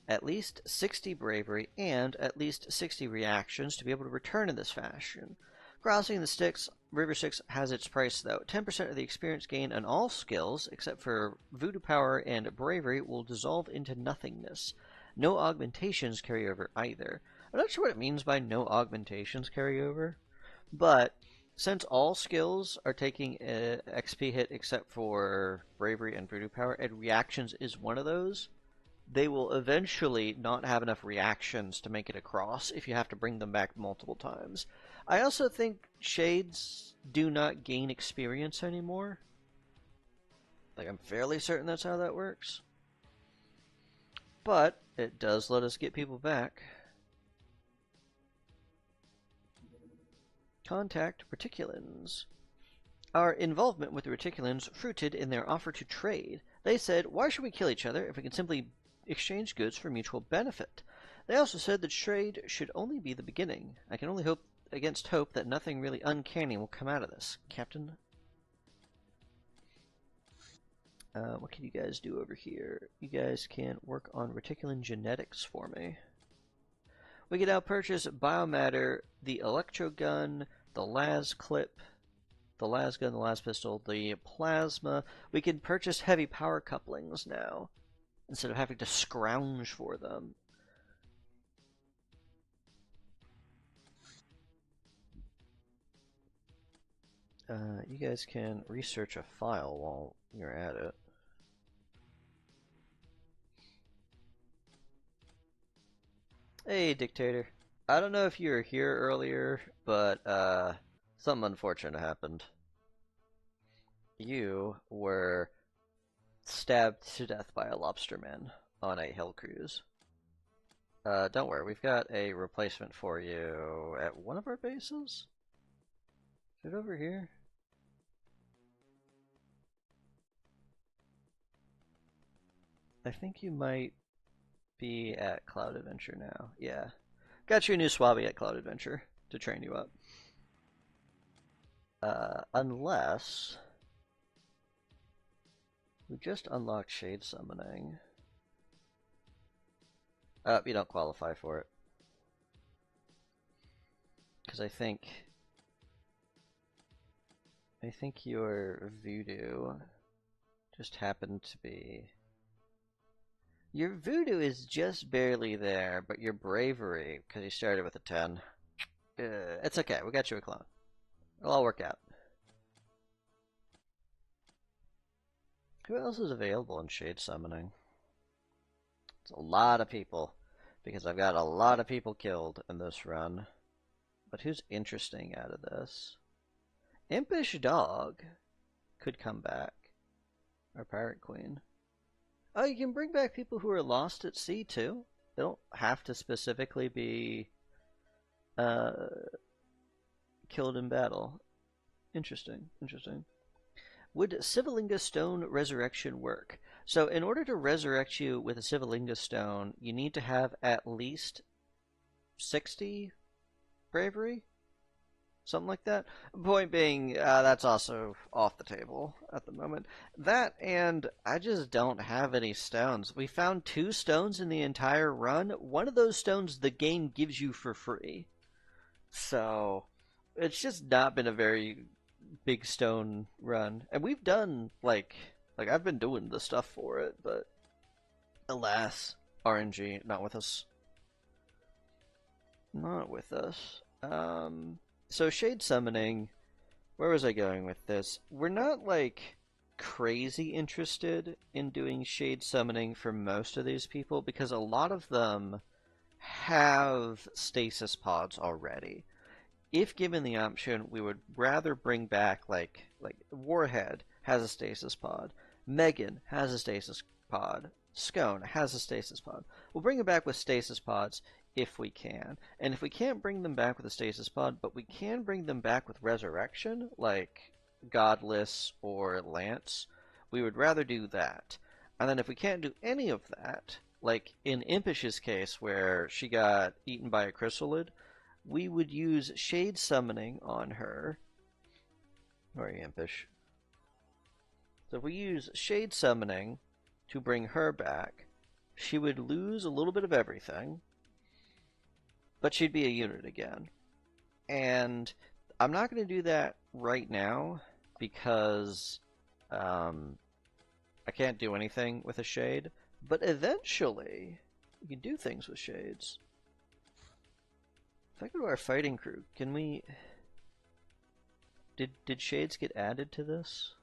at least 60 bravery, and at least 60 reactions to be able to return in this fashion. Crossing the Styx, River Styx has its price though. 10% of the experience gain on all skills, except for voodoo power and bravery, will dissolve into nothingness. No augmentations carry over either. I'm not sure what it means by no augmentations carry over, but since all skills are taking an XP hit except for bravery and voodoo power, and reactions is one of those, they will eventually not have enough reactions to make it across if you have to bring them back multiple times. I also think shades do not gain experience anymore. Like, I'm fairly certain that's how that works. But it does let us get people back. Contact Reticulans. Our involvement with the Reticulans fruited in their offer to trade. They said, why should we kill each other if we can simply exchange goods for mutual benefit? They also said that trade should only be the beginning. I can only hope against hope that nothing really uncanny will come out of this, Captain. What can you guys do over here? You guys can work on reticulan genetics for me. We can now purchase biomatter, the electro gun, the las clip, the las gun, the las pistol, the plasma. We can purchase heavy power couplings now, instead of having to scrounge for them. You guys can research a file while you're at it. Hey, Dictator. I don't know if you were here earlier, but something unfortunate happened. You were stabbed to death by a lobsterman on a hill cruise. Don't worry, we've got a replacement for you at one of our bases? Is it over here? I think you might be at Cloud Adventure now. Yeah. Got you a new swabby at Cloud Adventure to train you up. Unless we just unlocked Shade Summoning. You don't qualify for it. Because I think your voodoo just happened to be... Your voodoo is just barely there, but your bravery, because you started with a 10. It's okay, we got you a clone. It'll all work out. Who else is available in Shade Summoning? It's a lot of people, because I've got a lot of people killed in this run. But who's interesting out of this? Impish Dog could come back. Our Pirate Queen. Oh, you can bring back people who are lost at sea, too. They don't have to specifically be killed in battle. Interesting, interesting. Would Civilinga Stone Resurrection work? So in order to resurrect you with a Civilinga Stone, you need to have at least 60 bravery? Something like that. Point being, that's also off the table at the moment. That, and I just don't have any stones. We found 2 stones in the entire run. One of those stones the game gives you for free. So, it's just not been a very big stone run. And we've done, like I've been doing the stuff for it, but alas, RNG, not with us. Not with us. So Shade Summoning, Where was I going with this? We're not like crazy interested in doing shade summoning for most of these people because a lot of them have stasis pods already. If given the option, we would rather bring back like Warhead has a stasis pod, Megan has a stasis pod, Scone has a stasis pod. We'll bring it back with stasis pods if we can. And if we can't bring them back with a stasis pod, but we can bring them back with resurrection, like Godless or Lance, we would rather do that. And then if we can't do any of that, like in Impish's case where she got eaten by a chrysalid, we would use shade summoning on her. Or Impish. So if we use shade summoning to bring her back, she would lose a little bit of everything, but she'd be a unit again. And I'm not going to do that right now because I can't do anything with a shade, but eventually you can do things with shades. If I go to our fighting crew, can we... Did shades get added to this?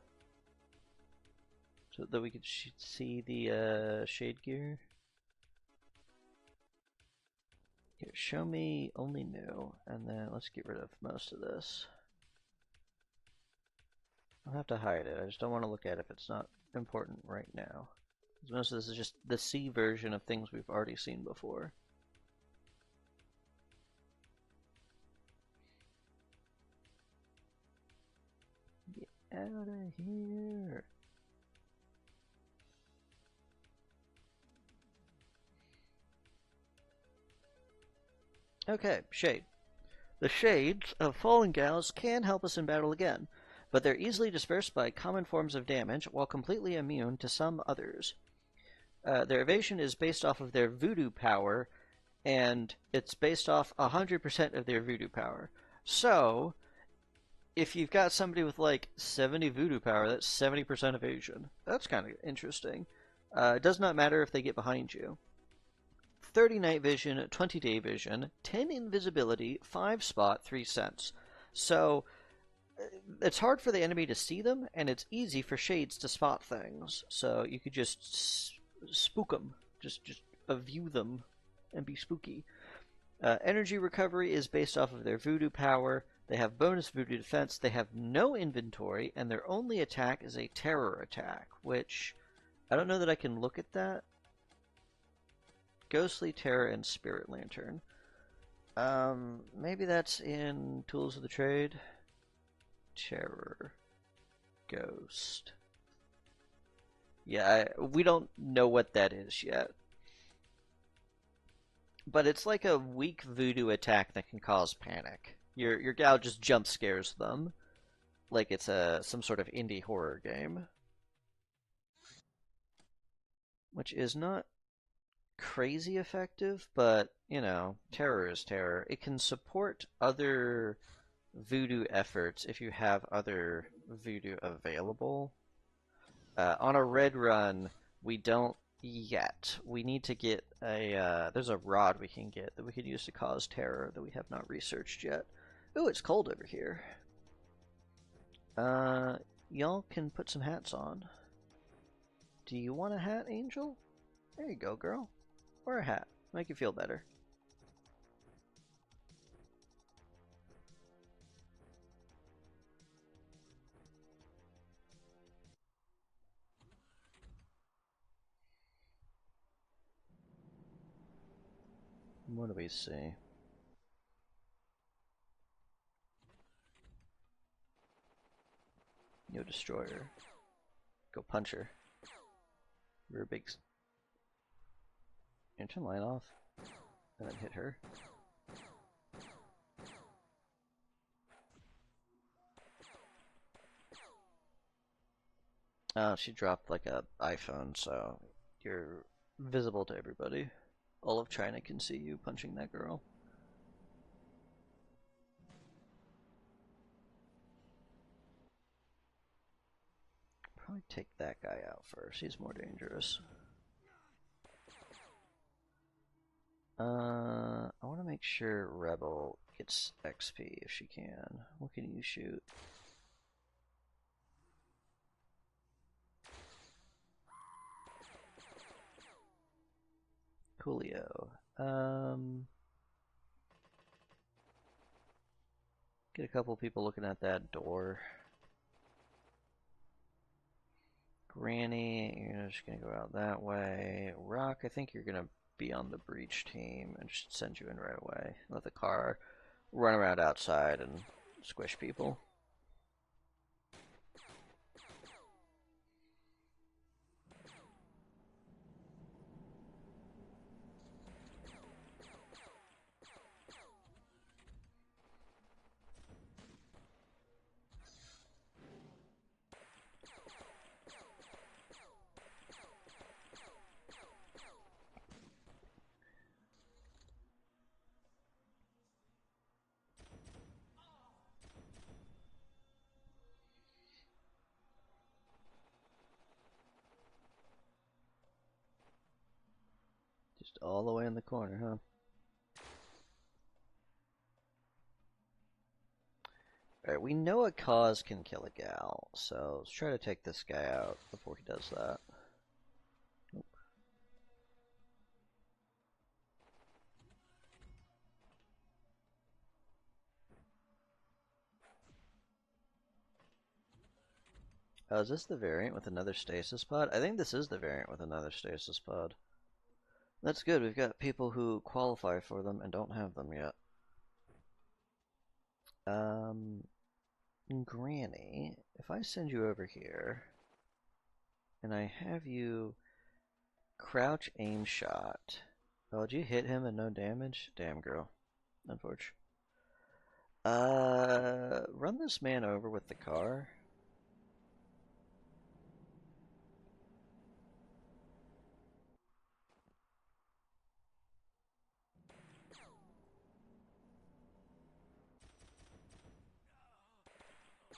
So that we could see the shade gear? Here, show me only new, and then let's get rid of most of this. I'll have to hide it. I just don't want to look at it if it's not important right now. Most of this is just the C version of things we've already seen before. Get out of here. Okay, shade. The shades of fallen gals can help us in battle again, but they're easily dispersed by common forms of damage while completely immune to some others. Their evasion is based off of their voodoo power, and it's based off 100% of their voodoo power. So, if you've got somebody with like 70 voodoo power, that's 70% evasion. That's kind of interesting. It does not matter if they get behind you. 30 night vision, 20 day vision, 10 invisibility, 5 spot, 3 sense. So it's hard for the enemy to see them, and it's easy for shades to spot things. So you could just spook them, just view them, and be spooky. Energy recovery is based off of their voodoo power. They have bonus voodoo defense. They have no inventory, and their only attack is a terror attack, which I don't know that I can look at that. Ghostly Terror and Spirit Lantern. Maybe that's in Tools of the Trade. Terror. Ghost. Yeah, we don't know what that is yet. But it's like a weak voodoo attack that can cause panic. Your gal just jump scares them, like it's some sort of indie horror game, which is not crazy effective, but you know, terror is terror. It can support other voodoo efforts if you have other voodoo available. On a red run, we don't yet. We need to get a, there's a rod we can get that we could use to cause terror that we have not researched yet. Ooh, it's cold over here. Y'all can put some hats on. Do you want a hat, Angel? There you go, girl. Or a hat. Make you feel better. What do we see? Yo, Destroyer. Go punch her. You're a big... turn light off. And then hit her. Oh, she dropped like a iPhone, so you're visible to everybody. All of China can see you punching that girl. Probably take that guy out first. He's more dangerous. I want to make sure Rebel gets XP if she can. What can you shoot? Coolio. Get a couple people looking at that door. Granny, you're just gonna go out that way. Rock, I think you're gonna be on the breach team and just send you in right away. Let the car run around outside and squish people. Just all the way in the corner, huh? Alright, we know a cause can kill a gal, so let's try to take this guy out before he does that. Nope. Oh, is this the variant with another stasis pod? I think this is the variant with another stasis pod. That's good, we've got people who qualify for them and don't have them yet. Granny, if I send you over here, and I have you crouch aim shot. Oh, did you hit him and no damage? Damn, girl. Unfortunate. Run this man over with the car.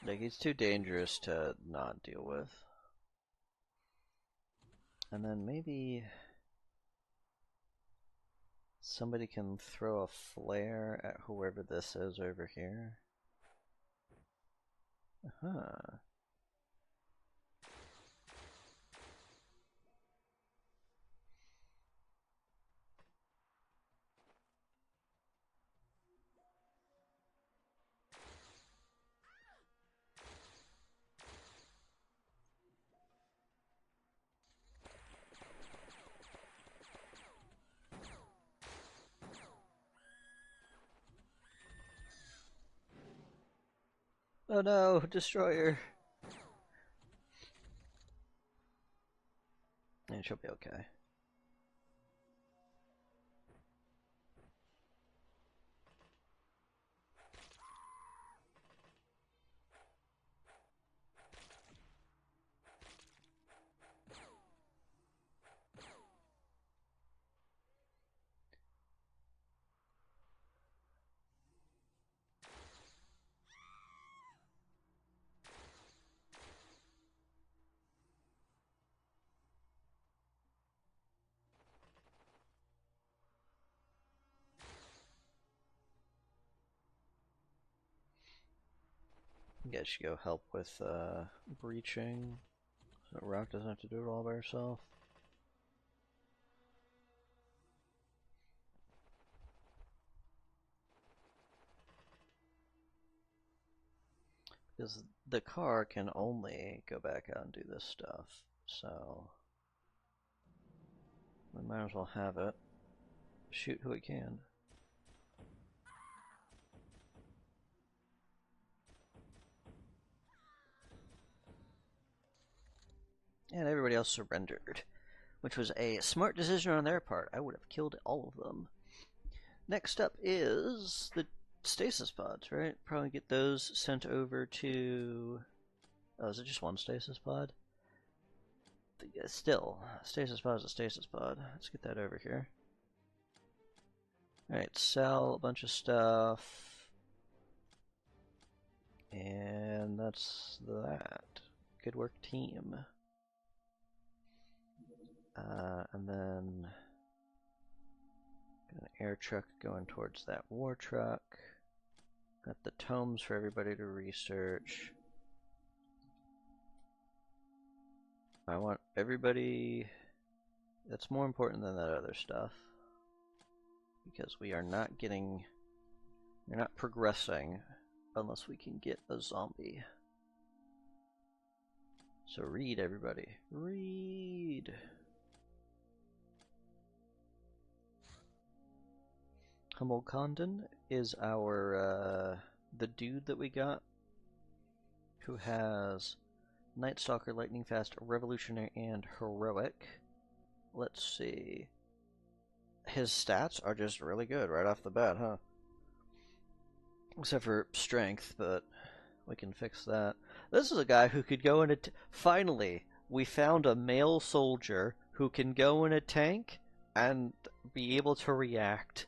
Like, he's too dangerous to not deal with. And then maybe somebody can throw a flare at whoever this is over here. Huh. Oh no, destroyer. And she'll be okay. I guess you go help with breaching, so Rock doesn't have to do it all by herself. Because the car can only go back out and do this stuff, so we might as well have it. Shoot who it can. And everybody else surrendered, which was a smart decision on their part. I would have killed all of them. Next up is the stasis pods, right? Probably get those sent over to... Oh, is it just one stasis pod? Still, stasis pod is a stasis pod. Let's get that over here. Alright, sell a bunch of stuff. And that's that. Good work, team. And then got an air truck going towards that war truck. Got the tomes for everybody to research. I want everybody... That's more important than that other stuff. because we're not progressing unless we can get a zombie. So read, everybody. Read! Hummel Condon is our, the dude that we got, who has Night Stalker, Lightning Fast, Revolutionary, and Heroic. Let's see. His stats are just really good right off the bat, huh? Except for strength, but we can fix that. This is a guy who could go in a... Finally, we found a male soldier who can go in a tank and be able to react.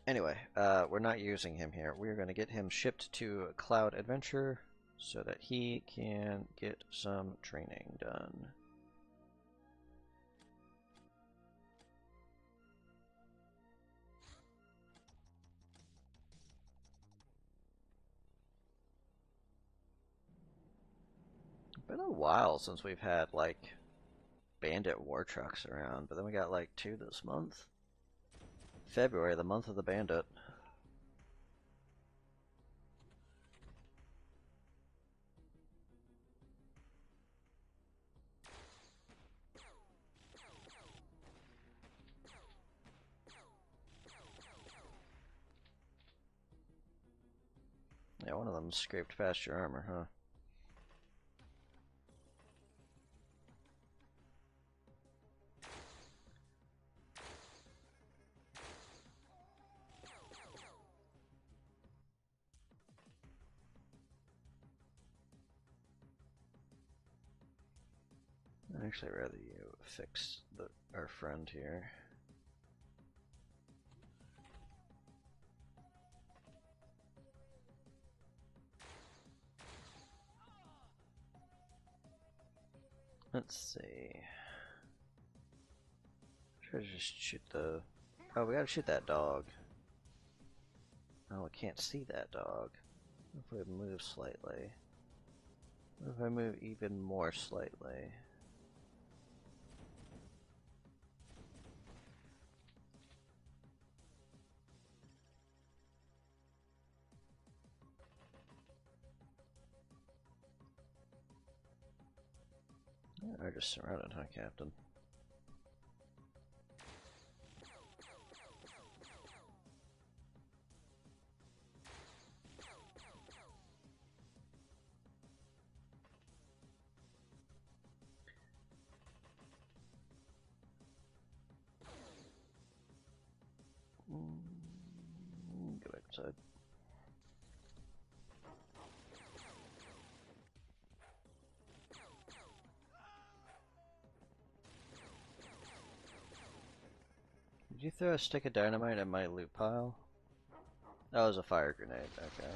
Anyway, we're not using him here. We're going to get him shipped to Cloud Adventure so that he can get some training done. Been a while since we've had, like, bandit war trucks around, but then we got, like, 2 this month. February, the month of the bandit. Yeah, one of them scraped past your armor, huh? I'd actually rather you fix our friend here. Let's see. Should I just shoot the... Oh, we gotta shoot that dog. Oh, I can't see that dog. What if we move slightly? What if I move even more slightly? Or just surrounded, huh, Captain? Go back inside. Did you throw a stick of dynamite in my loot pile? That was a fire grenade, okay.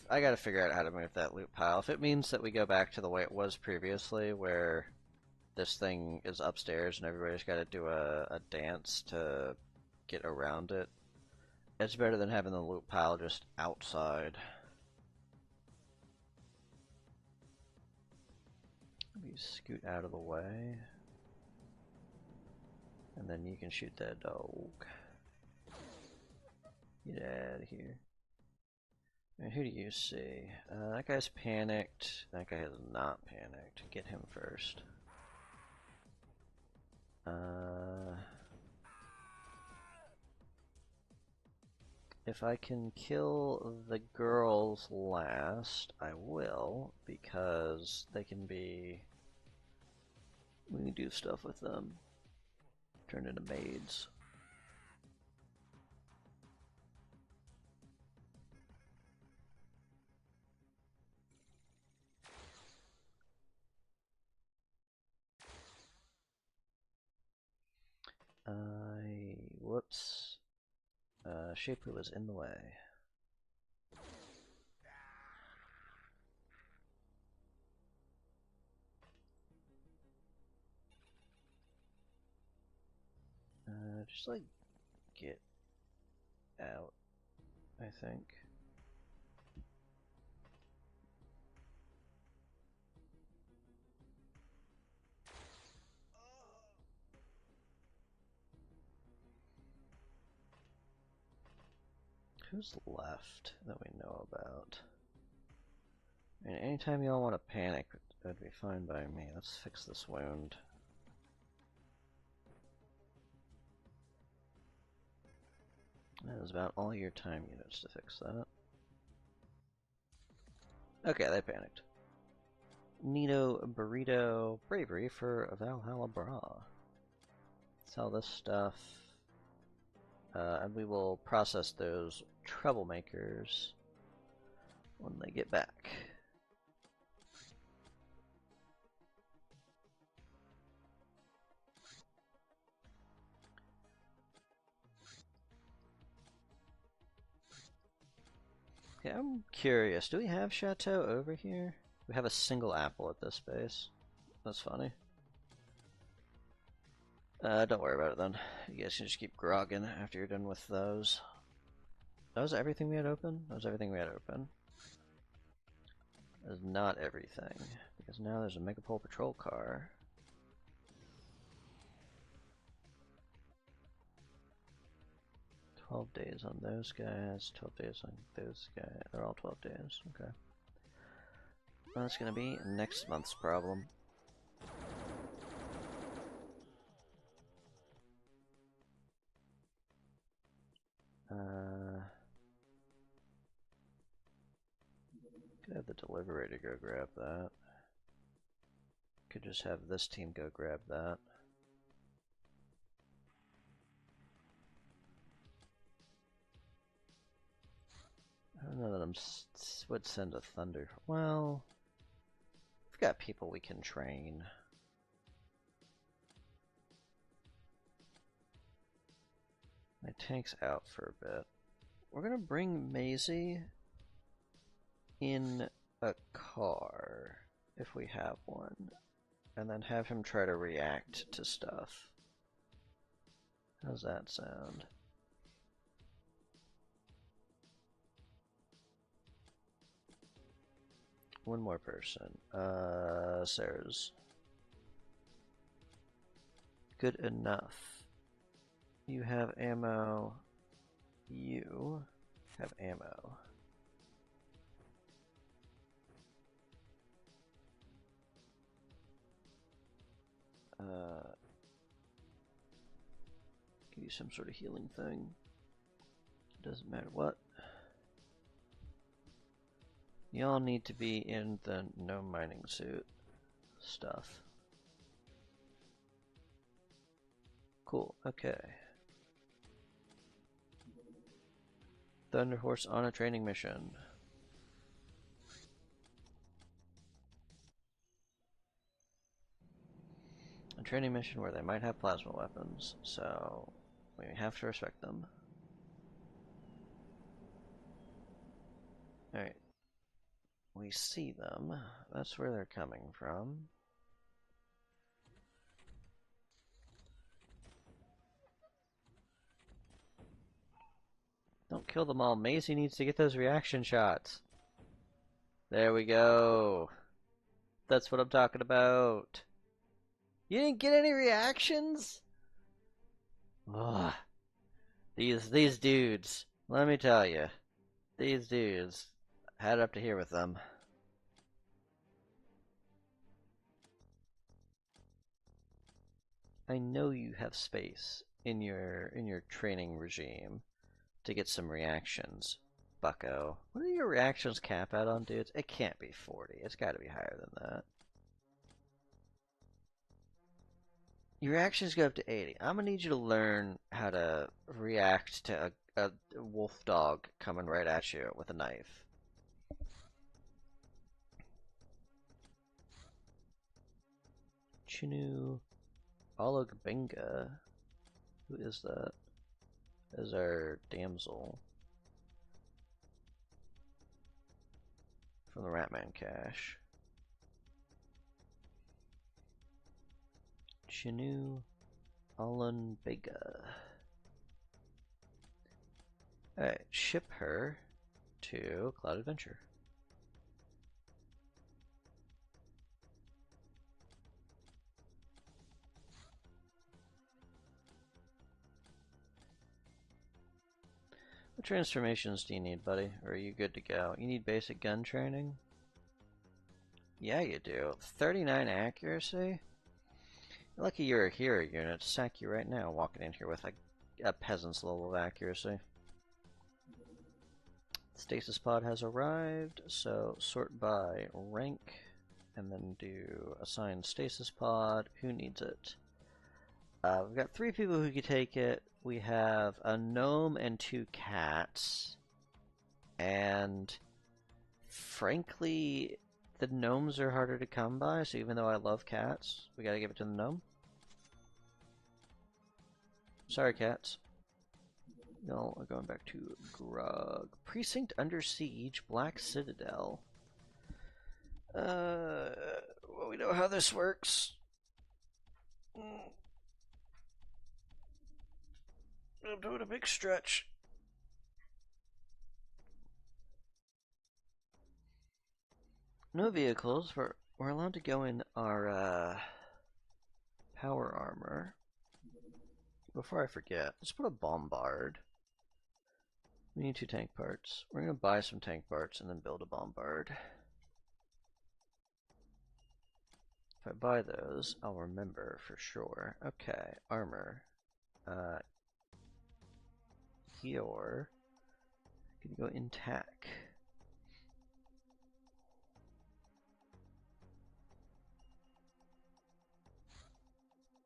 I gotta figure out how to move that loot pile. If it means that we go back to the way it was previously, where this thing is upstairs and everybody's gotta do a dance to get around it, it's better than having the loot pile just outside. Maybe scoot out of the way. And then you can shoot that dog. Get out of here. And who do you see? That guy's panicked. That guy has not panicked. Get him first. If I can kill the girls last, I will, because they can be... We can do stuff with them. Turn into maids. Whoops. Shaper was in the way. Just like get out, I think. Who's left that we know about? I mean, anytime y'all want to panic, that'd be fine by me. Let's fix this wound. That is about all your time units to fix that. Okay, they panicked. Nito Burrito Bravery for Valhalla Bra. Sell this stuff. And we will process those troublemakers when they get back. Okay, I'm curious. Do we have Chateau over here? We have a single apple at this base. That's funny. Don't worry about it then. You guys can just keep grogging after you're done with those. That was everything we had open? That was everything we had open. That is not everything, because now there's a Megapole patrol car. "12 days on those guys, 12 days on those guys." They're all 12 days, okay. Well, that's gonna be next month's problem. Could have the delivery to go grab that. Could just have this team go grab that. I don't know that I would send a Thunder. Well, we've got people we can train. My tank's out for a bit. We're gonna bring Maisie in a car, if we have one, and then have him try to react to stuff. How's that sound? One more person. Sarah's. Good enough. You have ammo. You have ammo. Give you some sort of healing thing. Doesn't matter what. Y'all need to be in the no mining suit stuff. Cool, okay. Thunder Horse on a training mission. A training mission where they might have plasma weapons, so we have to respect them. Alright. We see them. That's where they're coming from. Don't kill them all. Maisie needs to get those reaction shots. There we go. That's what I'm talking about. You didn't get any reactions? Ugh. These dudes. Let me tell you. These dudes. Had it up to here with them. I know you have space in your training regime to get some reactions, bucko. What are your reactions cap out on, dudes? It can't be 40. It's got to be higher than that. Your reactions go up to 80. I'm gonna need you to learn how to react to a wolf dog coming right at you with a knife. Chinu Ologbenga. Who is that? Is our damsel from the Ratman cache. Chinu Ologbenga. Alright, ship her to Cloud Adventure. What transformations do you need, buddy? Or are you good to go? You need basic gun training? Yeah, you do. 39 accuracy? Lucky you're a hero unit. Sack you right now walking in here with a peasant's level of accuracy. Stasis pod has arrived, so sort by rank and then do assign stasis pod. Who needs it? We've got 3 people who can take it. We have a gnome and 2 cats. And frankly, the gnomes are harder to come by, so even though I love cats, we gotta give it to the gnome. Sorry, cats. No, we're going back to Grug. Precinct under siege, Black Citadel. Well, we know how this works. I'm doing a big stretch. No vehicles. We're allowed to go in our power armor. Before I forget, let's put a bombard. We need 2 tank parts. We're gonna buy some tank parts and then build a bombard. If I buy those, I'll remember for sure. Okay, armor. You're gonna go in tack.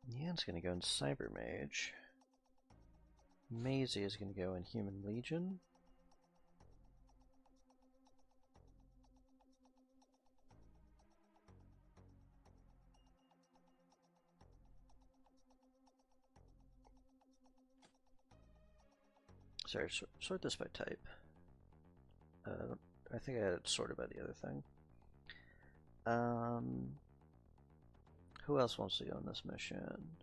Yeah, it's gonna go in Cyber Mage. Maisie is gonna go in Human Legion. Sorry, sort this by type. I think I had it sorted by the other thing. Who else wants to go on this mission?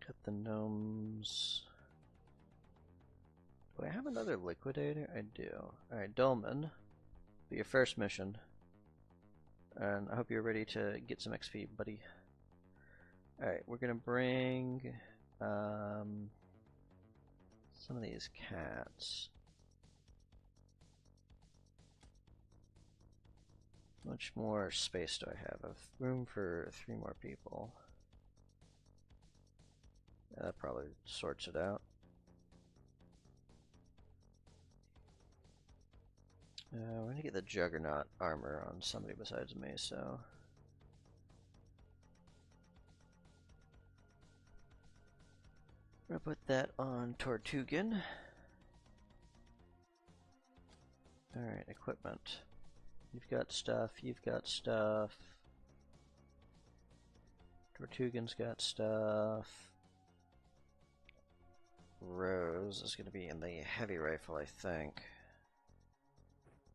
Got the gnomes. Do I have another liquidator? I do. Alright, Dolman, be your first mission. And I hope you're ready to get some XP, buddy. Alright, we're gonna bring some of these cats. How much more space do I have? I have room for 3 more people. Yeah, that probably sorts it out. We're gonna get the Juggernaut armor on somebody besides me, so... I'm gonna put that on Tortugan. Alright, equipment. You've got stuff, you've got stuff. Tortugan's got stuff. Rose is gonna be in the heavy rifle, I think.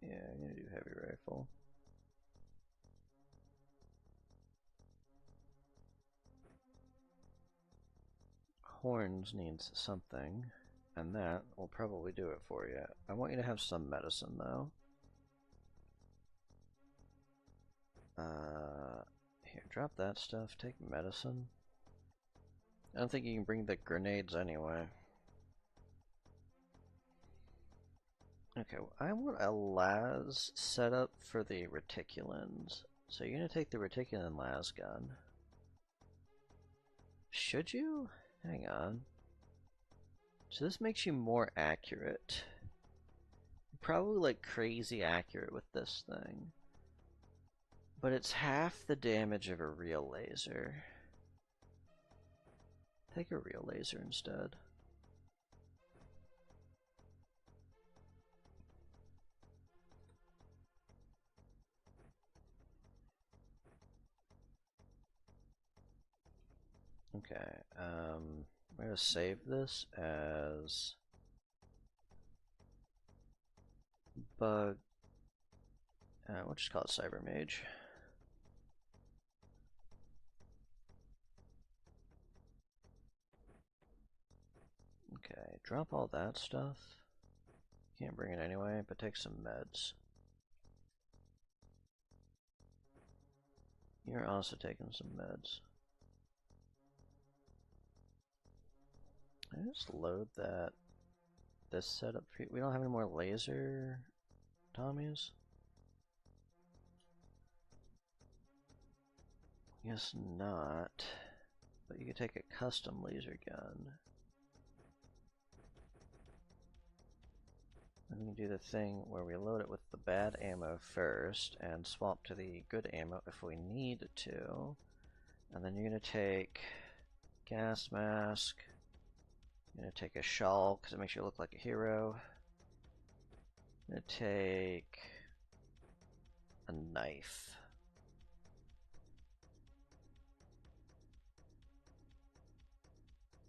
Yeah, I'm gonna do heavy rifle. Horns needs something, and that will probably do it for you. I want you to have some medicine, though. Here, drop that stuff, take medicine. I don't think you can bring the grenades anyway. Okay, well, I want a las setup for the reticulans. So you're gonna take the reticulan las gun. Should you? Hang on. So this makes you more accurate. Probably like crazy accurate with this thing. But it's half the damage of a real laser. Take a real laser instead. Okay, I'm gonna save this as bug. We'll just call it Cyber Mage. Okay, drop all that stuff. Can't bring it anyway, but take some meds. You're also taking some meds. Can I just load this setup for you? We don't have any more laser Tommies? Guess not. But you could take a custom laser gun. And we can do the thing where we load it with the bad ammo first and swap to the good ammo if we need to. And then you're going to take gas mask. You're going to take a shawl because it makes you look like a hero. You're going to take a knife.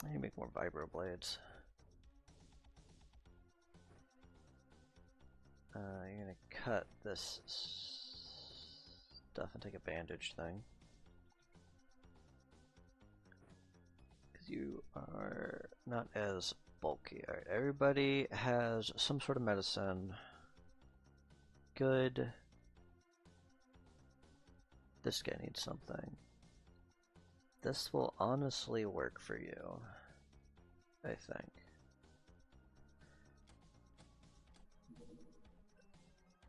I need to make more vibro blades. You're going to cut this stuff and take a bandage thing. You are not as bulky. Alright, everybody has some sort of medicine. Good. This guy needs something. This will honestly work for you, I think.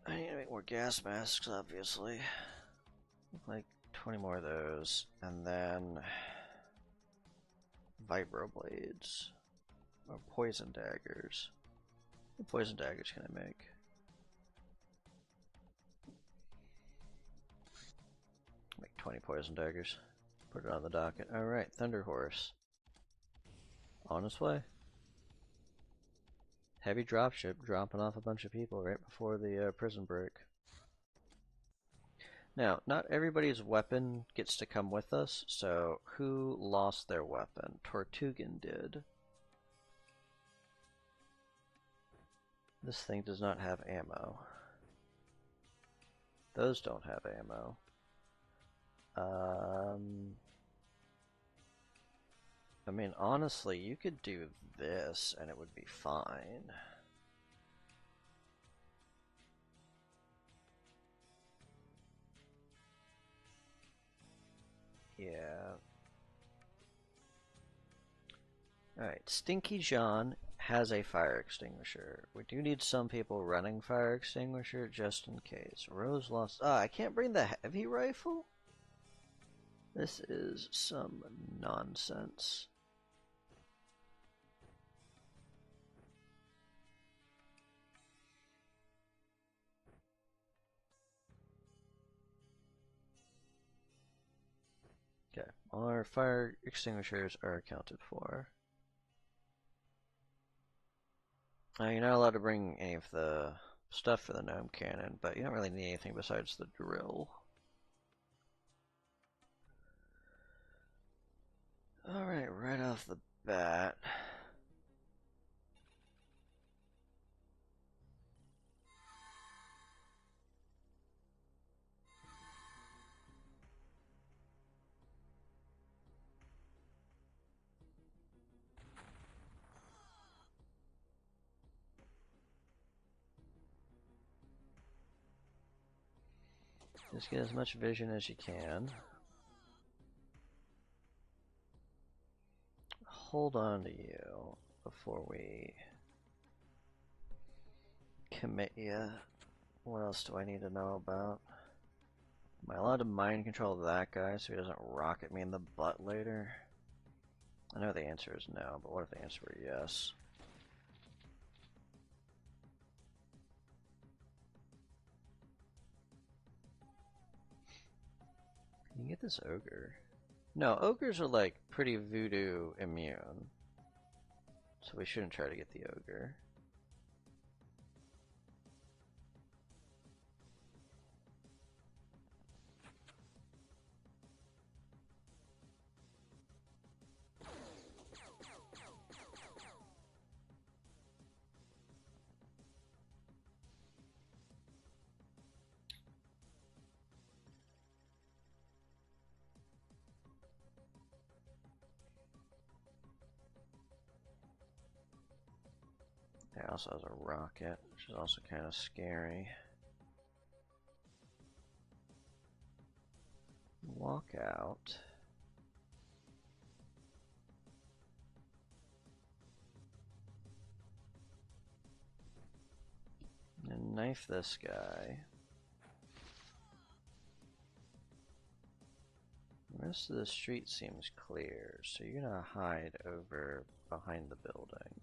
I need to make more gas masks, obviously. Like 20 more of those, and then vibro blades or poison daggers. What poison daggers can I make? Make 20 poison daggers. Put it on the docket. Alright, Thunder Horse. On its way. Heavy dropship dropping off a bunch of people right before the prison break. Now, not everybody's weapon gets to come with us, so who lost their weapon? Tortugan did. This thing does not have ammo. Those don't have ammo. I mean, honestly, you could do this and it would be fine. Yeah. Alright, Stinky John has a fire extinguisher. We do need some people running fire extinguisher just in case. Rose lost... Ah, I can't bring the heavy rifle? This is some nonsense. Okay, all our fire extinguishers are accounted for. You're not allowed to bring any of the stuff for the gnome cannon, but you don't really need anything besides the drill. Alright, right off the bat. Just get as much vision as you can. Hold on to you before we commit you. What else do I need to know about? Am I allowed to mind control that guy so he doesn't rocket me in the butt later? I know the answer is no, but what if the answer were yes? Can you get this ogre? No, ogres are like pretty voodoo immune. So we shouldn't try to get the ogre. It also has a rocket, which is also kind of scary. Walk out. knife this guy. The rest of the street seems clear, so you're gonna hide over behind the building.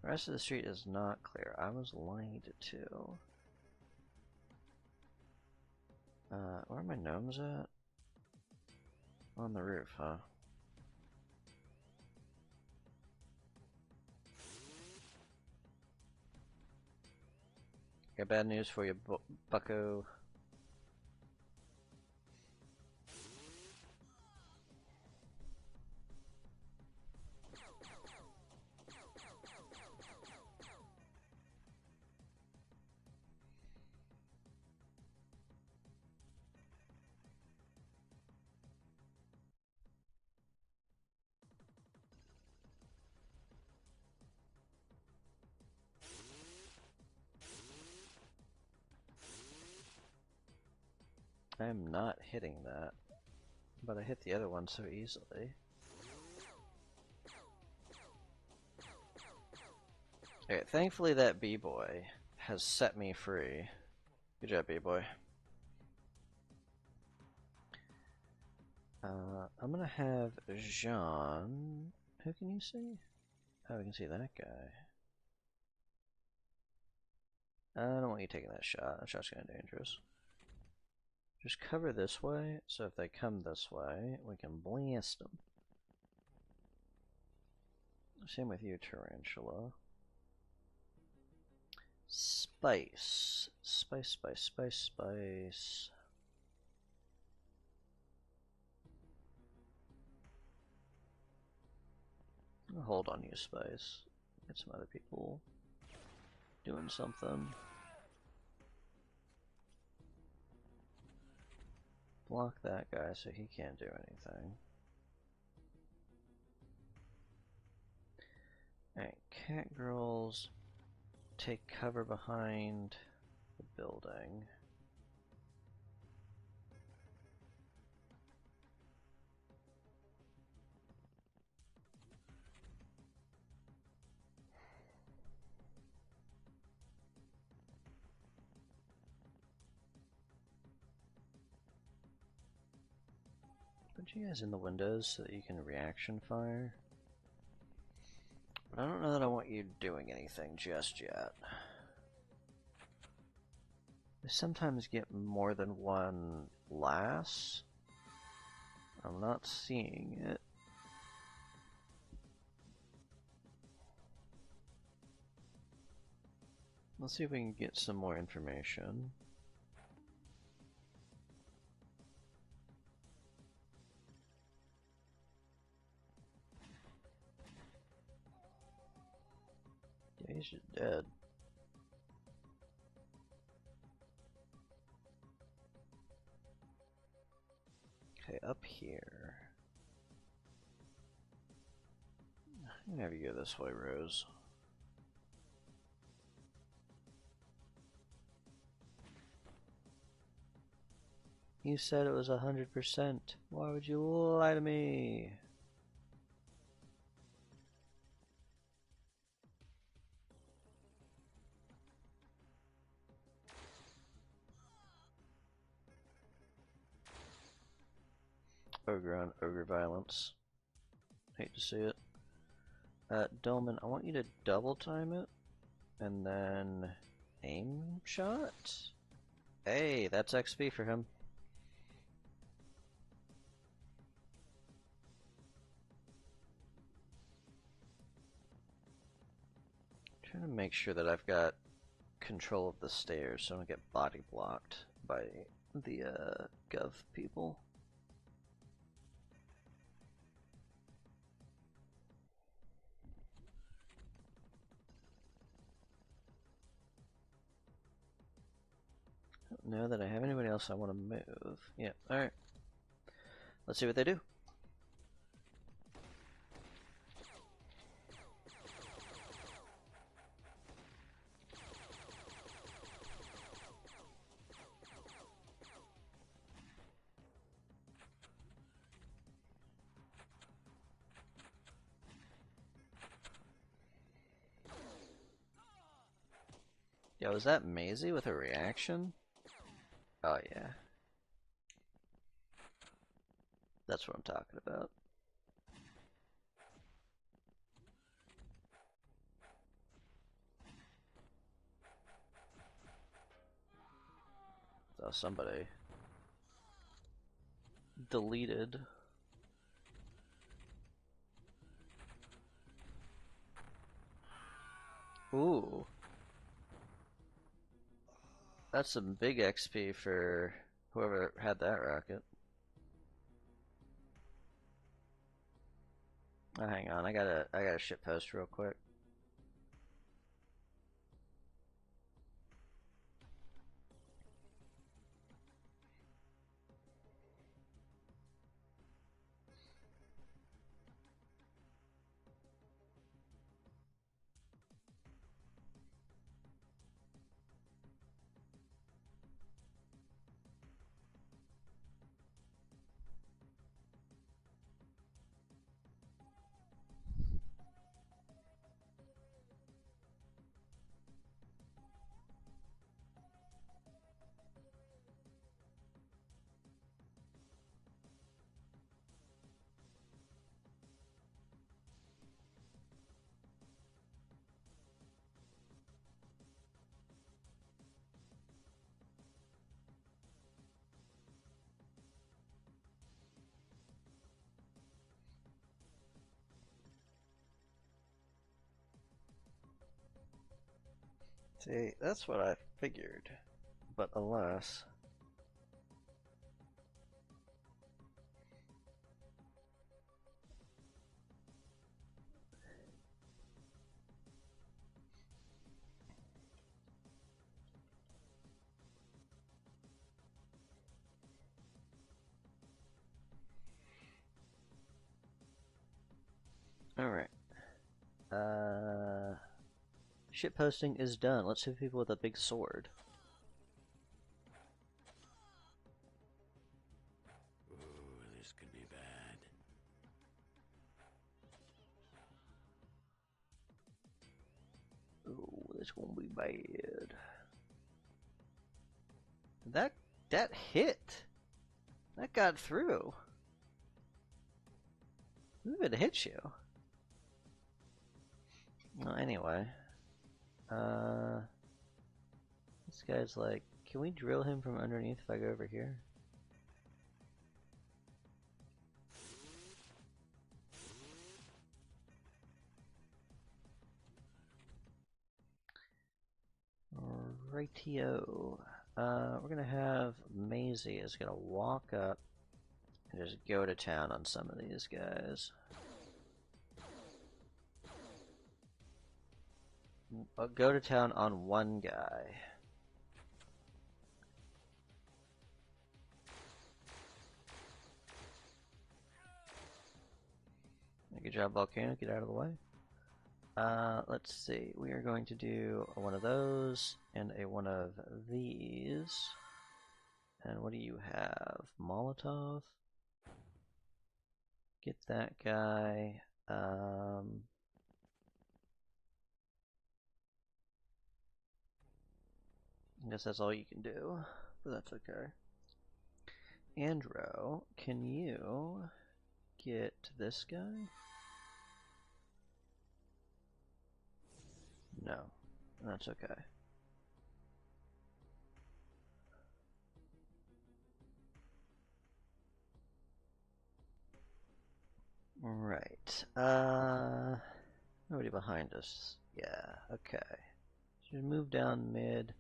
The rest of the street is not clear. I was lied to. Where are my gnomes at? On the roof, huh? Got bad news for you, bucko. I am not hitting that, but I hit the other one so easily. Okay, thankfully that B-boy has set me free. Good job, B-boy. I'm gonna have Jean. Who can you see? Oh, we can see that guy. I don't want you taking that shot. That shot's kinda dangerous. Just cover this way, so if they come this way, we can blast them. Same with you, Tarantula. Spice. Spice, spice, spice, spice. I'll hold on you, Spice. Get some other people doing something. Block that guy so he can't do anything. Alright, cat girls take cover behind the building. Put you guys in the windows so that you can reaction fire. But I don't know that I want you doing anything just yet. They sometimes get more than one lass. I'm not seeing it. Let's see if we can get some more information. Yeah, he's just dead. Okay, up here. I'm gonna have you go this way, Rose. You said it was 100%. Why would you lie to me? Ogre on ogre violence. Hate to see it. Dolman, I want you to double time it and then aim shot. Hey, that's XP for him. Trying to make sure that I've got control of the stairs so I don't get body blocked by the gov people. I don't know that I have anybody else I want to move. Yeah, alright. Let's see what they do. Yo, is that Maisie with a reaction? Oh yeah. That's what I'm talking about. So somebody deleted. Ooh. That's some big XP for whoever had that rocket. Oh, hang on, I gotta shit post real quick. See, that's what I figured. But alas. Alright. Shit posting is done. Let's hit people with a big sword. Ooh, this could be bad. Ooh, this gonna be bad. That hit. That got through. Who would hit you? Well, anyway. This guy's like, can we drill him from underneath if I go over here? Rightio. We're gonna have Maisie is gonna walk up and just go to town on some of these guys. I'll go to town on one guy. Good job, Volcano. Get out of the way. Let's see. We are going to do one of those and a one of these. And what do you have? Molotov? Get that guy. I guess that's all you can do, but that's okay. Andrew, can you get this guy? No, that's okay. Right. Nobody behind us. Yeah, okay. Should move down mid.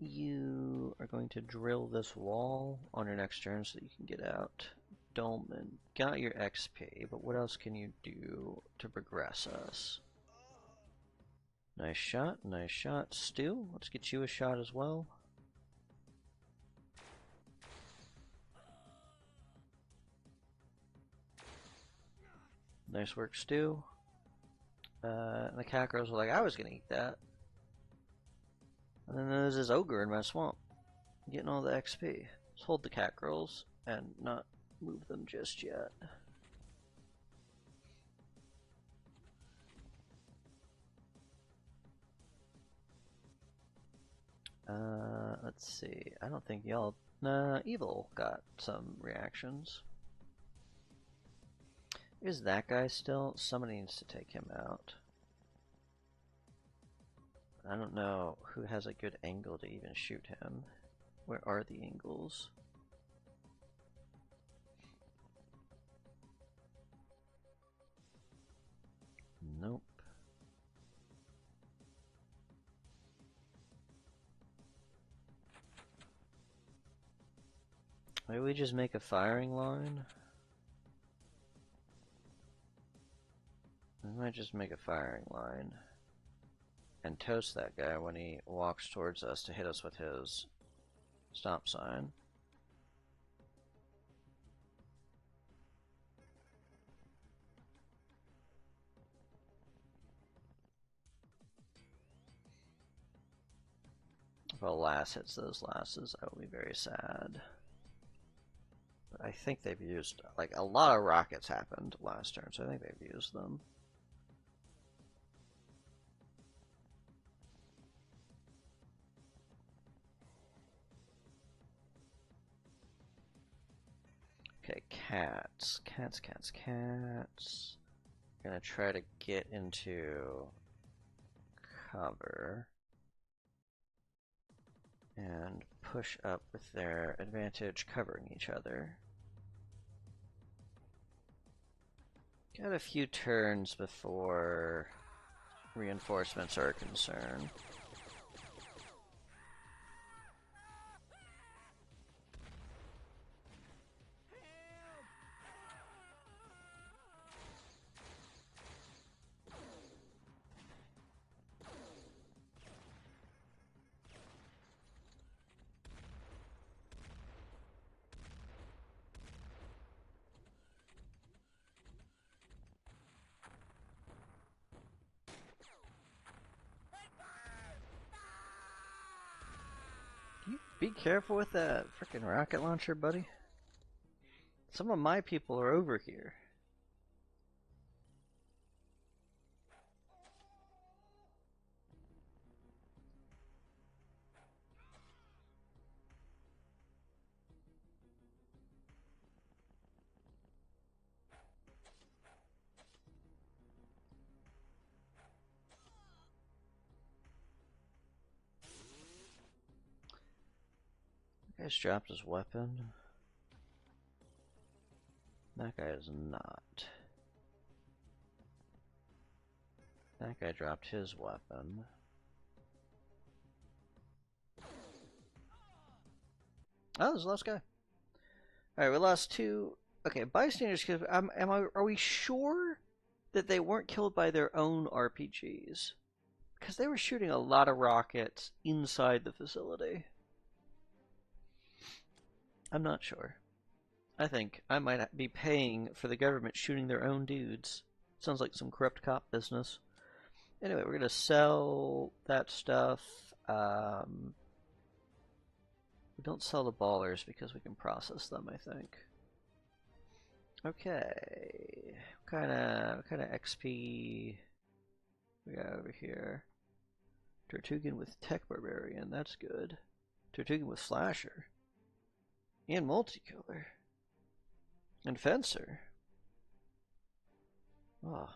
You are going to drill this wall on your next turn so that you can get out. Dolman, got your XP, but what else can you do to progress us? Nice shot, nice shot. Stu, let's get you a shot as well. Nice work, Stu. The cat girls were like, I was gonna eat that. And then there's this ogre in my swamp, getting all the XP. Let's hold the cat girls and not move them just yet. Let's see. I don't think y'all. Nah, Evil got some reactions. Is that guy still? Somebody needs to take him out. I don't know who has a good angle to even shoot him. Where are the angles? Nope. Maybe we just make a firing line? We might just make a firing line and toast that guy when he walks towards us to hit us with his stop sign. If a lass hits those lasses, I will be very sad. But I think they've used, like, a lot of rockets happened last turn, so I think they've used them. Okay, cats. Cats, cats, cats. Gonna try to get into cover and push up with their advantage covering each other. Got a few turns before reinforcements are a concern. Be careful with that frickin' rocket launcher, buddy. Some of my people are over here. That guy's dropped his weapon. That guy is not. That guy dropped his weapon. Oh, there's the last guy. Alright, we lost two. Okay, bystanders. Are we sure that they weren't killed by their own RPGs? Because they were shooting a lot of rockets inside the facility. I'm not sure. I think I might be paying for the government shooting their own dudes. Sounds like some corrupt cop business. Anyway, we're gonna sell that stuff. We don't sell the ballers because we can process them, I think. Okay, what kind of XP we got over here? Tortugan with Tech Barbarian, that's good. Tortugan with Slasher. And Multikiller. And Fencer. Oh.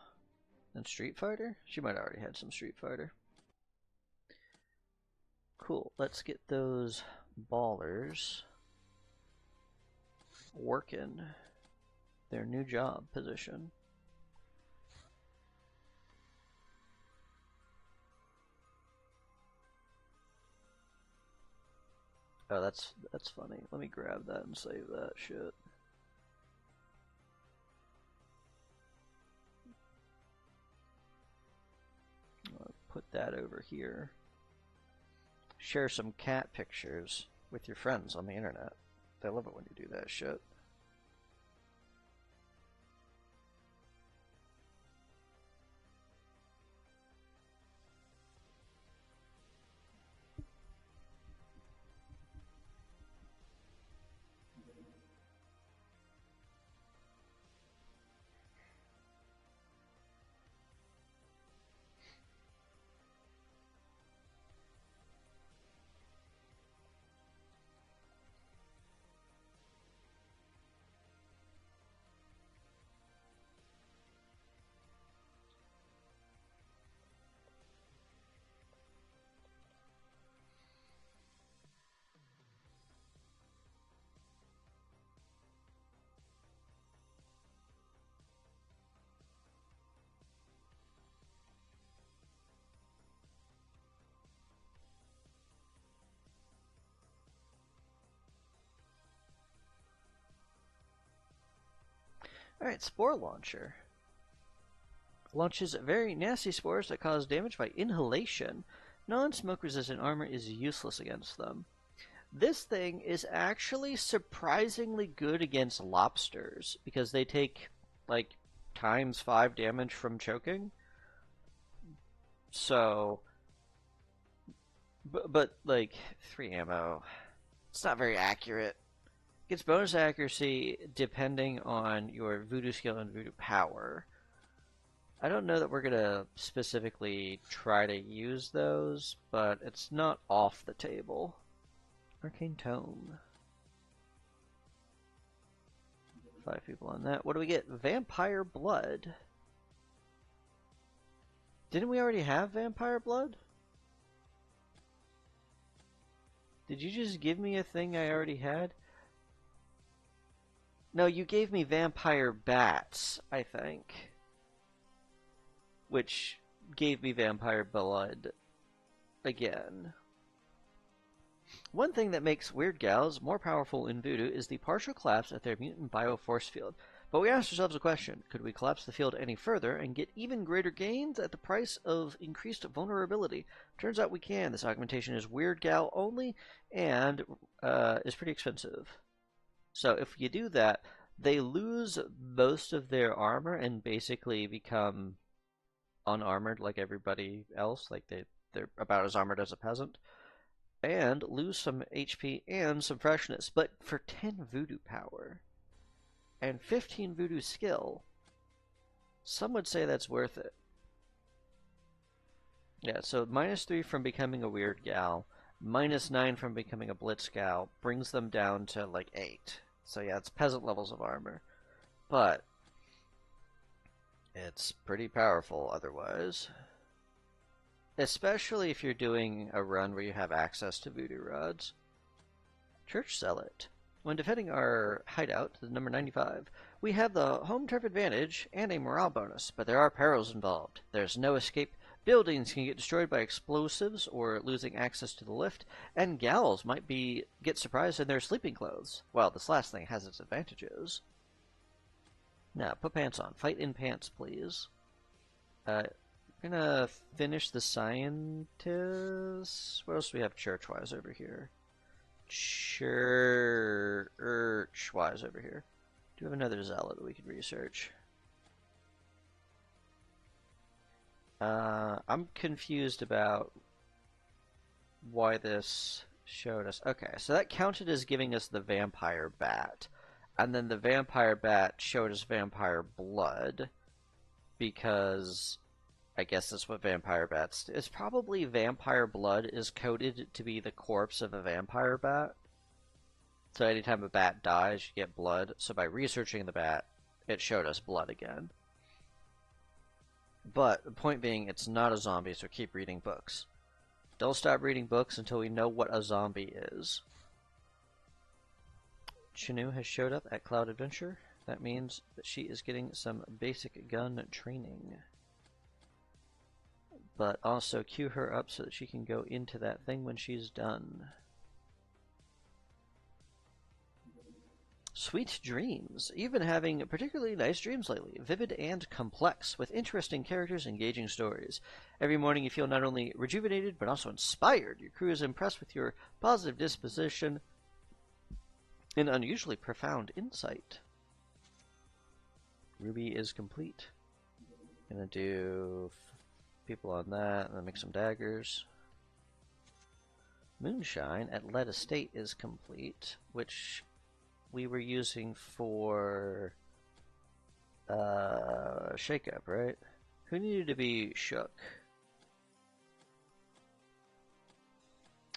And Street Fighter? She might already had some Street Fighter. Cool, let's get those ballers working their new job position. Oh, that's funny. Let me grab that and save that shit. I'll put that over here. Share some cat pictures with your friends on the internet. They love it when you do that shit. Alright, Spore Launcher. Launches very nasty spores that cause damage by inhalation. Non-smoke resistant armor is useless against them. This thing is actually surprisingly good against lobsters because they take like ×5 damage from choking. So, but like 3 ammo, it's not very accurate. It gets bonus accuracy depending on your voodoo skill and voodoo power. I don't know that we're gonna specifically try to use those, but it's not off the table. Arcane Tome. 5 people on that. What do we get? Vampire Blood. Didn't we already have Vampire Blood? Did you just give me a thing I already had? No, you gave me Vampire Bats, I think. Which gave me Vampire Blood again. One thing that makes Weird Gals more powerful in Voodoo is the partial collapse of their mutant bioforce field. But we asked ourselves a question: could we collapse the field any further and get even greater gains at the price of increased vulnerability? Turns out we can. This augmentation is Weird Gal only and is pretty expensive. So if you do that, they lose most of their armor and basically become unarmored like everybody else. Like they're about as armored as a peasant. And lose some HP and some freshness. But for 10 voodoo power and 15 voodoo skill, some would say that's worth it. Yeah, so -3 from becoming a Weird Gal, -9 from becoming a Blitz Gal, brings them down to like 8. So yeah, it's peasant levels of armor. But it's pretty powerful otherwise. Especially if you're doing a run where you have access to voodoo rods. Church Zealot. When defending our hideout, the number 95, we have the home turf advantage and a morale bonus, but there are perils involved. There's no escape. Buildings can get destroyed by explosives or losing access to the lift, and gals might get surprised in their sleeping clothes. Well, this last thing has its advantages. Now, put pants on. Fight in pants, please. We're gonna finish the scientists. What else do we have church-wise over here? Church-wise over here. Do we have another zealot that we can research? I'm confused about why this showed us. Okay, so that counted as giving us the vampire bat. And then the vampire bat showed us vampire blood. Because I guess that's what vampire bats do. It's probably vampire blood is coded to be the corpse of a vampire bat. So anytime a bat dies, you get blood. So by researching the bat, it showed us blood again. But the point being, it's not a zombie, so keep reading books. Don't stop reading books until we know what a zombie is. Chinu has showed up at Cloud Adventure. That means that she is getting some basic gun training. But also queue her up so that she can go into that thing when she's done. Sweet dreams. You've been having particularly nice dreams lately. Vivid and complex, with interesting characters, engaging stories. Every morning you feel not only rejuvenated, but also inspired. Your crew is impressed with your positive disposition and unusually profound insight. Ruby is complete. Gonna do people on that, and then make some daggers. Moonshine at Lead Estate is complete, which we were using for Shake Up, right? Who needed to be shook?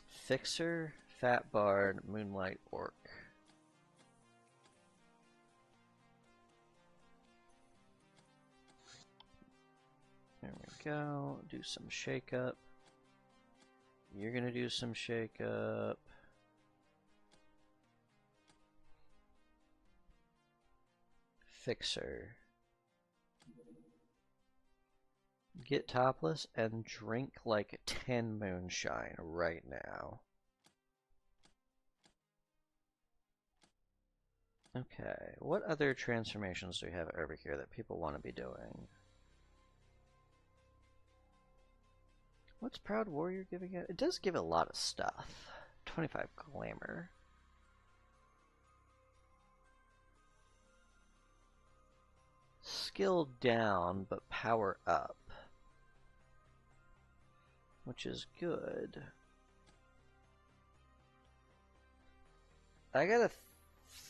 Fixer, Fat Bard, Moonlight Orc. There we go. Do some Shake Up. You're gonna do some Shake Up. Fixer. Get topless and drink like 10 moonshine right now. Okay, what other transformations do we have over here that people want to be doing? What's Proud Warrior giving it? It does give a lot of stuff. 25 glamour. Skill down, but power up. Which is good. I gotta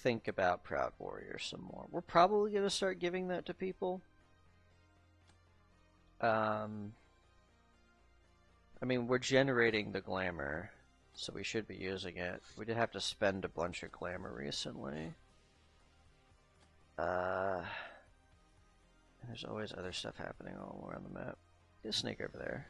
think about Proud Warrior some more. We're probably gonna start giving that to people. I mean, we're generating the glamour, so we should be using it. We did have to spend a bunch of glamour recently. And there's always other stuff happening all around the map. Get a snake over there.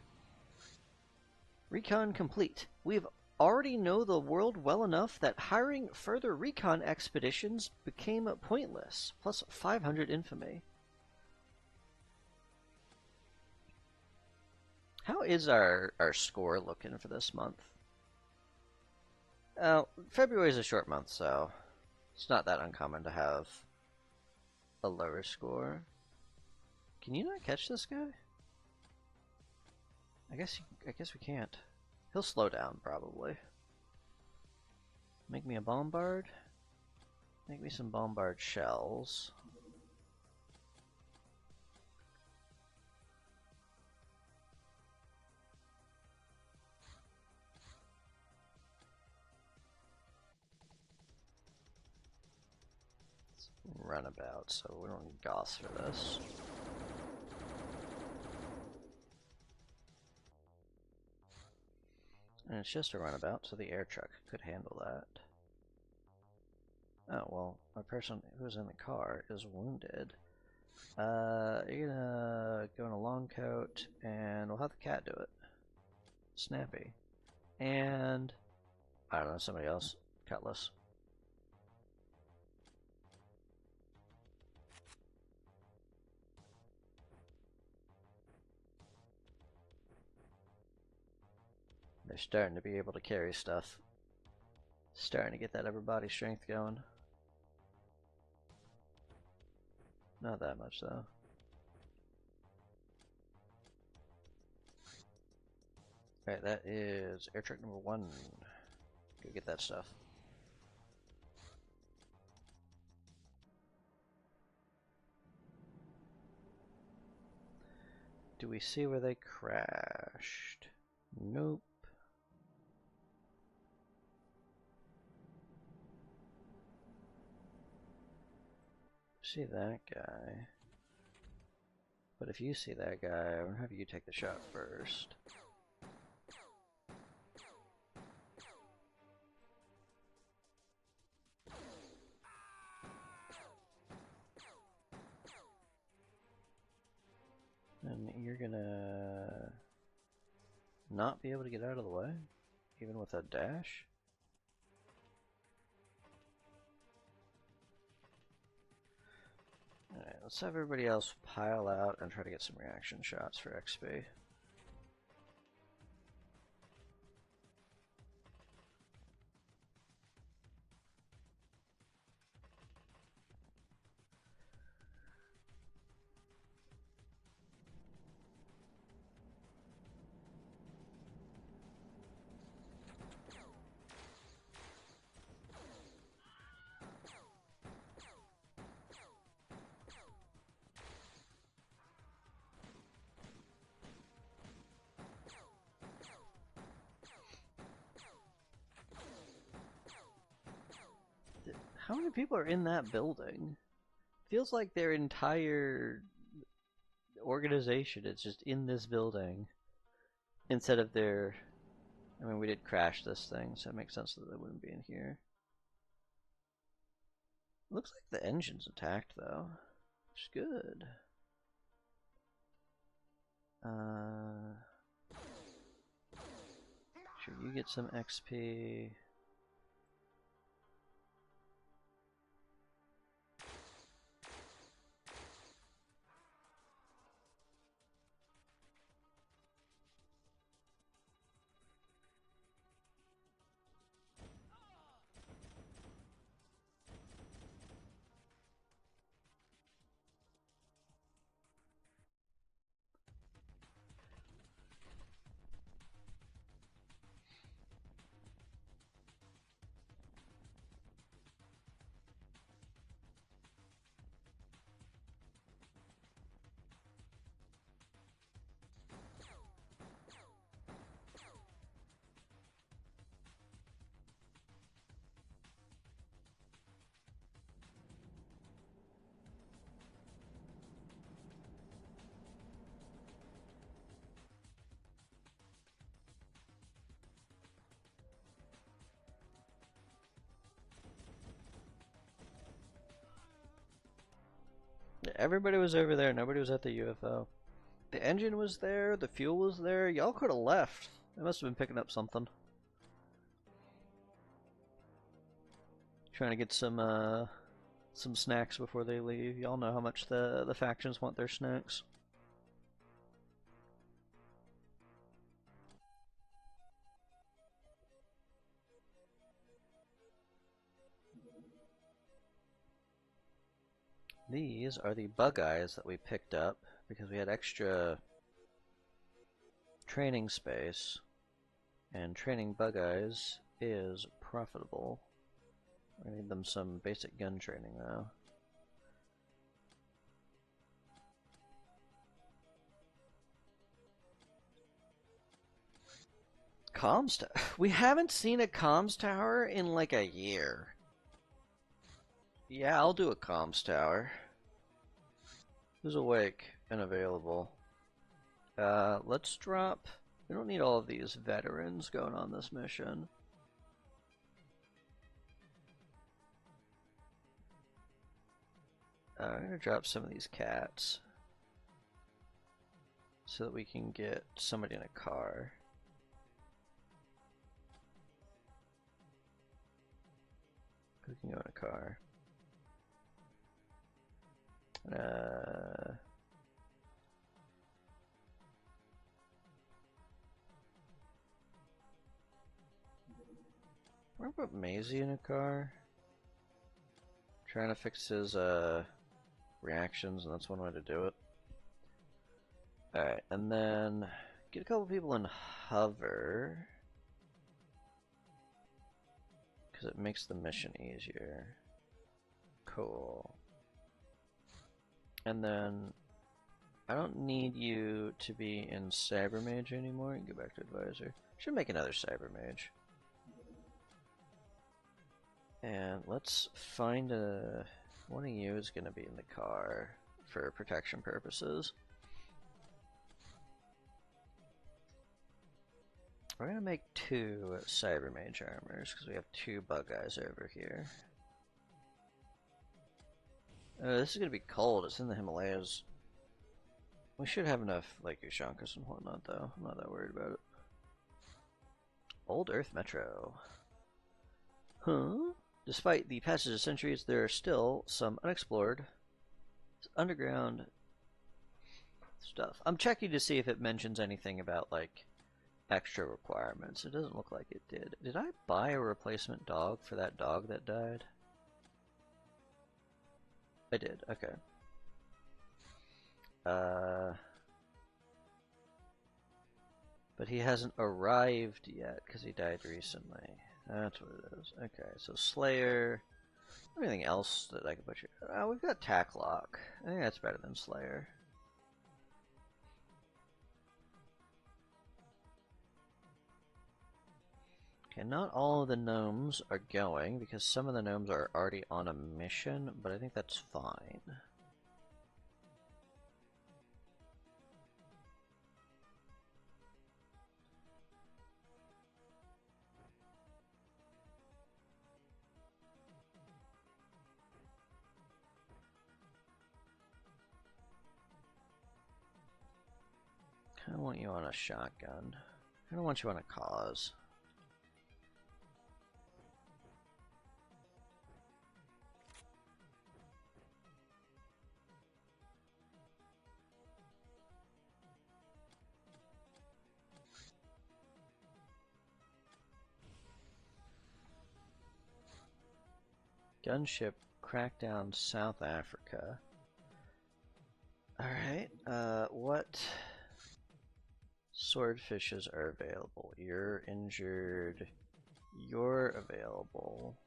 Recon complete. We've already know the world well enough that hiring further recon expeditions became pointless. Plus 500 infamy. How is our score looking for this month? February is a short month, so it's not that uncommon to have a lower score. Can you not catch this guy? I guess we can't. He'll slow down probably. Make me a bombard. Make me some bombard shells. Runabout, so we don't need Goss for this. And it's just a runabout, so the air truck could handle that. Oh, well, a person who's in the car is wounded. You're gonna go in a long coat, and we'll have the cat do it. Snappy. And, I don't know, somebody else. Cutlass. They're starting to be able to carry stuff. Starting to get that upper body strength going. Not that much though. Alright, that is air truck number 1. Go get that stuff. Do we see where they crashed? Nope. See that guy. But if you see that guy, I'm gonna have you take the shot first. And you're gonna not be able to get out of the way, even with a dash? Alright, let's have everybody else pile out and try to get some reaction shots for XP. How many people are in that building? Feels like their entire organization is just in this building instead of their... I mean, we did crash this thing, so it makes sense that they wouldn't be in here. Looks like the engine's attacked though, which is good. Sure, you get some XP. Everybody was over there. Nobody was at the UFO. The engine was there. The fuel was there. Y'all could have left. They must have been picking up something. Trying to get some snacks before they leave. Y'all know how much the factions want their snacks. These are the bug eyes that we picked up because we had extra training space, and training bug eyes is profitable. I need them some basic gun training though. Comms tower? We haven't seen a comms tower in like a year. Yeah, I'll do a comms tower. Who's awake and available? Let's drop... We don't need all of these veterans going on this mission. I'm gonna drop some of these cats so that we can get somebody in a car. Who can go in a car? We're gonna put Maisie in a car. Trying to fix his reactions, and that's one way to do it. Alright, and then get a couple people in hover, because it makes the mission easier. Cool. And then I don't need you to be in Cyber Mage anymore. You can go back to Advisor. Should make another Cyber Mage. And let's find a... One of you is going to be in the car for protection purposes. We're going to make 2 Cyber Mage armors because we have 2 bug guys over here. This is going to be cold. It's in the Himalayas. We should have enough, like, Ushankas and whatnot, though. I'm not that worried about it. Old Earth Metro. Huh? Despite the passage of centuries, there are still some unexplored underground stuff. I'm checking to see if it mentions anything about, like, extra requirements. It doesn't look like it did. Did I buy a replacement dog for that dog that died? I did, okay. But he hasn't arrived yet because he died recently. That's what it is. Okay, so Slayer. Anything else that I can put you? We've got Tacklock. I think that's better than Slayer. Okay, not all of the gnomes are going because some of the gnomes are already on a mission, but I think that's fine. I don't want you on a shotgun. I don't want you on a cause. Gunship crackdown South Africa. Alright, what swordfishes are available? You're injured. You're available.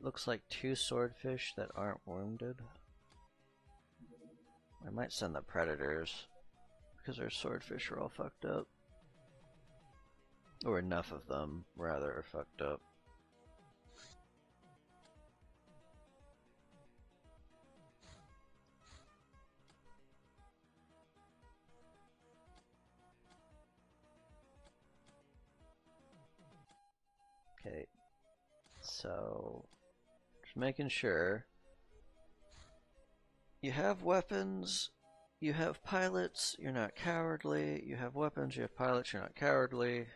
Looks like 2 swordfish that aren't wounded. I might send the predators because our swordfish are all fucked up. Or enough of them, rather, are fucked up. Okay, so making sure you have weapons, you have pilots, you're not cowardly. You have weapons, you have pilots, you're not cowardly.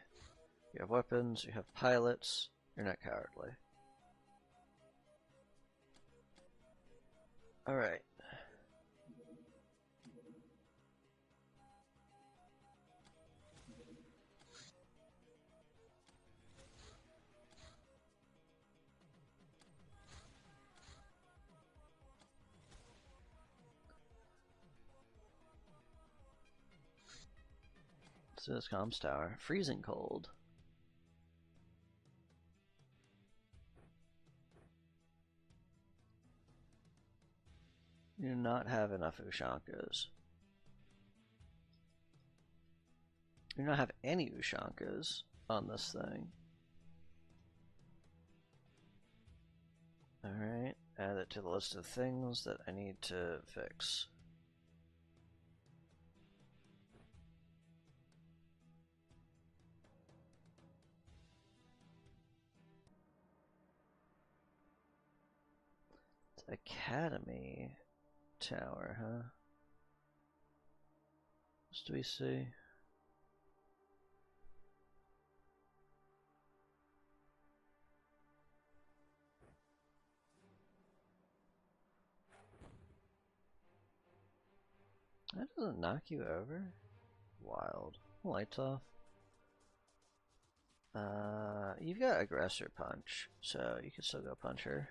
You have weapons, you have pilots, you're not cowardly. Alright. So this comms tower. Freezing cold. You do not have enough Ushankas. You do not have any Ushankas on this thing. Alright, add it to the list of things that I need to fix. Academy tower, huh? What do we see? That doesn't knock you over? Wild. Lights off. You've got aggressor punch, so you can still go punch her.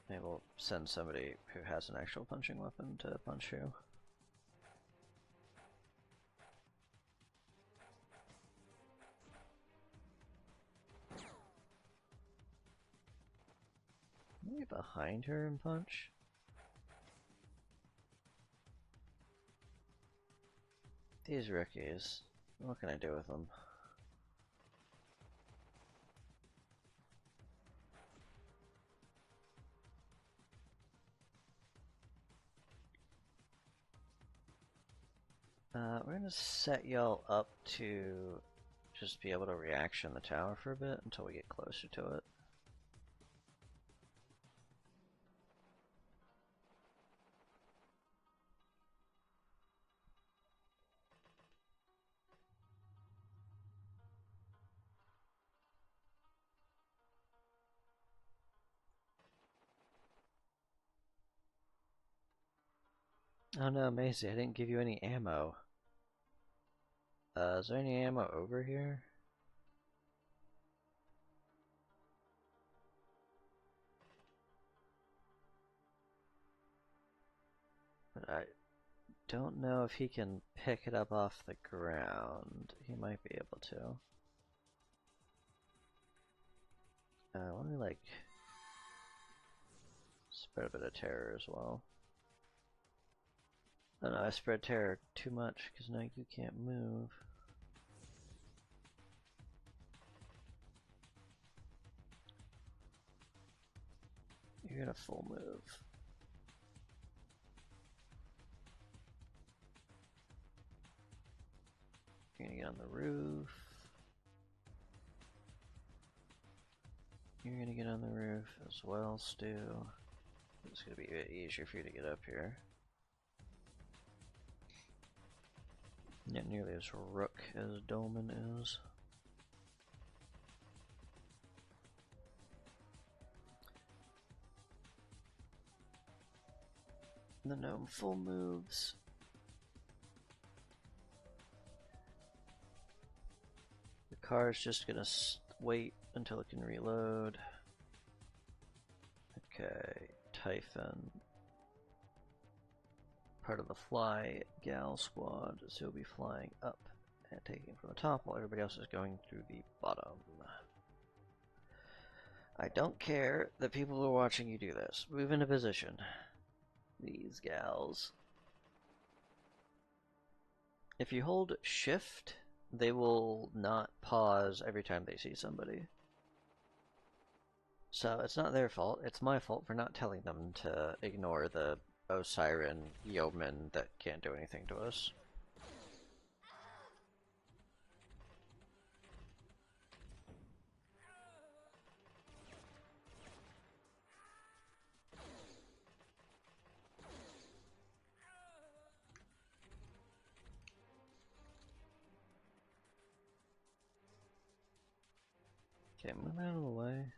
Maybe we'll send somebody who has an actual punching weapon to punch you. Maybe behind her and punch? These rookies. What can I do with them? We're gonna set y'all up to just be able to reaction the tower for a bit until we get closer to it. Oh no, Maisie, I didn't give you any ammo. Is there any ammo over here? But I don't know if he can pick it up off the ground. He might be able to. Let me like spread a bit of terror as well. Oh no, I spread terror too much because now you can't move. You're gonna full move. You're gonna get on the roof. You're gonna get on the roof as well, Stu. It's gonna be a bit easier for you to get up here. Not nearly as rook as Dolman is. The gnome full moves. The car's just gonna wait until it can reload. Okay, Typhon. Part of the Fly Gal squad, so he'll be flying up and taking from the top while everybody else is going through the bottom. I don't care that people are watching you do this. Move into position. These gals. If you hold shift, they will not pause every time they see somebody. So it's not their fault, it's my fault for not telling them to ignore the Osiren yeomen that can't do anything to us. Okay, move out of the way.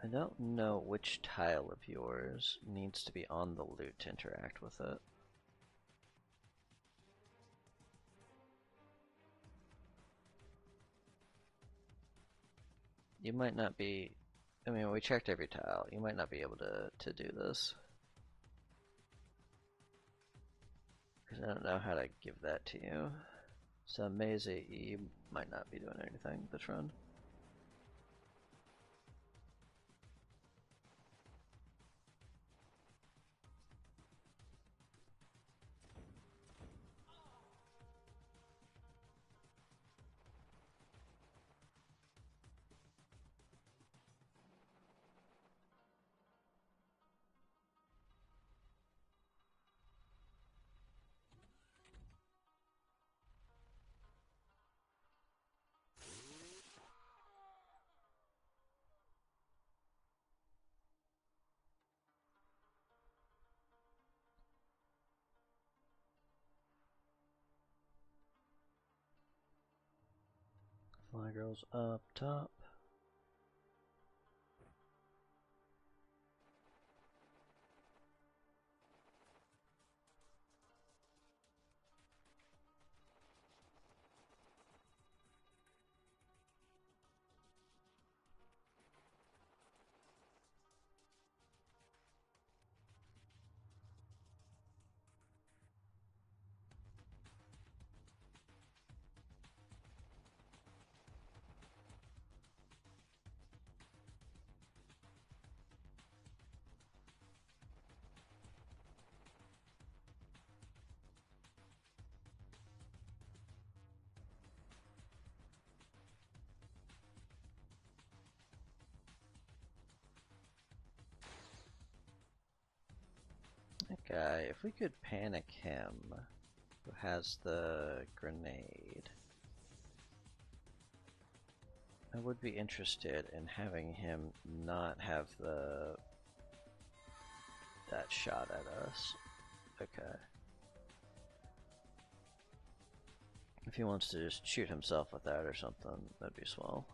I don't know which tile of yours needs to be on the loot to interact with it. You might not be, I mean, we checked every tile. You might not be able to do this. Because I don't know how to give that to you. So Maisie, you might not be doing anything this run. Fly girls up top. That guy, if we could panic him, who has the grenade, I would be interested in having him not have that shot at us. Okay. If he wants to just shoot himself with that or something, that'd be swell.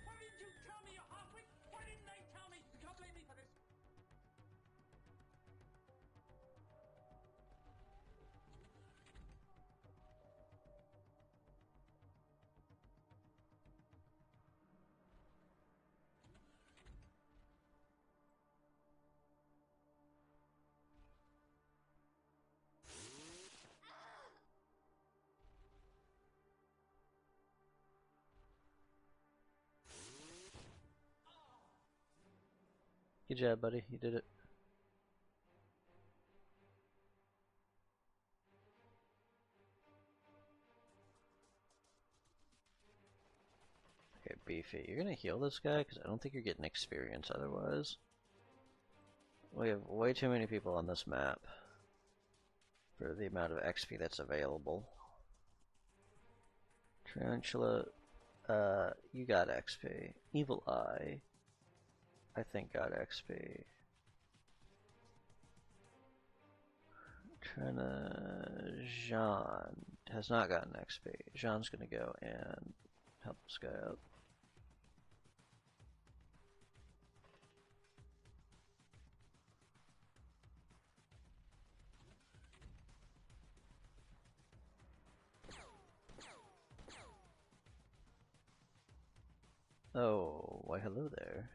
Why didn't you tell me, you halfwit? Why didn't they tell me? You can't blame me for this. Good job, buddy. You did it. Okay, Beefy. You're gonna heal this guy? Because I don't think you're getting experience otherwise. We have way too many people on this map for the amount of XP that's available. Tarantula, you got XP. Evil Eye, I think got XP. Jean has not gotten XP. Jean's gonna go and help this guy out. Oh, why hello there.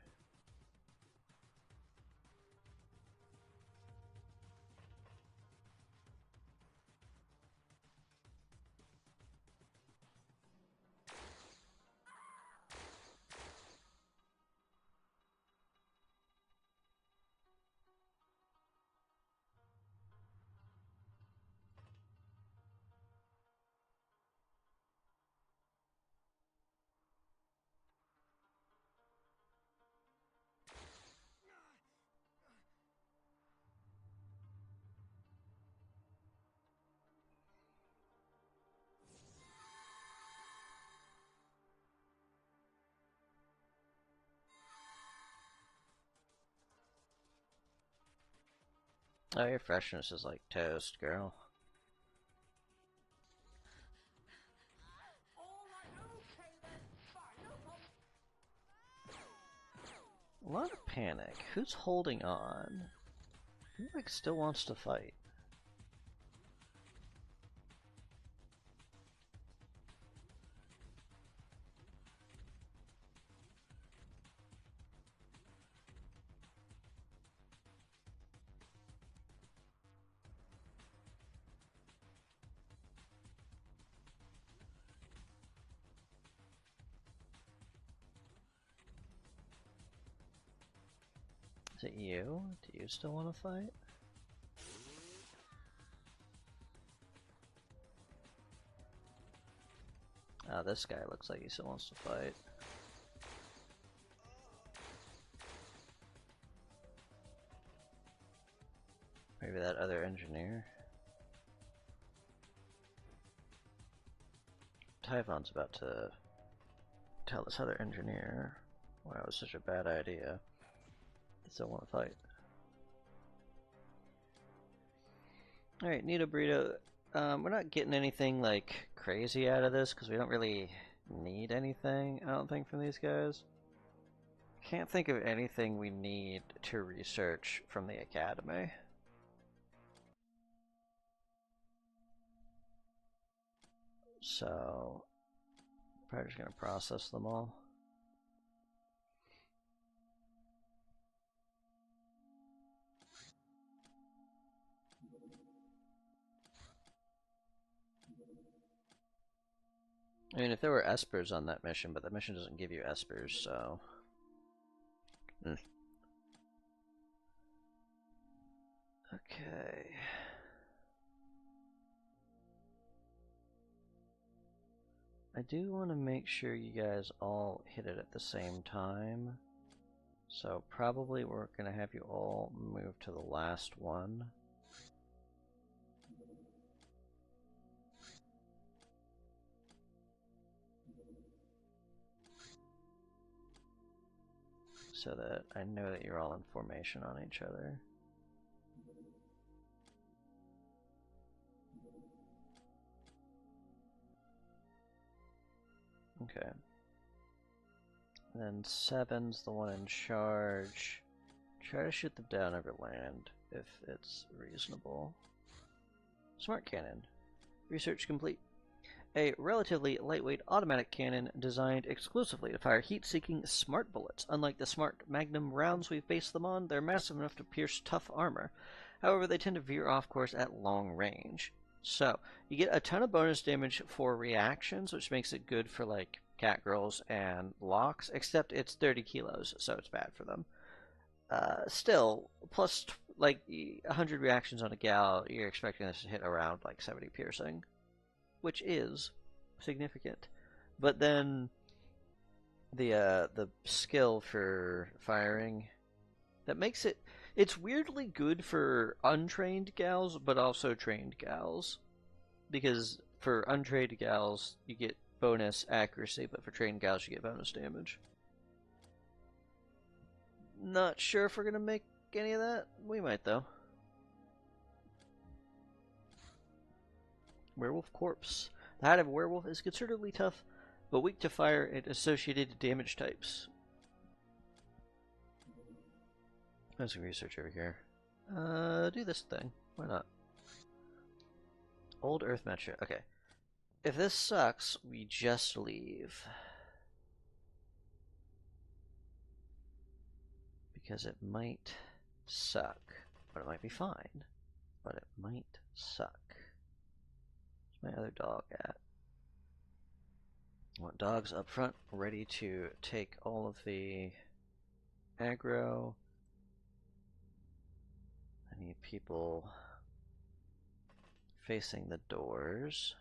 Oh, your freshness is like toast, girl. Alright, okay then. Fine, no problem. A lot of panic. Who's holding on? Who like still wants to fight? Is it you? Do you still want to fight? Oh, this guy looks like he still wants to fight. Maybe that other engineer. Typhon's about to tell this other engineer why it was such a bad idea. They still want to fight. Alright, need a burrito. We're not getting anything like crazy out of this because we don't really need anything, I don't think, from these guys. Can't think of anything we need to research from the academy. So, probably just gonna process them all. I mean, if there were espers on that mission, but the mission doesn't give you espers, so... Okay... I do want to make sure you guys all hit it at the same time. So probably we're going to have you all move to the last one. So that I know that you're all in formation on each other. Okay. And then 7's the one in charge. Try to shoot them down over land if it's reasonable. Smart cannon. Research complete. A relatively lightweight automatic cannon designed exclusively to fire heat-seeking smart bullets. Unlike the smart Magnum rounds we've based them on, they're massive enough to pierce tough armor. However, they tend to veer off course at long range. So, you get a ton of bonus damage for reactions, which makes it good for, like, catgirls and locks, except it's 30 kilos, so it's bad for them. Still, plus, like, 100 reactions on a gal, you're expecting this to hit around, like, 70 piercing, which is significant. But then the skill for firing, that makes it's weirdly good for untrained gals, but also trained gals. Because for untrained gals, you get bonus accuracy, but for trained gals, you get bonus damage. Not sure if we're gonna make any of that. We might, though. Werewolf Corpse. The hide of a werewolf is considerably tough, but weak to fire and associated damage types. There's some research over here. Do this thing. Why not? Old Earth Metro. Okay. If this sucks, we just leave. Because it might suck. But it might be fine. But it might suck. Where's my other dog at? I want dogs up front, ready to take all of the aggro. I need people facing the doors.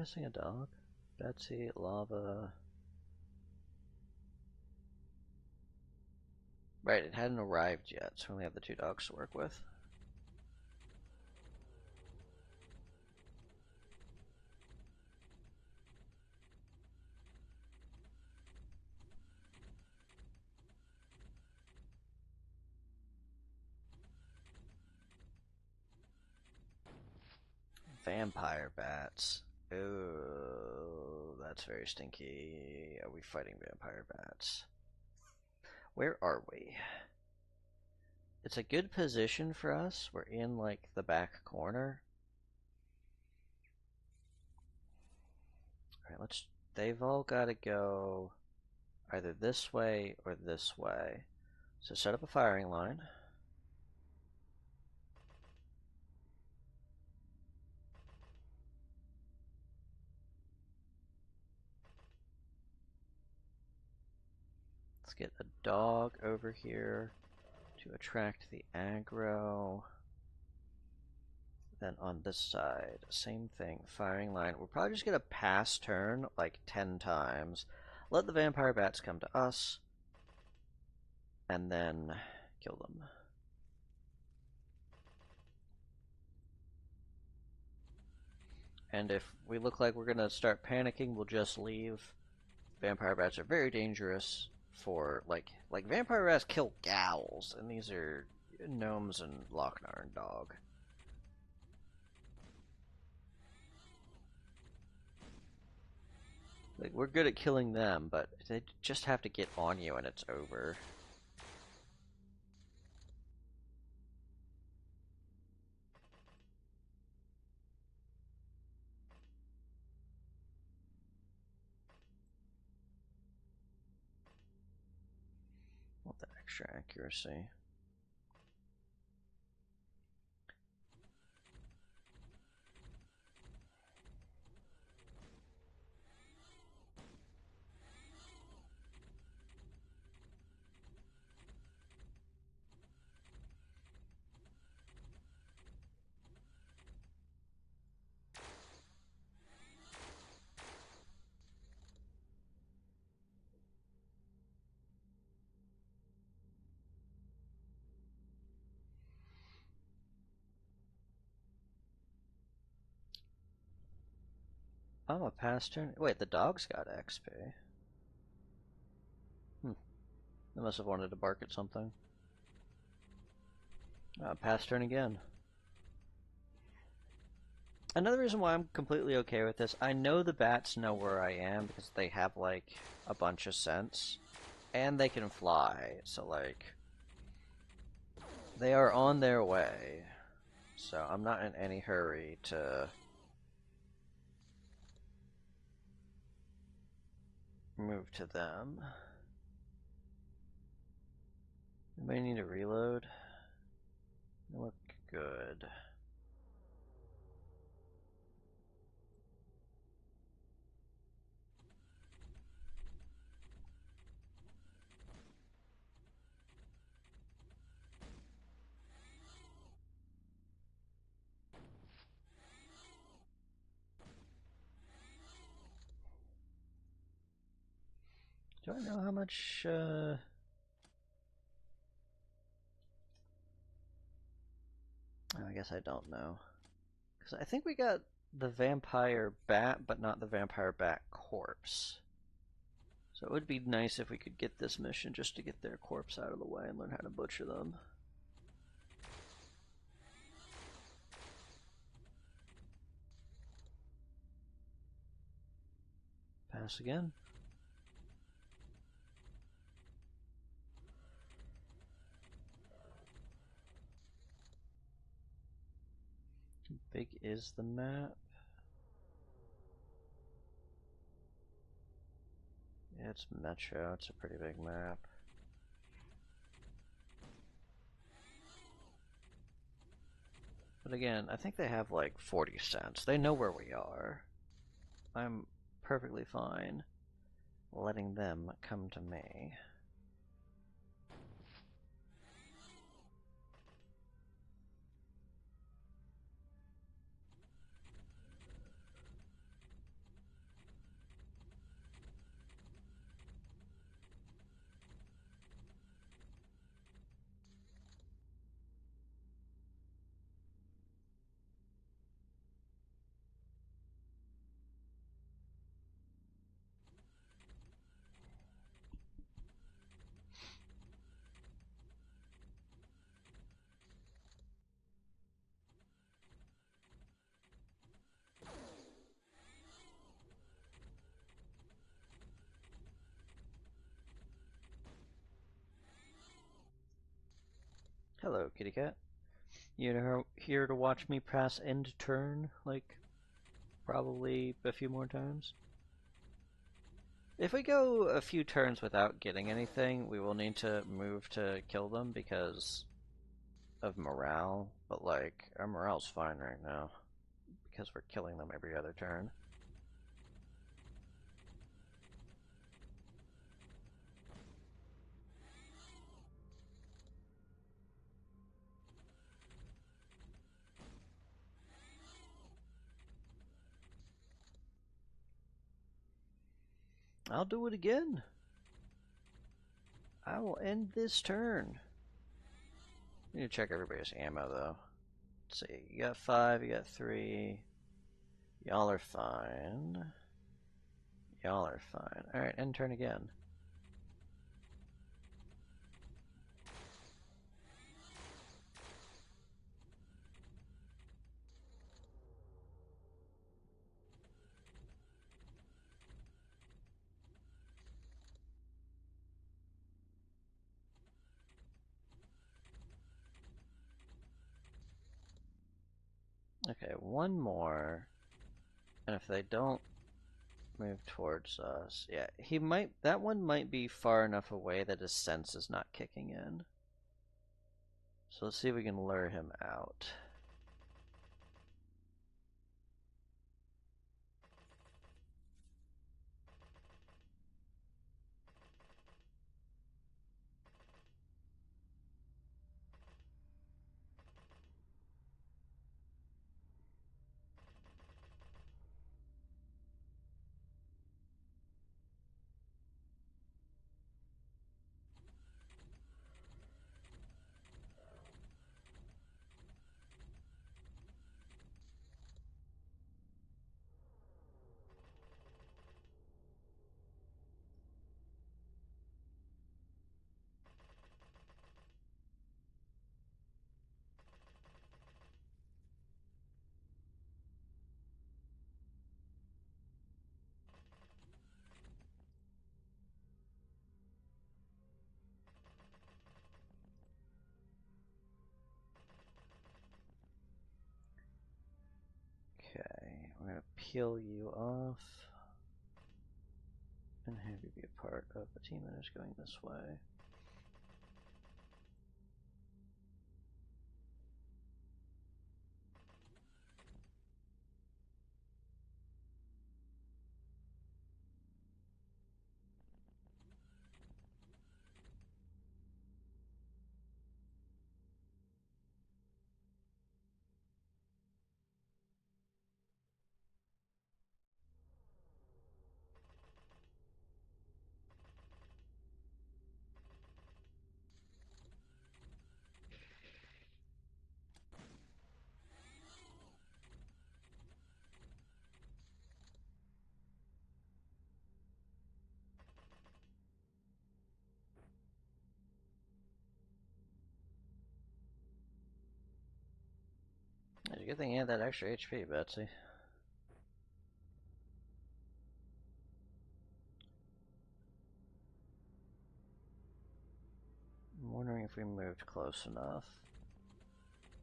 missing a dog? Betsy, Lava. Right, it hadn't arrived yet, so we only have the 2 dogs to work with. Vampire bats. Oh, that's very stinky. Are we fighting vampire bats? Where are we? It's a good position for us. We're in, like, the back corner. Alright, let's... They've all got to go either this way or this way. So set up a firing line. Let's get a dog over here to attract the aggro. Then on this side, same thing, firing line. We're probably just gonna pass turn like 10 times. Let the vampire bats come to us, and then kill them. And if we look like we're gonna start panicking, we'll just leave. Vampire bats are very dangerous for, like vampire bats kill gals, and these are gnomes and Lochnar dog. Like, we're good at killing them, but they just have to get on you and it's over. Want that extra accuracy. Oh, a pass turn. Wait, the dog's got XP. They must have wanted to bark at something. Pass turn again. Another reason why I'm completely okay with this, I know the bats know where I am because they have, like, a bunch of sense. And they can fly, so, like, they are on their way. So I'm not in any hurry to move to them. Anybody need to reload? They look good. Do I know how much, oh, I guess I don't know. Because I think we got the vampire bat, but not the vampire bat corpse. So it would be nice if we could get this mission just to get their corpse out of the way and learn how to butcher them. Pass again. How big is the map? Yeah, it's Metro. It's a pretty big map. But again, I think they have like 40 cents. They know where we are. I'm perfectly fine letting them come to me. Hello, kitty cat. You here to watch me pass end turn, like, probably a few more times? If we go a few turns without getting anything, we will need to move to kill them because of morale, but like, our morale's fine right now because we're killing them every other turn. I'll do it again. I will end this turn. I need to check everybody's ammo though. Let's see, you got 5, you got 3. Y'all are fine. Y'all are fine. Alright, end turn again. Okay, one more. And if they don't move towards us, yeah, that one might be far enough away that his sense is not kicking in. So let's see if we can lure him out. Okay, we're gonna peel you off and have you be a part of the team that is going this way. It's a good thing you had that extra HP, Betsy. I'm wondering if we moved close enough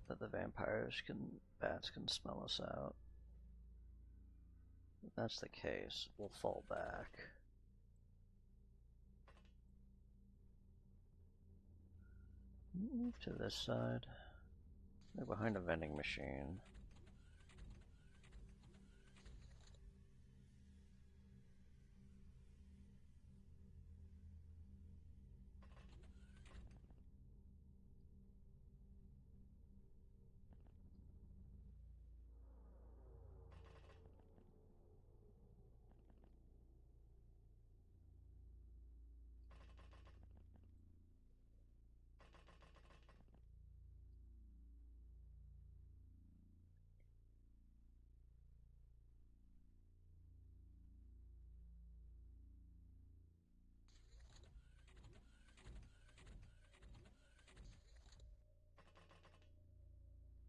that the bats can smell us out. If that's the case, we'll fall back. Move to this side. They're behind a vending machine.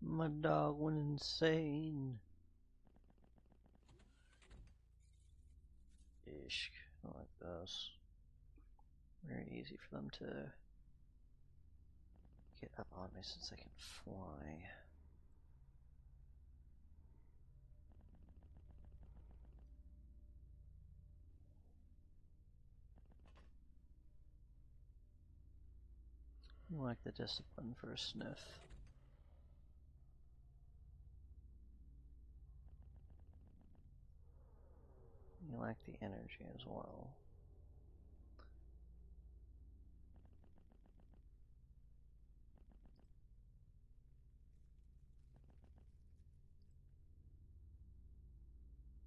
My dog went insane. Ish, not like this. Very easy for them to get up on me since I can fly. I like the discipline for a sniff. You like the energy as well.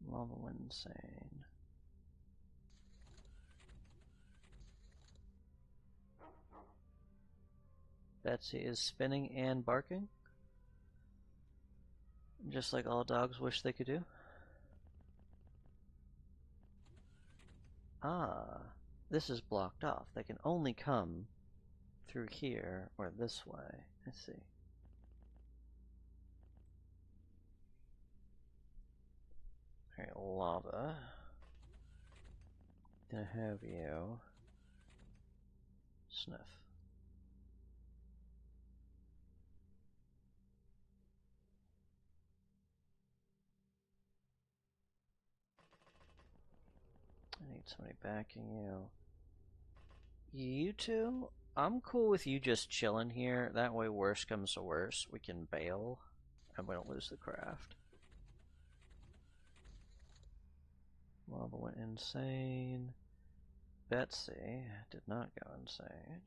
Lava went insane. Betsy is spinning and barking, just like all dogs wish they could do. Ah, this is blocked off. They can only come through here or this way. I see. Alright, lava. Gonna have you sniff. I need somebody backing you. You two? I'm cool with you just chilling here. That way, worst comes to worst, we can bail and we don't lose the craft. Lava went insane. Betsy did not go insane.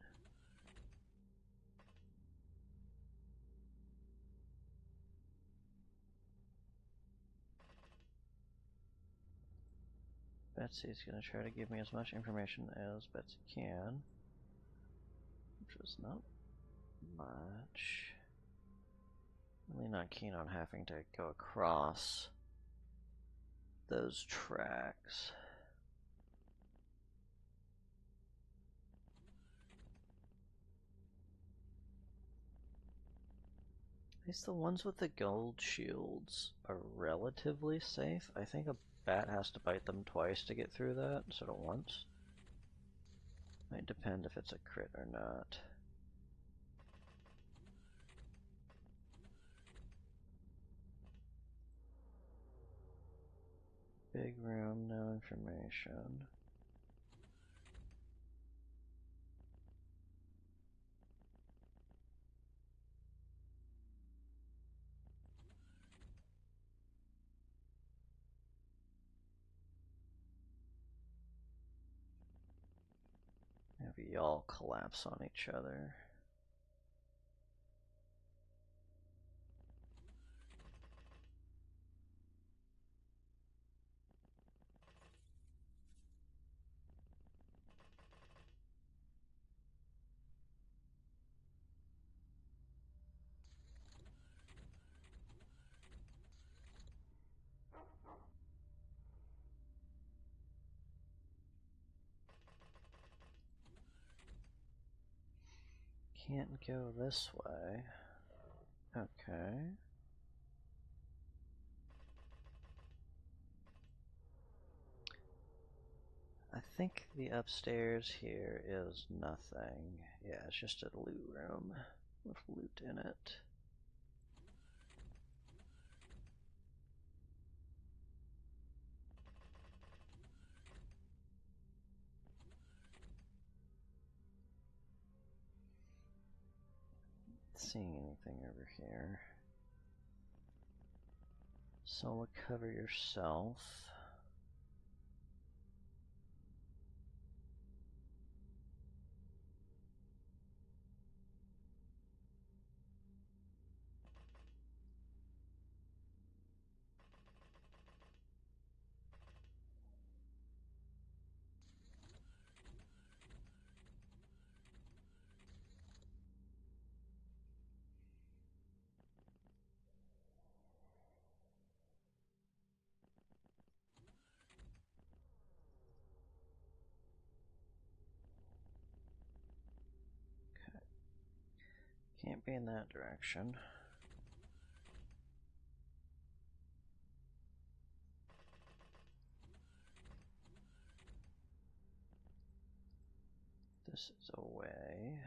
Betsy's gonna try to give me as much information as Betsy can, which is not much. Really not keen on having to go across those tracks. At least the ones with the gold shields are relatively safe. I think a bat has to bite them twice to get through that instead of once. Might depend if it's a crit or not. Big room, no information. Have y'all collapse on each other. Can't go this way. Okay. I think the upstairs here is nothing. Yeah, it's just a loot room with loot in it. Seeing anything over here. Solo cover yourself. Can't be in that direction. This is away.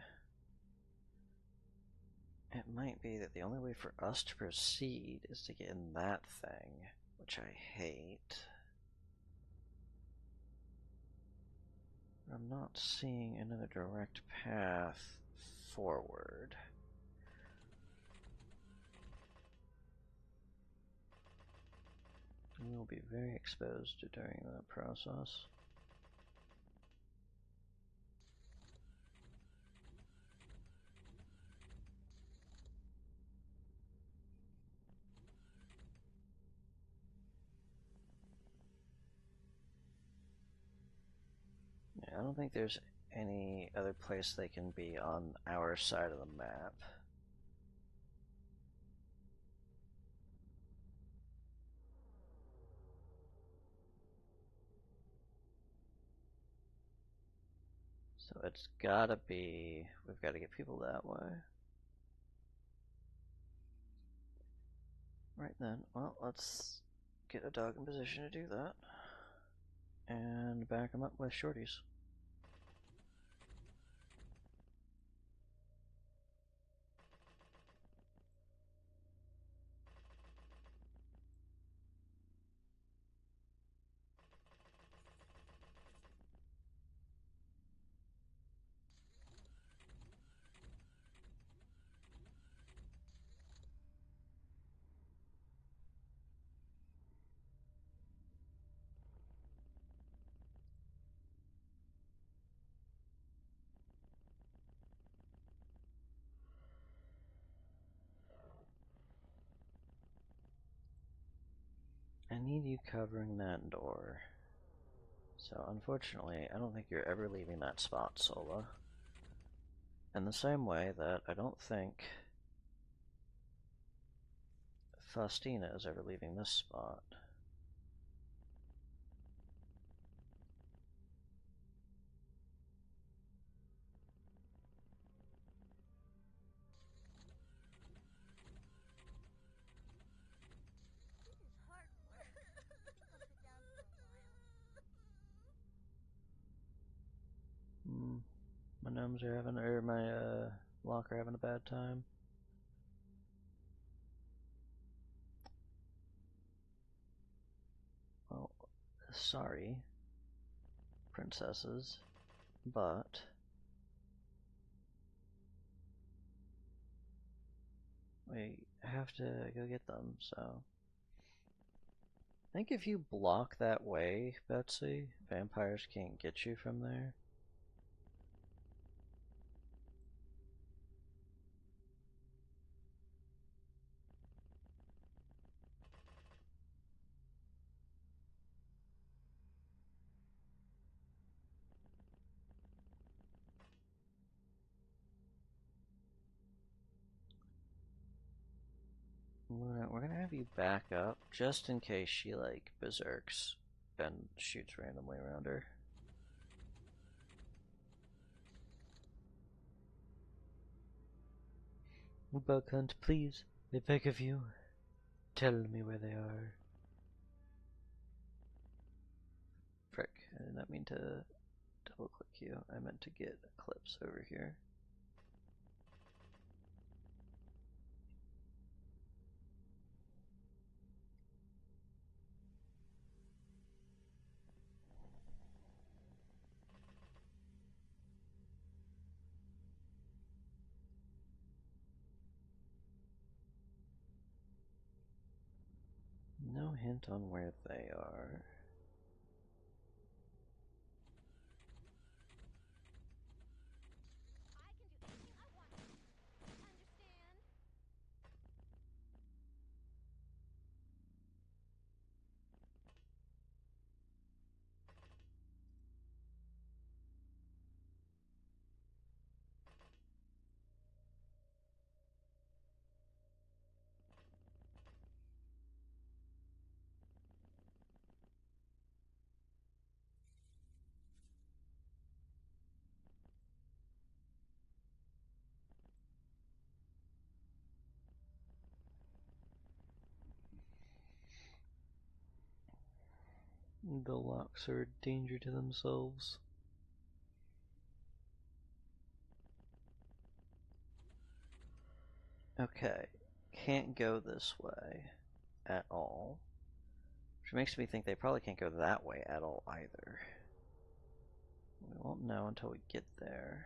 might be that the only way for us to proceed is to get in that thing, which I hate. I'm not seeing another direct path forward. We will be very exposed during that process. Yeah, I don't think there's any other place they can be on our side of the map. So it's gotta be, we've gotta get people that way. Right then, well, let's get a dog in position to do that. And back them up with shorties. I need you covering that door. So unfortunately, I don't think you're ever leaving that spot, Sola. In the same way that I don't think Faustina is ever leaving this spot. My gnomes are having, or my locker having a bad time. Well, sorry, princesses, but we have to go get them, so. I think if you block that way, Betsy, vampires can't get you from there. We're gonna have you back up just in case she like berserks and shoots randomly around her. Bug Hunt, please, I beg of you, tell me where they are. Frick, I did not mean to double click you. I meant to get Eclipse over here. No hint on where they are. The locks are a danger to themselves. Okay, can't go this way at all. Which makes me think they probably can't go that way at all either. We won't know until we get there.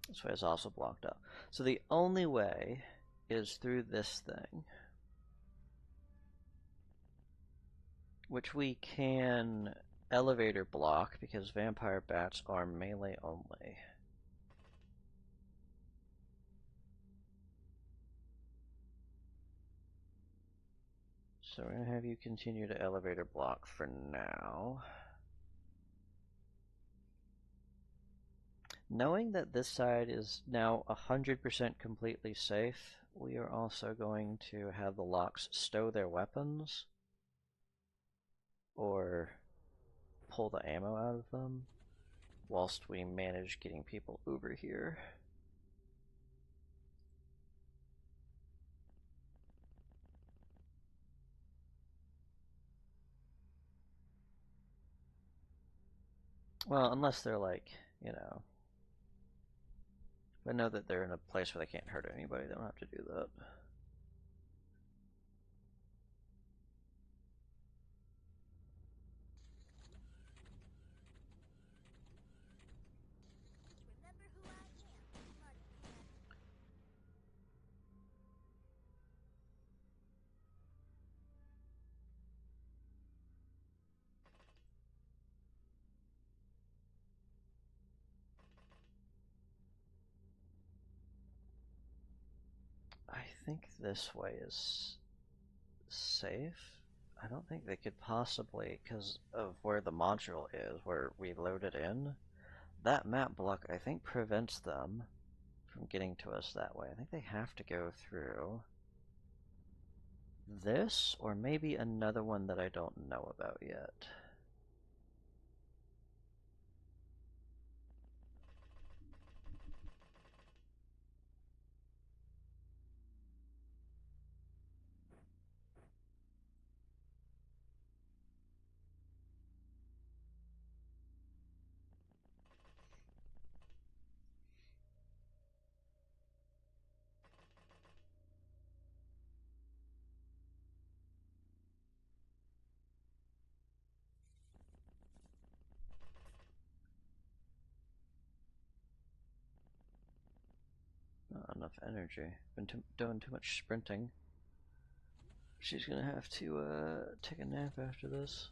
This way is also blocked up. So the only way is through this thing. Which we can elevator block because vampire bats are melee only. So we're going to have you continue to elevator block for now. Knowing that this side is now 100% completely safe, we are also going to have the locks stow their weapons or pull the ammo out of them whilst we manage getting people over here. Well, unless they're like, you know, I know that they're in a place where they can't hurt anybody, they don't have to do that. I think this way is safe. I don't think they could possibly, because of where the module is, where we load it in. That map block, I think, prevents them from getting to us that way. I think they have to go through this, or maybe another one that I don't know about yet. Not enough energy. Been doing too much sprinting. She's gonna have to take a nap after this.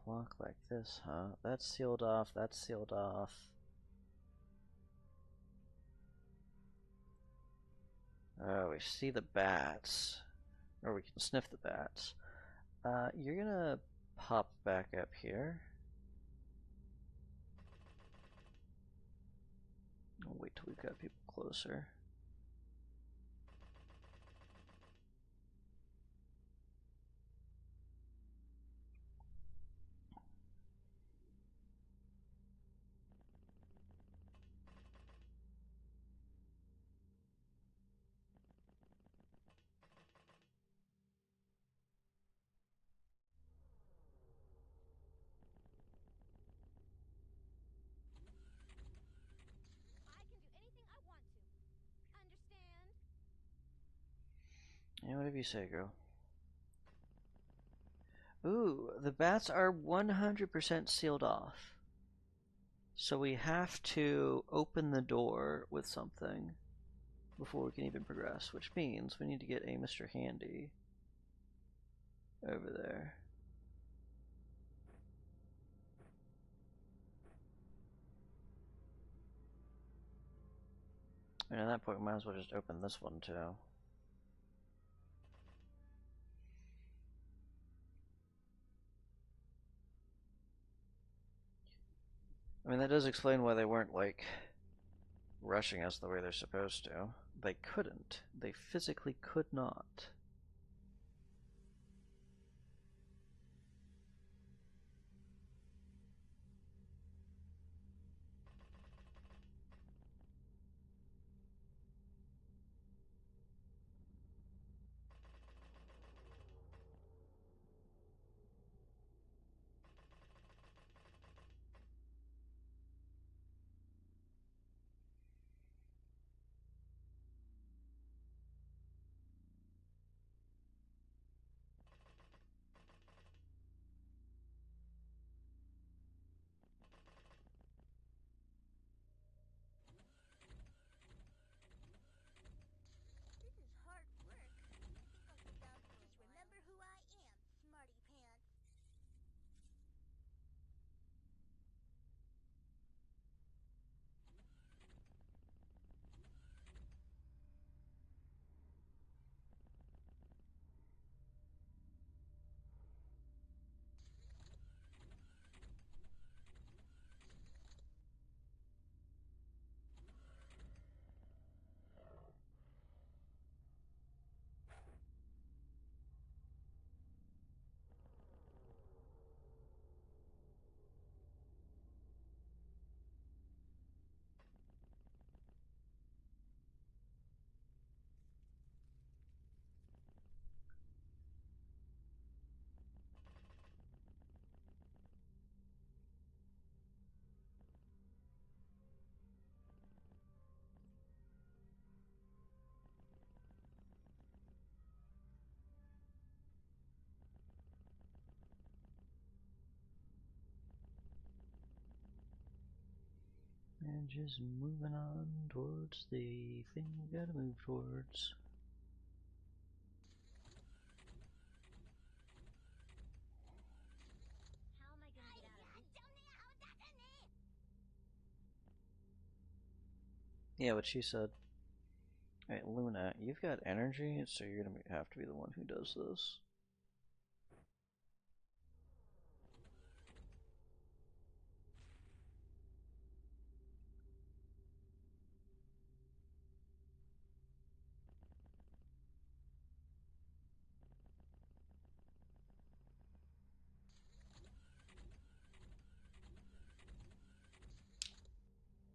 Block like this, huh? That's sealed off, that's sealed off. Oh, we see the bats. Or we can sniff the bats. You're gonna pop back up here. I'll wait till we've got people closer. Yeah, whatever you say, girl. Ooh, the bats are 100% sealed off. So we have to open the door with something before we can even progress, which means we need to get a Mr. Handy over there. And at that point, might as well just open this one too. I mean, that does explain why they weren't, like, rushing us the way they're supposed to. They couldn't. They physically could not. And just moving on towards the thing we gotta move towards. How am I gonna get out of here? Yeah, what she said. Alright, Luna, you've got energy, so you're gonna have to be the one who does this.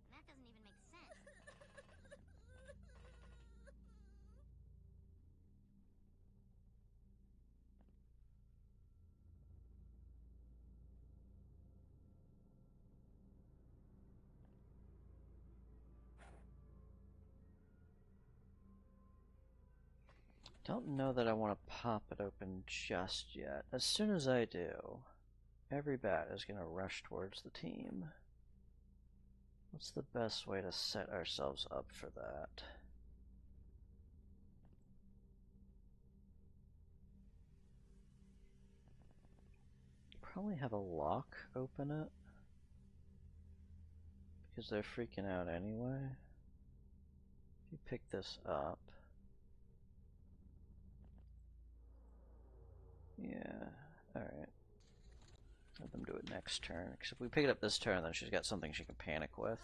That doesn't even make sense. Don't know that I want to pop it open just yet. As soon as I do, every bat is going to rush towards the team. What's the best way to set ourselves up for that? Probably have a lock open it, because they're freaking out anyway. If you pick this up, yeah, alright. Let them do it next turn, because if we pick it up this turn, then she's got something she can panic with.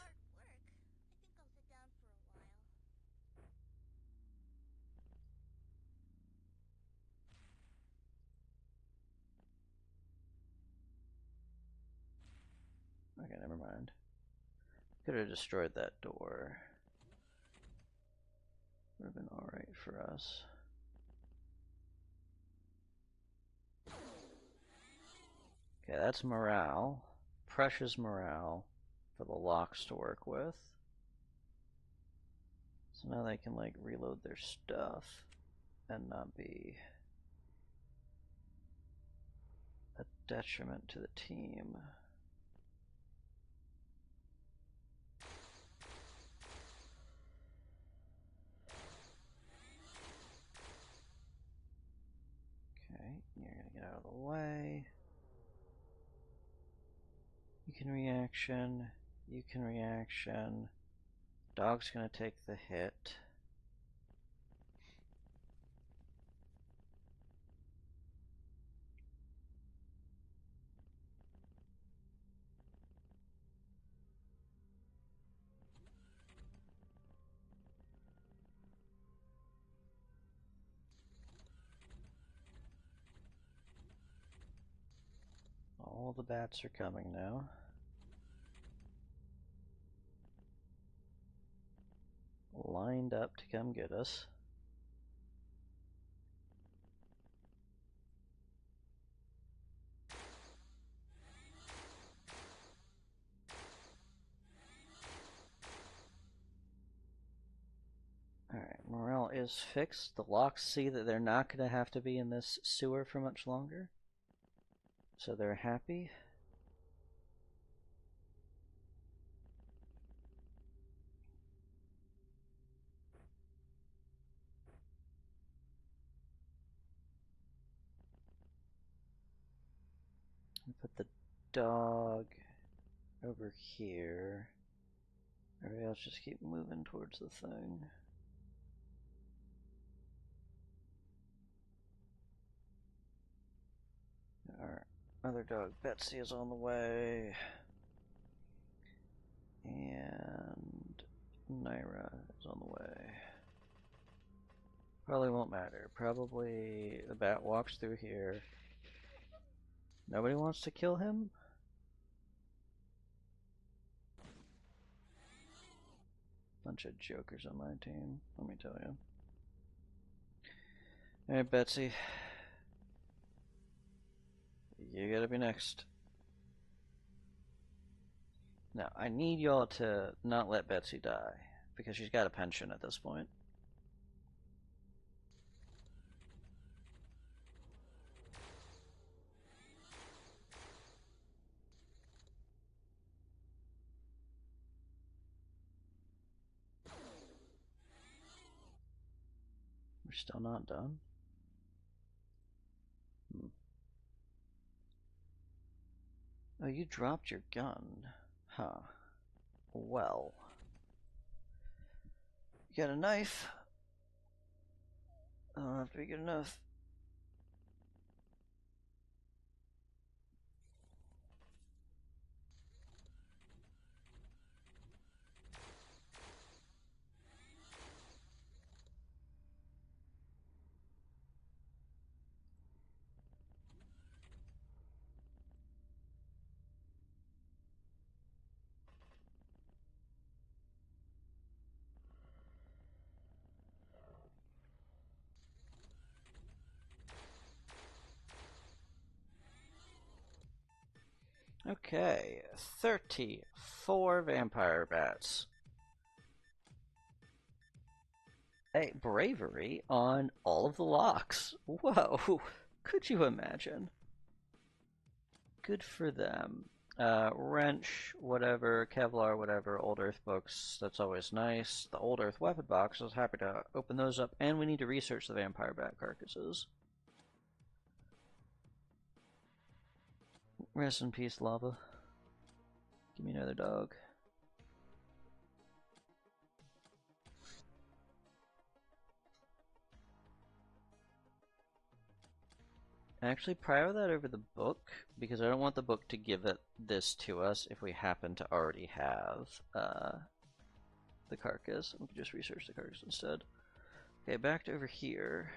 Okay, never mind. Could have destroyed that door. Would have been alright for us. Okay, that's morale. Precious morale for the locks to work with. So now they can, like, reload their stuff and not be a detriment to the team. Okay, you're gonna get out of the way. You can reaction, you can reaction. Dog's gonna take the hit. All the bats are coming now. Lined up to come get us. Alright, morale is fixed. The locks see that they're not going to have to be in this sewer for much longer. So they're happy. Put the dog over here. Everybody else just keep moving towards the thing. Our other dog, Betsy, is on the way. And Naira is on the way. Probably won't matter. Probably the bat walks through here. Nobody wants to kill him? Bunch of jokers on my team, let me tell you. Alright, Betsy. You gotta be next. Now, I need y'all to not let Betsy die, because she's got a pension at this point. We're still not done? Oh, you dropped your gun. Huh. Well. You got a knife? That'll have to be good enough. Okay, 34 vampire bats. Hey, bravery on all of the locks. Whoa, could you imagine? Good for them. Wrench, whatever, Kevlar, whatever, Old Earth books, that's always nice. The Old Earth weapon box, I was happy to open those up, and we need to research the vampire bat carcasses. Rest in peace, Lava. Give me another dog. Actually, prior that over the book, because I don't want the book to give this to us if we happen to already have the carcass. We can just research the carcass instead. Okay, back to over here.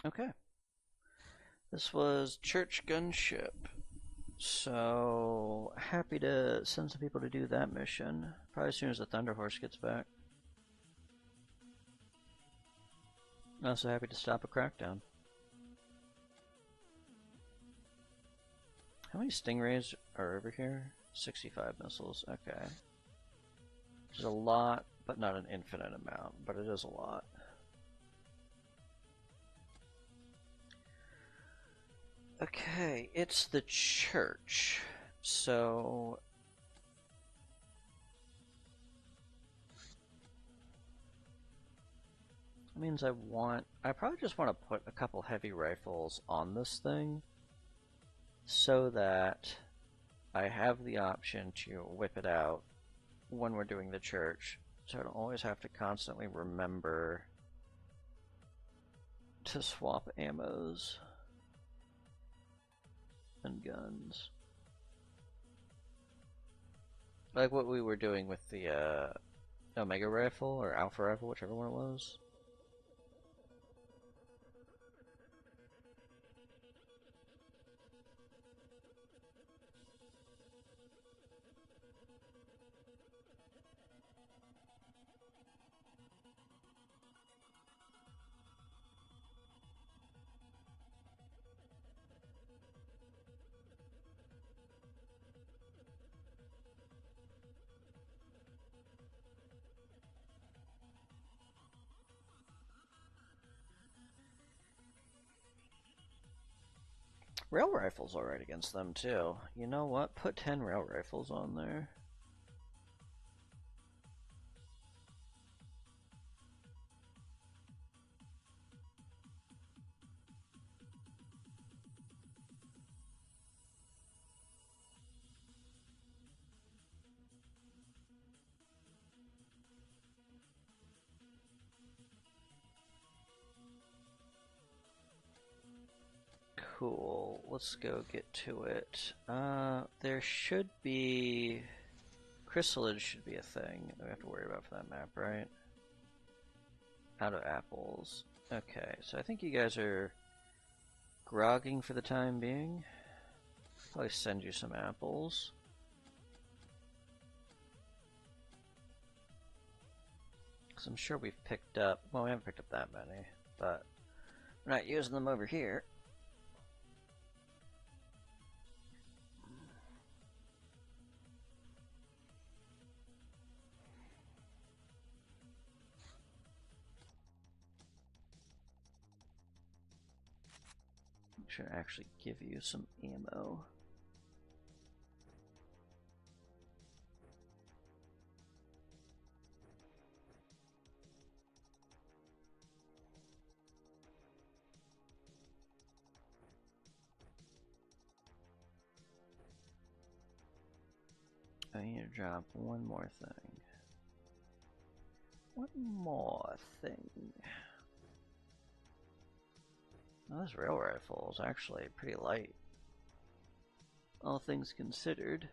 Okay. This was Church Gunship. So, happy to send some people to do that mission. Probably as soon as the Thunder Horse gets back. Also happy to stop a crackdown. How many stingrays are over here? 65 missiles, okay. Which is a lot, but not an infinite amount, but it is a lot. Okay, it's the church. So that means I probably just want to put a couple heavy rifles on this thing so that I have the option to whip it out when we're doing the church. So I don't always have to constantly remember to swap ammos and guns. Like what we were doing with the Omega rifle or Alpha rifle, whichever one it was. Rail rifle's alright against them too. You know what? Put 10 rail rifles on there. Cool. Let's go get to it. There should be... Chrysalid should be a thing that we have to worry about for that map, right? Out of apples. Okay, so I think you guys are grogging for the time being. Probably send you some apples. Because I'm sure we've picked up... Well, we haven't picked up that many, but we're not using them over here. Should actually give you some ammo. I need to drop one more thing. One more thing. Oh, this rail rifle is actually pretty light, all things considered.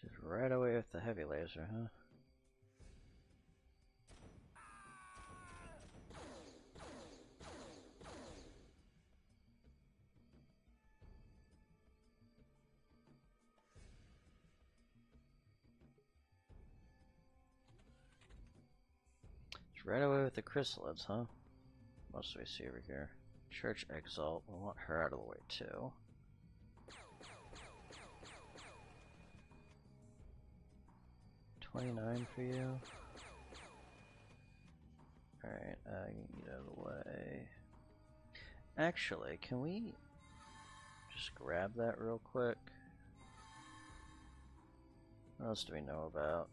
Just right away with the heavy laser, huh? Just right away with the chrysalids, huh? What else do we see over here? Church Exalt. We want her out of the way too. $29 for you. Alright, get out of the way. Actually, can we Just grab that real quick. What else do we know about?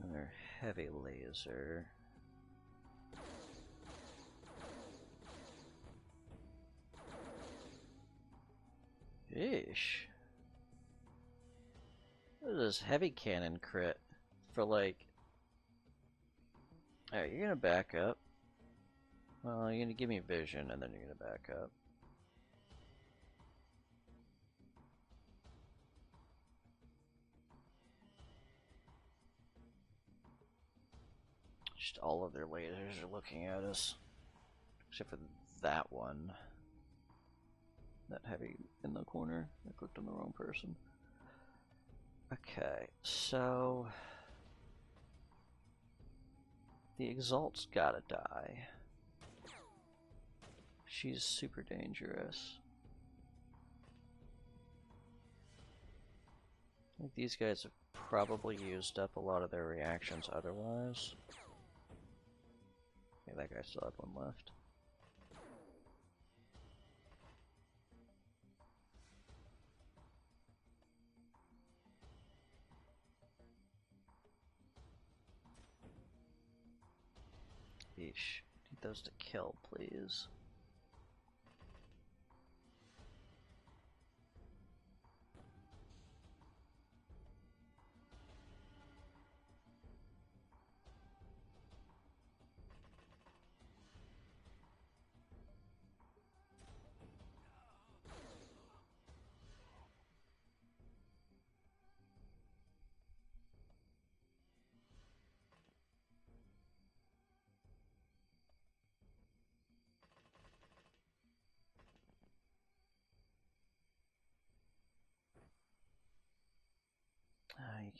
Another heavy laser. Yeesh. What is this heavy cannon crit for like... Alright, you're gonna back up. Well, you're gonna give me vision and then you're gonna back up. Just all of their lasers are looking at us. Except for that one. That heavy in the corner. I clicked on the wrong person. Okay, so... The Exalt's gotta die. She's super dangerous. I think these guys have probably used up a lot of their reactions otherwise. Okay, that guy still had one left. Yeesh. Need those to kill, please.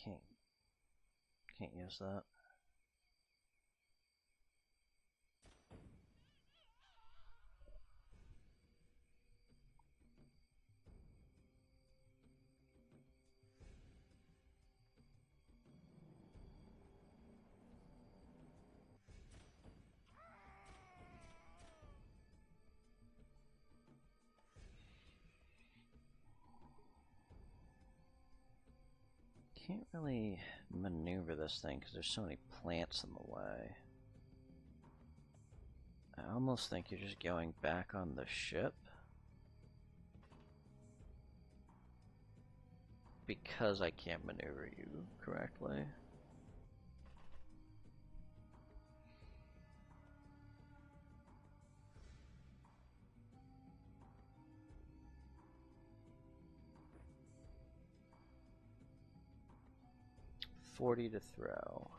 You can't use that. Can't really maneuver this thing because there's so many plants in the way. I almost think you're just going back on the ship. Because I can't maneuver you correctly. $40 to throw.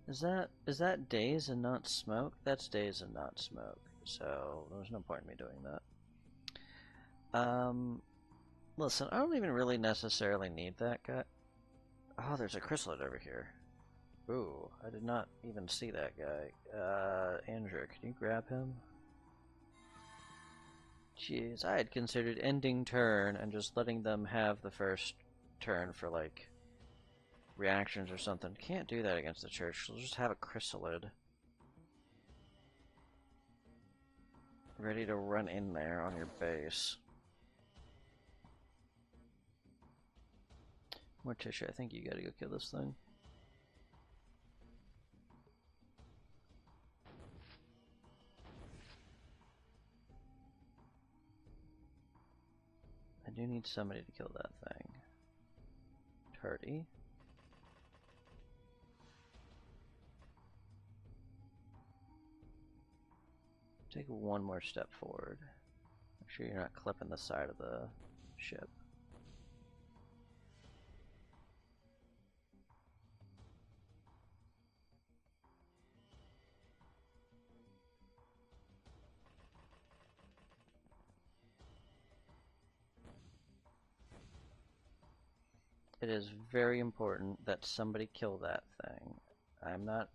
Is that daze and not smoke? That's daze and not smoke. So there's no point in me doing that. Listen, I don't even really necessarily need that guy. Oh, there's a chrysalid over here. Ooh, I did not even see that guy. Andrew, can you grab him? Jeez, I had considered ending turn and just letting them have the first turn for, like, reactions or something. Can't do that against the church. We'll just have a chrysalid ready to run in there on your base. Morticia, I think you gotta go kill this thing. I do need somebody to kill that thing. Turdy. Take one more step forward. Make sure you're not clipping the side of the ship. It is very important that somebody kill that thing. I'm not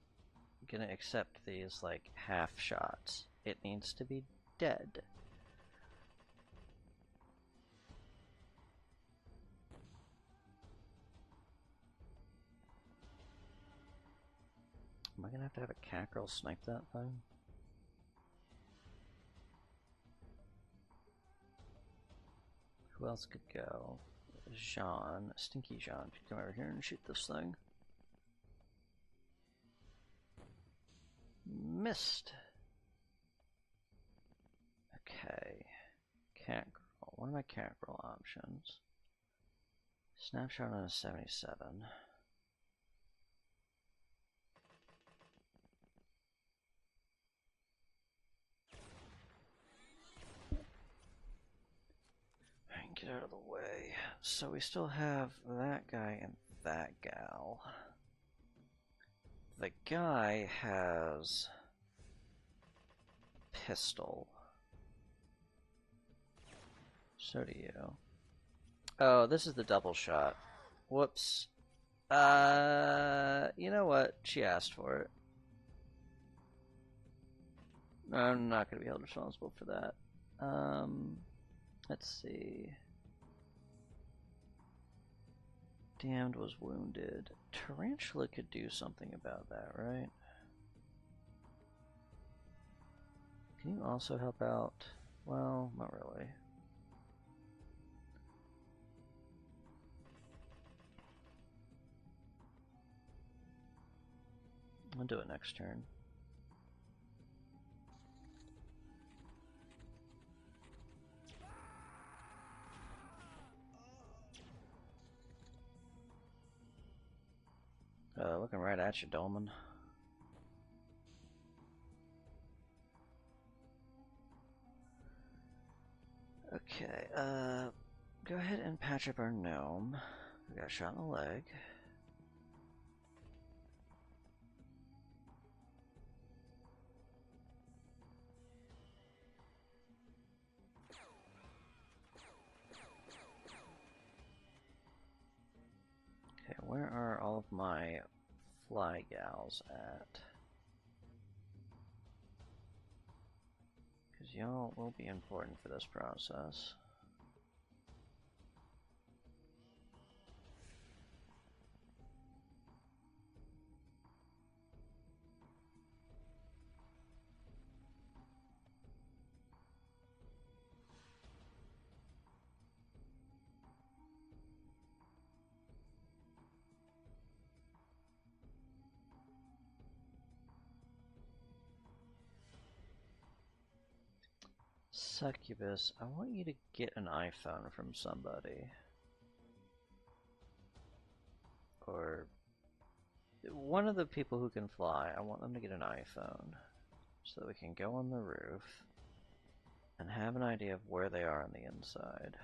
gonna accept these, like, half shots. It needs to be dead. Am I gonna have a cat girl snipe that thing? Who else could go? Jean, Stinky Jean, could come over here and shoot this thing. Missed. Okay. Cat girl. What are my cat girl options? Snapshot on a 77. Get out of the way. So we still have that guy and that gal. The guy has pistol. So do you. Oh, this is the double shot. Whoops. You know what? She asked for it. I'm not going to be held responsible for that. Let's see. Damned was wounded. Tarantula could do something about that, right? Can you also help out? Well, not really. I'll do it next turn. Looking right at you, Dolman. Okay, go ahead and patch up our gnome. We got shot in the leg. Okay, where are all of my fly gals at? Because y'all will be important for this process. Succubus, I want you to get an iPhone from somebody. Or one of the people who can fly, I want them to get an iPhone so that we can go on the roof and have an idea of where they are on the inside.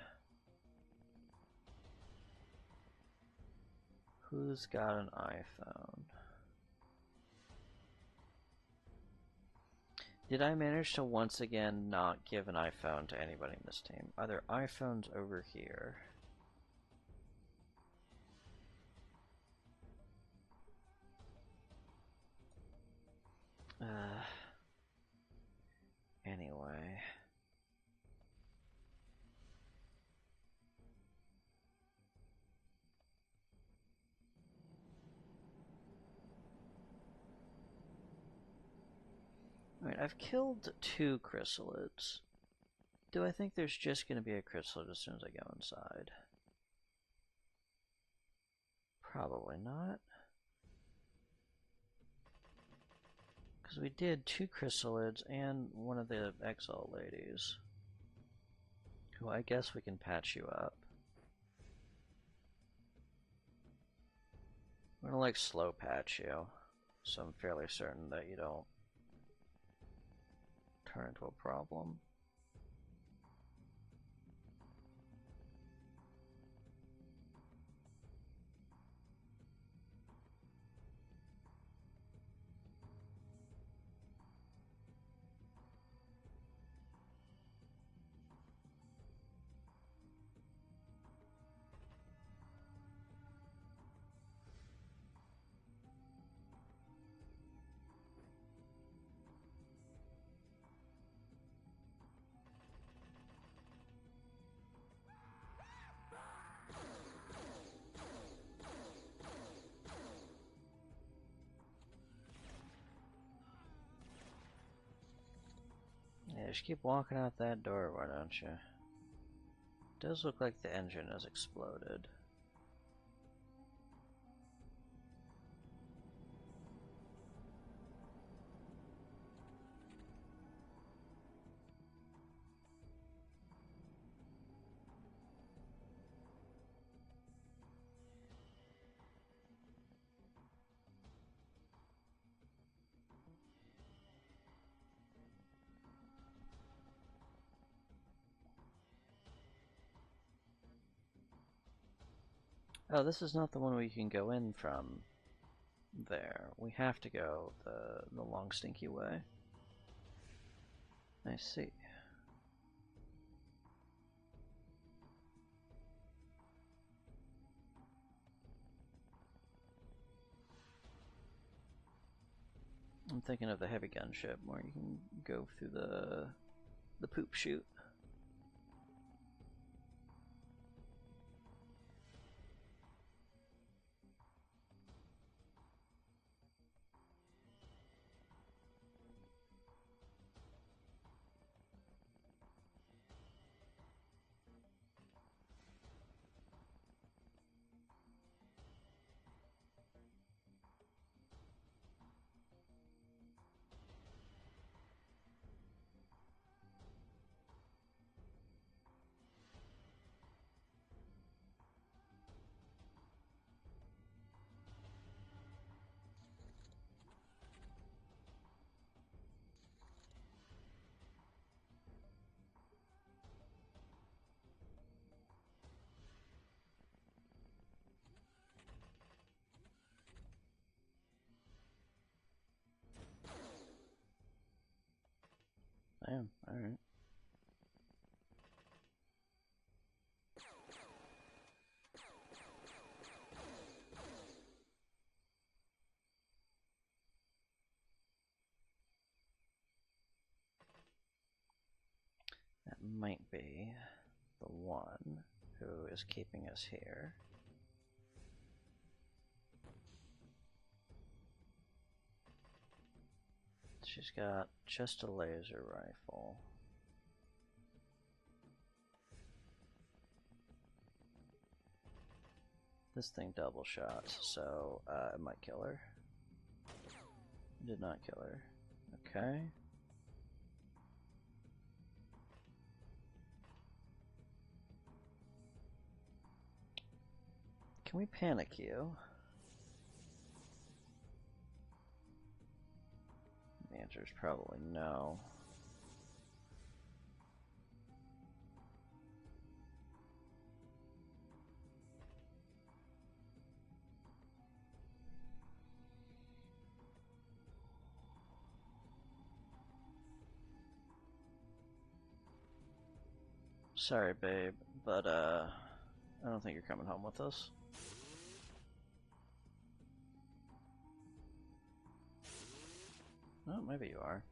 Who's got an iPhone? Did I manage to once again not give an iPhone to anybody in this team? Are there iPhones over here? Anyway. Alright, I've killed 2 chrysalids. Do I think there's just going to be a chrysalid as soon as I go inside? Probably not. Because we did 2 chrysalids and one of the exile ladies. Who I guess we can patch you up. We're gonna like slow patch you, so I'm fairly certain that you don't turn into a problem. just keep walking out that door, why don't you? Does look like the engine has exploded. Oh, this is not the one we can go in from there. We have to go the long stinky way. I see. I'm thinking of the heavy gun ship where you can go through the poop chute. Damn, alright. That might be the one who is keeping us here. She's got just a laser rifle. This thing double shots, so it might kill her. Did not kill her. Okay. Can we panic you? The answer is probably no. Sorry, babe, but I don't think you're coming home with us. Oh, maybe you are.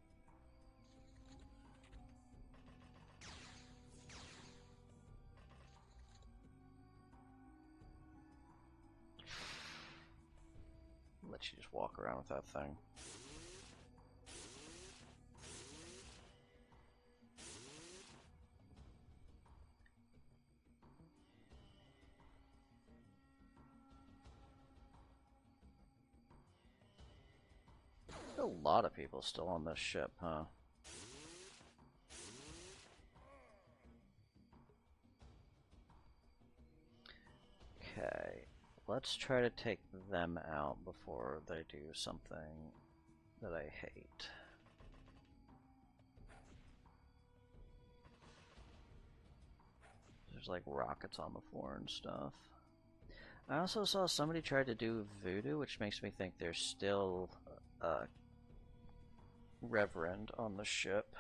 Let you just walk around with that thing. A lot of people still on this ship, huh? Okay, let's try to take them out before they do something that I hate. There's like rockets on the floor and stuff. I also saw somebody try to do voodoo, which makes me think there's still Reverend on the ship.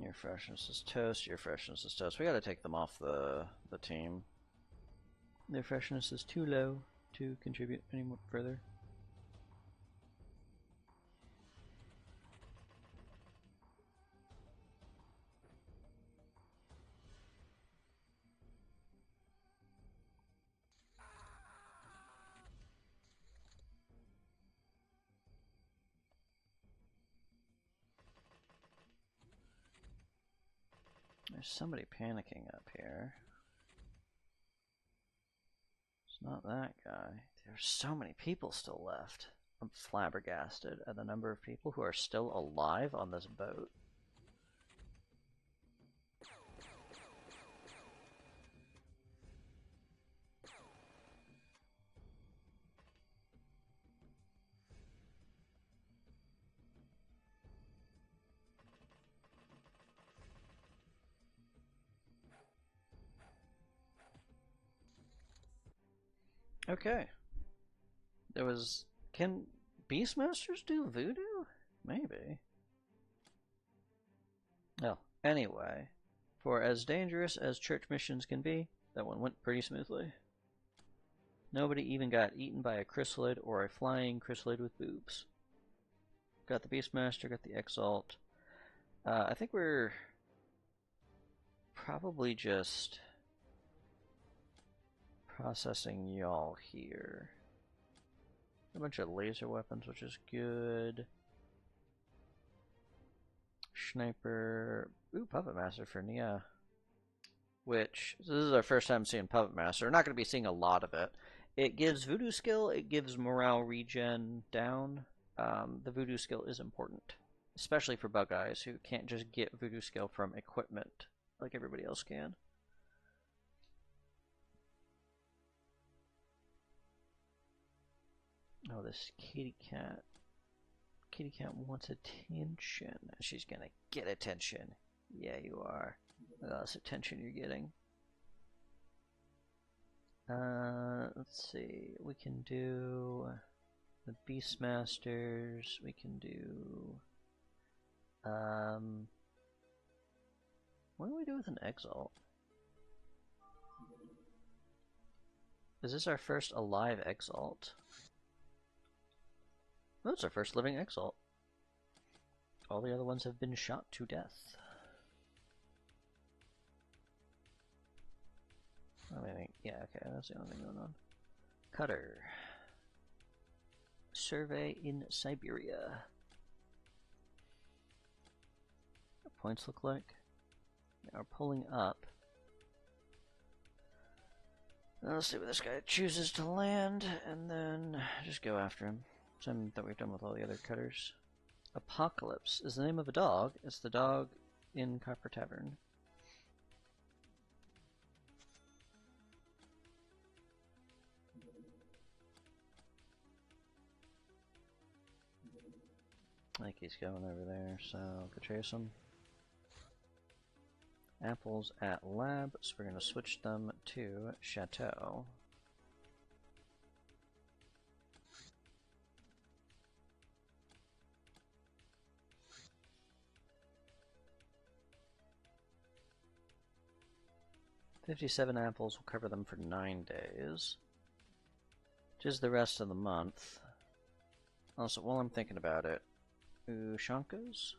Your freshness is toast, your freshness is toast. We gotta take them off the team. Their freshness is too low to contribute any more further. There's somebody panicking up here. It's not that guy. There's so many people still left. I'm flabbergasted at the number of people who are still alive on this boat. Okay. There was... Can Beastmasters do voodoo? Maybe. Well, anyway. For as dangerous as church missions can be, that one went pretty smoothly. Nobody even got eaten by a chrysalid or a flying chrysalid with boobs. Got the Beastmaster, got the Exalt. I think we're probably just processing y'all here. A bunch of laser weapons, which is good. Sniper. Ooh, Puppet Master for Nia. Which, this is our first time seeing Puppet Master. We're not going to be seeing a lot of it. It gives Voodoo skill, it gives morale regen down. The Voodoo skill is important. Especially for bug eyes who can't just get Voodoo skill from equipment like everybody else can. Oh, this kitty cat. Kitty cat wants attention. She's gonna get attention. Yeah, you are. Look at all this attention you're getting. Let's see. We can do the Beastmasters. We can do. What do we do with an Exalt? Is this our first alive Exalt? Oh, it's our first living Exalt. All the other ones have been shot to death. I mean, yeah, okay, that's the only thing going on. Cutter. Survey in Siberia. What points look like? They are pulling up. Now let's see where this guy chooses to land, and then just go after him. Same that we've done with all the other cutters. Apocalypse is the name of a dog. It's the dog in Copper Tavern. I think he's going over there, so go chase him. Apples at lab, so we're going to switch them to Chateau. $57 apples will cover them for 9 days, which is the rest of the month. Also, while I'm thinking about it, Ushankas?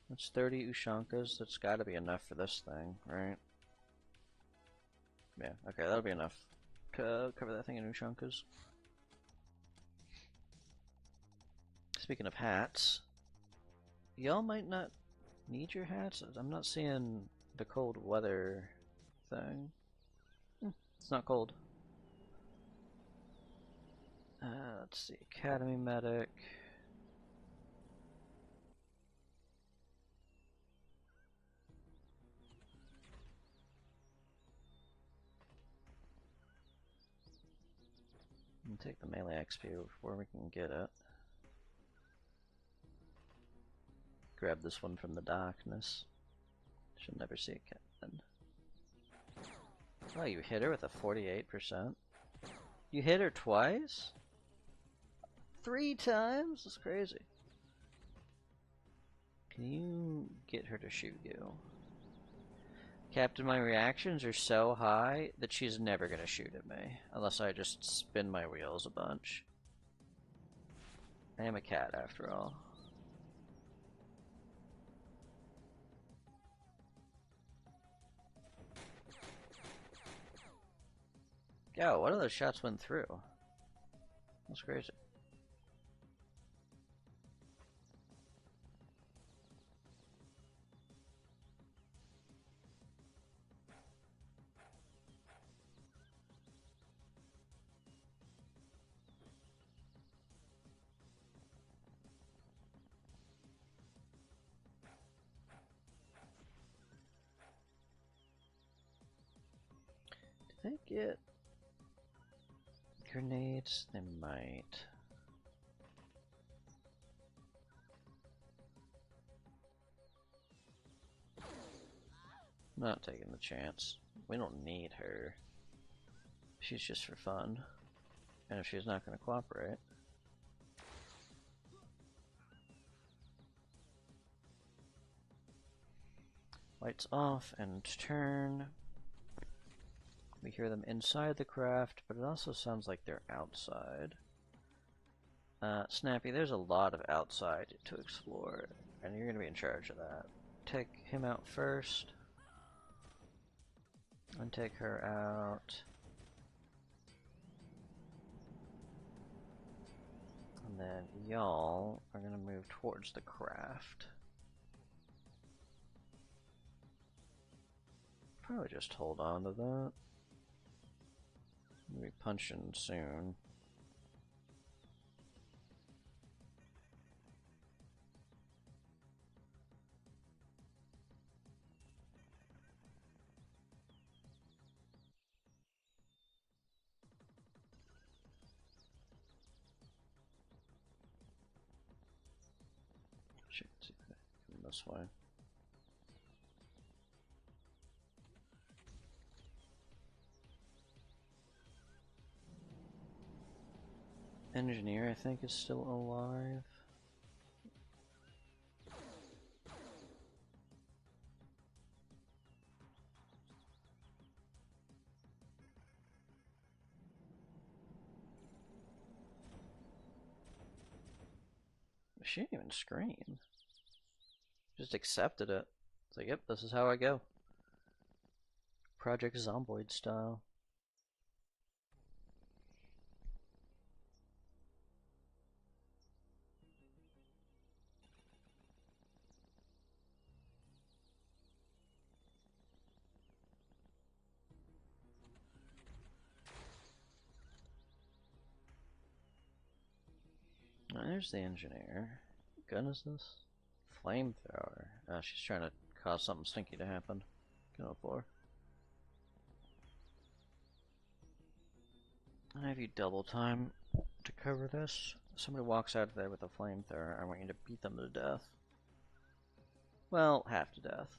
That's 30 Ushankas. That's got to be enough for this thing, right? Yeah, okay, that'll be enough. Cover that thing in Ushankas. Speaking of hats, y'all might not need your hats. I'm not seeing the cold weather thing. It's not cold. Let's see, Academy Medic. We'll take the melee XP before we can get it. Grab this one from the darkness. She'll never see it again. Oh, you hit her with a 48%? You hit her twice? 3 times? That's crazy. Can you get her to shoot you? Captain, my reactions are so high that she's never gonna shoot at me, unless I just spin my wheels a bunch. I am a cat, after all. Yo, one of those shots went through. That's crazy. Did they get grenades? They might. Not taking the chance. We don't need her. She's just for fun. And if she's not going to cooperate... Lights off and turn. We hear them inside the craft, but it also sounds like they're outside. Snappy, there's a lot of outside to explore, and you're going to be in charge of that. Take him out first. And take her out. And then y'all are going to move towards the craft. Probably just hold on to that. We'll be punching soon. Shoot, see if they come this way. Engineer, I think, is still alive. She didn't even scream. Just accepted it. It's like, yep, this is how I go. Project Zomboid style. There's the engineer. What gun is this? Flamethrower. Oh, she's trying to cause something stinky to happen. Get on the floor. I have you double time to cover this. If somebody walks out of there with a flamethrower, I want you to beat them to death. Well, half to death.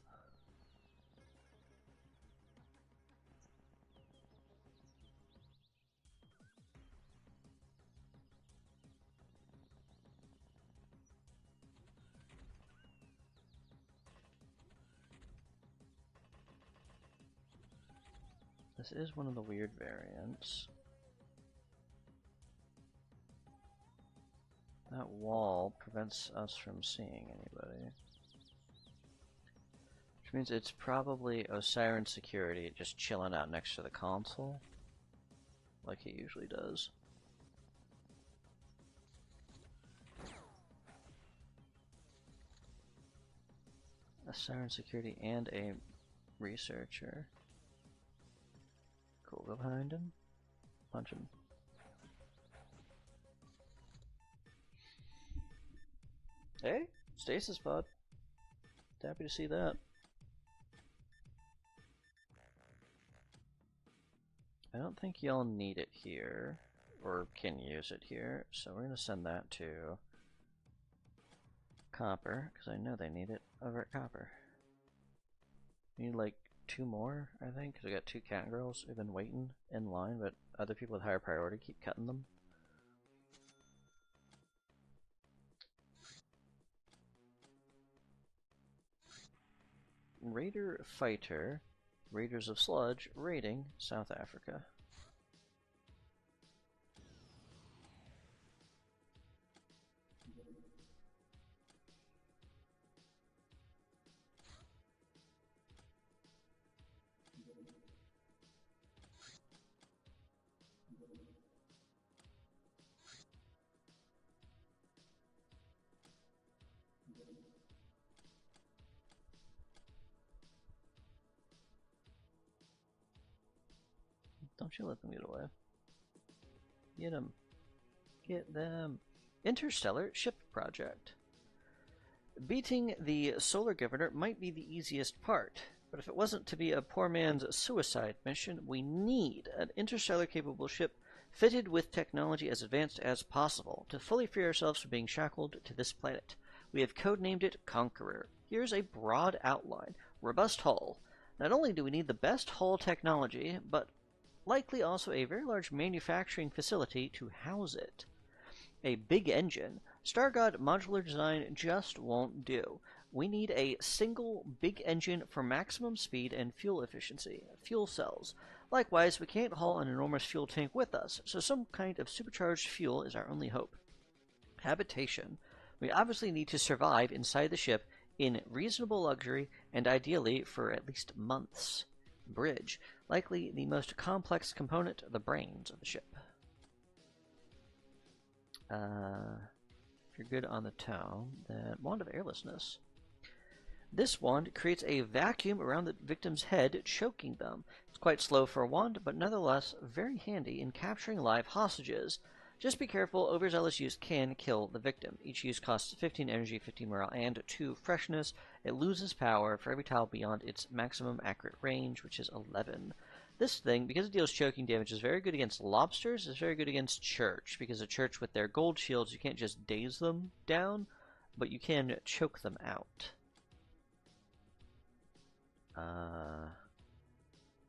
This is one of the weird variants. That wall prevents us from seeing anybody. Which means it's probably Osiren security just chilling out next to the console. Like he usually does. Osiren security and a researcher. Cool, go behind him. Punch him. Hey, stasis pod. Happy to see that. I don't think y'all need it here, or can use it here, so we're gonna send that to Copper, because I know they need it over at Copper. We need like 2 more, I think, because we got 2 cat girls who've been waiting in line, but other people with higher priority keep cutting them. Raider Fighter Raiders of Sludge raiding South Africa. Don't you let them get away. Get them. Get them. Interstellar Ship Project. Beating the Solar Governor might be the easiest part, but if it wasn't to be a poor man's suicide mission, we need an interstellar-capable ship fitted with technology as advanced as possible to fully free ourselves from being shackled to this planet. We have codenamed it Conqueror. Here's a broad outline. Robust hull. Not only do we need the best hull technology, but likely also a very large manufacturing facility to house it. A big engine. Stargod modular design just won't do. We need a single big engine for maximum speed and fuel efficiency. Fuel cells. Likewise, we can't haul an enormous fuel tank with us, so some kind of supercharged fuel is our only hope. Habitation. We obviously need to survive inside the ship in reasonable luxury and ideally for at least months. Bridge. Likely the most complex component, the brains of the ship. If you're good on the tone, then Wand of Airlessness. This wand creates a vacuum around the victim's head, choking them. It's quite slow for a wand, but nonetheless very handy in capturing live hostages. Just be careful, overzealous use can kill the victim. Each use costs 15 energy, 15 morale, and 2 freshness. It loses power for every tile beyond its maximum accurate range, which is 11. This thing, because it deals choking damage, is very good against lobsters, is very good against church, because a church with their gold shields, you can't just daze them down, but you can choke them out.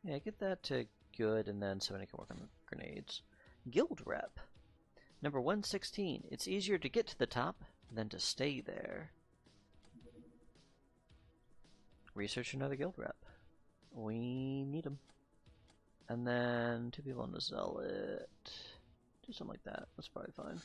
Yeah, get that to good, and then somebody can work on the grenades. Guild Rep. Number 116. It's easier to get to the top than to stay there. Research another guild rep. We need them. And then 2 people on the Zealot. Do something like that. That's probably fine.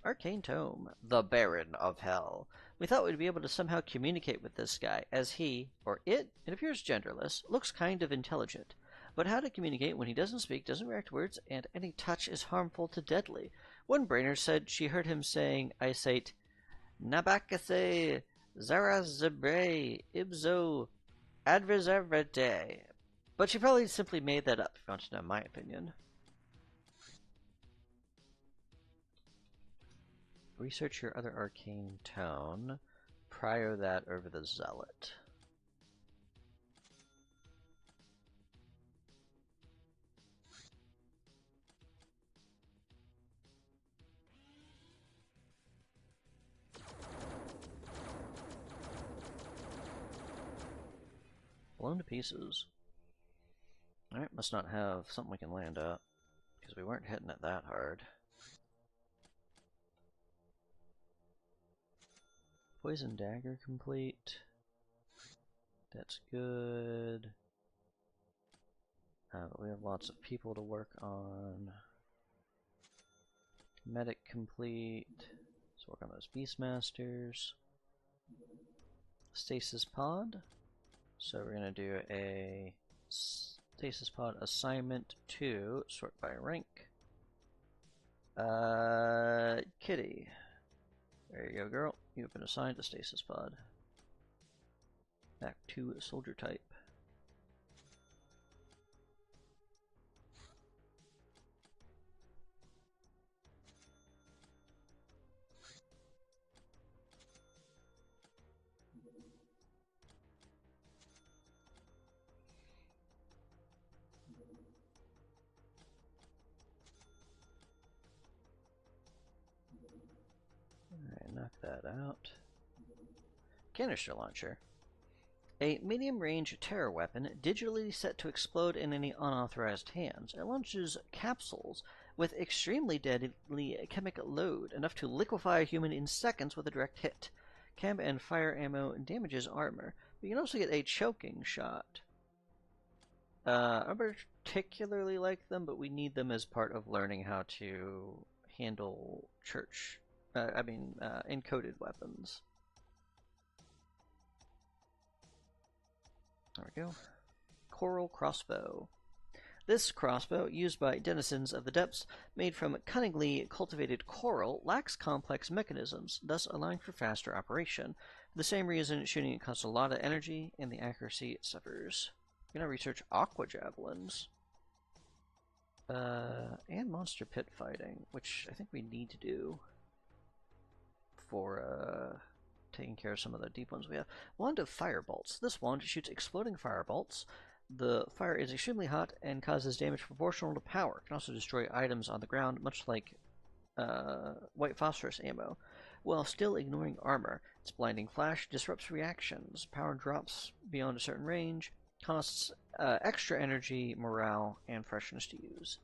Arcane Tome. The Baron of Hell. We thought we'd be able to somehow communicate with this guy, as he, or it appears genderless, looks kind of intelligent. But how to communicate when he doesn't speak, doesn't react to words, and any touch is harmful to deadly. One brainer said she heard him saying, I cite, Nabakase Zarazabre Ibzo Adversarvete. But she probably simply made that up, if you want to know my opinion. Research your other arcane tone. Prior that over the Zealot. Blown to pieces. Alright, must not have something we can land at, because we weren't hitting it that hard. Poison Dagger complete. That's good. But we have lots of people to work on. Medic complete. Let's work on those Beastmasters. Stasis Pod. So we're going to do a Stasis Pod assignment 2, sort by rank. Kitty. There you go, girl. You've been assigned to Stasis Pod. Back to Soldier type. Alright, knock that out. Canister launcher. A medium-range terror weapon digitally set to explode in any unauthorized hands. It launches capsules with extremely deadly chemical load, enough to liquefy a human in seconds with a direct hit. Chem and fire ammo damages armor, but you can also get a choking shot. I particularly like them, but we need them as part of learning how to handle church. Encoded weapons. There we go. Coral crossbow. This crossbow, used by denizens of the depths, made from cunningly cultivated coral, lacks complex mechanisms, thus allowing for faster operation. For the same reason, shooting it costs a lot of energy, and the accuracy suffers. I'm gonna research aqua javelins. And monster pit fighting, which I think we need to do for taking care of some of the deep ones we have. Wand of fire bolts. This wand shoots exploding fire bolts. The fire is extremely hot and causes damage proportional to power. It can also destroy items on the ground, much like white phosphorus ammo, while still ignoring armor. Its blinding flash disrupts reactions. Power drops beyond a certain range. Costs extra energy, morale, and freshness to use.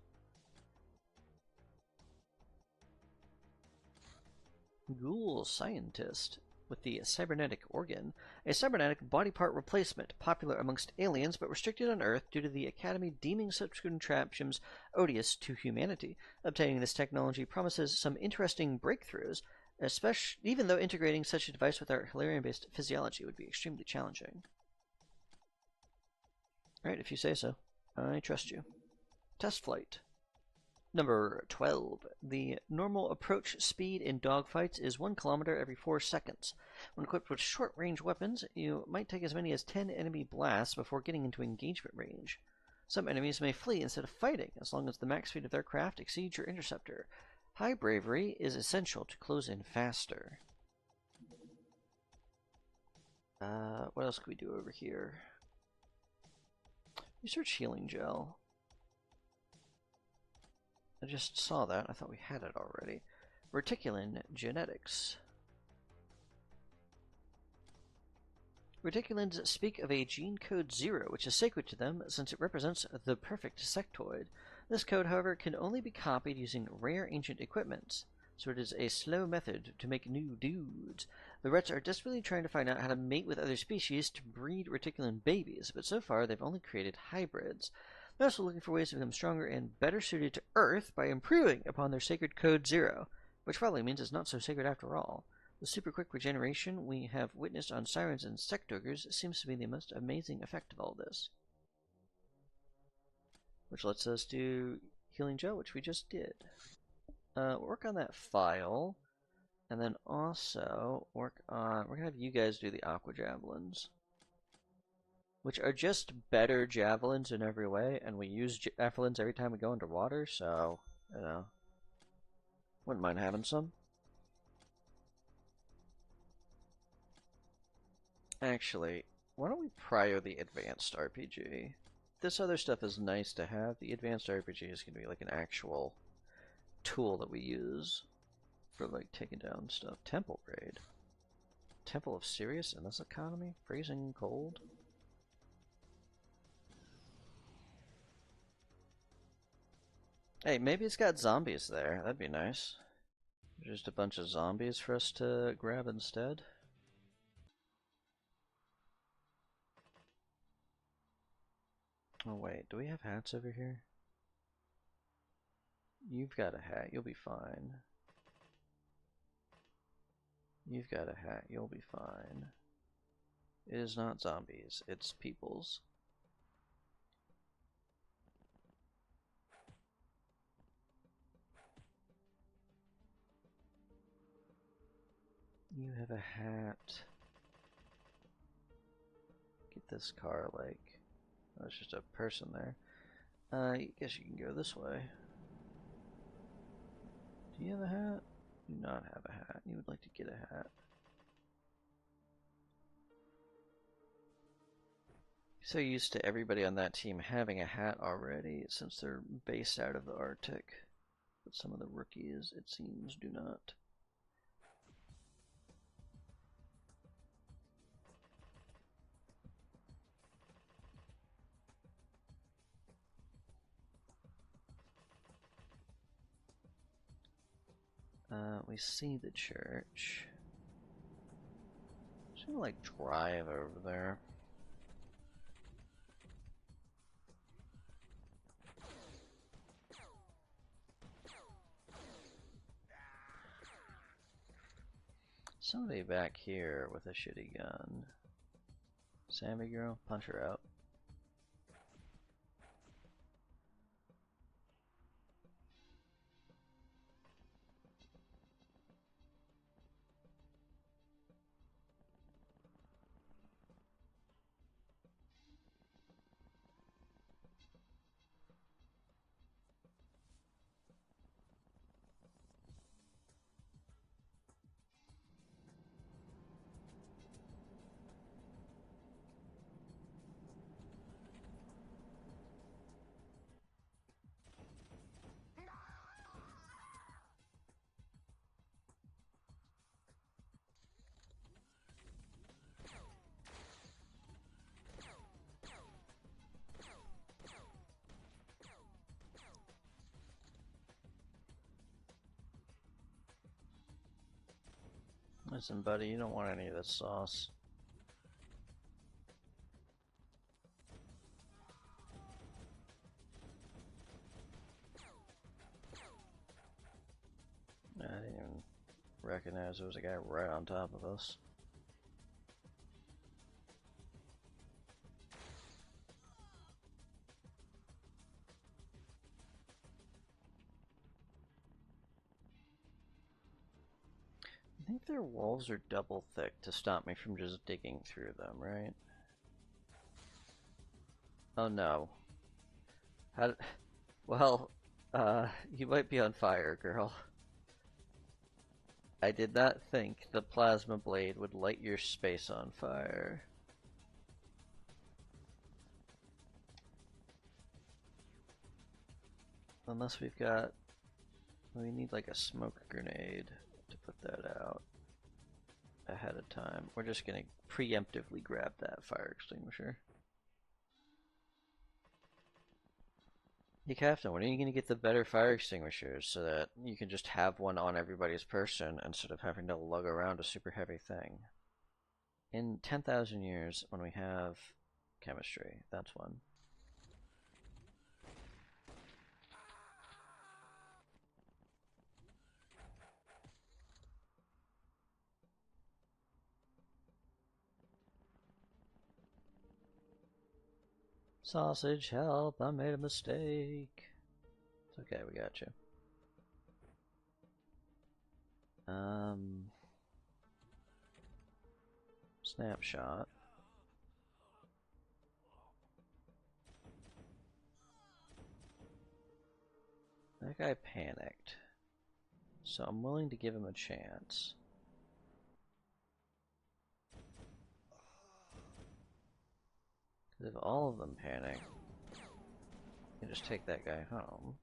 Ghoul Scientist. With the cybernetic organ, a cybernetic body part replacement, popular amongst aliens but restricted on Earth due to the Academy deeming such contraptions odious to humanity. Obtaining this technology promises some interesting breakthroughs, especially even though integrating such a device with our Hilarion-based physiology would be extremely challenging. Alright, if you say so. I trust you. Test flight. Number 12. The normal approach speed in dogfights is 1 kilometer every 4 seconds. When equipped with short-range weapons, you might take as many as 10 enemy blasts before getting into engagement range. Some enemies may flee instead of fighting, as long as the max speed of their craft exceeds your interceptor. High bravery is essential to close in faster. What else can we do over here? Research healing gel. I just saw that. I thought we had it already. Reticulin genetics. Reticulins speak of a gene code 0, which is sacred to them since it represents the perfect sectoid. This code, however, can only be copied using rare ancient equipment, so it is a slow method to make new dudes. The Rets are desperately trying to find out how to mate with other species to breed reticulin babies, but so far they've only created hybrids. They're also looking for ways to become stronger and better suited to Earth by improving upon their sacred code 0, which probably means it's not so sacred after all. The super quick regeneration we have witnessed on sirens and sectogres seems to be the most amazing effect of all this. Which lets us do healing gel, which we just did. Work on that file, and then also work on, we're gonna have you guys do the aqua javelins, which are just better javelins in every way, and we use javelins every time we go underwater, so, you know, wouldn't mind having some. Actually, why don't we prio the advanced RPG? This other stuff is nice to have. The advanced RPG is going to be like an actual tool that we use for like taking down stuff. Temple raid. Temple of Sirius in this economy? Freezing cold? Hey, maybe it's got zombies there. That'd be nice. Just a bunch of zombies for us to grab instead. Oh wait, do we have hats over here? You've got a hat, you'll be fine. You've got a hat, you'll be fine. It is not zombies, it's peoples. You have a hat. Get this car, like... Oh, it's just a person there. I guess you can go this way. Do you have a hat? Do not have a hat. You would like to get a hat. So used to everybody on that team having a hat already, since they're based out of the Arctic. But some of the rookies, it seems, do not. We see the church. Just gonna like drive over there. Somebody back here with a shitty gun. Sammy girl, punch her out. Listen, buddy, you don't want any of this sauce. I didn't even recognize there was a guy right on top of us. I think their walls are double thick to stop me from just digging through them, right? Oh no. How well, you might be on fire, girl. I did not think the plasma blade would light your space on fire. Unless we've got... We need like a smoke grenade to put that out ahead of time. We're just gonna preemptively grab that fire extinguisher. Hey Captain, when are you gonna get the better fire extinguishers so that you can just have one on everybody's person instead of having to lug around a super heavy thing? In 10,000 years, when we have chemistry, that's one. Sausage, help, I made a mistake. It's okay, we got you. Snapshot. That guy panicked, so I'm willing to give him a chance. Because if all of them panic, you can just take that guy home.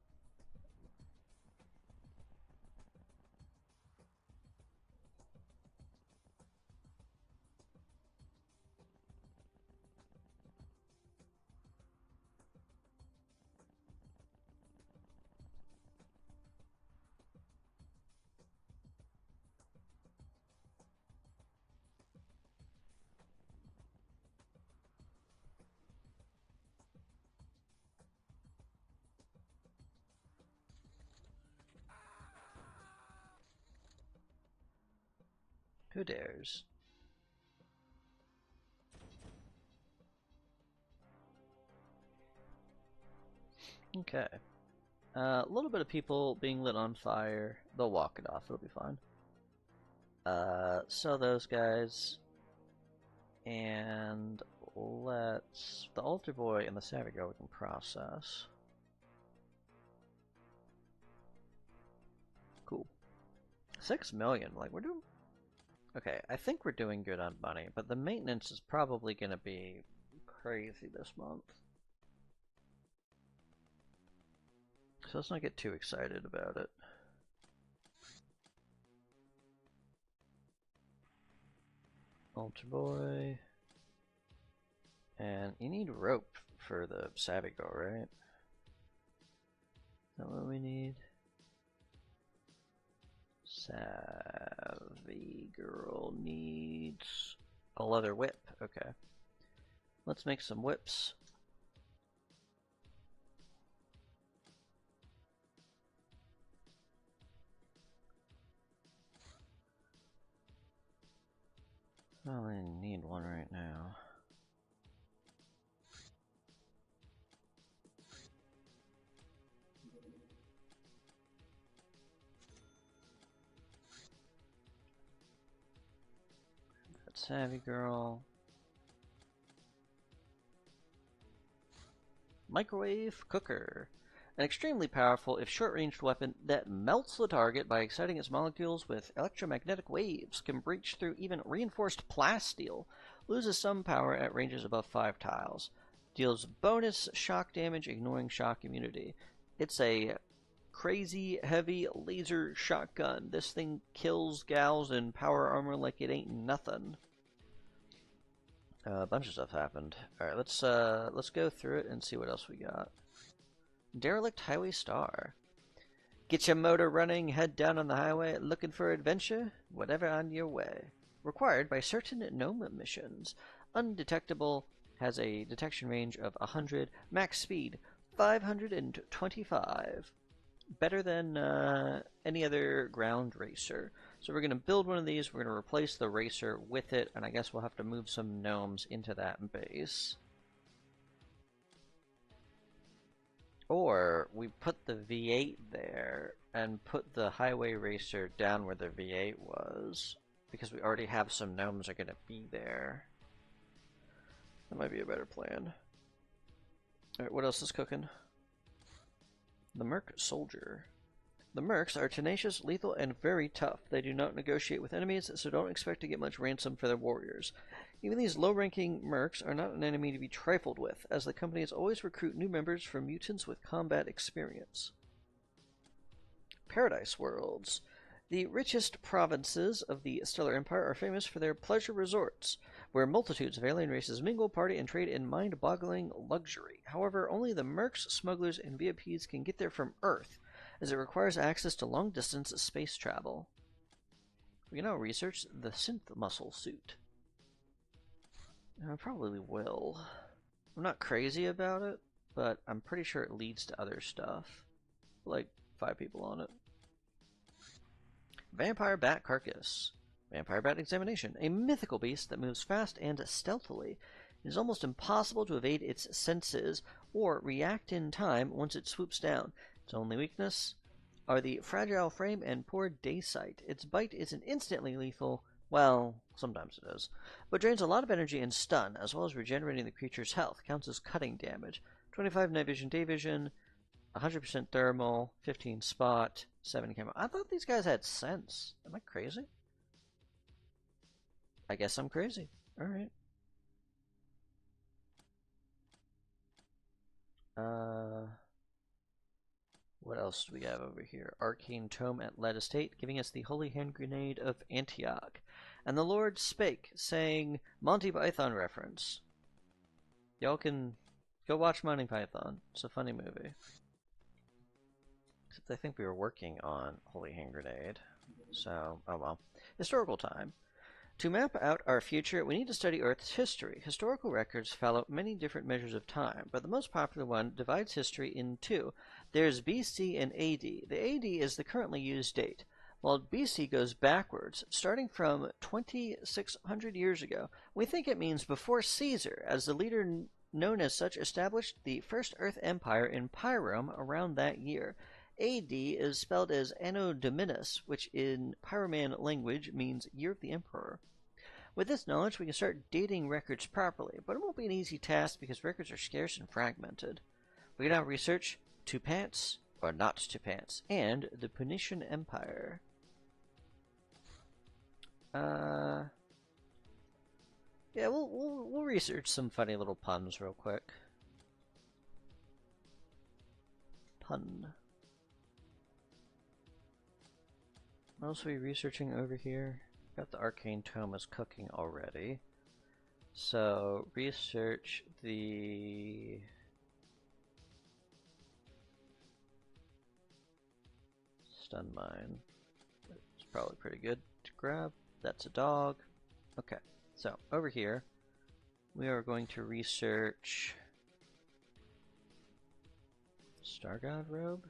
Who dares? Okay. A little bit of people being lit on fire. They'll walk it off, it'll be fine. Sell those guys. And let's... The altar boy and the savage girl we can process. Cool. 6 million, like we're doing... Okay, I think we're doing good on money, but the maintenance is probably going to be crazy this month. So let's not get too excited about it. Altar boy. And you need rope for the savage girl, right? Is that what we need? Savvy girl needs a leather whip. Okay. Let's make some whips. I only need one right now. That savvy girl. Microwave cooker. An extremely powerful, if short-ranged weapon that melts the target by exciting its molecules with electromagnetic waves, can breach through even reinforced plasteel, loses some power at ranges above 5 tiles, deals bonus shock damage, ignoring shock immunity. It's a crazy, heavy laser shotgun. This thing kills gals in power armor like it ain't nothing. A bunch of stuff happened. Alright, let's go through it and see what else we got. Derelict Highway Star. Get your motor running, head down on the highway, looking for adventure? Whatever on your way. Required by certain gnome missions. Undetectable, has a detection range of 100, max speed 525. Better than any other ground racer. So we're going to build one of these, we're going to replace the racer with it, and I guess we'll have to move some gnomes into that base. Or we put the V8 there and put the highway racer down where the V8 was, because we already have some gnomes are going to be there. That might be a better plan. Alright, what else is cooking? The Merc Soldier. The Mercs are tenacious, lethal, and very tough. They do not negotiate with enemies, so don't expect to get much ransom for their warriors. Even these low-ranking Mercs are not an enemy to be trifled with, as the companies always recruit new members from mutants with combat experience. Paradise Worlds. The richest provinces of the Stellar Empire are famous for their pleasure resorts, where multitudes of alien races mingle, party, and trade in mind-boggling luxury. However, only the Mercs, smugglers, and VIPs can get there from Earth, as it requires access to long-distance space travel. We can now research the synth muscle suit. I probably will. I'm not crazy about it, but I'm pretty sure it leads to other stuff. Like 5 people on it. Vampire Bat Carcass. Vampire Bat Examination. A mythical beast that moves fast and stealthily. It is almost impossible to evade its senses or react in time once it swoops down. Its only weakness are the fragile frame and poor day sight. Its bite isn't instantly lethal. Well, sometimes it is, but drains a lot of energy and stun, as well as regenerating the creature's health. Counts as cutting damage. 25 night vision, day vision, 100% thermal, 15 spot, 7 camo. I thought these guys had sense. Am I crazy? I guess I'm crazy. Alright. What else do we have over here? Arcane Tome at Lead Estate, giving us the Holy Hand Grenade of Antioch. And the Lord spake, saying, Monty Python reference. Y'all can go watch Monty Python. It's a funny movie. Except I think we were working on Holy Hand Grenade. So, oh well. Historical time. To map out our future, we need to study Earth's history. Historical records follow many different measures of time, but the most popular one divides history in two. There's BC and AD. The AD is the currently used date, while BC goes backwards, starting from 2,600 years ago. We think it means before Caesar, as the leader known as such established the first Earth Empire in Pyrrhum around that year. AD is spelled as Anno Dominus, which in Pyroman language means Year of the Emperor. With this knowledge, we can start dating records properly, but it won't be an easy task because records are scarce and fragmented. We can now research Two Pants, or Not Two Pants, and the Punitian Empire. Yeah, we'll research some funny little puns real quick. Pun. What else are we researching over here? Got the Arcane Tome is cooking already. So, research the... Stun Mine. It's probably pretty good to grab. That's a dog. Okay, so over here, we are going to research... Star God Robe?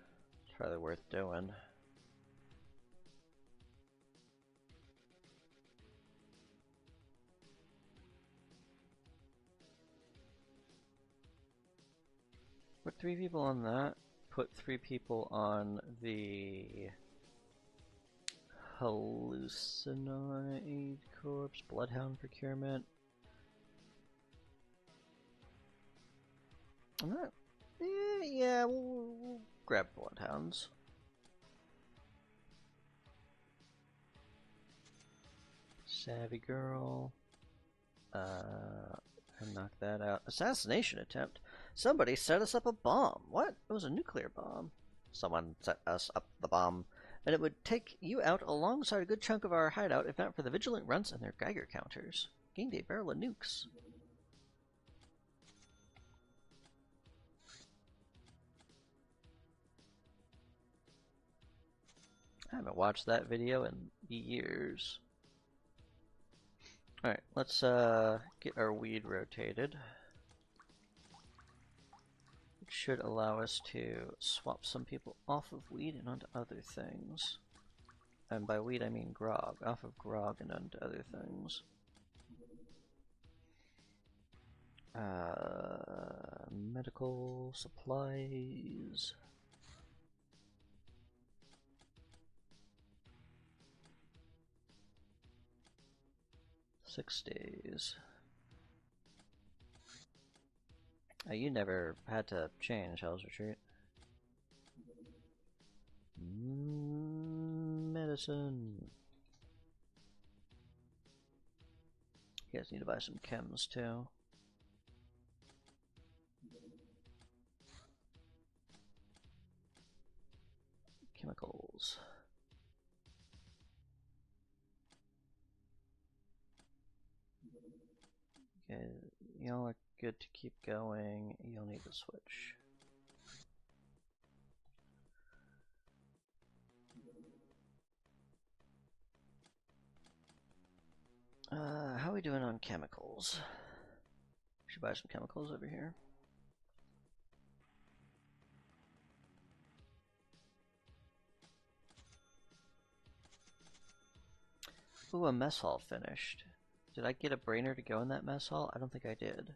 It's probably worth doing. Put 3 people on that. Put 3 people on the hallucinoid corpse, bloodhound procurement. I'm not. Yeah, we'll grab bloodhounds. Savvy girl. Knock that out. Assassination attempt. Somebody set us up a bomb. What? It was a nuclear bomb. Someone set us up the bomb, and it would take you out alongside a good chunk of our hideout if not for the vigilant runts and their Geiger counters. Gained a barrel of nukes. I haven't watched that video in years. Alright, let's get our weed rotated. It should allow us to swap some people off of weed and onto other things. And by weed I mean grog. Off of grog and onto other things. Medical supplies. Six days. You never had to change Hell's Retreat. Medicine. You guys need to buy some chems too. Chemicals. Okay, y'all are good to keep going. You'll need to switch. How are we doing on chemicals? Should buy some chemicals over here. Ooh, a mess hall finished. Did I get a brainer to go in that mess hall? I don't think I did.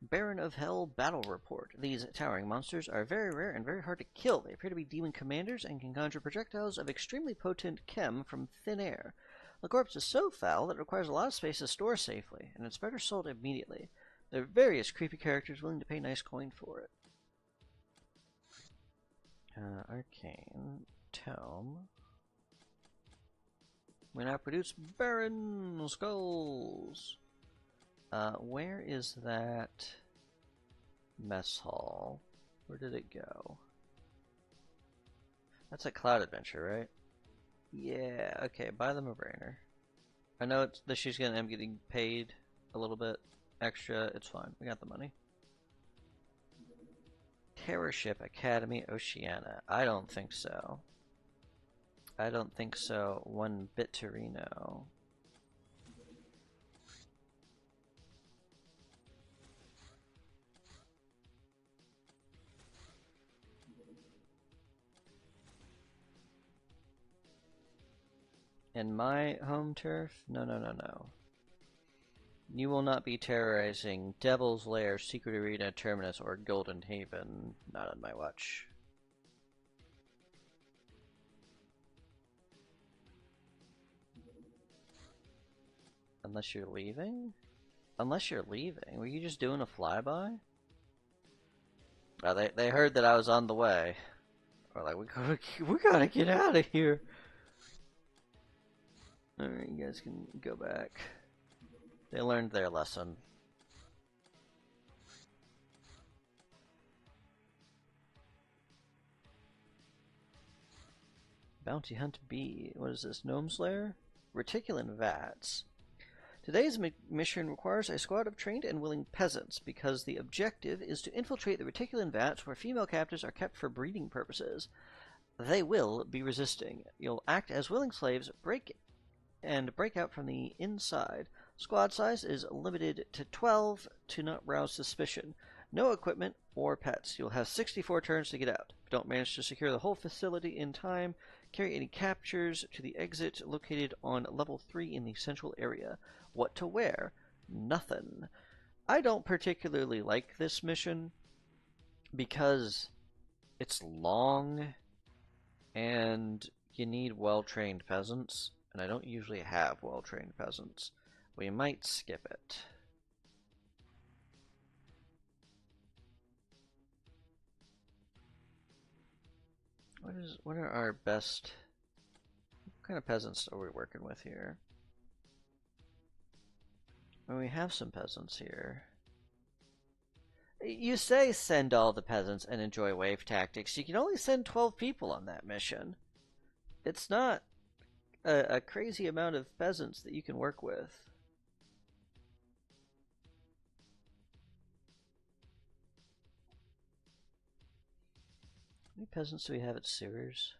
Baron of Hell Battle Report. These towering monsters are very rare and very hard to kill. They appear to be demon commanders and can conjure projectiles of extremely potent chem from thin air. The corpse is so foul that it requires a lot of space to store safely, and it's better sold immediately. There are various creepy characters willing to pay nice coin for it. Arcane. Tome. We now produce Baron Skulls. Where is that mess hall? Where did it go? That's a Cloud Adventure, right? Yeah, okay, buy them a brainer. I know it's that she's gonna end up getting paid a little bit extra. It's fine. We got the money. Terror Ship Academy Oceana. I don't think so. I don't think so. One bit to Reno. In my home turf? No, no, no, no. You will not be terrorizing Devil's Lair, Secret Arena, Terminus, or Golden Haven. Not on my watch. Unless you're leaving? Unless you're leaving. Were you just doing a flyby? Oh, they heard that I was on the way. We're like, we gotta get out of here. Alright, you guys can go back. They learned their lesson. Bounty Hunt B. What is this? Gnome Slayer? Reticulan Vats. Today's mission requires a squad of trained and willing peasants because the objective is to infiltrate the Reticulan Vats where female captives are kept for breeding purposes. They will be resisting. You'll act as willing slaves, break out from the inside. Squad size is limited to 12 to not rouse suspicion. No equipment or pets. You'll have 64 turns to get out. If you don't manage to secure the whole facility in time, carry any captures to the exit located on level 3 in the central area. What to wear? Nothing. I don't particularly like this mission. because it's long and you need well-trained peasants, and I don't usually have well-trained peasants, we might skip it. What are our best, what kind of peasants are we working with here? Well, we have some peasants here. You say send all the peasants and enjoy wave tactics. You can only send 12 people on that mission. It's not a crazy amount of peasants that you can work with. How many peasants do we have at sewers?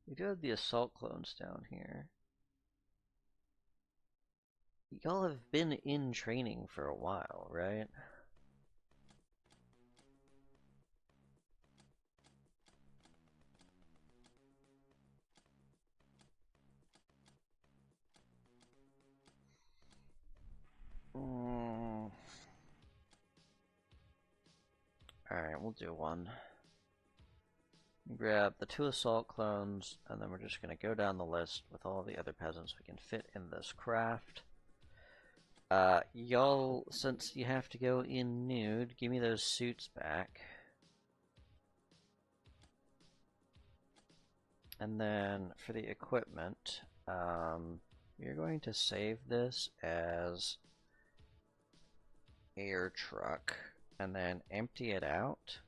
We do have the assault clones down here. Y'all have been in training for a while, right? Alright, we'll do one. Grab the 2 assault clones, and then we're just going to go down the list with all the other peasants we can fit in this craft. Y'all, since you have to go in nude, give me those suits back. And then for the equipment, you're going to save this as air truck, and then empty it out,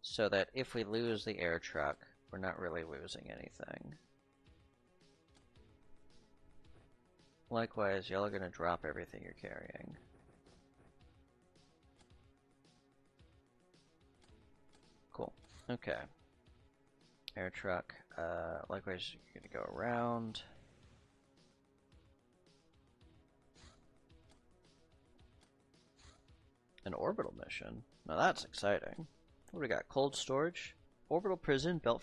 so that if we lose the air truck, we're not really losing anything. Likewise, y'all are going to drop everything you're carrying. Cool. Okay. Air truck. Likewise, you're going to go around. An orbital mission? Now that's exciting. What do we got? Cold storage? Orbital prison built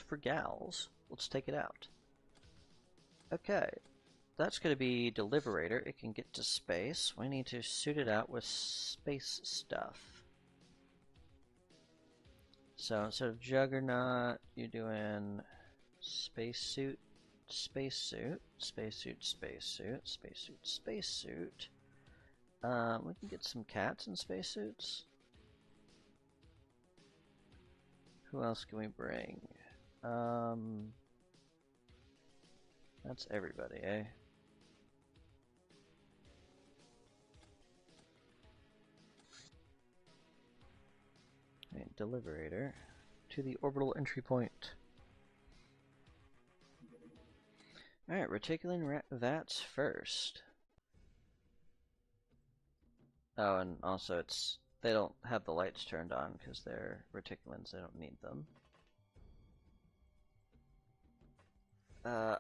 for gals. Let's take it out. Okay. That's going to be Deliberator. It can get to space. We need to suit it out with space stuff. So instead of Juggernaut, you're doing spacesuit, spacesuit, spacesuit, spacesuit, spacesuit, spacesuit. We can get some cats in spacesuits. Who else can we bring? That's everybody, eh? Right, Deliberator to the orbital entry point. Alright, reticular vats first. Oh, and also they don't have the lights turned on because they're reticulans, they don't need them.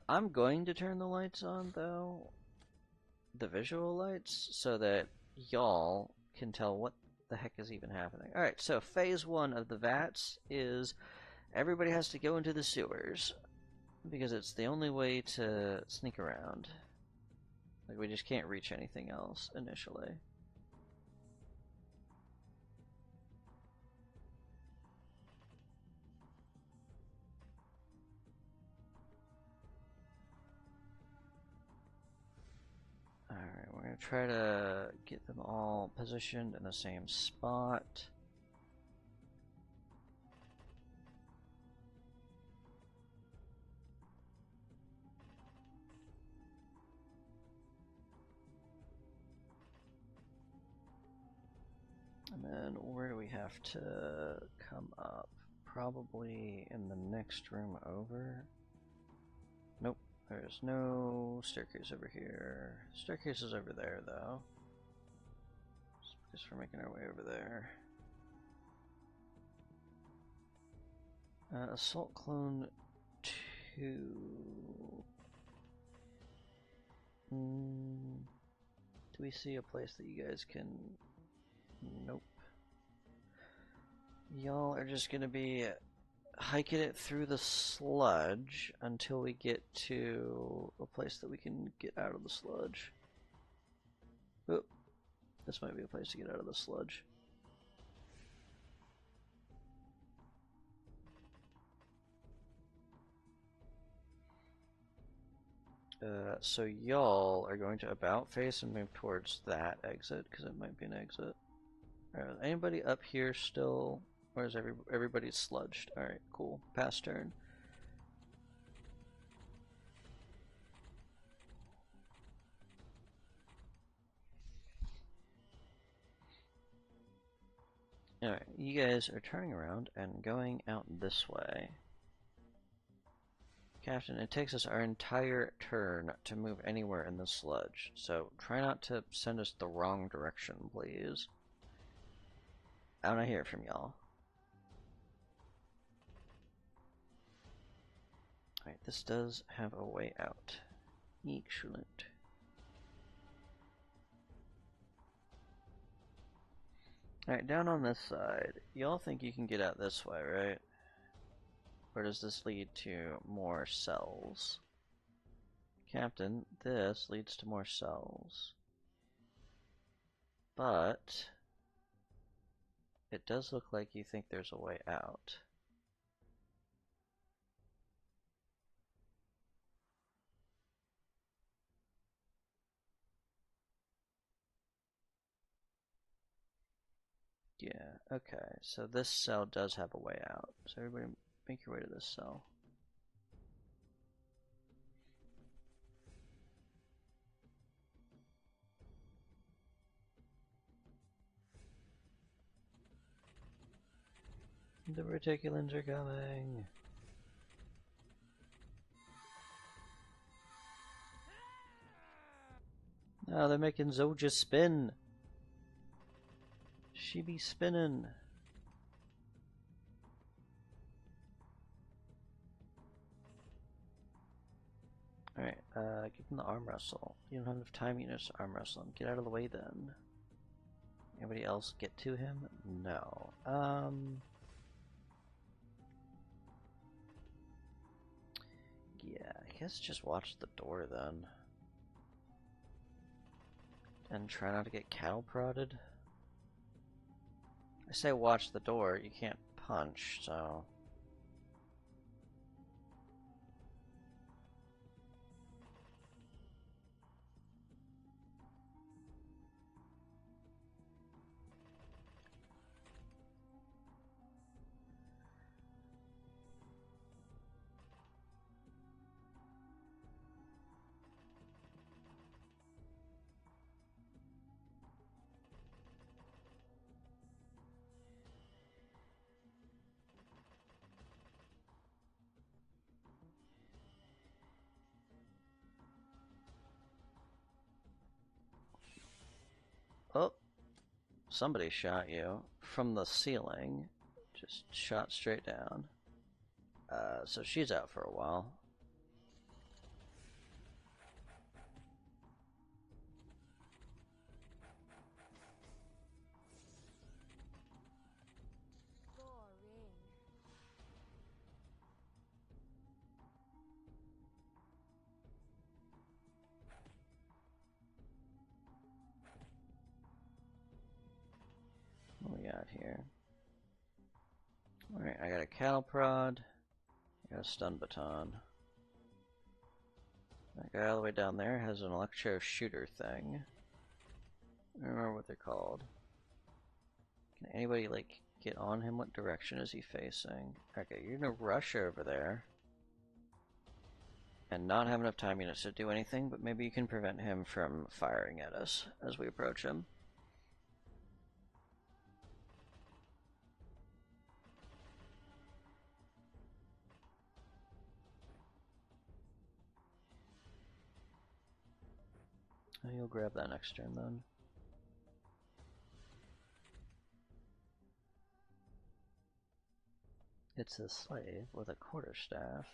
I'm going to turn the lights on, though, the visual lights, so that y'all can tell what the heck is even happening. Alright, so phase 1 of the vats is everybody has to go into the sewers, because it's the only way to sneak around. Like, we just can't reach anything else initially. Alright, we're going to try to get them all positioned in the same spot. And then where do we have to come up? Probably in the next room over. Nope. There's no staircase over here. Staircase is over there, though. Just for making our way over there. Assault Clone 2. Do we see a place that you guys can... Nope. Y'all are just gonna be hiking it through the sludge until we get to a place that we can get out of the sludge. Oh, this might be a place to get out of the sludge. So y'all are going to about face and move towards that exit, because it might be an exit. Anybody up here still? Or is everybody sludged? Alright, cool. Pass turn. Alright, you guys are turning around and going out this way. Captain, it takes us our entire turn to move anywhere in the sludge, so try not to send us the wrong direction, please. I want to hear from y'all. Alright, this does have a way out. Excellent. Alright, down on this side. Y'all think you can get out this way, right? Or does this lead to more cells? Captain, this leads to more cells. But it does look like you think there's a way out. Yeah, okay, so this cell does have a way out. So everybody make your way to this cell. The reticulans are coming! Oh, they're making Zoja spin! She be spinning! Alright, give them the arm wrestle. You don't have enough time units to arm wrestle him. Get out of the way then. Anybody else get to him? No. Yeah, I guess just watch the door then. And try not to get cattle prodded. I say watch the door, you can't punch, so... Oh! Somebody shot you from the ceiling. Just shot straight down. So she's out for a while. What we got here? Alright, I got a cattle prod. I got a stun baton. That guy all the way down there has an electro shooter thing. I don't remember what they're called. Can anybody, like, get on him? What direction is he facing? Okay, you're gonna rush over there. And not have enough time units to do anything, but maybe you can prevent him from firing at us as we approach him. You'll grab that next turn then. It's a slave with a quarterstaff.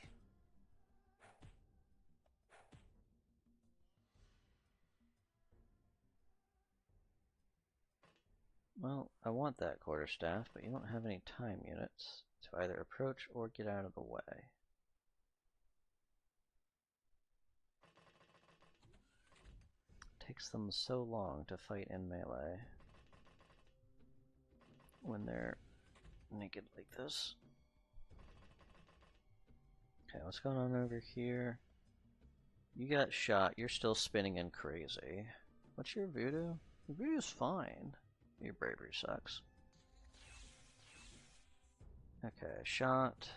Well, I want that quarterstaff, but you don't have any time units to either approach or get out of the way. It takes them so long to fight in melee when they're naked like this. Okay, what's going on over here? You got shot. You're still spinning and crazy. What's your voodoo? Your voodoo's fine. Your bravery sucks. Okay, shot.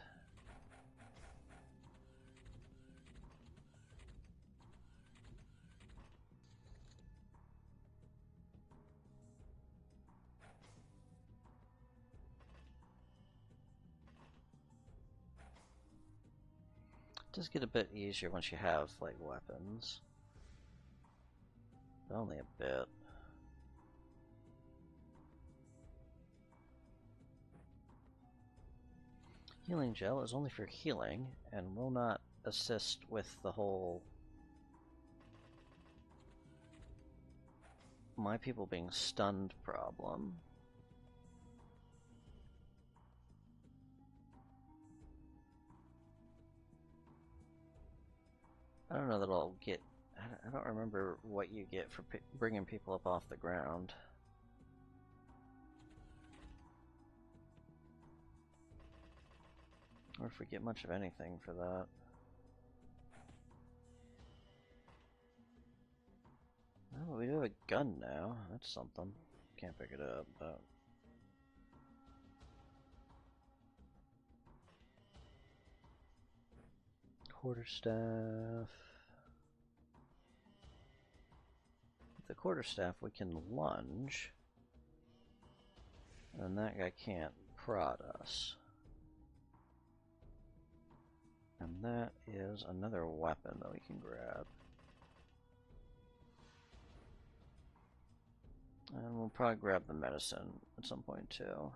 It does get a bit easier once you have, like, weapons. But only a bit. Healing gel is only for healing and will not assist with the whole my people being stunned problem. I don't know that I'll get. I don't remember what you get for bringing people up off the ground. Or if we get much of anything for that. Oh, we do have a gun now. That's something. Can't pick it up, but... Quarterstaff. With the quarterstaff, we can lunge. And that guy can't prod us. And that is another weapon that we can grab. And we'll probably grab the medicine at some point too.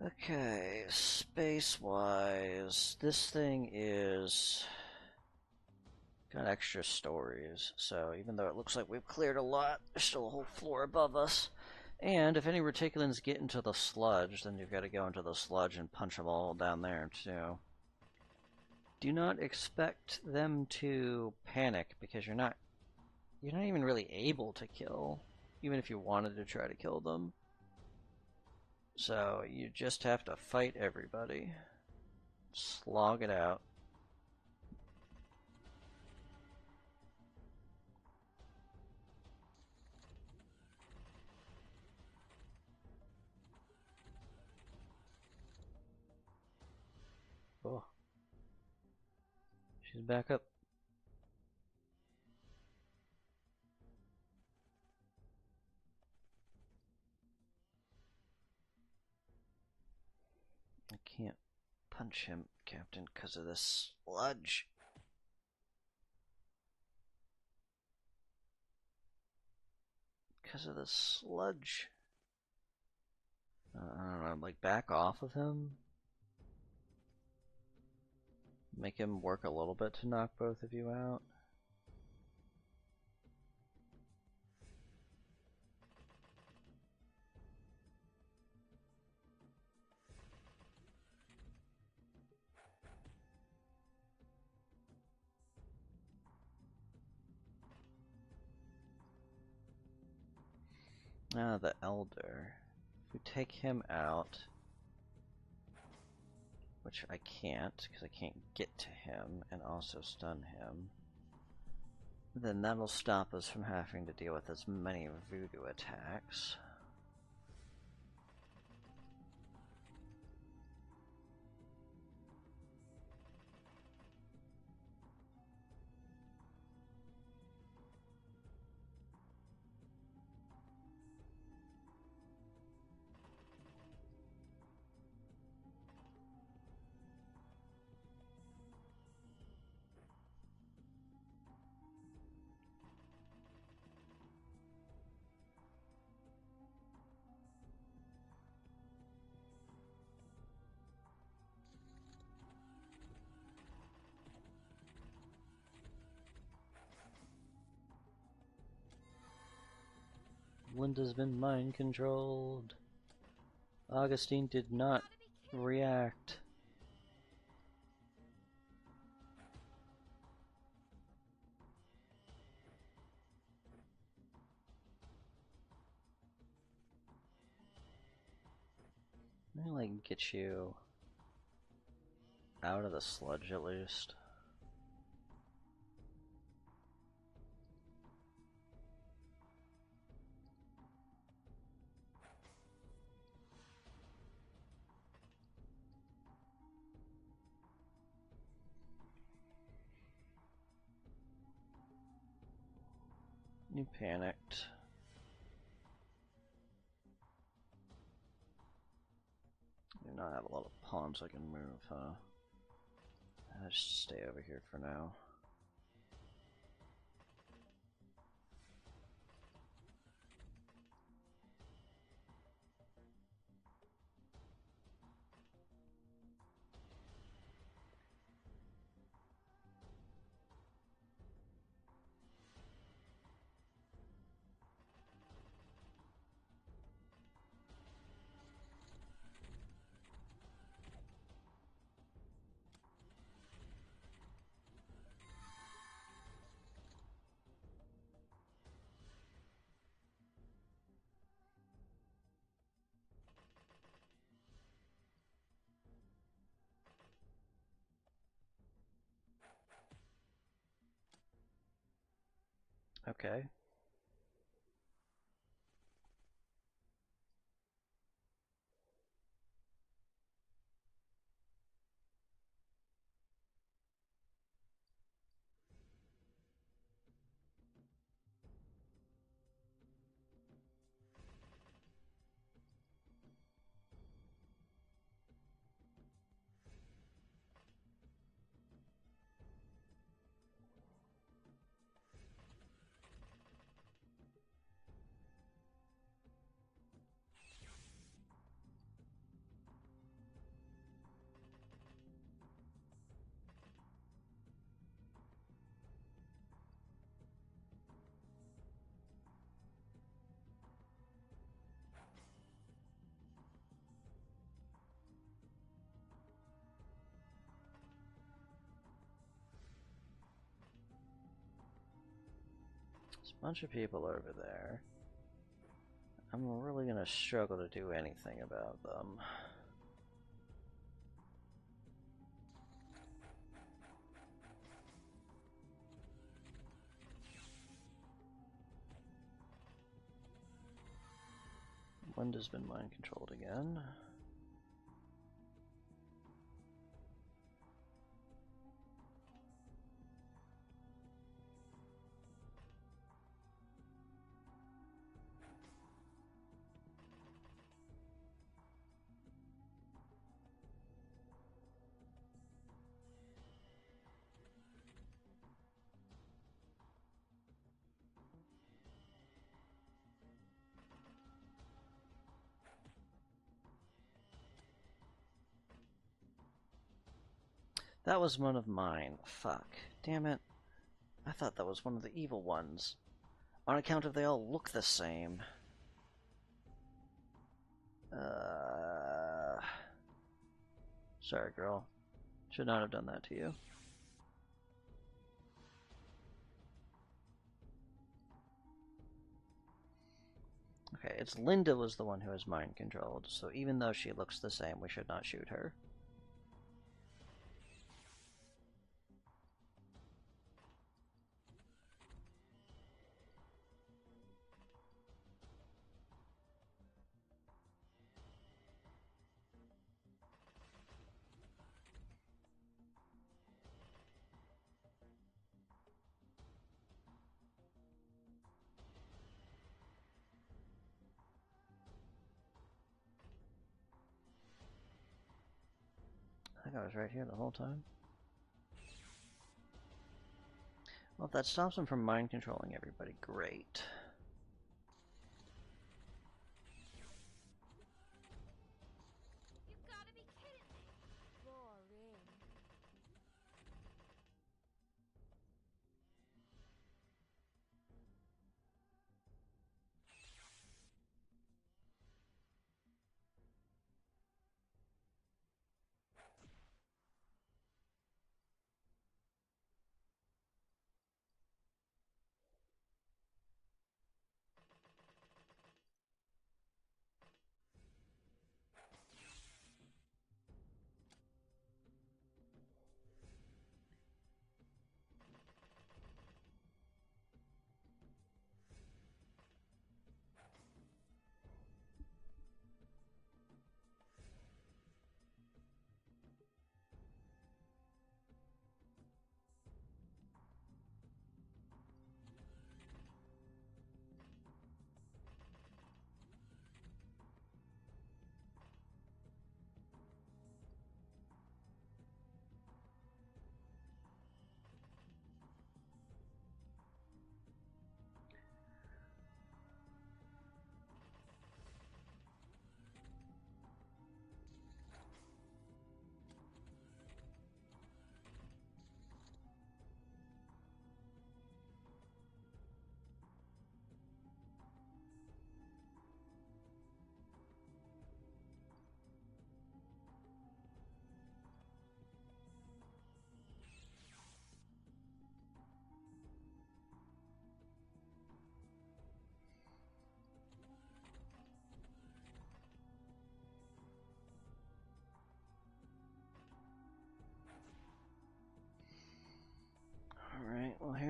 Okay, space-wise, this thing is got extra stories, so even though it looks like we've cleared a lot, there's still a whole floor above us. And if any reticulans get into the sludge, then you've got to go into the sludge and punch them all down there too. Do not expect them to panic because you're not even really able to kill, even if you wanted to try to kill them. So you just have to fight everybody. Slog it out. Oh. She's back up. I can't punch him, Captain, because of this sludge. Because of the sludge. I don't know, like back off of him? Make him work a little bit to knock both of you out? Ah, the Elder. If we take him out, which I can't, because I can't get to him and also stun him, then that'll stop us from having to deal with as many voodoo attacks. Linda's been mind controlled. Augustine did not react. Let me like get you out of the sludge at least. You panicked. Do not have a lot of pawns I can move, huh? I'll just stay over here for now. Okay. There's a bunch of people over there. I'm really gonna struggle to do anything about them. Linda's been mind controlled again. That was one of mine. Fuck. Damn it. I thought that was one of the evil ones. On account of they all look the same. Sorry, girl. Should not have done that to you. Okay, it's Linda was the one who was mind controlled, so even though she looks the same, we should not shoot her. I think I was right here the whole time. Well, if that stops him from mind controlling everybody, great. You've got to be kidding me. Boring.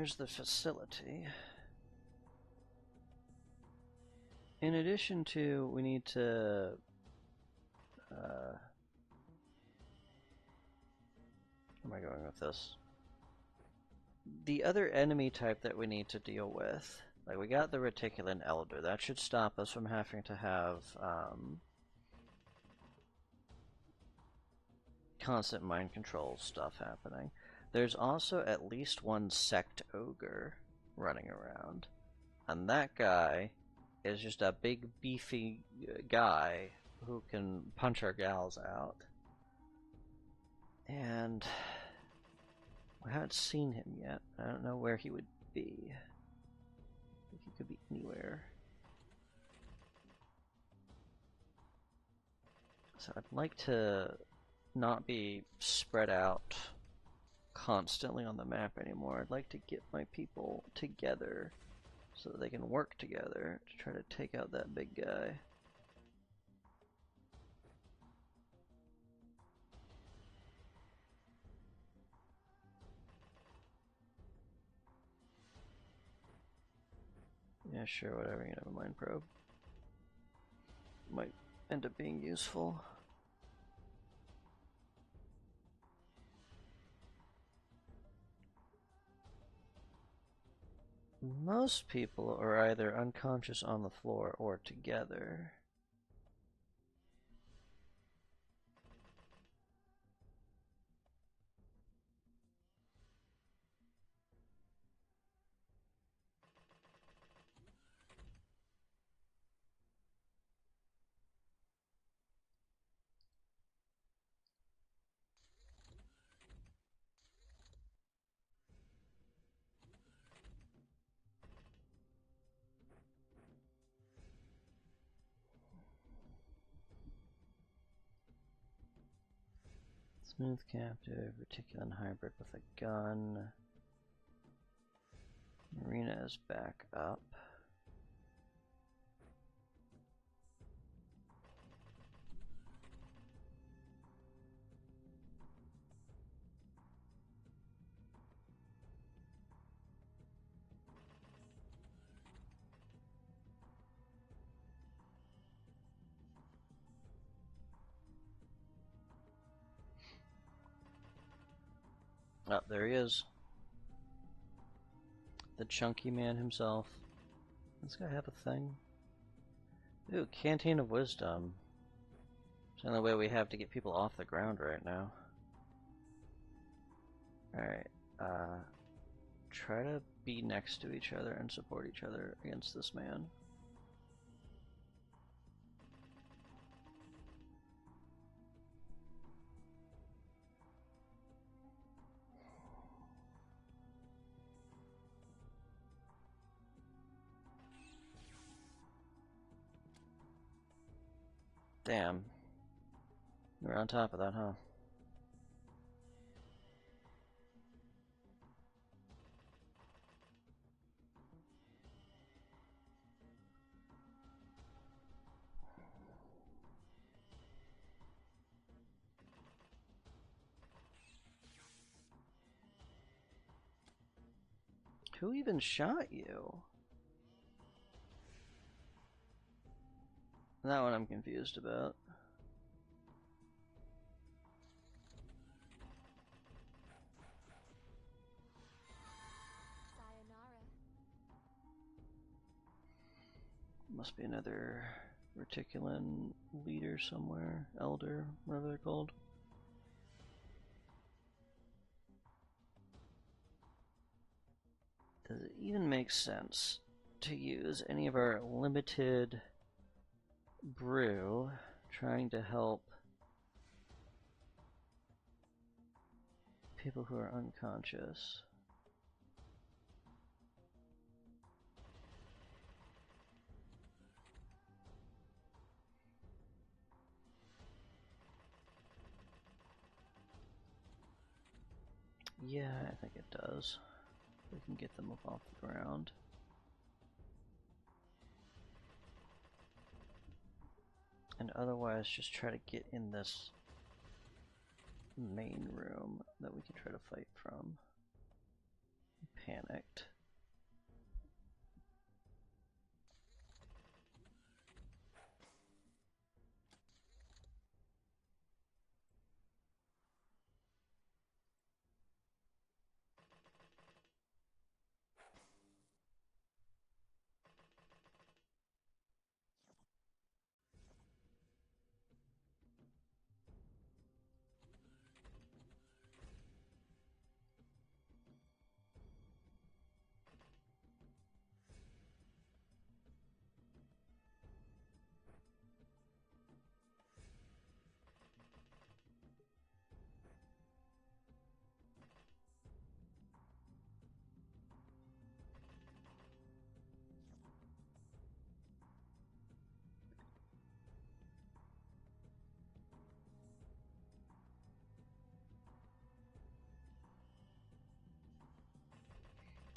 there's the facility. In addition to, we need to where am I going with this? The other enemy type that we need to deal with, like we got the Reticulan Elder, that should stop us from having to have constant mind control stuff happening. There's also at least one Sect Ogre running around, and that guy is just a big beefy guy who can punch our gals out. And we haven't seen him yet. I don't know where he would be. I think he could be anywhere. So I'd like to not be spread out constantly on the map anymore. I'd like to get my people together so that they can work together to try to take out that big guy. Yeah, sure, whatever, you never mind, probe. Might end up being useful. Most people are either unconscious on the floor or together. Smooth captive, reticulan hybrid with a gun. Marina is back up. Oh, there he is. The chunky man himself. Does this guy have a thing? Ooh, Canteen of Wisdom. It's the only way we have to get people off the ground right now. Alright, try to be next to each other and support each other against this man. Damn. We're on top of that, huh? Who even shot you? That one I'm confused about. Sayonara. Must be another Reticulan leader somewhere. Elder, whatever they're called. Does it even make sense to use any of our limited brew trying to help people who are unconscious? Yeah, I think it does. We can get them up off the ground. And otherwise, just try to get in this main room that we can try to fight from. panicked.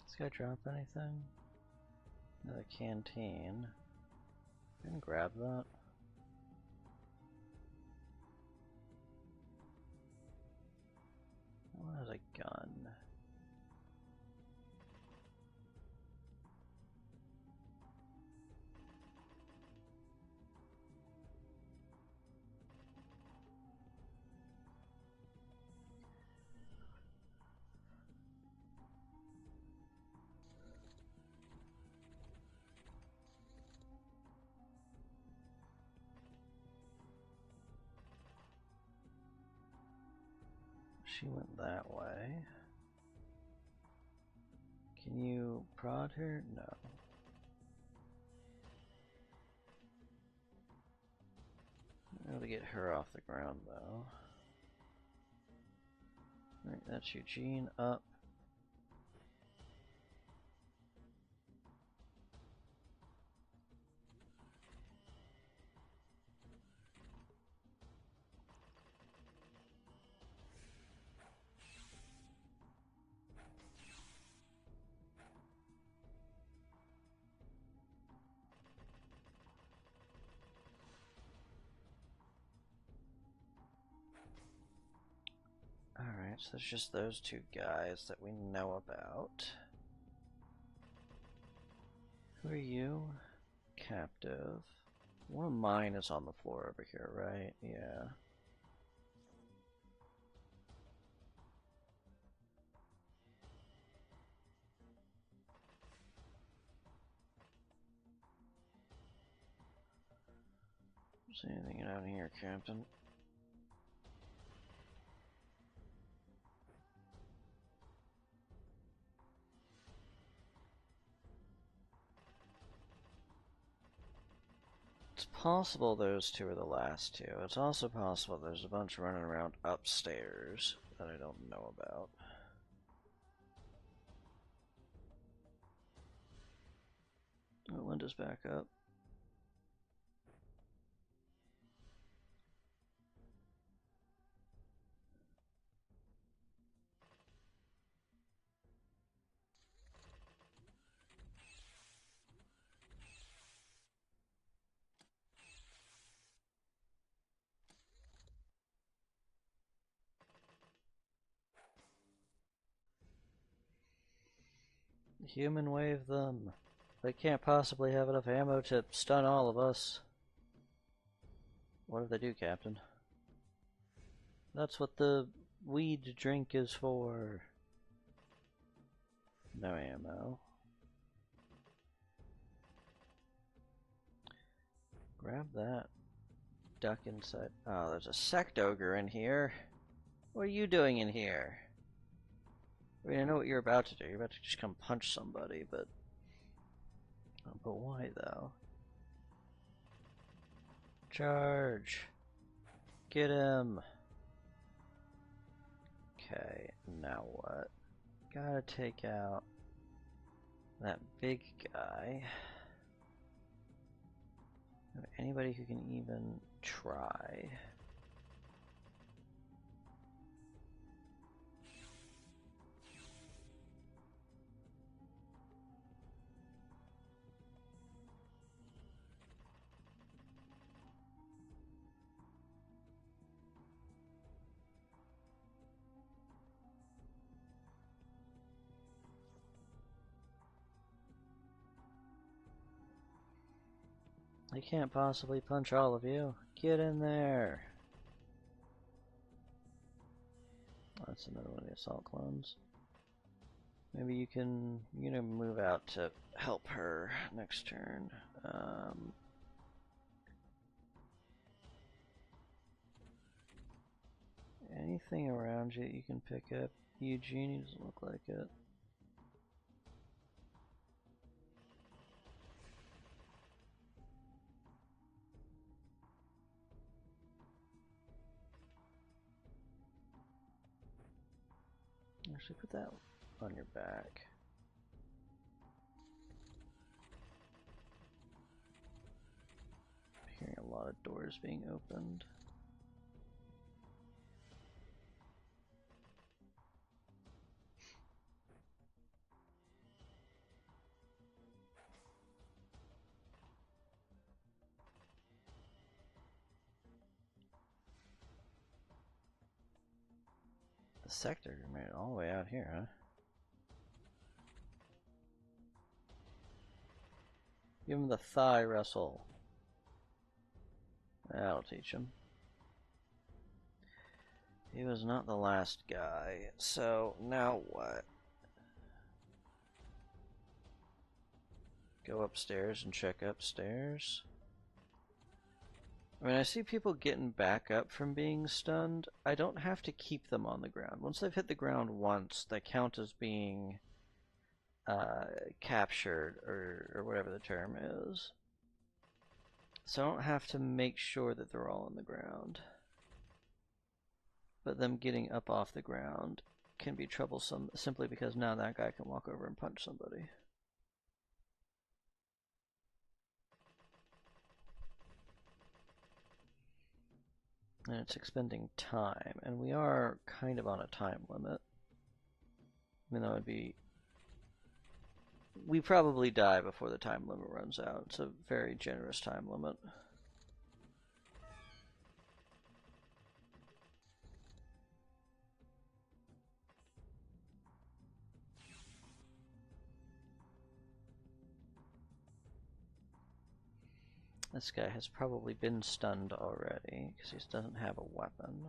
This guy drop anything? Another canteen. Can grab that. What is a gun? She went that way. Can you prod her? No. I'm able to get her off the ground though. Alright, that's Eugene up. Alright, so there's just those two guys that we know about. Who are you? Captive. One of mine is on the floor over here, right? Yeah. See anything out here, Captain? It's possible those two are the last two. It's also possible there's a bunch running around upstairs that I don't know about. Oh, Linda's back up. Human wave them. They can't possibly have enough ammo to stun all of us. What if they do, Captain? That's what the weed drink is for. No ammo. Grab that. Duck inside. Oh, there's a sect ogre in here. What are you doing in here? I mean, I know what you're about to do. You're about to just come punch somebody, but why though? Charge! Get him! Okay, now what? Gotta take out that big guy. Anybody who can even try. I can't possibly punch all of you. Get in there. Oh, that's another one of the assault clones. Maybe you're gonna move out to help her next turn. Anything around you can pick up. Eugenie doesn't look like it. Actually, put that on your back. I'm hearing a lot of doors being opened. The sector made it all the way out here, huh? Give him the thigh wrestle. That'll teach him. He was not the last guy, so now what? Go upstairs and check upstairs? I mean, I see people getting back up from being stunned. I don't have to keep them on the ground. Once they've hit the ground once, they count as being captured, or whatever the term is. So I don't have to make sure that they're all on the ground. But them getting up off the ground can be troublesome simply because now that guy can walk over and punch somebody. And it's expending time, and we are kind of on a time limit. I mean, that would be... We probably die before the time limit runs out. It's a very generous time limit. This guy has probably been stunned already, because he doesn't have a weapon.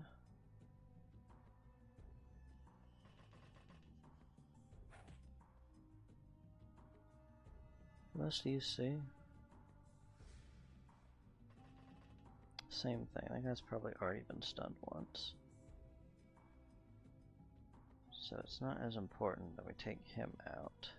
What else do you see? Same thing. I think that's probably already been stunned once. So it's not as important that we take him out.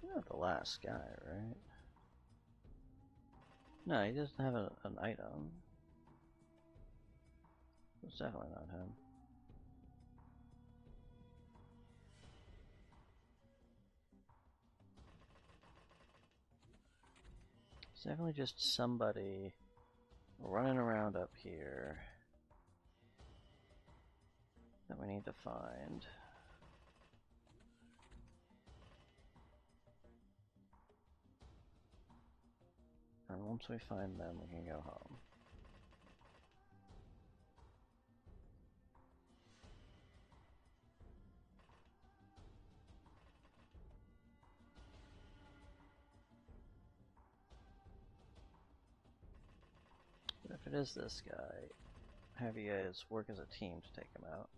You're not the last guy, right? No, he doesn't have an item. It's definitely not him. It's definitely just somebody running around up here that we need to find. And once we find them, we can go home. But if it is this guy, have you guys work as a team to take him out.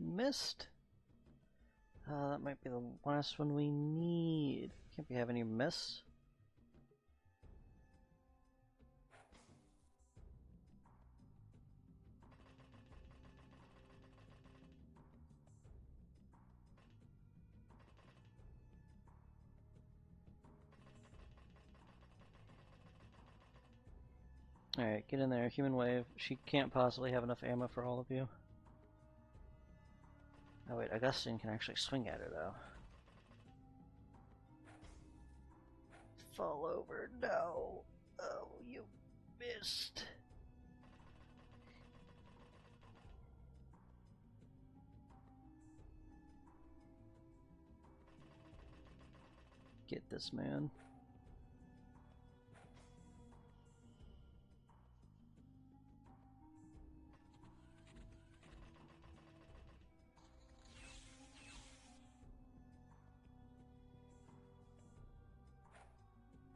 Missed. That might be the last one we need. Can't be having any miss. Alright, get in there. Human wave. She can't possibly have enough ammo for all of you. Oh wait, Augustine can actually swing at her though. Fall over. No. Oh, you missed. Get this man.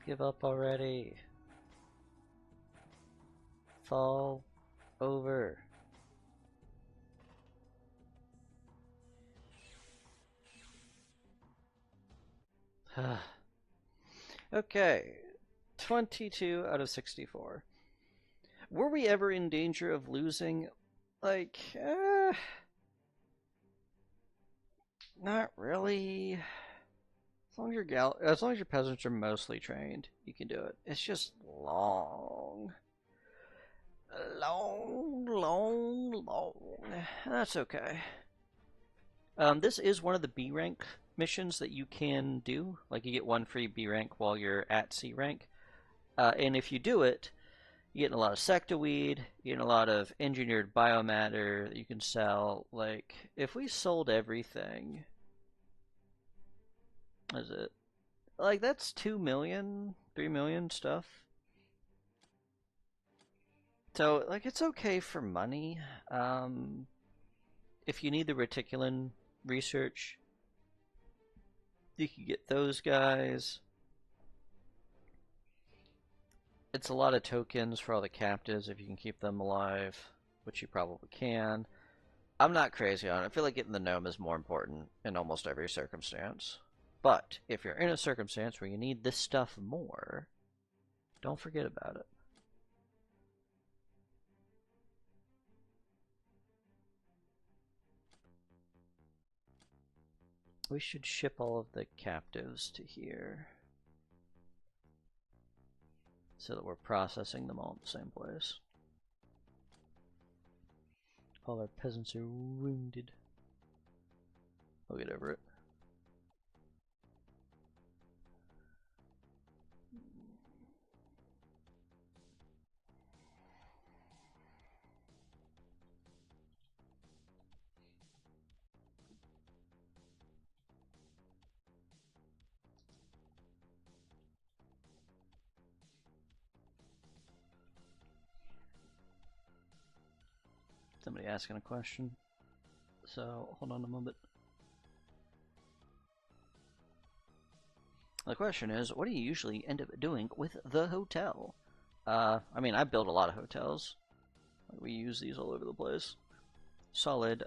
Give up already. Fall over. Okay. 22 out of 64. Were we ever in danger of losing? Like, not really. As long as your peasants are mostly trained, you can do it. It's just long. Long. That's okay. This is one of the B rank missions that you can do. Like, you get one free B rank while you're at C rank. And if you do it, you're getting a lot of sectaweed, you're getting a lot of engineered biomatter that you can sell. Like, if we sold everything, what is it? Like, that's 2 million, 3 million stuff. So, like, it's okay for money. If you need the reticulin research, you can get those guys. It's a lot of tokens for all the captives if you can keep them alive, which you probably can. I'm not crazy on it. I feel like getting the gnome is more important in almost every circumstance. But if you're in a circumstance where you need this stuff more, don't forget about it. We should ship all of the captives to here so that we're processing them all in the same place. All our peasants are wounded. We'll get over it. Somebody asking a question. So, hold on a moment. The question is, what do you usually end up doing with the hotel? I mean, I build a lot of hotels. We use these all over the place. Solid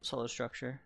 structure.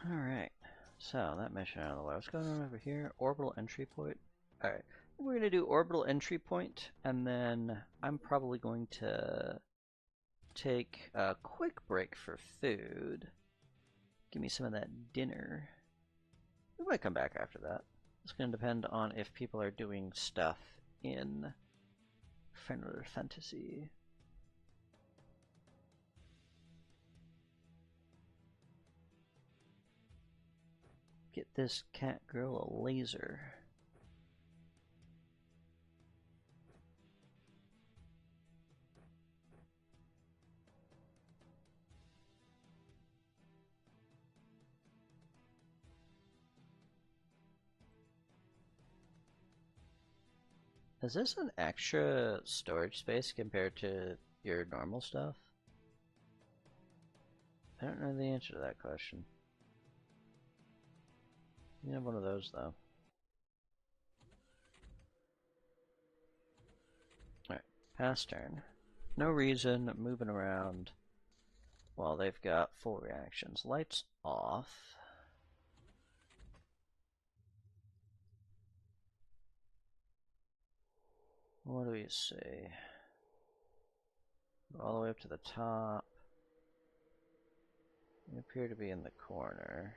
Alright, so that mission out of the way. What's going on over here? Orbital entry point. Alright, we're going to do orbital entry point, and then I'm probably going to take a quick break for food. Give me some of that dinner. We might come back after that. It's going to depend on if people are doing stuff in Final Fantasy. Get this cat girl a laser. Is this an extra storage space compared to your normal stuff? I don't know the answer to that question. You have one of those though. Alright, pass turn. No reason moving around while they've got full reactions. Lights off. What do we say? All the way up to the top. We appear to be in the corner.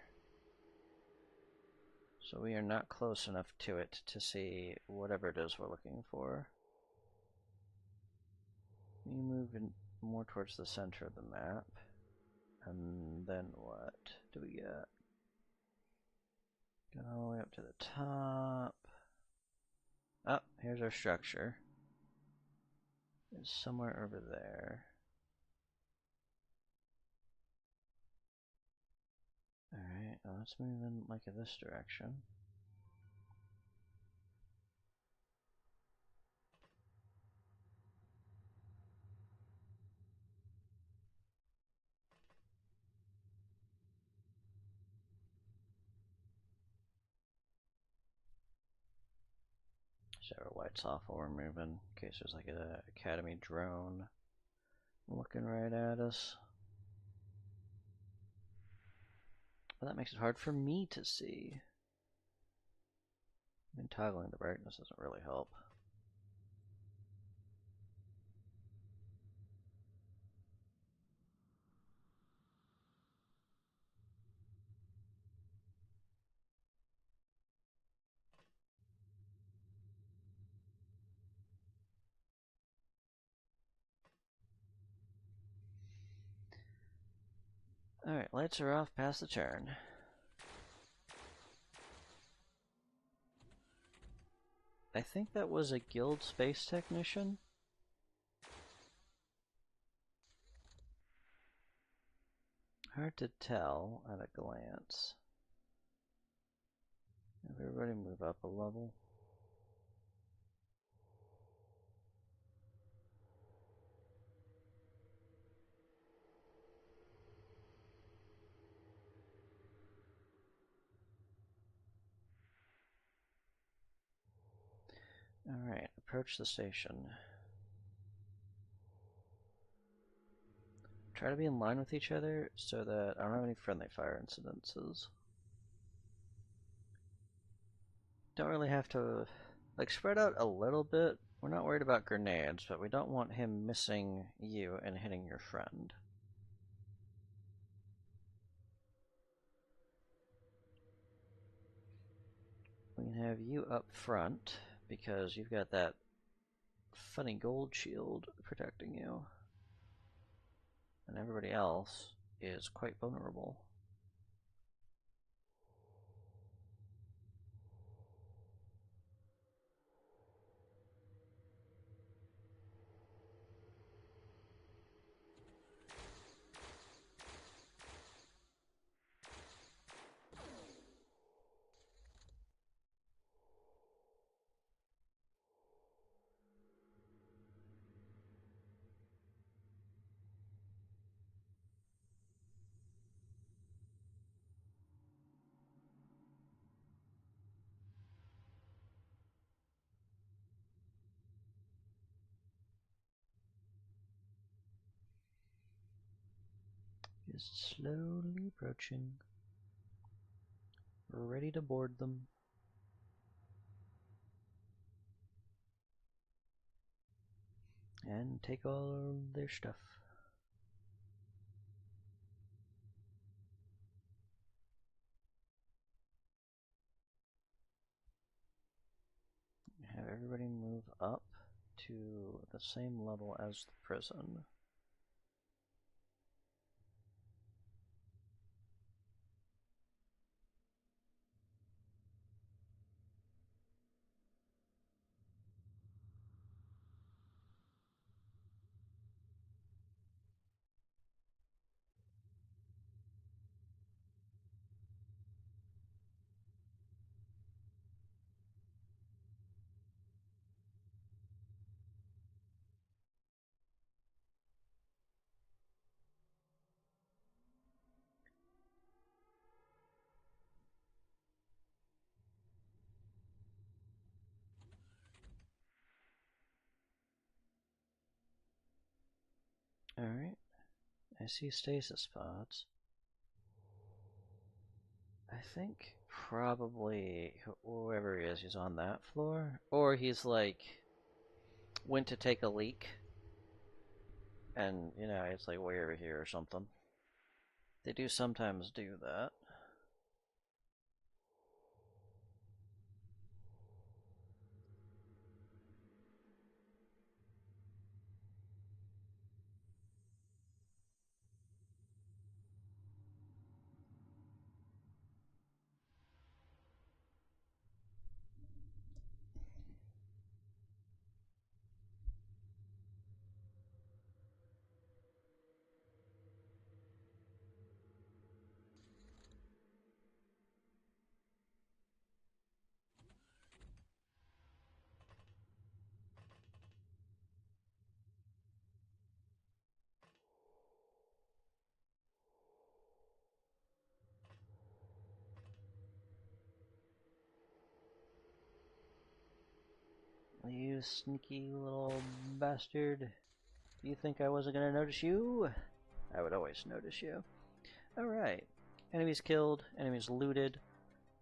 So we are not close enough to it to see whatever it is we're looking for. We move in more towards the center of the map. And then what do we get? Go all the way up to the top. Oh, here's our structure. It's somewhere over there. Alright, let's move in like in this direction. Set our lights off while we're moving, in case there's like an academy drone looking right at us. But that makes it hard for me to see. I mean, toggling the brightness doesn't really help. Alright, lights are off past the turn. I think that was a guild space technician. Hard to tell at a glance. Have everybody move up a level? Alright, approach the station. Try to be in line with each other so that I don't have any friendly fire incidences. Don't really have to, like, spread out a little bit. We're not worried about grenades, but we don't want him missing you and hitting your friend. We can have you up front because you've got that funny gold shield protecting you. And everybody else is quite vulnerable. Just slowly approaching. We're ready to board them. and take all their stuff. Have everybody move up to the same level as the prison. Alright, I see stasis pods. I think probably whoever he is, he's on that floor. Or he's like, went to take a leak. And, you know, it's like way over here or something. They do sometimes do that. You sneaky little bastard. You think I wasn't gonna notice you? I would always notice you. Alright. Enemies killed, enemies looted.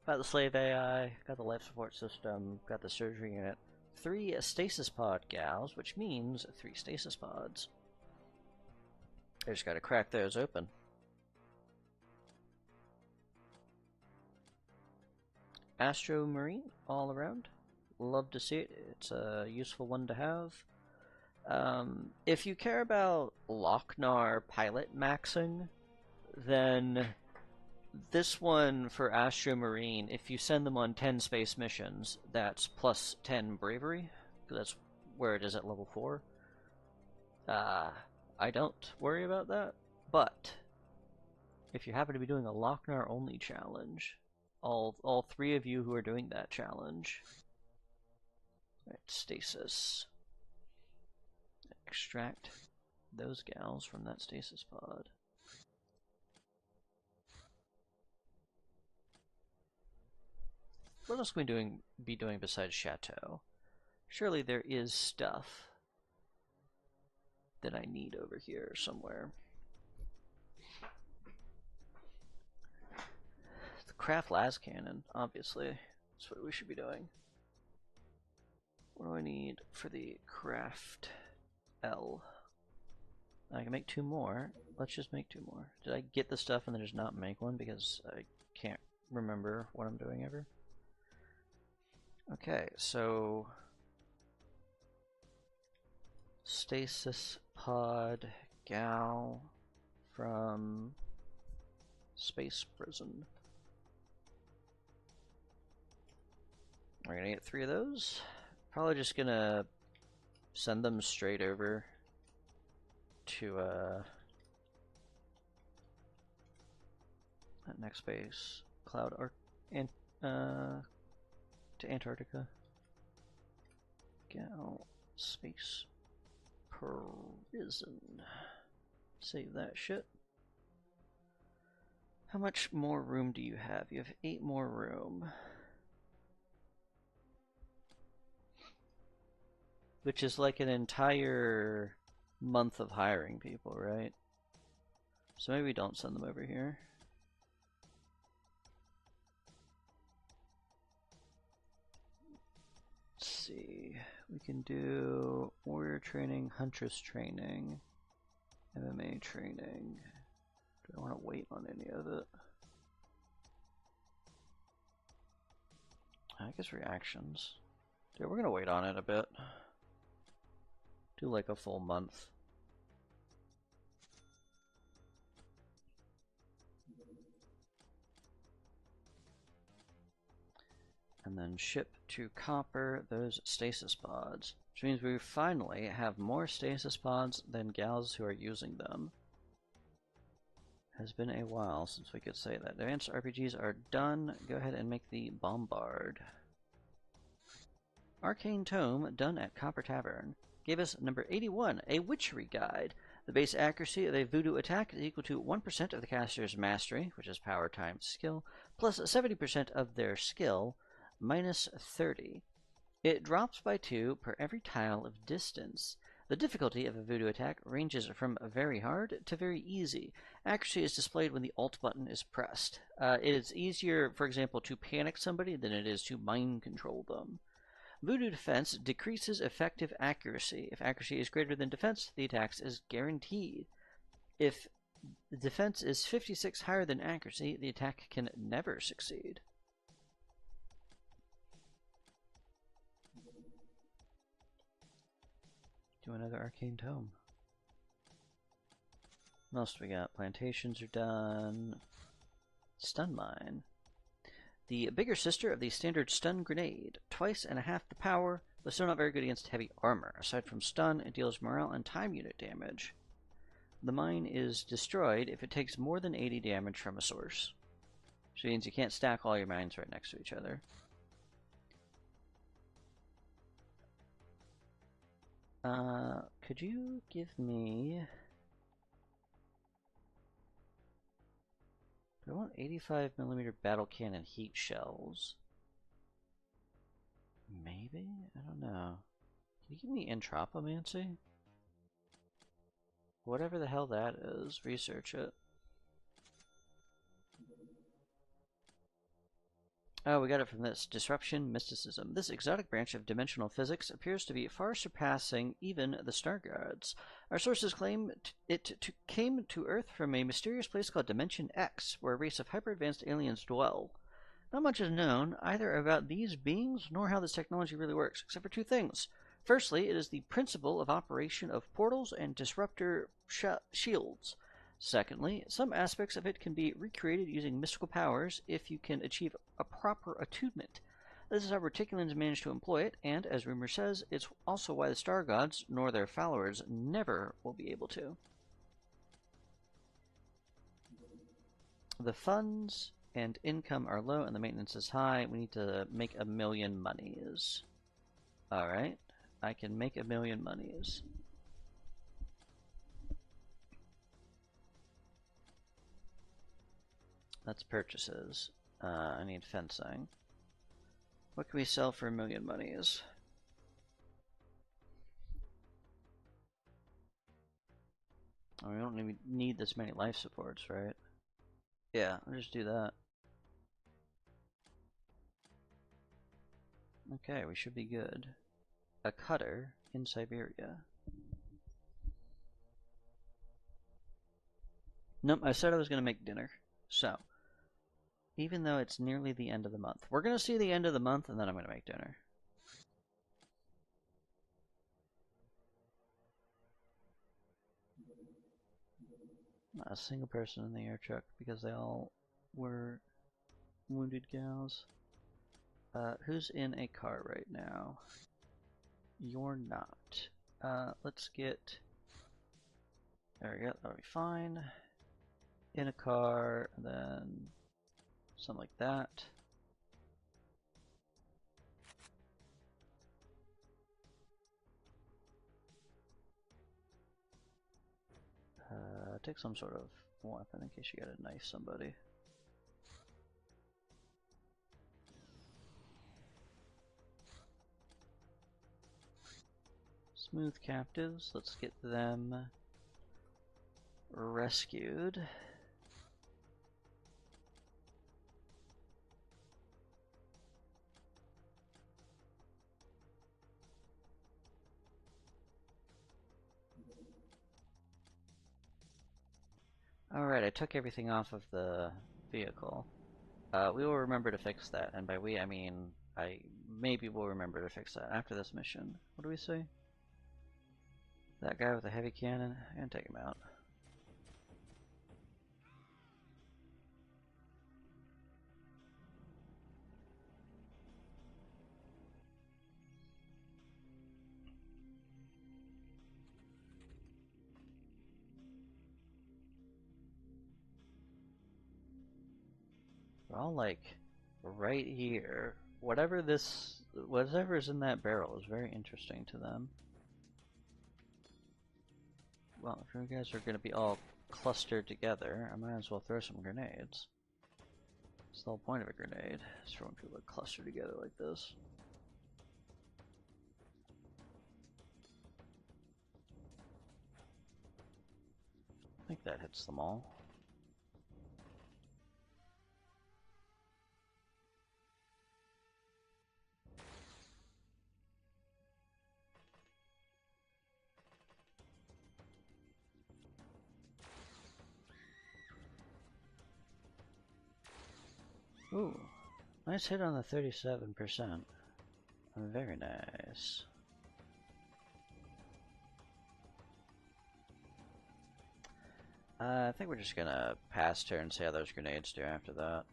Got the slave AI, got the life support system, got the surgery unit. 3 stasis pod gals, which means 3 stasis pods. I just gotta crack those open. Astro Marine all around. Love to see it. It's a useful one to have. If you care about Lochnar pilot maxing, then this one for Astro Marine, if you send them on 10 space missions, that's plus 10 bravery, because that's where it is at level 4. I don't worry about that, but if you happen to be doing a Lochnar only challenge, all 3 of you who are doing that challenge, right, stasis, extract those gals from that stasis pod. What else can we be doing besides Chateau? Surely there is stuff that I need over here somewhere. The craft las cannon, obviously. That's what we should be doing. What do I need for the craft L? I can make 2 more. Let's just make 2 more. Did I get the stuff and then just not make one because I can't remember what I'm doing ever? Okay, so stasis pod gal from space prison. We're gonna get 3 of those. Probably just gonna send them straight over to that next base, Cloud Arc, and to Antarctica. Gal space prison. Save that shit. How much more room do you have? You have 8 more room. Which is like an entire month of hiring people, right? So maybe don't send them over here. Let's see. We can do warrior training, huntress training, MMA training. Do I want to wait on any of it? I guess reactions. Yeah, we're gonna wait on it a bit. Do like a full month. And then ship to Copper those stasis pods. Which means we finally have more stasis pods than gals who are using them. Has been a while since we could say that. Advanced RPGs are done. Go ahead and make the Bombard. Arcane Tome, done at Copper Tavern, gave us number 81, a Witchery Guide. The base accuracy of a voodoo attack is equal to 1% of the caster's mastery, which is power times skill, plus 70% of their skill, minus 30. It drops by 2 per every tile of distance. The difficulty of a voodoo attack ranges from very hard to very easy. Accuracy is displayed when the Alt button is pressed. It is easier, for example, to panic somebody than it is to mind control them. Voodoo defense decreases effective accuracy. If accuracy is greater than defense, the attack is guaranteed. If the defense is 56 higher than accuracy, the attack can never succeed. Do another Arcane Tome. What else do we got? Plantations are done. Stun Mine. The bigger sister of the standard stun grenade. Twice and a half the power, but still not very good against heavy armor. Aside from stun, it deals morale and time unit damage. The mine is destroyed if it takes more than 80 damage from a source. Which means you can't stack all your mines right next to each other. Could you give me... Do I want 85mm battle cannon heat shells? Maybe? I don't know. Can you give me entropomancy? Whatever the hell that is, research it. Oh, we got it from this. Disruption Mysticism. This exotic branch of dimensional physics appears to be far surpassing even the Star Guards. Our sources claim it came to Earth from a mysterious place called Dimension X, where a race of hyper-advanced aliens dwell. Not much is known either about these beings nor how this technology really works, except for two things. Firstly, it is the principle of operation of portals and disruptor shields. Secondly, some aspects of it can be recreated using mystical powers if you can achieve a proper attunement. This is how Reticulans manage to employ it, and, as rumor says, it's also why the Star Gods, nor their followers, never will be able to. The funds and income are low and the maintenance is high. We need to make 1,000,000 monies. Alright, I can make 1,000,000 monies. That's purchases. I need fencing. What can we sell for 1,000,000 monies? Oh, we don't even need this many life supports, right? Yeah, I'll just do that. Okay, we should be good. A cutter in Siberia. Nope, I said I was going to make dinner. So, even though it's nearly the end of the month, we're going to see the end of the month and then I'm going to make dinner. Not a single person in the air truck because they all were wounded gals. Who's in a car right now? You're not. Let's get... There we go, that'll be fine. In a car, and then something like that. Take some sort of weapon in case you gotta knife somebody. Smooth captives, let's get them rescued. Alright, I took everything off of the vehicle. We will remember to fix that, and by we I mean I maybe will remember to fix that after this mission. What do we say? That guy with the heavy cannon, and take him out. We're all like right here. Whatever's in that barrel is very interesting to them. Well, if you guys are going to be all clustered together, I might as well throw some grenades. That's the whole point of a grenade, is for when people are clustered together like this. I think that hits them all. Ooh, nice hit on the 37%. Very nice. I think we're just gonna pass turn and see how those grenades do after that.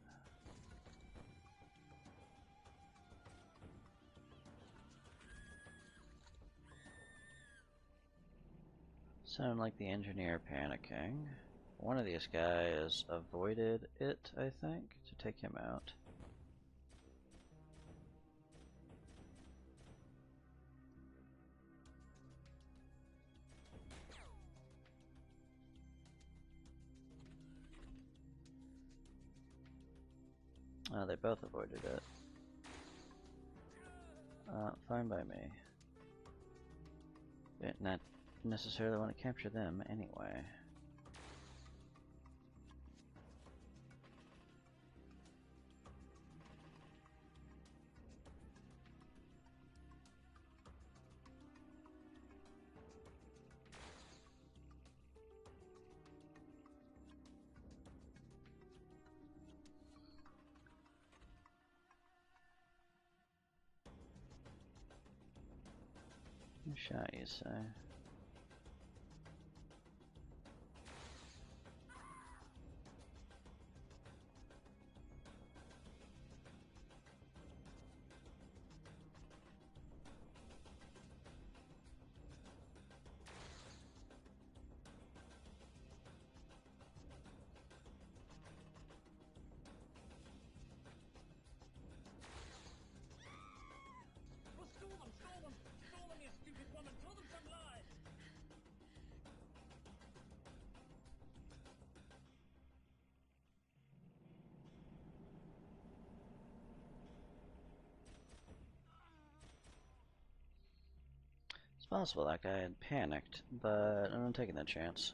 Sound like the engineer panicking. One of these guys avoided it, I think, to take him out. Oh, they both avoided it. Fine by me. Did not necessarily want to capture them anyway. Shot, you say? Well, school them, you stupid woman. Tell them some lies. It's possible that guy had panicked, but I'm not taking that chance.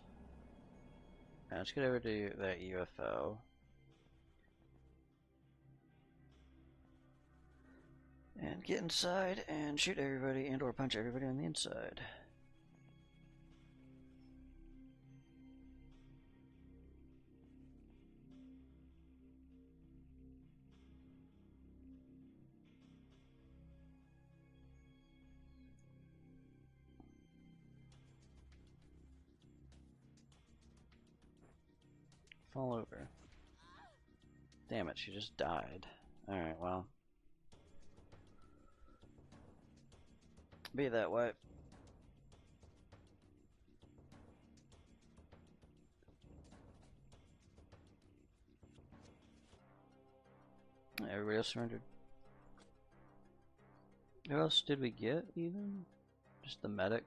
Now let's get over to that UFO. And get inside and shoot everybody and or punch everybody on the inside. Fall over. Damn it, she just died. Alright, well. Be that way. Everybody else surrendered. Who else did we get, even? Just the medic?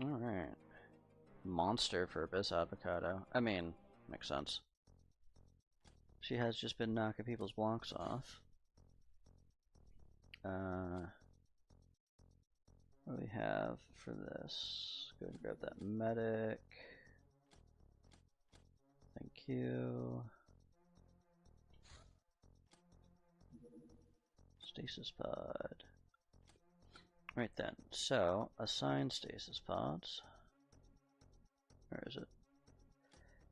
Alright. Monster for Abyss Avocado. I mean, makes sense. She has just been knocking people's blocks off. What do we have for this? Go and grab that medic. Thank you. Stasis pod. Right then, so assign stasis pods. Where is it?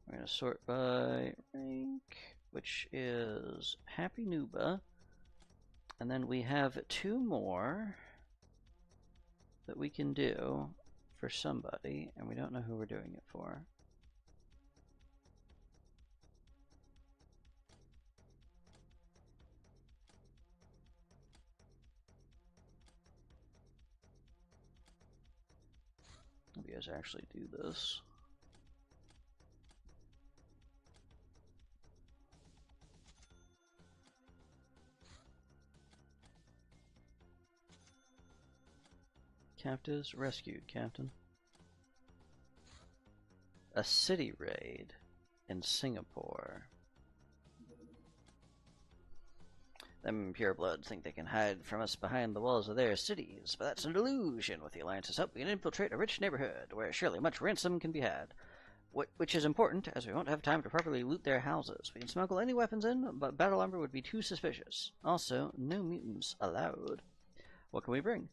We're going to sort by rank, which is Happy Nuba. And then we have 2 more that we can do for somebody, and we don't know who we're doing it for. You guys actually do this. Captives rescued, Captain. A city raid in Singapore. Them purebloods think they can hide from us behind the walls of their cities, but that's an illusion. With the Alliance's help, we can infiltrate a rich neighborhood where surely much ransom can be had. Which is important, as we won't have time to properly loot their houses. We can smuggle any weapons in, but battle armor would be too suspicious. Also, no mutants allowed. What can we bring?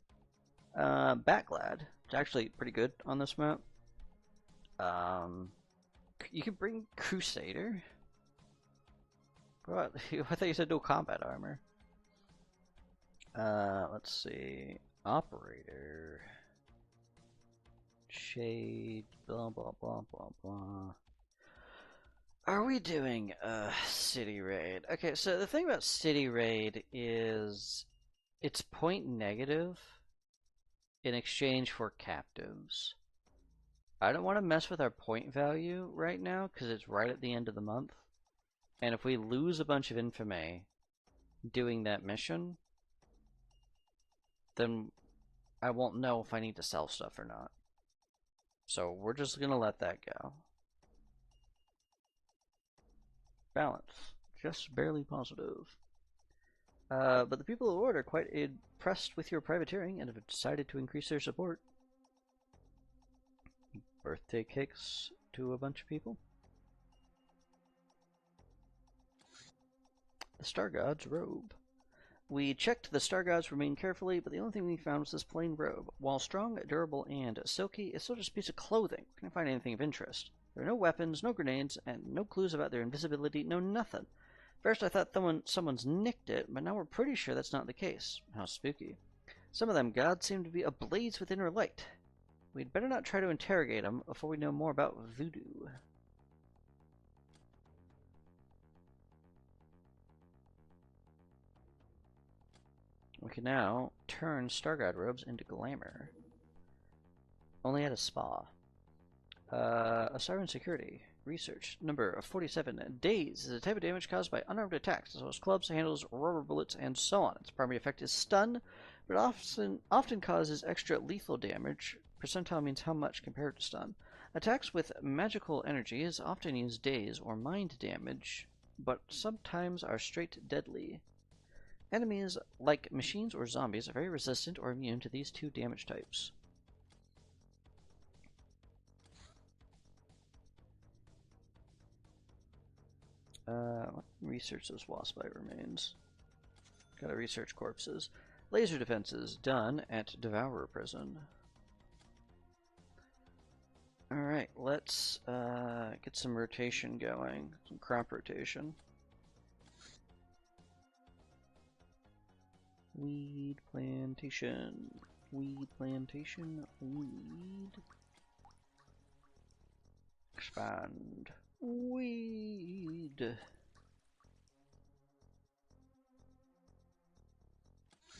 Batglad. It's actually pretty good on this map. You could bring Crusader. What? I thought you said no combat armor. Let's see. Operator. Shade. Blah blah blah blah blah. Are we doing a city raid? Okay, so the thing about city raid is it's point negative in exchange for captives. I don't want to mess with our point value right now because it's right at the end of the month. And if we lose a bunch of infamy doing that mission, then I won't know if I need to sell stuff or not. So we're just going to let that go. Balance. Just barely positive. But the people of the Order are quite impressed with your privateering and have decided to increase their support. Birthday cakes to a bunch of people. The Star God's robe. We checked the Star God's remain carefully, but the only thing we found was this plain robe. While strong, durable, and silky, it's still just a piece of clothing. We couldn't find anything of interest. There are no weapons, no grenades, and no clues about their invisibility, no nothing. First I thought someone's nicked it, but now we're pretty sure that's not the case. How spooky. Some of them gods seem to be ablaze with inner light. We'd better not try to interrogate them before we know more about voodoo. We can now turn Star God robes into glamour. Only at a spa. Siren Security. Research. Number 47. Daze is a type of damage caused by unarmed attacks, as well as clubs, handles, rubber bullets, and so on. Its primary effect is stun, but often causes extra lethal damage. Percentile means how much compared to stun. Attacks with magical energies often use daze or mind damage, but sometimes are straight deadly. Enemies, like machines or zombies, are very resistant or immune to these 2 damage types. Research those wasp bite remains. Gotta research corpses. Laser defenses done at Devourer Prison. Alright, let's get some rotation going. Some crop rotation. Weed plantation. Weed plantation. Weed. Expand. Weed.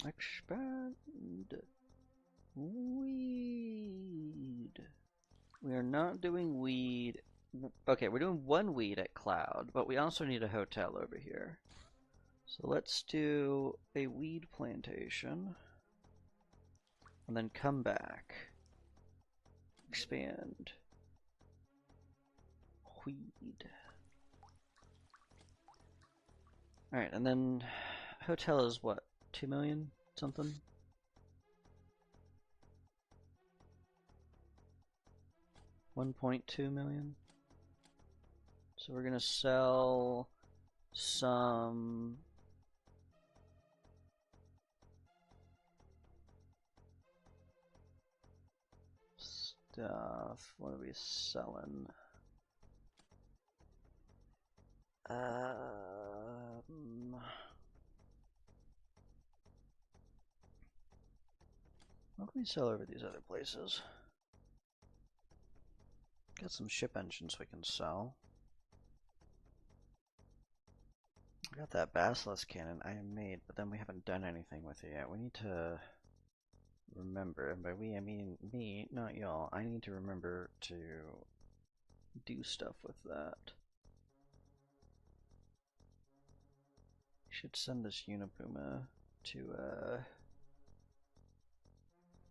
Expand. Weed. We are not doing weed. Okay, we're doing 1 weed at Cloud, but we also need a hotel over here. So let's do a weed plantation. And then come back. Expand. Weed. Alright, and then hotel is what? 2 million something? $1.2 million. So we're gonna sell some stuff. What are we selling? What can we sell over these other places? Got some ship engines we can sell. I got that basilisk cannon I made, but then we haven't done anything with it yet. We need to remember, and by we I mean me, not y'all. I need to remember to do stuff with that. Should send this Unipuma to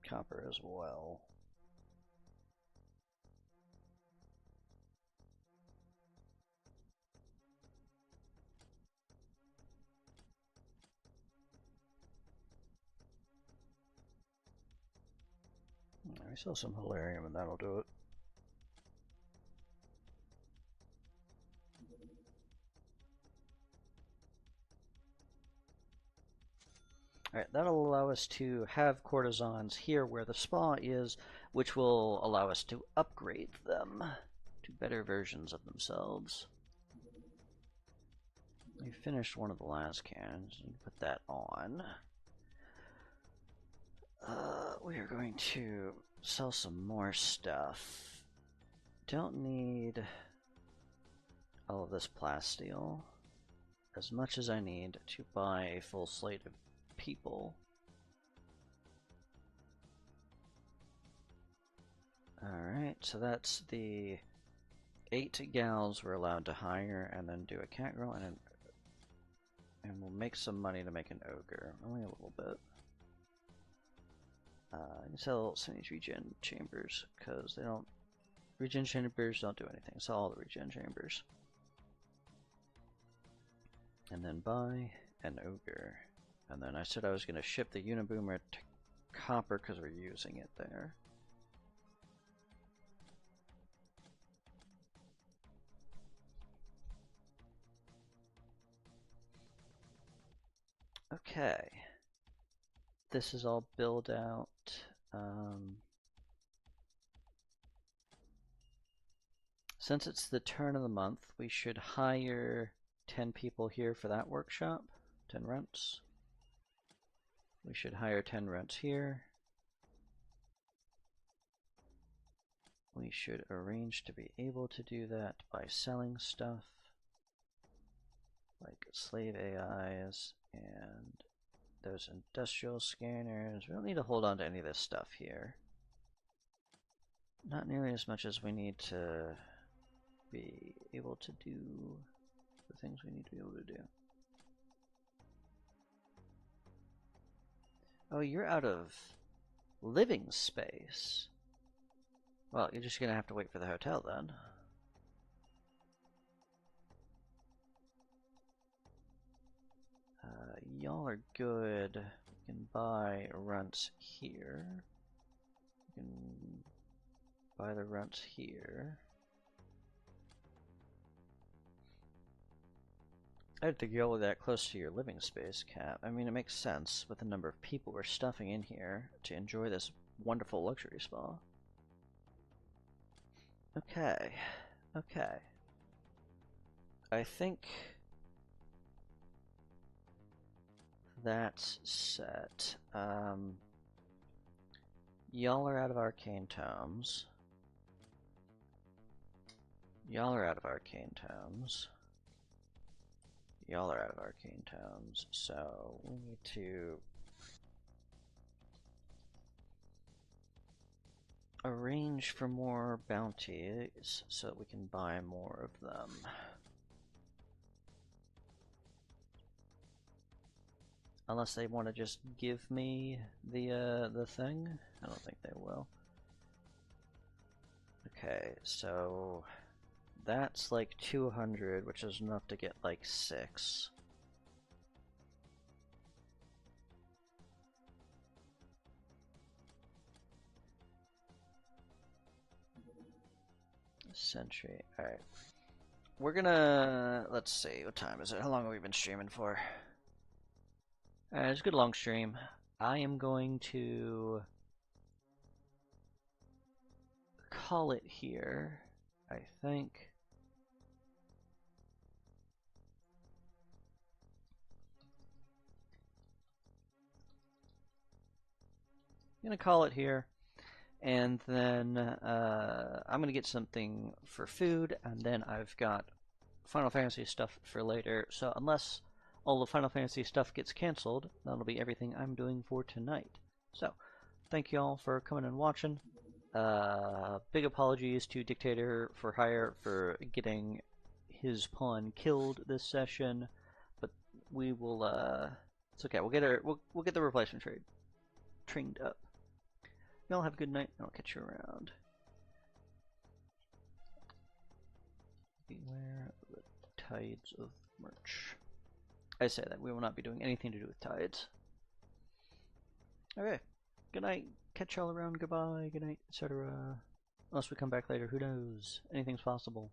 Copper as well. I sell some Hilarium and that'll do it. Alright, that'll allow us to have courtesans here where the spa is, which will allow us to upgrade them to better versions of themselves. We finished one of the last cans. You can put that on. We are going to sell some more stuff. Don't need all of this plasteel as much as I need to buy a full slate of people. Alright, so that's the 8 gals we're allowed to hire, and then do a cat girl, and we'll make some money to make an ogre. Only a little bit. I can sell some of these regen chambers, because they don't... Regen chambers don't do anything. Sell all the regen chambers. And then buy an ogre. And then I said I was going to ship the Uniboomer to Copper because we're using it there. Okay. This is all build out. Since it's the turn of the month, we should hire 10 people here for that workshop. 10 rents. We should hire 10 rents here. We should arrange to be able to do that by selling stuff like slave AIs and those industrial scanners. We don't need to hold on to any of this stuff here. Not nearly as much as we need to be able to do the things we need to be able to do. Oh, you're out of living space. Well, you're just gonna have to wait for the hotel then. Y'all are good. We can buy rents here. We can buy the rents here. I have to go that close to your living space cap. I mean, it makes sense with the number of people we're stuffing in here to enjoy this wonderful luxury spa. Okay, okay. I think that's set. Y'all are out of arcane tomes. Y'all are out of arcane tomes. Y'all are out of arcane tomes, so we need to arrange for more bounties so that we can buy more of them. Unless they want to just give me the thing? I don't think they will. Okay, so that's like 200, which is enough to get like 6. Century. Alright. We're gonna... Let's see, what time is it? How long have we been streaming for? It's a good long stream. I am going to call it here, I think. I'm gonna call it here, and then I'm gonna get something for food, and then I've got Final Fantasy stuff for later. So unless all the Final Fantasy stuff gets canceled, that'll be everything I'm doing for tonight. So thank you all for coming and watching. Big apologies to Dictator for Hire for getting his pawn killed this session, but we will. It's okay. We'll get the replacement trade trained up. Y'all have a good night, and I'll catch you around. Beware the tides of merch. I say that we will not be doing anything to do with tides. Okay. Good night. Catch y'all around. Goodbye. Good night, etc. Unless we come back later, who knows? Anything's possible.